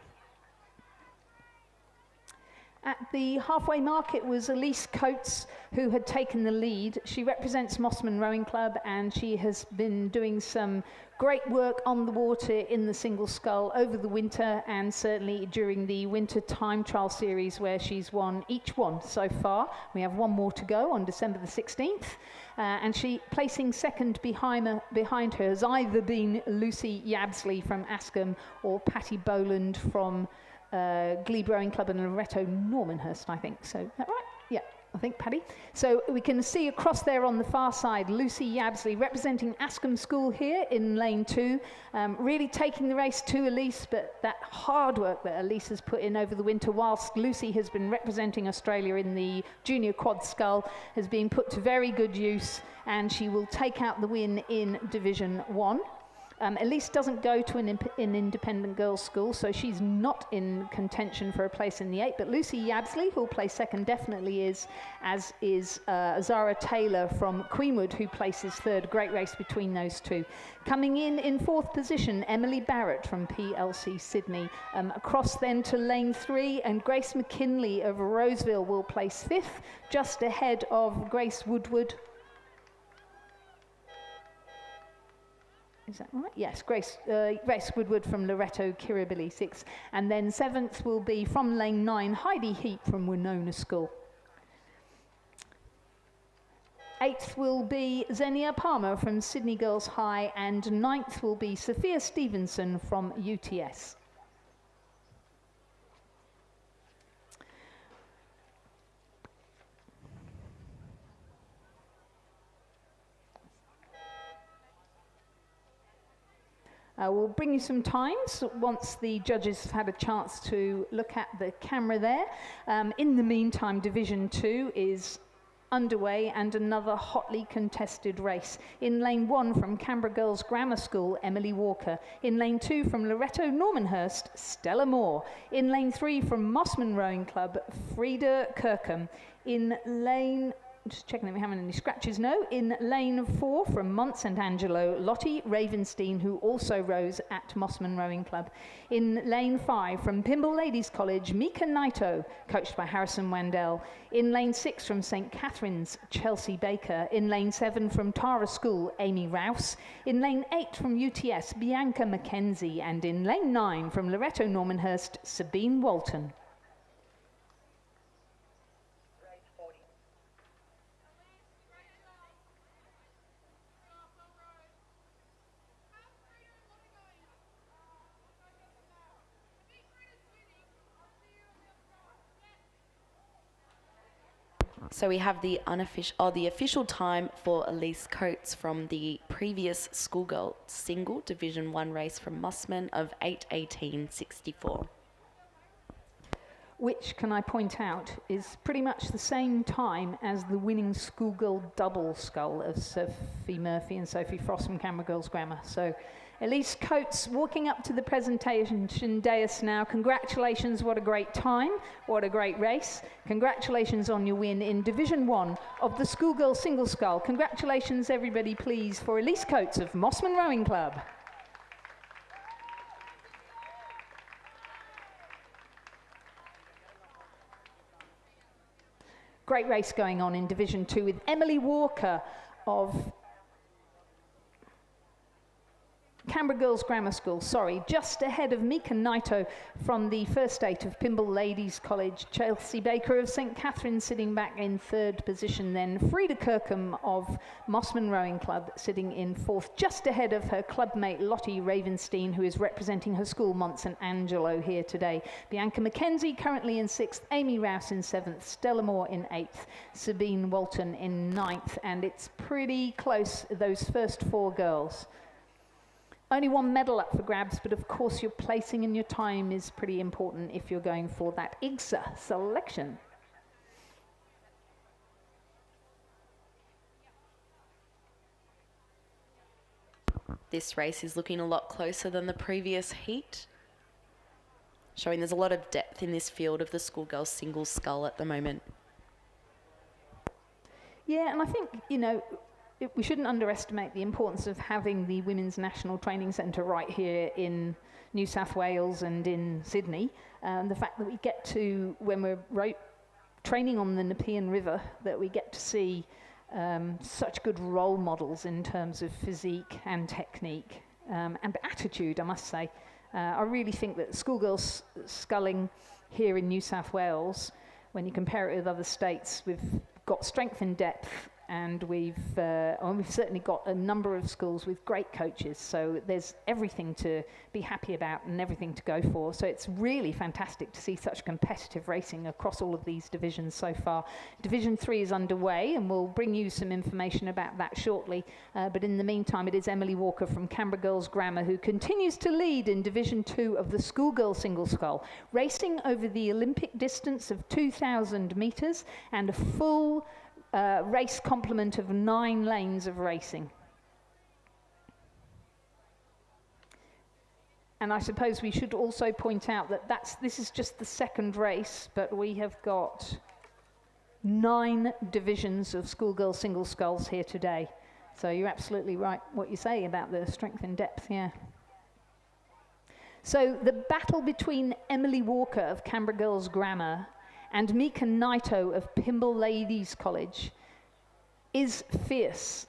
At the halfway mark, it was Elise Coates who had taken the lead. She represents Mossman Rowing Club, and she has been doing some great work on the water in the single scull over the winter, and certainly during the winter time trial series, where she's won each one so far. We have one more to go on December the 16th. And she, placing second behind her, has either been Lucy Yabsley from Ascombe or Patty Boland from Glebe Rowing Club and Loreto Normanhurst, I think. So, is that right? Yeah, I think, Paddy. So we can see across there on the far side, Lucy Yabsley representing Ascombe School here in lane 2, really taking the race to Elise, but that hard work that Elise has put in over the winter, whilst Lucy has been representing Australia in the junior quad scull, has been put to very good use, and she will take out the win in Division 1. Elise doesn't go to an independent girls' school, so she's not in contention for a place in the 8. But Lucy Yabsley, who'll play second, definitely is, as is Zara Taylor from Queenwood, who places third. Great race between those two. Coming in fourth position, Emily Barrett from PLC Sydney. Across then to lane 3, and Grace McKinley of Roseville will place 5th, just ahead of Grace Woodward. Is that right? Yes, Grace Woodward from Loreto Kirribilli, 6th. And then 7th will be from lane 9, Heidi Heap from Winona School. 8th will be Xenia Palmer from Sydney Girls High, and 9th will be Sophia Stevenson from UTS. We'll bring you some times once the judges have had a chance to look at the camera there. In the meantime, Division 2 is underway, and another hotly contested race. In lane 1 from Canberra Girls Grammar School, Emily Walker. In lane 2 from Loreto Normanhurst, Stella Moore. In lane 3 from Mossman Rowing Club, Frida Kirkham. In lane... Just checking that we haven't any scratches, no. In lane 4 from Mont St Angelo, Lottie Ravenstein, who also rose at Mossman Rowing Club. In lane 5 from Pymble Ladies College, Mika Naito, coached by Harrison Wandell. In lane 6 from St Catherine's, Chelsea Baker. In lane 7 from Tara School, Amy Rouse. In lane 8 from UTS, Bianca Mackenzie. And in lane 9 from Loreto Normanhurst, Sabine Walton. So we have the official time for Elise Coates from the previous Schoolgirl single Division 1 race from Mossman of 8:18.64. Which, can I point out, is pretty much the same time as the winning Schoolgirl double scull of Sophie Murphy and Sophie Frost from Canberra Girls Grammar. So Elise Coates walking up to the presentation dais now. Congratulations, what a great time, what a great race. Congratulations on your win in Division 1 of the Schoolgirl single scull. Congratulations, everybody, please, for Elise Coates of Mossman Rowing Club. Great race going on in Division 2 with Emily Walker of Canberra Girls Grammar School, just ahead of Mika Naito from the First Eight of Pymble Ladies College. Chelsea Baker of St Catherine's sitting back in third position, then Frida Kirkham of Mossman Rowing Club sitting in fourth, just ahead of her clubmate Lottie Ravenstein, who is representing her school, Mont St Angelo, here today. Bianca McKenzie currently in sixth, Amy Rouse in seventh, Stella Moore in eighth, Sabine Walton in ninth, and it's pretty close, those first four girls. Only one medal up for grabs, but of course your placing and your time is pretty important if you're going for that IGSA selection. This race is looking a lot closer than the previous heat, showing there's a lot of depth in this field of the schoolgirl single scull at the moment. Yeah, and I think, we shouldn't underestimate the importance of having the Women's National Training Centre right here in New South Wales and in Sydney. The fact that we get to, when we're training on the Nepean River, that we get to see such good role models in terms of physique and technique and attitude, I must say. I really think that schoolgirls sculling here in New South Wales, when you compare it with other states, we've got strength and depth, and we've certainly got a number of schools with great coaches, so there's everything to be happy about and everything to go for. So it's really fantastic to see such competitive racing across all of these divisions so far. Division 3 is underway, and we'll bring you some information about that shortly, but in the meantime it is Emily Walker from Canberra Girls Grammar who continues to lead in Division 2 of the Schoolgirl Single Scull, racing over the Olympic distance of 2,000 metres and a full race complement of 9 lanes of racing. And I suppose we should also point out that this is just the second race, but we have got 9 divisions of schoolgirl single sculls here today. So you're absolutely right what you say about the strength and depth, yeah. So the battle between Emily Walker of Canberra Girls Grammar and Mika Naito of Pymble Ladies College is fierce,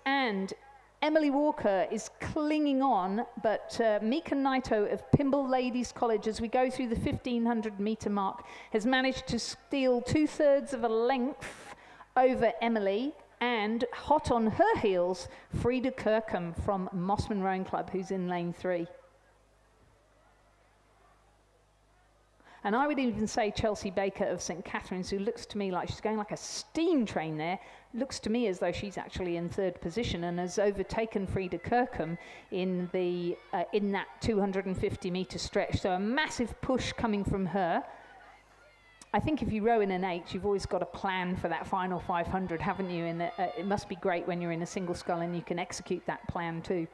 and Emily Walker is clinging on, but Mika Naito of Pymble Ladies College, as we go through the 1,500 metre mark, has managed to steal 2/3 of a length over Emily, and hot on her heels, Frida Kirkham from Mossman Rowing Club, who's in lane 3. And I would even say Chelsea Baker of St Catherine's, who looks to me like she's going like a steam train there, looks to me as though she's actually in third position and has overtaken Frida Kirkham in that 250 metre stretch. So a massive push coming from her. I think if you row in an 8, you've always got a plan for that final 500, haven't you? And it must be great when you're in a single scull and you can execute that plan too.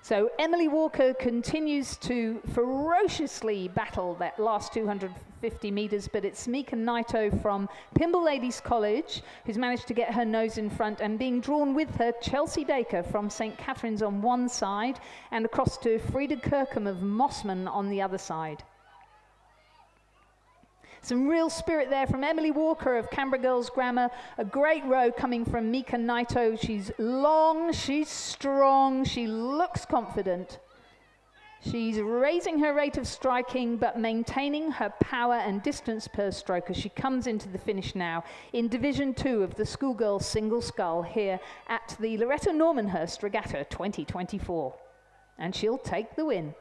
So Emily Walker continues to ferociously battle that last 250 metres, but it's Mika Naito from Pymble Ladies College who's managed to get her nose in front, and being drawn with her, Chelsea Baker from St Catherine's on one side, and across to Frida Kirkham of Mossman on the other side. Some real spirit there from Emily Walker of Canberra Girls Grammar. A great row coming from Mika Naito. She's long, she's strong, she looks confident. She's raising her rate of striking but maintaining her power and distance per stroke as she comes into the finish now in Division 2 of the Schoolgirl Single Scull here at the Loreto Normanhurst Regatta 2024. And she'll take the win.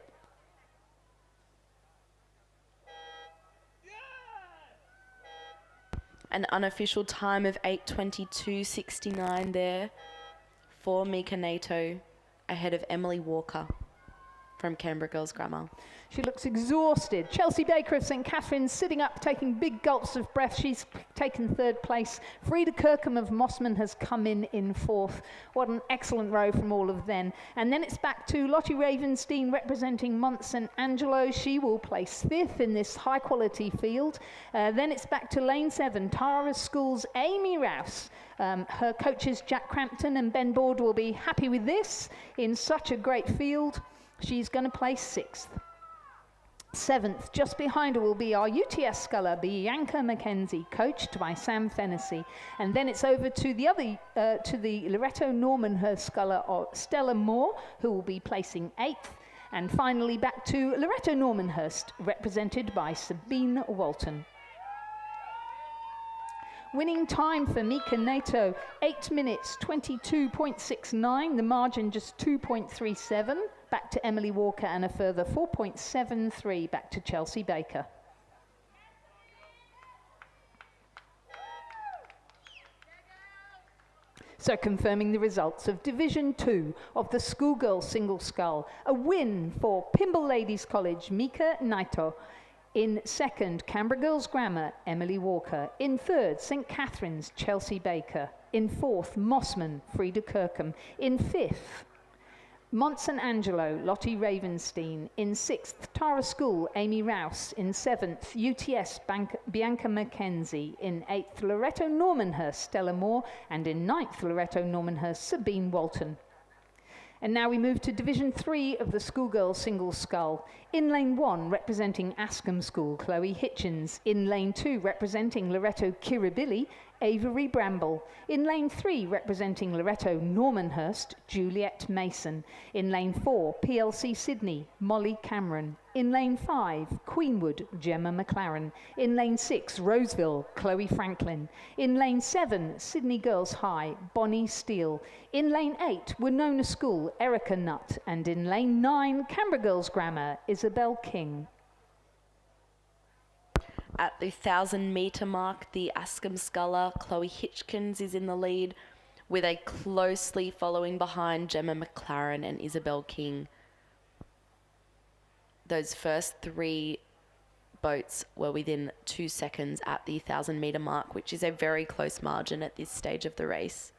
An unofficial time of 8:22.69 there for Mika Naito ahead of Emily Walker from Canberra Girls Grammar. She looks exhausted. Chelsea Baker of St Catherine's sitting up, taking big gulps of breath. She's taken third place. Frida Kirkham of Mossman has come in fourth. What an excellent row from all of them. And then it's back to Lottie Ravenstein representing Mont St Angelo. She will place fifth in this high quality field. Then it's back to lane 7, Tara School's Amy Rouse. Her coaches Jack Crampton and Ben Board will be happy with this in such a great field. She's going to place 6th. 7th, just behind her, will be our UTS sculler, Bianca Mackenzie, coached by Sam Fennessy. And then it's over to the Loreto Normanhurst sculler, Stella Moore, who will be placing 8th. And finally back to Loreto Normanhurst, represented by Sabine Walton. Winning time for Mika Nato, 8 minutes 22.69, the margin just 2.37. Back to Emily Walker and a further 4.73 back to Chelsea Baker. So confirming the results of Division 2 of the Schoolgirl Single Scull. A win for Pymble Ladies College, Mika Naito. In 2nd, Canberra Girls Grammar, Emily Walker. In 3rd, St Catherine's, Chelsea Baker. In 4th, Mossman, Frida Kirkham. In 5th, Mont St Angelo, Lottie Ravenstein. In 6th, Tara School, Amy Rouse. In 7th, UTS, Bianca Mackenzie. In 8th, Loreto Normanhurst, Stella Moore. And in 9th, Loreto Normanhurst, Sabine Walton. And now we move to Division 3 of the Schoolgirl Single Scull. In Lane 1, representing Ascombe School, Chloe Hitchens. In Lane 2, representing Loreto Kirribilli, Avery Bramble. In Lane 3, representing Loreto Normanhurst, Juliet Mason. In Lane 4, PLC Sydney, Molly Cameron. In Lane 5, Queenwood, Gemma McLaren. In Lane 6, Roseville, Chloe Franklin. In Lane 7, Sydney Girls High, Bonnie Steele. In Lane 8, Winona School, Erica Nutt. And in Lane 9, Canberra Girls Grammar, Isabel King. At the 1,000-metre mark, the Ascombe sculler, Chloe Hitchens, is in the lead, with a closely following behind Gemma McLaren and Isabel King. Those first 3 boats were within 2 seconds at the 1,000-metre mark, which is a very close margin at this stage of the race.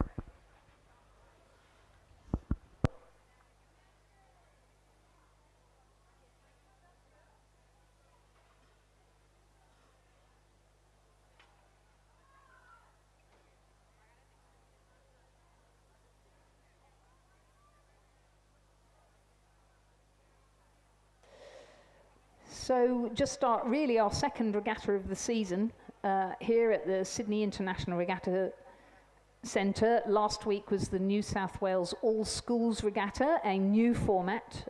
So just start really our second regatta of the season here at the Sydney International Regatta Centre. Last week was the New South Wales All Schools Regatta, a new format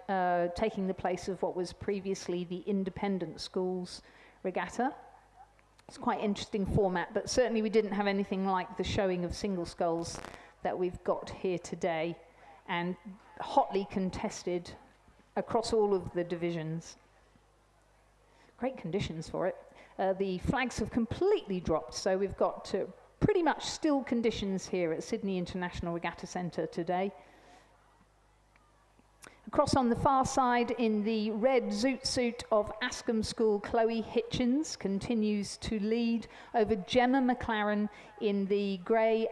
taking the place of what was previously the Independent Schools Regatta. It's quite an interesting format, but certainly we didn't have anything like the showing of single sculls that we've got here today, and hotly contested across all of the divisions. Great conditions for it. The flags have completely dropped, so we've got pretty much still conditions here at Sydney International Regatta Centre today. Across on the far side in the red zoot suit of Ascombe School, Chloe Hitchens continues to lead over Gemma McLaren in the grey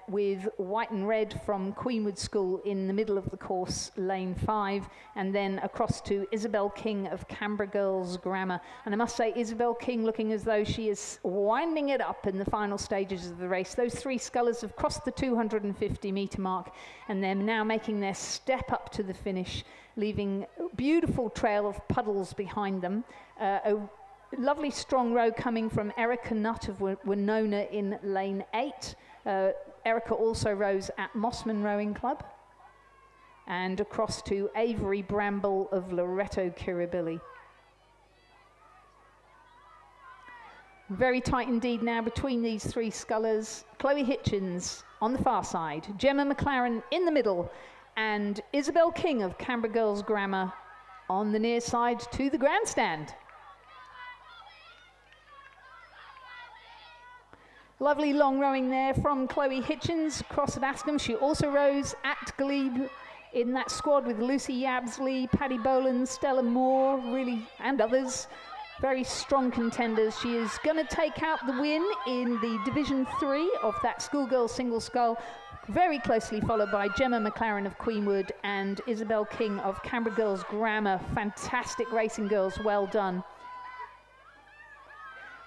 with white and red from Queenwood School in the middle of the course, lane 5, and then across to Isabel King of Canberra Girls Grammar. And I must say, Isabel King looking as though she is winding it up in the final stages of the race. Those 3 scullers have crossed the 250-metre mark, and they're now making their step up to the finish, leaving a beautiful trail of puddles behind them. A lovely strong row coming from Erica Nutt of Winona in lane 8. Erica also rows at Mossman Rowing Club, and across to Avery Bramble of Loreto Kirribilli. Very tight indeed now between these 3 scullers. Chloe Hitchens on the far side, Gemma McLaren in the middle, and Isabel King of Canberra Girls Grammar on the near side to the grandstand. Lovely long rowing there from Chloe Hitchens across at Ascombe. She also rows at Glebe in that squad with Lucy Yabsley, Paddy Boland, Stella Moore, really, and others. Very strong contenders. She is going to take out the win in the Division 3 of that Schoolgirl Single Scull, very closely followed by Gemma McLaren of Queenwood and Isabel King of Canberra Girls Grammar. Fantastic racing, girls, well done.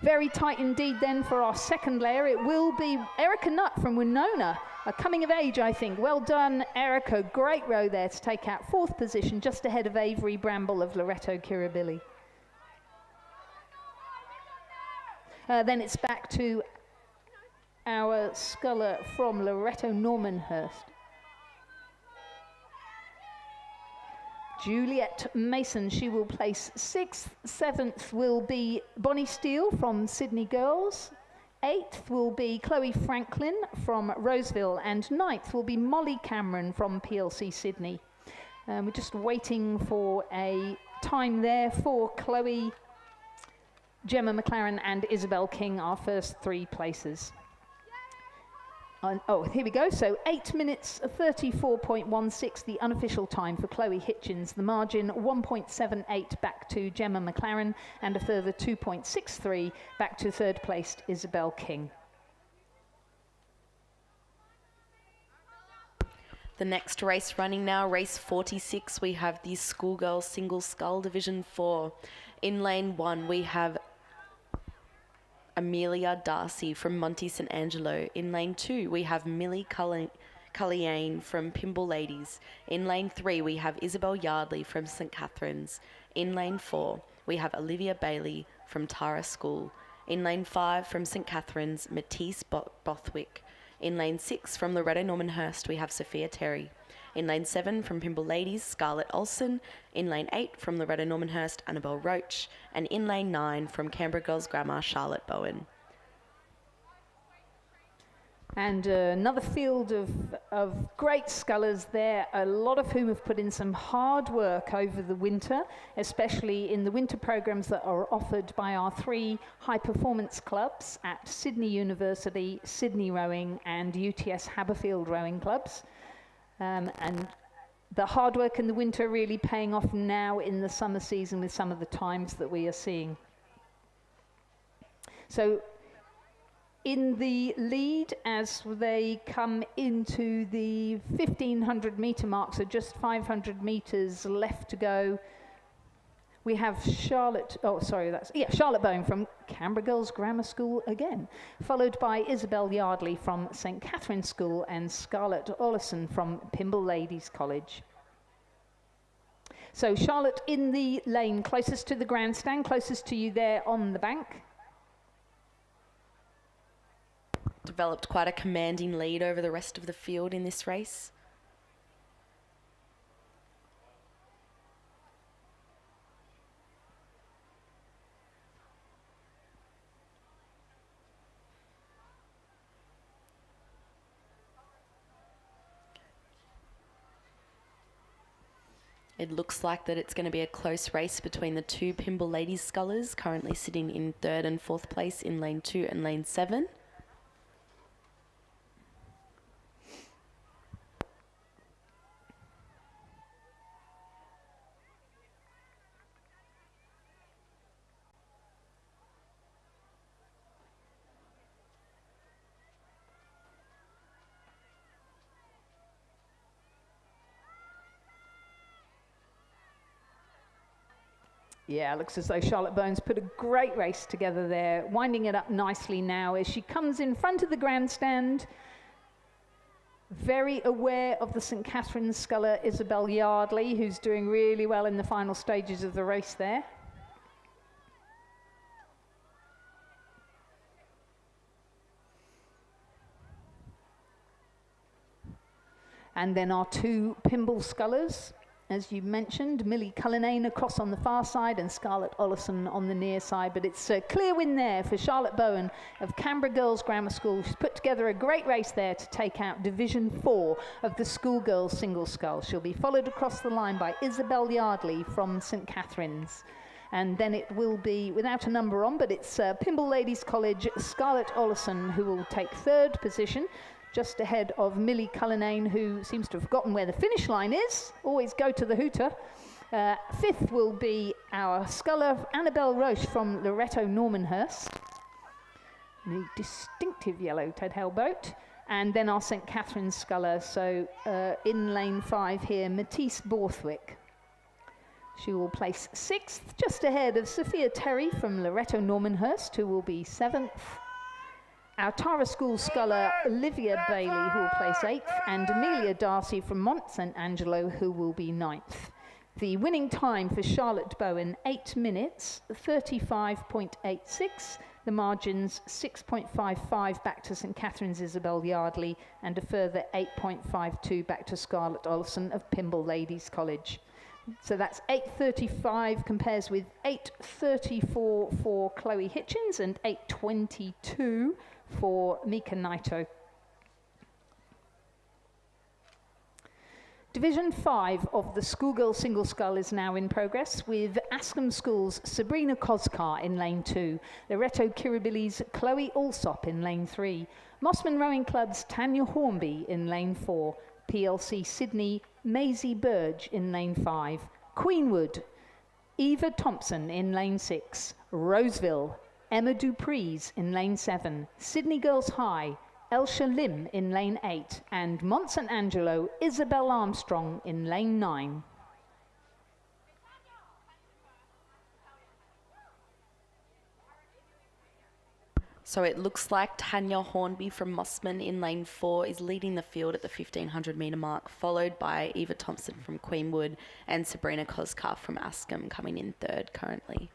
Very tight indeed then for our second layer. It will be Erica Nutt from Winona, a coming of age, I think. Well done, Erica. Great row there to take out 4th position, just ahead of Avery Bramble of Loreto Kirribilli. Then it's back to our sculler from Loreto Normanhurst. Juliet Mason, she will place 6th. 7th will be Bonnie Steele from Sydney Girls. 8th will be Chloe Franklin from Roseville, and 9th will be Molly Cameron from PLC Sydney. We're just waiting for a time there for Chloe, Gemma McLaren and Isabel King, our first 3 places. Oh, here we go. So 8 minutes 34.16, the unofficial time for Chloe Hitchens. The margin 1.78 back to Gemma McLaren, and a further 2.63 back to third placed Isabel King. The next race running now, race 46, we have the Schoolgirl Single Scull Division 4. In lane 1, we have Amelia Darcy from Monty St Angelo. In lane 2, we have Millie Culliane from Pimble Ladies. In lane 3, we have Isabel Yardley from St Catherine's. In lane 4, we have Olivia Bailey from Tara School. In lane 5, from St Catherine's, Matisse Bothwick. In lane 6, from Loreto Normanhurst, we have Sophia Terry. In lane 7, from Pimble Ladies, Scarlett Olsen. In lane 8, from Loreto Normanhurst, Annabelle Roach. And in lane 9, from Canberra Girls Grammar, Charlotte Bowen. And another field of great scullers there, a lot of whom have put in some hard work over the winter, especially in the winter programs that are offered by our 3 high-performance clubs at Sydney University, Sydney Rowing and UTS Haberfield Rowing Clubs. And the hard work in the winter really paying off now in the summer season with some of the times that we are seeing. So in the lead as they come into the 1500 metre mark, so just 500 metres left to go, we have Charlotte Bowen from Canberra Girls Grammar School again, followed by Isabel Yardley from St Catherine's School and Scarlett Olison from Pimble Ladies College. So Charlotte in the lane closest to the grandstand, closest to you there on the bank. Developed quite a commanding lead over the rest of the field in this race. It looks like that it's going to be a close race between the 2 Pimble Ladies scullers, currently sitting in 3rd and 4th place in lane 2 and lane 7. Yeah, looks as though Charlotte Bowen's put a great race together there, winding it up nicely now as she comes in front of the grandstand, very aware of the St Catherine's sculler Isabel Yardley, who's doing really well in the final stages of the race there. And then our 2 Pimble scullers, as you mentioned, Millie Cullinan across on the far side and Scarlett Olison on the near side. But it's a clear win there for Charlotte Bowen of Canberra Girls Grammar School. She's put together a great race there to take out Division 4 of the Schoolgirl Single Scull. She'll be followed across the line by Isabel Yardley from St Catherine's. And then it will be, without a number on, but it's Pimble Ladies College, Scarlett Olison, who will take 3rd position, just ahead of Millie Cullinan, who seems to have forgotten where the finish line is. Always go to the hooter. 5th will be our sculler, Annabelle Roche from Loreto Normanhurst, the distinctive yellow Ted Hale boat. And then our St Catherine's sculler, so in lane 5 here, Matisse Borthwick. She will place 6th, just ahead of Sophia Terry from Loreto Normanhurst, who will be 7th. Our Tara School sculler, Olivia Bailey, who will place 8th, and Amelia Darcy from Mont St Angelo, who will be 9th. The winning time for Charlotte Bowen, 8 minutes, 35.86. The margins 6.55 back to St Catherine's Isabel Yardley and a further 8.52 back to Scarlett Olson of Pymble Ladies College. So that's 8.35 compares with 8.34 for Chloe Hitchens and 8.22 for Mika Naito. Division 5 of the Schoolgirl single scull is now in progress with Askham School's Sabrina Koskar in lane 2, Loreto Kirribilli's Chloe Alsop in lane 3, Mossman Rowing Club's Tanya Hornby in lane 4, PLC Sydney Maisie Burge in lane 5, Queenwood Eva Thompson in lane 6, Roseville Emma Dupreez in lane 7, Sydney Girls High Elsha Lim in lane 8 and Mont St Angelo Isabel Armstrong in lane 9. So it looks like Tanya Hornby from Mossman in lane 4 is leading the field at the 1500 metre mark, followed by Eva Thompson from Queenwood and Sabrina Koskar from Askham coming in third currently.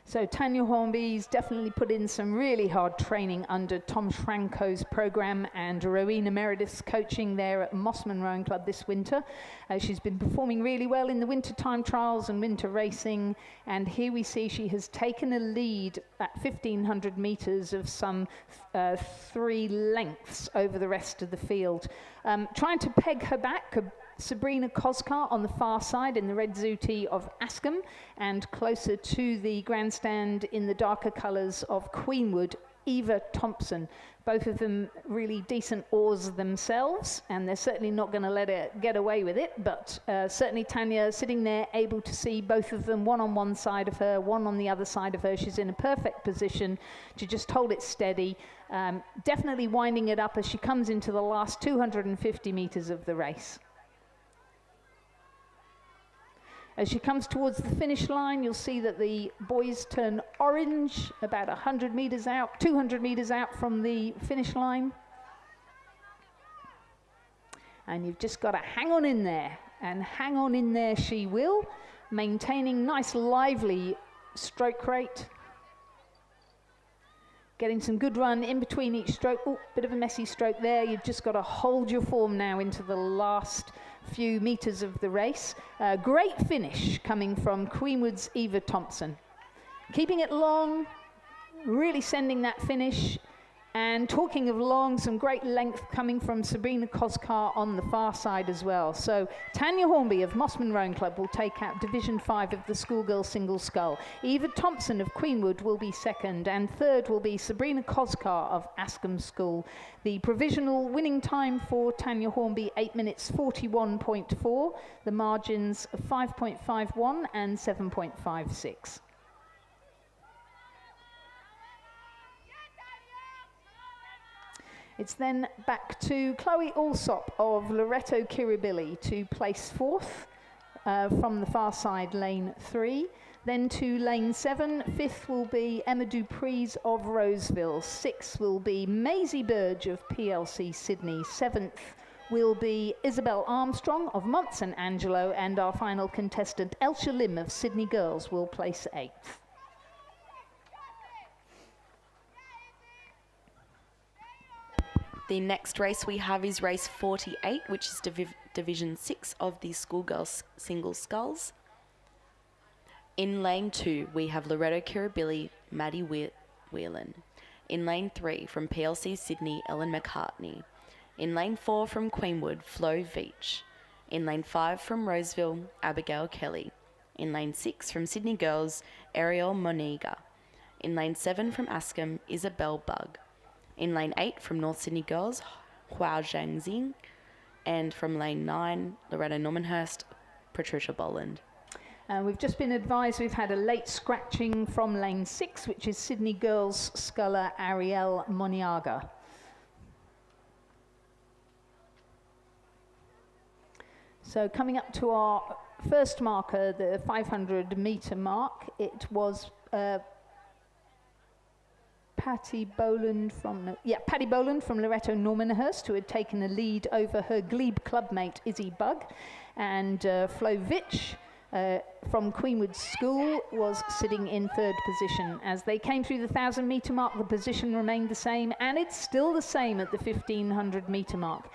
So Tanya Hornby's definitely put in some really hard training under Tom Franco's program and Rowena Meredith's coaching there at Mossman Rowing Club this winter. She's been performing really well in the winter time trials and winter racing, and here we see she has taken a lead at 1500 metres of some 3 lengths over the rest of the field. Trying to peg her back, Sabrina Koskar on the far side in the red zooty of Askham, and closer to the grandstand in the darker colours of Queenwood, Eva Thompson. Both of them really decent oars themselves, and they're certainly not going to let it get away with it, but certainly Tanya sitting there able to see both of them, one on one side of her, one on the other side of her. She's in a perfect position to just hold it steady, definitely winding it up as she comes into the last 250 metres of the race. As she comes towards the finish line, you'll see that the boys turn orange about 100 metres out, 200 metres out from the finish line. And you've just got to hang on in there, and hang on in there she will, maintaining nice lively stroke rate. Getting some good run in between each stroke. Oh, bit of a messy stroke there. You've just got to hold your form now into the last few metres of the race. Great finish coming from Queenwood's Eva Thompson. Keeping it long, really sending that finish. And talking of long, some great length coming from Sabrina Koskar on the far side as well. So Tanya Hornby of Mossman Rowing Club will take out Division 5 of the Schoolgirl single scull. Eva Thompson of Queenwood will be second, and third will be Sabrina Koskar of Askham School. The provisional winning time for Tanya Hornby, 8 minutes 41.4. The margins 5.51 and 7.56. It's then back to Chloe Alsop of Loreto Kirribilli to place fourth from the far side, lane 3. Then to lane 7, fifth will be Emma Dupreez of Roseville. Sixth will be Maisie Burge of PLC Sydney. Seventh will be Isabel Armstrong of Mont St Angelo, and our final contestant, Elsha Lim of Sydney Girls, will place 8th. The next race we have is race 48, which is Division 6 of the Schoolgirl single sculls. In lane 2, we have Loreto Kirribilli, Maddie Whelan. In lane 3, from PLC Sydney, Ellen McCartney. In lane 4, from Queenwood, Flo Veach. In lane 5, from Roseville, Abigail Kelly. In lane 6, from Sydney Girls, Ariel Moniga. In lane 7, from Askham, Isabel Bug. In lane 8, from North Sydney Girls, Hua Zhangxing. And from lane 9, Loreto Normanhurst, Patricia Boland. We've just been advised we've had a late scratching from lane 6, which is Sydney Girls sculler Ariel Moniaga. So coming up to our first marker, the 500 metre mark, it was Paddy Boland from Loreto Normanhurst, who had taken a lead over her glebe clubmate Izzy Bug, and Flo Vitch from Queenwood School was sitting in third position. As they came through the 1,000 metre mark, the position remained the same, and it's still the same at the 1,500 metre mark.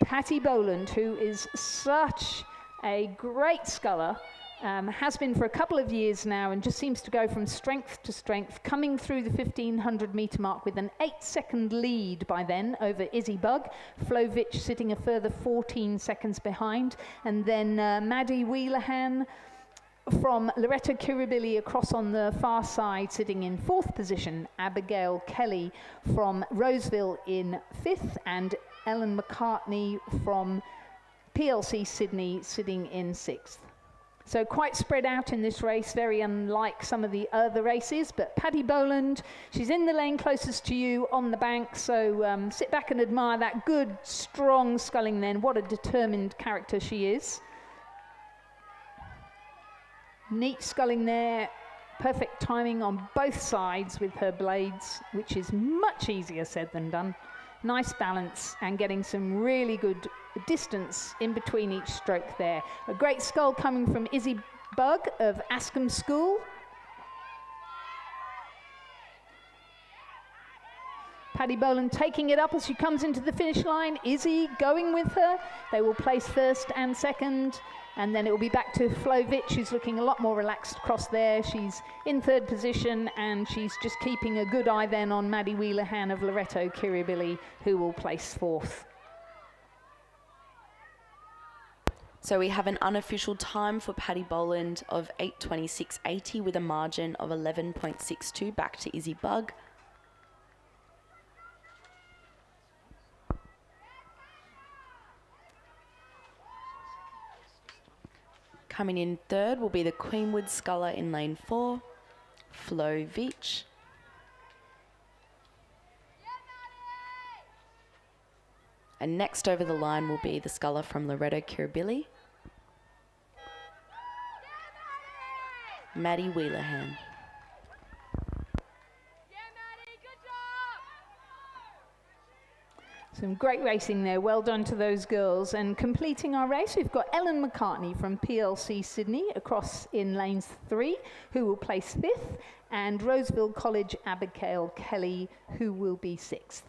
Paddy Boland, who is such a great sculler, has been for a couple of years now and just seems to go from strength to strength, coming through the 1,500 metre mark with an 8-second lead by then over Izzy Bug. Flo Vitch sitting a further 14 seconds behind, and then Maddie Wheelahan from Loreto Kirribilli across on the far side sitting in fourth position. Abigail Kelly from Roseville in fifth, and Ellen McCartney from PLC Sydney sitting in sixth. So quite spread out in this race, very unlike some of the other races. But Paddy Boland, she's in the lane closest to you on the bank, so sit back and admire that good, strong sculling then. What a determined character she is. Neat sculling there, perfect timing on both sides with her blades, which is much easier said than done. Nice balance and getting some really good distance in between each stroke there. A great scull coming from Izzy Bug of Ascombe School. Paddy Boland taking it up as she comes into the finish line. Izzy going with her. They will place first and second, and then it will be back to Flo Vitch, who's looking a lot more relaxed across there. She's in third position, and she's just keeping a good eye then on Maddie Wheelahan of Loreto Kirribilli, who will place fourth. So we have an unofficial time for Paddy Boland of 8:26.80 with a margin of 11.62 back to Izzy Bug. Coming in third will be the Queenwood Sculler in lane 4, Flo Vitch. And next over the line will be the sculler from Loreto Kirribilli, Maddie Wheelahan. Some great racing there. Well done to those girls. And completing our race, we've got Ellen McCartney from PLC Sydney across in lanes 3, who will place 5th, and Roseville College Abigail Kelly, who will be 6th.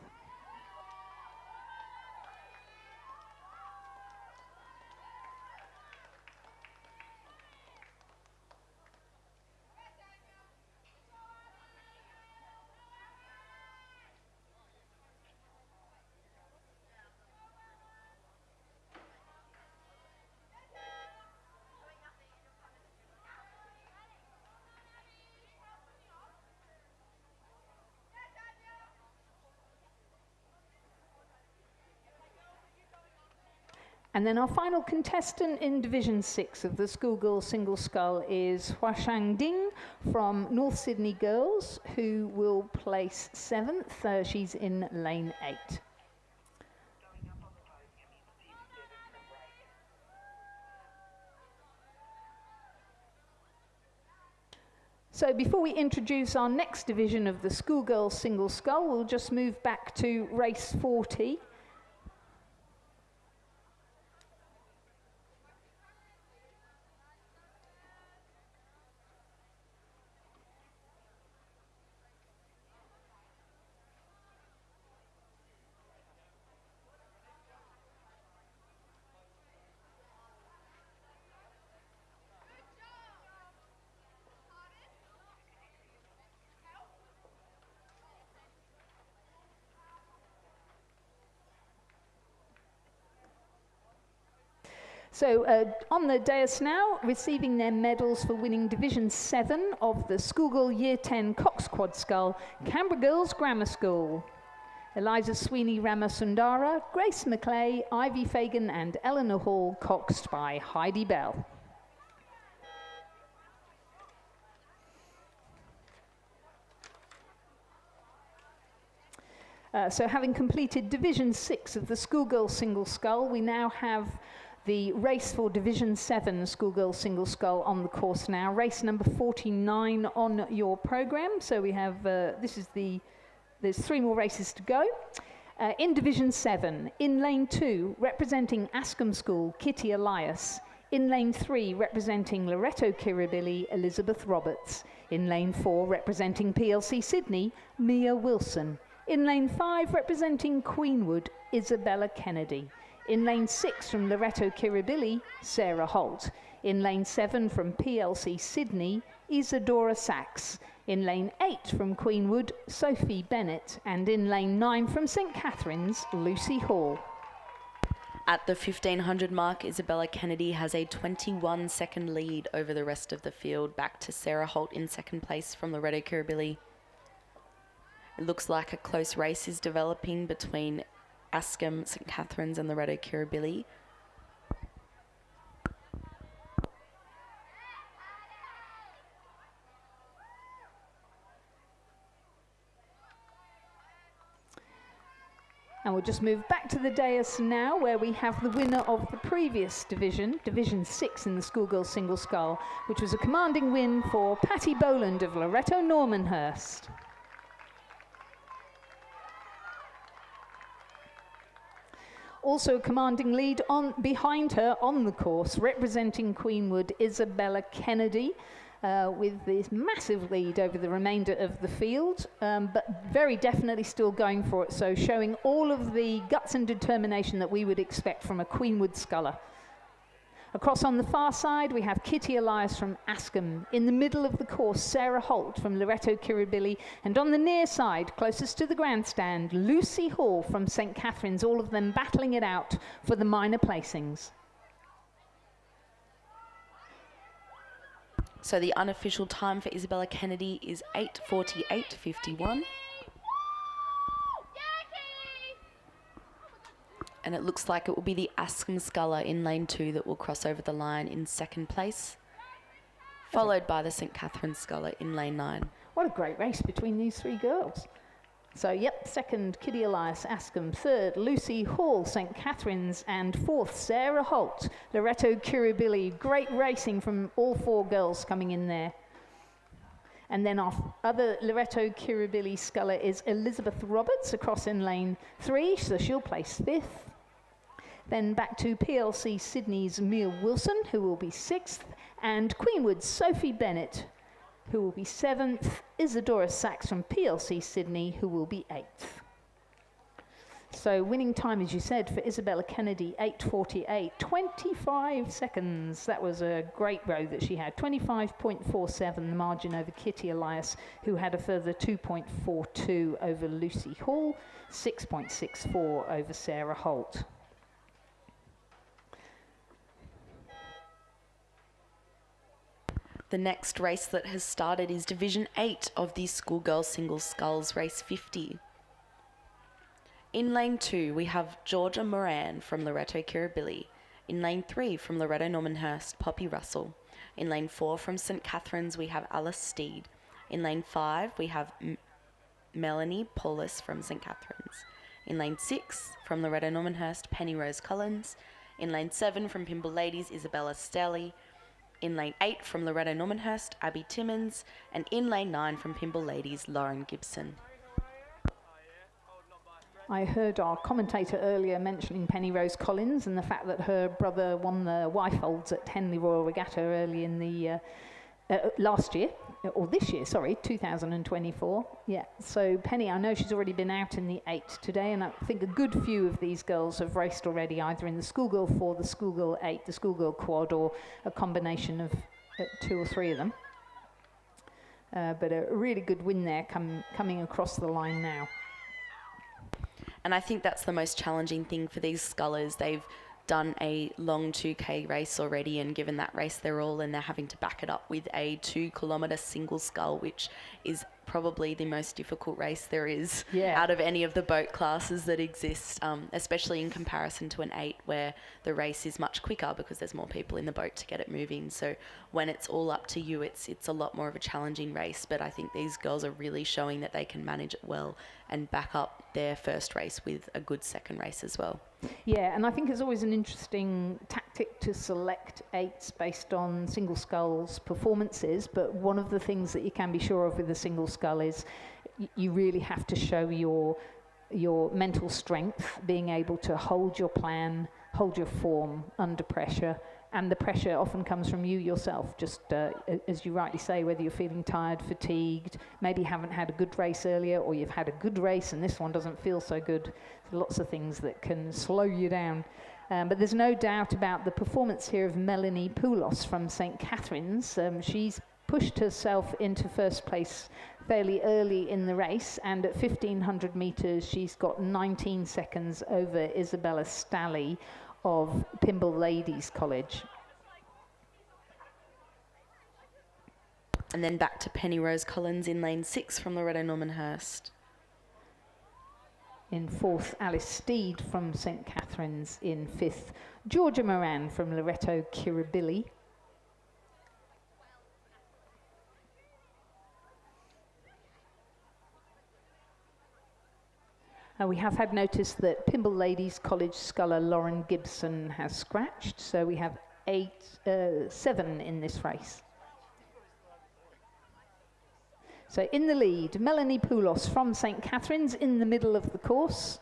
And then our final contestant in Division 6 of the Schoolgirl Single Scull is Huashang Ding from North Sydney Girls, who will place 7th. She's in lane 8. So before we introduce our next division of the Schoolgirl Single Scull, we'll just move back to race 40. So on the dais now, receiving their medals for winning Division 7 of the Schoolgirl Year 10 Cox Quad Scull, Canberra Girls Grammar School. Eliza Sweeney Ramasundara, Grace McClay, Ivy Fagan and Eleanor Hall, coxed by Heidi Bell. So having completed Division 6 of the Schoolgirl Single Scull, we now have the race for Division 7 Schoolgirl Single Scull on the course now. Race number 49 on your programme. So we have, this is the there's 3 more races to go. In Division 7, in Lane 2, representing Ascombe School, Kitty Elias. In Lane 3, representing Loreto Kirribilli, Elizabeth Roberts. In Lane 4, representing PLC Sydney, Mia Wilson. In Lane 5, representing Queenwood, Isabella Kennedy. In Lane 6, from Loreto Kirribilli, Sarah Holt. In Lane 7, from PLC Sydney, Isadora Sachs. In Lane 8, from Queenwood, Sophie Bennett. And in Lane 9, from St Catherine's, Lucy Hall. At the 1500 mark, Isabella Kennedy has a 21-second lead over the rest of the field, back to Sarah Holt in second place from Loreto Kirribilli. It looks like a close race is developing between Ascombe, St Catherine's and Loreto Kirribilli. And we'll just move back to the dais now, where we have the winner of the previous division, Division 6 in the Schoolgirl Single Scull, which was a commanding win for Patty Boland of Loreto Normanhurst. Also a commanding lead behind her on the course, representing Queenwood, Isabella Kennedy, with this massive lead over the remainder of the field, but very definitely still going for it, so showing all of the guts and determination that we would expect from a Queenwood sculler. Across on the far side, we have Kitty Elias from Ascombe. In the middle of the course, Sarah Holt from Loreto Kirribilli. And on the near side, closest to the grandstand, Lucy Hall from St Catherine's, all of them battling it out for the minor placings. So the unofficial time for Isabella Kennedy is 8:48:51. And it looks like it will be the Ascombe sculler in lane 2 that will cross over the line in second place, followed by the St Catherine's sculler in lane 9. What a great race between these 3 girls. So, yep, second, Kitty Elias, Ascombe. Third, Lucy Hall, St Catherine's. And fourth, Sarah Holt, Loreto Kirribilli. Great racing from all 4 girls coming in there. And then our other Loreto Kirribilli sculler is Elizabeth Roberts across in lane 3, so she'll place 5th. Then back to PLC Sydney's Mia Wilson, who will be 6th. And Queenwood's Sophie Bennett, who will be 7th, Isadora Sachs from PLC Sydney, who will be 8th. So winning time, as you said, for Isabella Kennedy, 8:48, 25 seconds. That was a great row that she had. 25.47, the margin over Kitty Elias, who had a further 2.42 over Lucy Hall, 6.64 over Sarah Holt. The next race that has started is Division 8 of the Schoolgirl Single Sculls Race 50. In lane 2, we have Georgia Moran from Loreto Kirribilli. In lane 3, from Loreto Normanhurst, Poppy Russell. In lane 4, from St Catherine's, we have Alice Steed. In lane 5, we have Melanie Paulus from St Catherine's. In lane 6, from Loreto Normanhurst, Penny Rose Collins. In lane 7, from Pimble Ladies, Isabella Stelly. In lane 8, from Loreto Normanhurst, Abby Timmins. And in lane 9, from Pimble Ladies, Lauren Gibson. I heard our commentator earlier mentioning Penny Rose Collins and the fact that her brother won the Wifolds at Henley Royal Regatta early in the last year, or this year, sorry, 2024. Yeah, so Penny, I know she's already been out in the 8 today, and I think a good few of these girls have raced already, either in the Schoolgirl 4, the Schoolgirl 8, the Schoolgirl Quad, or a combination of 2 or 3 of them. But a really good win there coming across the line now. And I think that's the most challenging thing for these scullers. They've done a long 2K race already and given that race their all, and they're having to back it up with a 2-kilometre single scull, which is probably the most difficult race there is out of any of the boat classes that exist, especially in comparison to an 8 where the race is much quicker because there's more people in the boat to get it moving. So when it's all up to you, it's a lot more of a challenging race, but I think these girls are really showing that they can manage it well and back up their first race with a good second race as well. Yeah, and I think it's always an interesting tactic to select 8s based on single sculls performances, but one of the things that you can be sure of with a single scull is you really have to show your mental strength, being able to hold your plan, hold your form under pressure. And the pressure often comes from you yourself, just as you rightly say, whether you're feeling tired, fatigued, maybe you haven't had a good race earlier, or you've had a good race and this one doesn't feel so good. There's lots of things that can slow you down. But there's no doubt about the performance here of Melanie Poulos from St. Catherine's. She's pushed herself into first place fairly early in the race, and at 1,500 metres she's got 19 seconds over Isabella Stalley of Pymble Ladies College. And then back to Penny Rose Collins in lane 6 from Loreto Normanhurst. In 4th, Alice Steed from St. Catherine's. In 5th, Georgia Moran from Loreto Kirribilli. We have had notice that Pymble Ladies College sculler Lauren Gibson has scratched, so we have 7 in this race. So in the lead, Melanie Poulos from St. Catherine's in the middle of the course.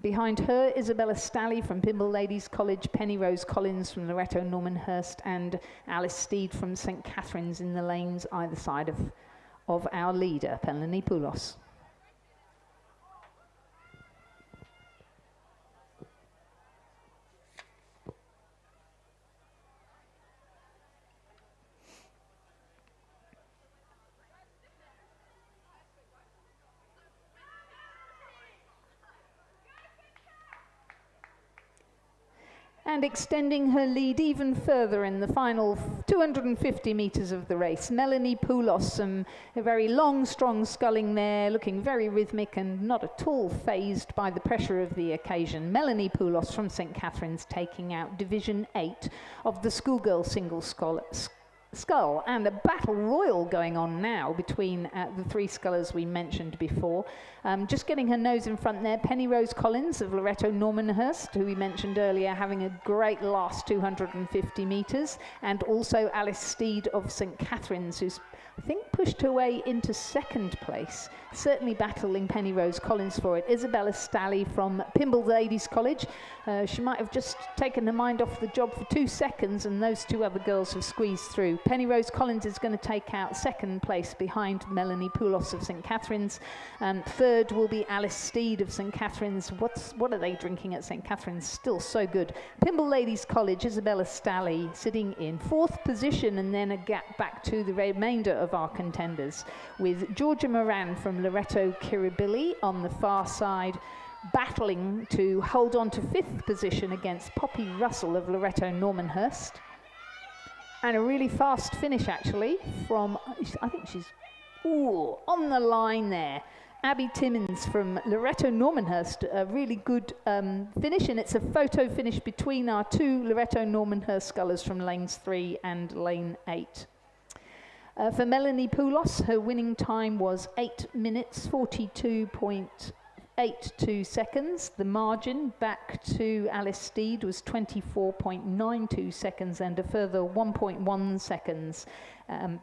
Behind her, Isabella Stalley from Pymble Ladies College, Penny Rose Collins from Loreto Normanhurst, and Alice Steed from St. Catherine's in the lanes either side of our leader, Melanie Poulos. And extending her lead even further in the final 250 metres of the race, Melanie Poulos, a very long, strong sculling there, looking very rhythmic and not at all phased by the pressure of the occasion. Melanie Poulos from St. Catherine's taking out Division 8 of the Schoolgirl single scull, and a battle royal going on now between the 3 scullers we mentioned before. Just getting her nose in front there, Penny Rose Collins of Loreto Normanhurst, who we mentioned earlier, having a great last 250 metres, and also Alice Steed of St. Catherine's, who's I think pushed her way into 2nd place, certainly battling Penny Rose Collins for it. Isabella Stalley from Pymble Ladies College. She might have just taken her mind off the job for 2 seconds, and those 2 other girls have squeezed through. Penny Rose Collins is going to take out 2nd place behind Melanie Poulos of St. Catherine's. 3rd will be Alice Steed of St. Catherine's. What are they drinking at St. Catherine's? Still so good. Pymble Ladies College, Isabella Stalley sitting in 4th position, and then a gap back to the remainder of our contenders, with Georgia Moran from Loreto Kirribilli on the far side, battling to hold on to 5th position against Poppy Russell of Loreto Normanhurst. And a really fast finish actually from, I think she's on the line there, Abby Timmins from Loreto Normanhurst. A really good finish, and it's a photo finish between our 2 Loreto Normanhurst scullers from lanes 3 and lane 8. For Melanie Poulos, her winning time was 8 minutes 42.82 seconds. The margin back to Alice Steed was 24.92 seconds, and a further 1.1 seconds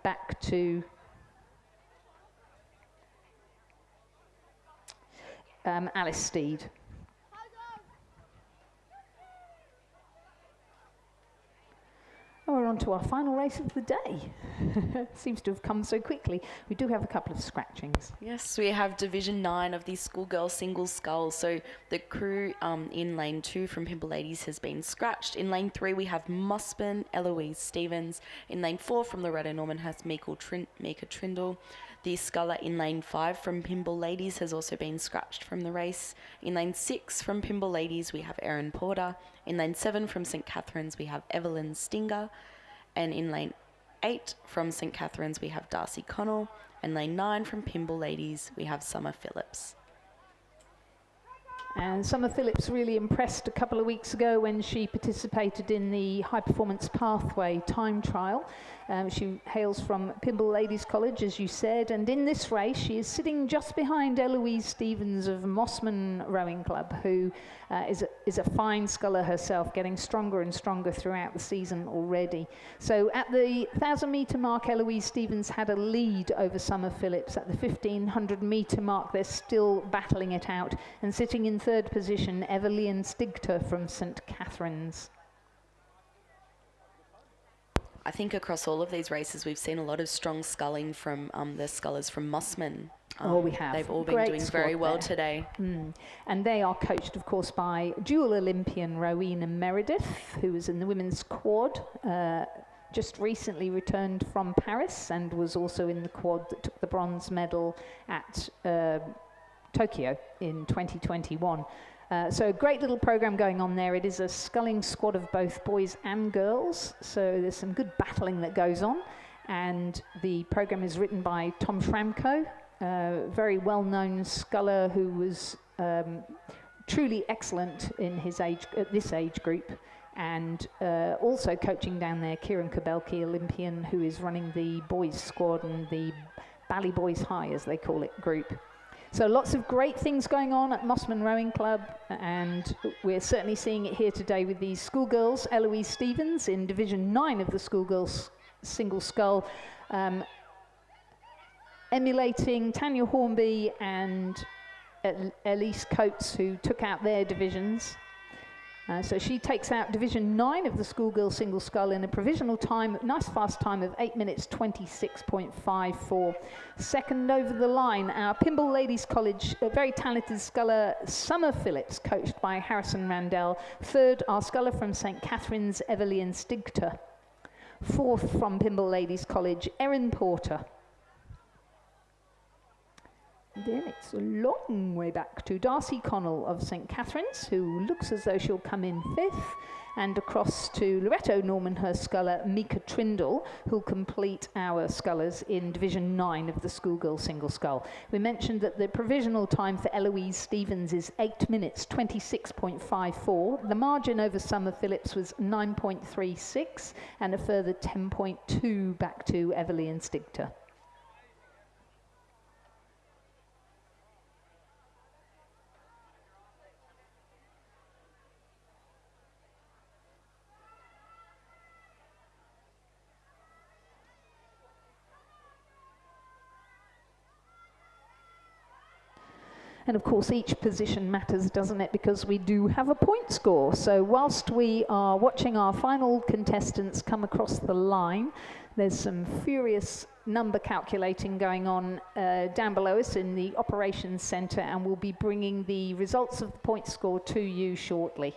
back to Alice Steed. We're on to our final race of the day. Seems to have come so quickly. We do have a couple of scratchings. Yes, we have Division 9 of the Schoolgirl single scull. So the crew in lane 2 from Pymble Ladies has been scratched. In lane 3 we have Mossman, Eloise Stevens. In lane 4 from Loreto Normanhurst, Mika Trindle. The sculler in lane 5 from Pymble Ladies has also been scratched from the race. In lane 6 from Pymble Ladies we have Erin Porter. In lane 7 from St. Catherine's we have Evelyn Stinger. And in lane 8 from St. Catherine's we have Darcy Connell. And lane 9 from Pymble Ladies we have Summer Phillips. And Summer Phillips really impressed a couple of weeks ago when she participated in the High Performance Pathway time trial. She hails from Pymble Ladies College, as you said, and in this race she is sitting just behind Eloise Stevens of Mossman Rowing Club, who is a fine sculler herself, getting stronger and stronger throughout the season already. So at the 1,000-metre mark, Eloise Stevens had a lead over Summer Phillips. At the 1,500-metre mark, they're still battling it out, and sitting in third position, Evelyn Stigter from St Catherine's. I think across all of these races, we've seen a lot of strong sculling from the scullers from Mossman. We have. They've all been Great doing very well there today. And they are coached, of course, by dual Olympian Rowena Meredith, who was in the women's quad, just recently returned from Paris, and was also in the quad that took the bronze medal at Tokyo in 2021. So a great little program going on there. It is a sculling squad of both boys and girls, so there's some good battling that goes on. And the program is written by Tom Schramko, very well-known sculler who was truly excellent in his age, at this age group, and also coaching down there Kieran Kabelki, Olympian, who is running the boys squad and the Bally Boys High, as they call it, group. So lots of great things going on at Mossman Rowing Club, and we're certainly seeing it here today with these schoolgirls. Eloise Stevens in Division 9 of the schoolgirls single scull, emulating Tanya Hornby and Elise Coates, who took out their divisions. So she takes out Division 9 of the schoolgirl single scull in a provisional time, nice fast time of 8 minutes 26.54. Second over the line, our Pymble Ladies College, a very talented sculler, Summer Phillips, coached by Harrison Randell. Third, our sculler from St Catherine's, Evelyn Stigter. Fourth from Pymble Ladies College, Erin Porter. Then it's a long way back to Darcy Connell of St Catherine's, who looks as though she'll come in fifth, and across to Loreto Normanhurst sculler Mika Trindle, who'll complete our scullers in Division 9 of the schoolgirl single scull. We mentioned that the provisional time for Eloise Stevens is 8 minutes 26.54. The margin over Summer Phillips was 9.36, and a further 10.2 back to Evelyn Stigter. And of course, each position matters, doesn't it? Because we do have a point score. So whilst we are watching our final contestants come across the line, there's some furious number calculating going on down below us in the operations centre, and we'll be bringing the results of the point score to you shortly.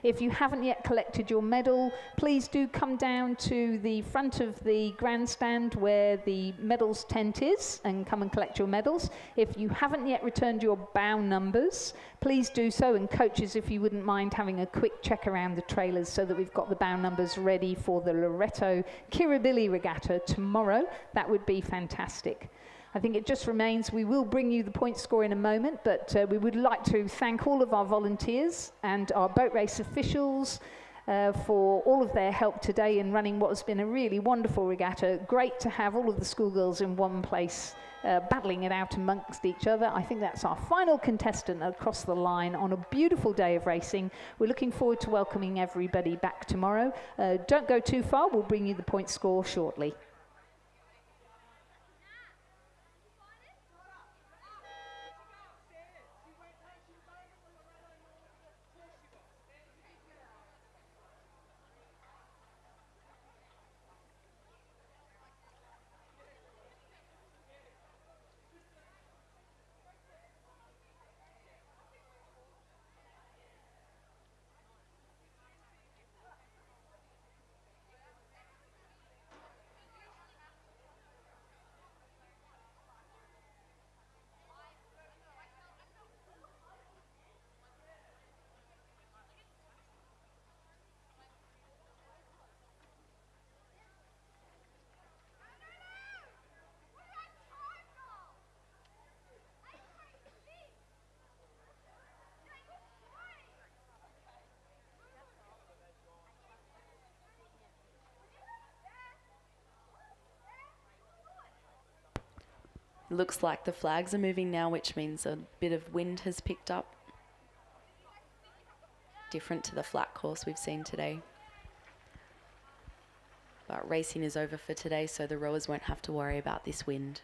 If you haven't yet collected your medal, please do come down to the front of the grandstand where the medals tent is and come and collect your medals. If you haven't yet returned your bow numbers, please do so, and coaches, if you wouldn't mind having a quick check around the trailers so that we've got the bow numbers ready for the Loreto Kirribilli Regatta tomorrow, that would be fantastic. I think it just remains, we will bring you the point score in a moment, but we would like to thank all of our volunteers and our boat race officials for all of their help today in running what has been a really wonderful regatta. Great to have all of the schoolgirls in one place, battling it out amongst each other. I think that's our final contestant across the line on a beautiful day of racing. We're looking forward to welcoming everybody back tomorrow. Don't go too far, we'll bring you the point score shortly. It looks like the flags are moving now, which means a bit of wind has picked up. Different to the flat course we've seen today. But racing is over for today, so the rowers won't have to worry about this wind.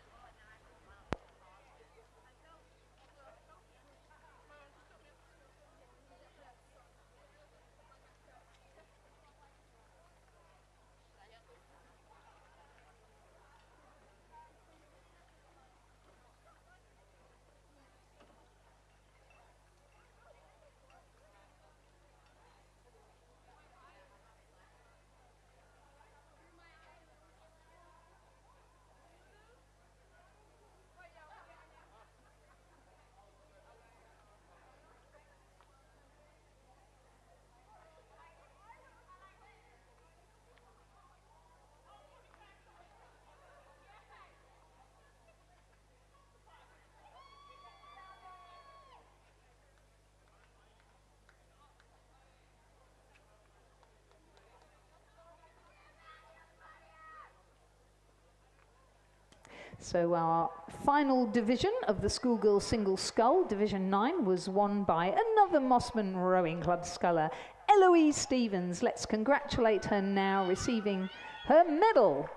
So our final division of the Schoolgirl Single Scull, Division 9, was won by another Mossman Rowing Club sculler, Eloise Stevens. Let's congratulate her now, receiving her medal.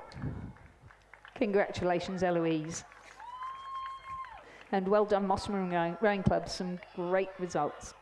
Congratulations, Eloise. And well done, Mossman Rowing Club, some great results.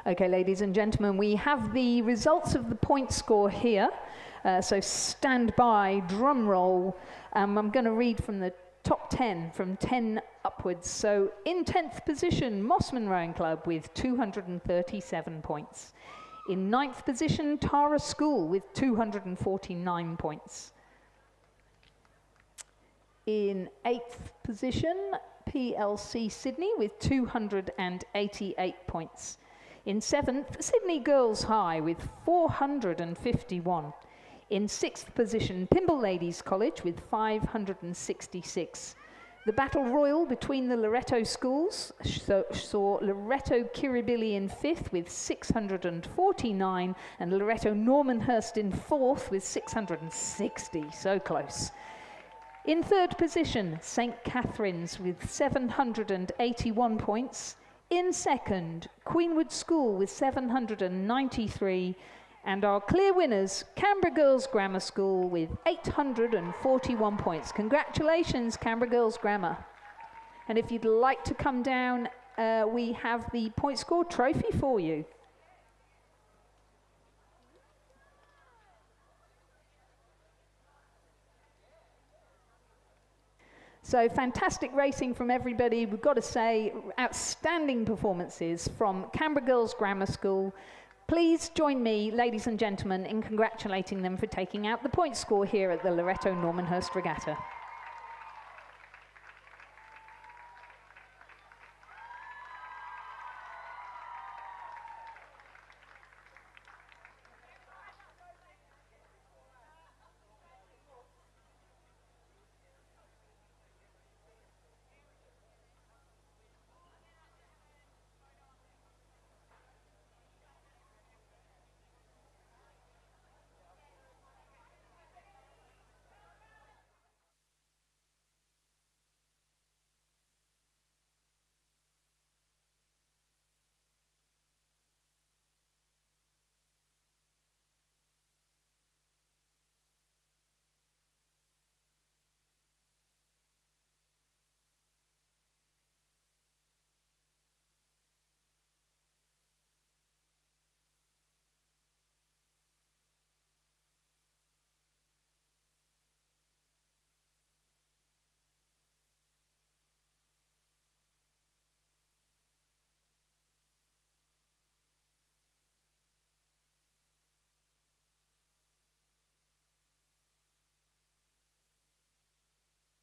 Okay, ladies and gentlemen, we have the results of the point score here. So stand by, drum roll. I'm going to read from the top 10, from 10 upwards. So in 10th position, Mossman Rowing Club with 237 points. In 9th position, Tara School with 249 points. In 8th position, PLC Sydney with 288 points. In 7th, Sydney Girls High with 451. In 6th position, Pymble Ladies College with 566. The battle royal between the Loreto schools saw Loreto Kirribilli in 5th with 649 and Loreto Normanhurst in 4th with 660. So close. In 3rd position, St Catherine's with 781 points. In 2nd, Queenwood School with 793. And our clear winners, Canberra Girls Grammar School with 841 points. Congratulations, Canberra Girls Grammar. And if you'd like to come down, we have the point score trophy for you. So fantastic racing from everybody. We've got to say, outstanding performances from Canberra Girls Grammar School, Please join me, ladies and gentlemen, in congratulating them for taking out the point score here at the Loreto Normanhurst Regatta.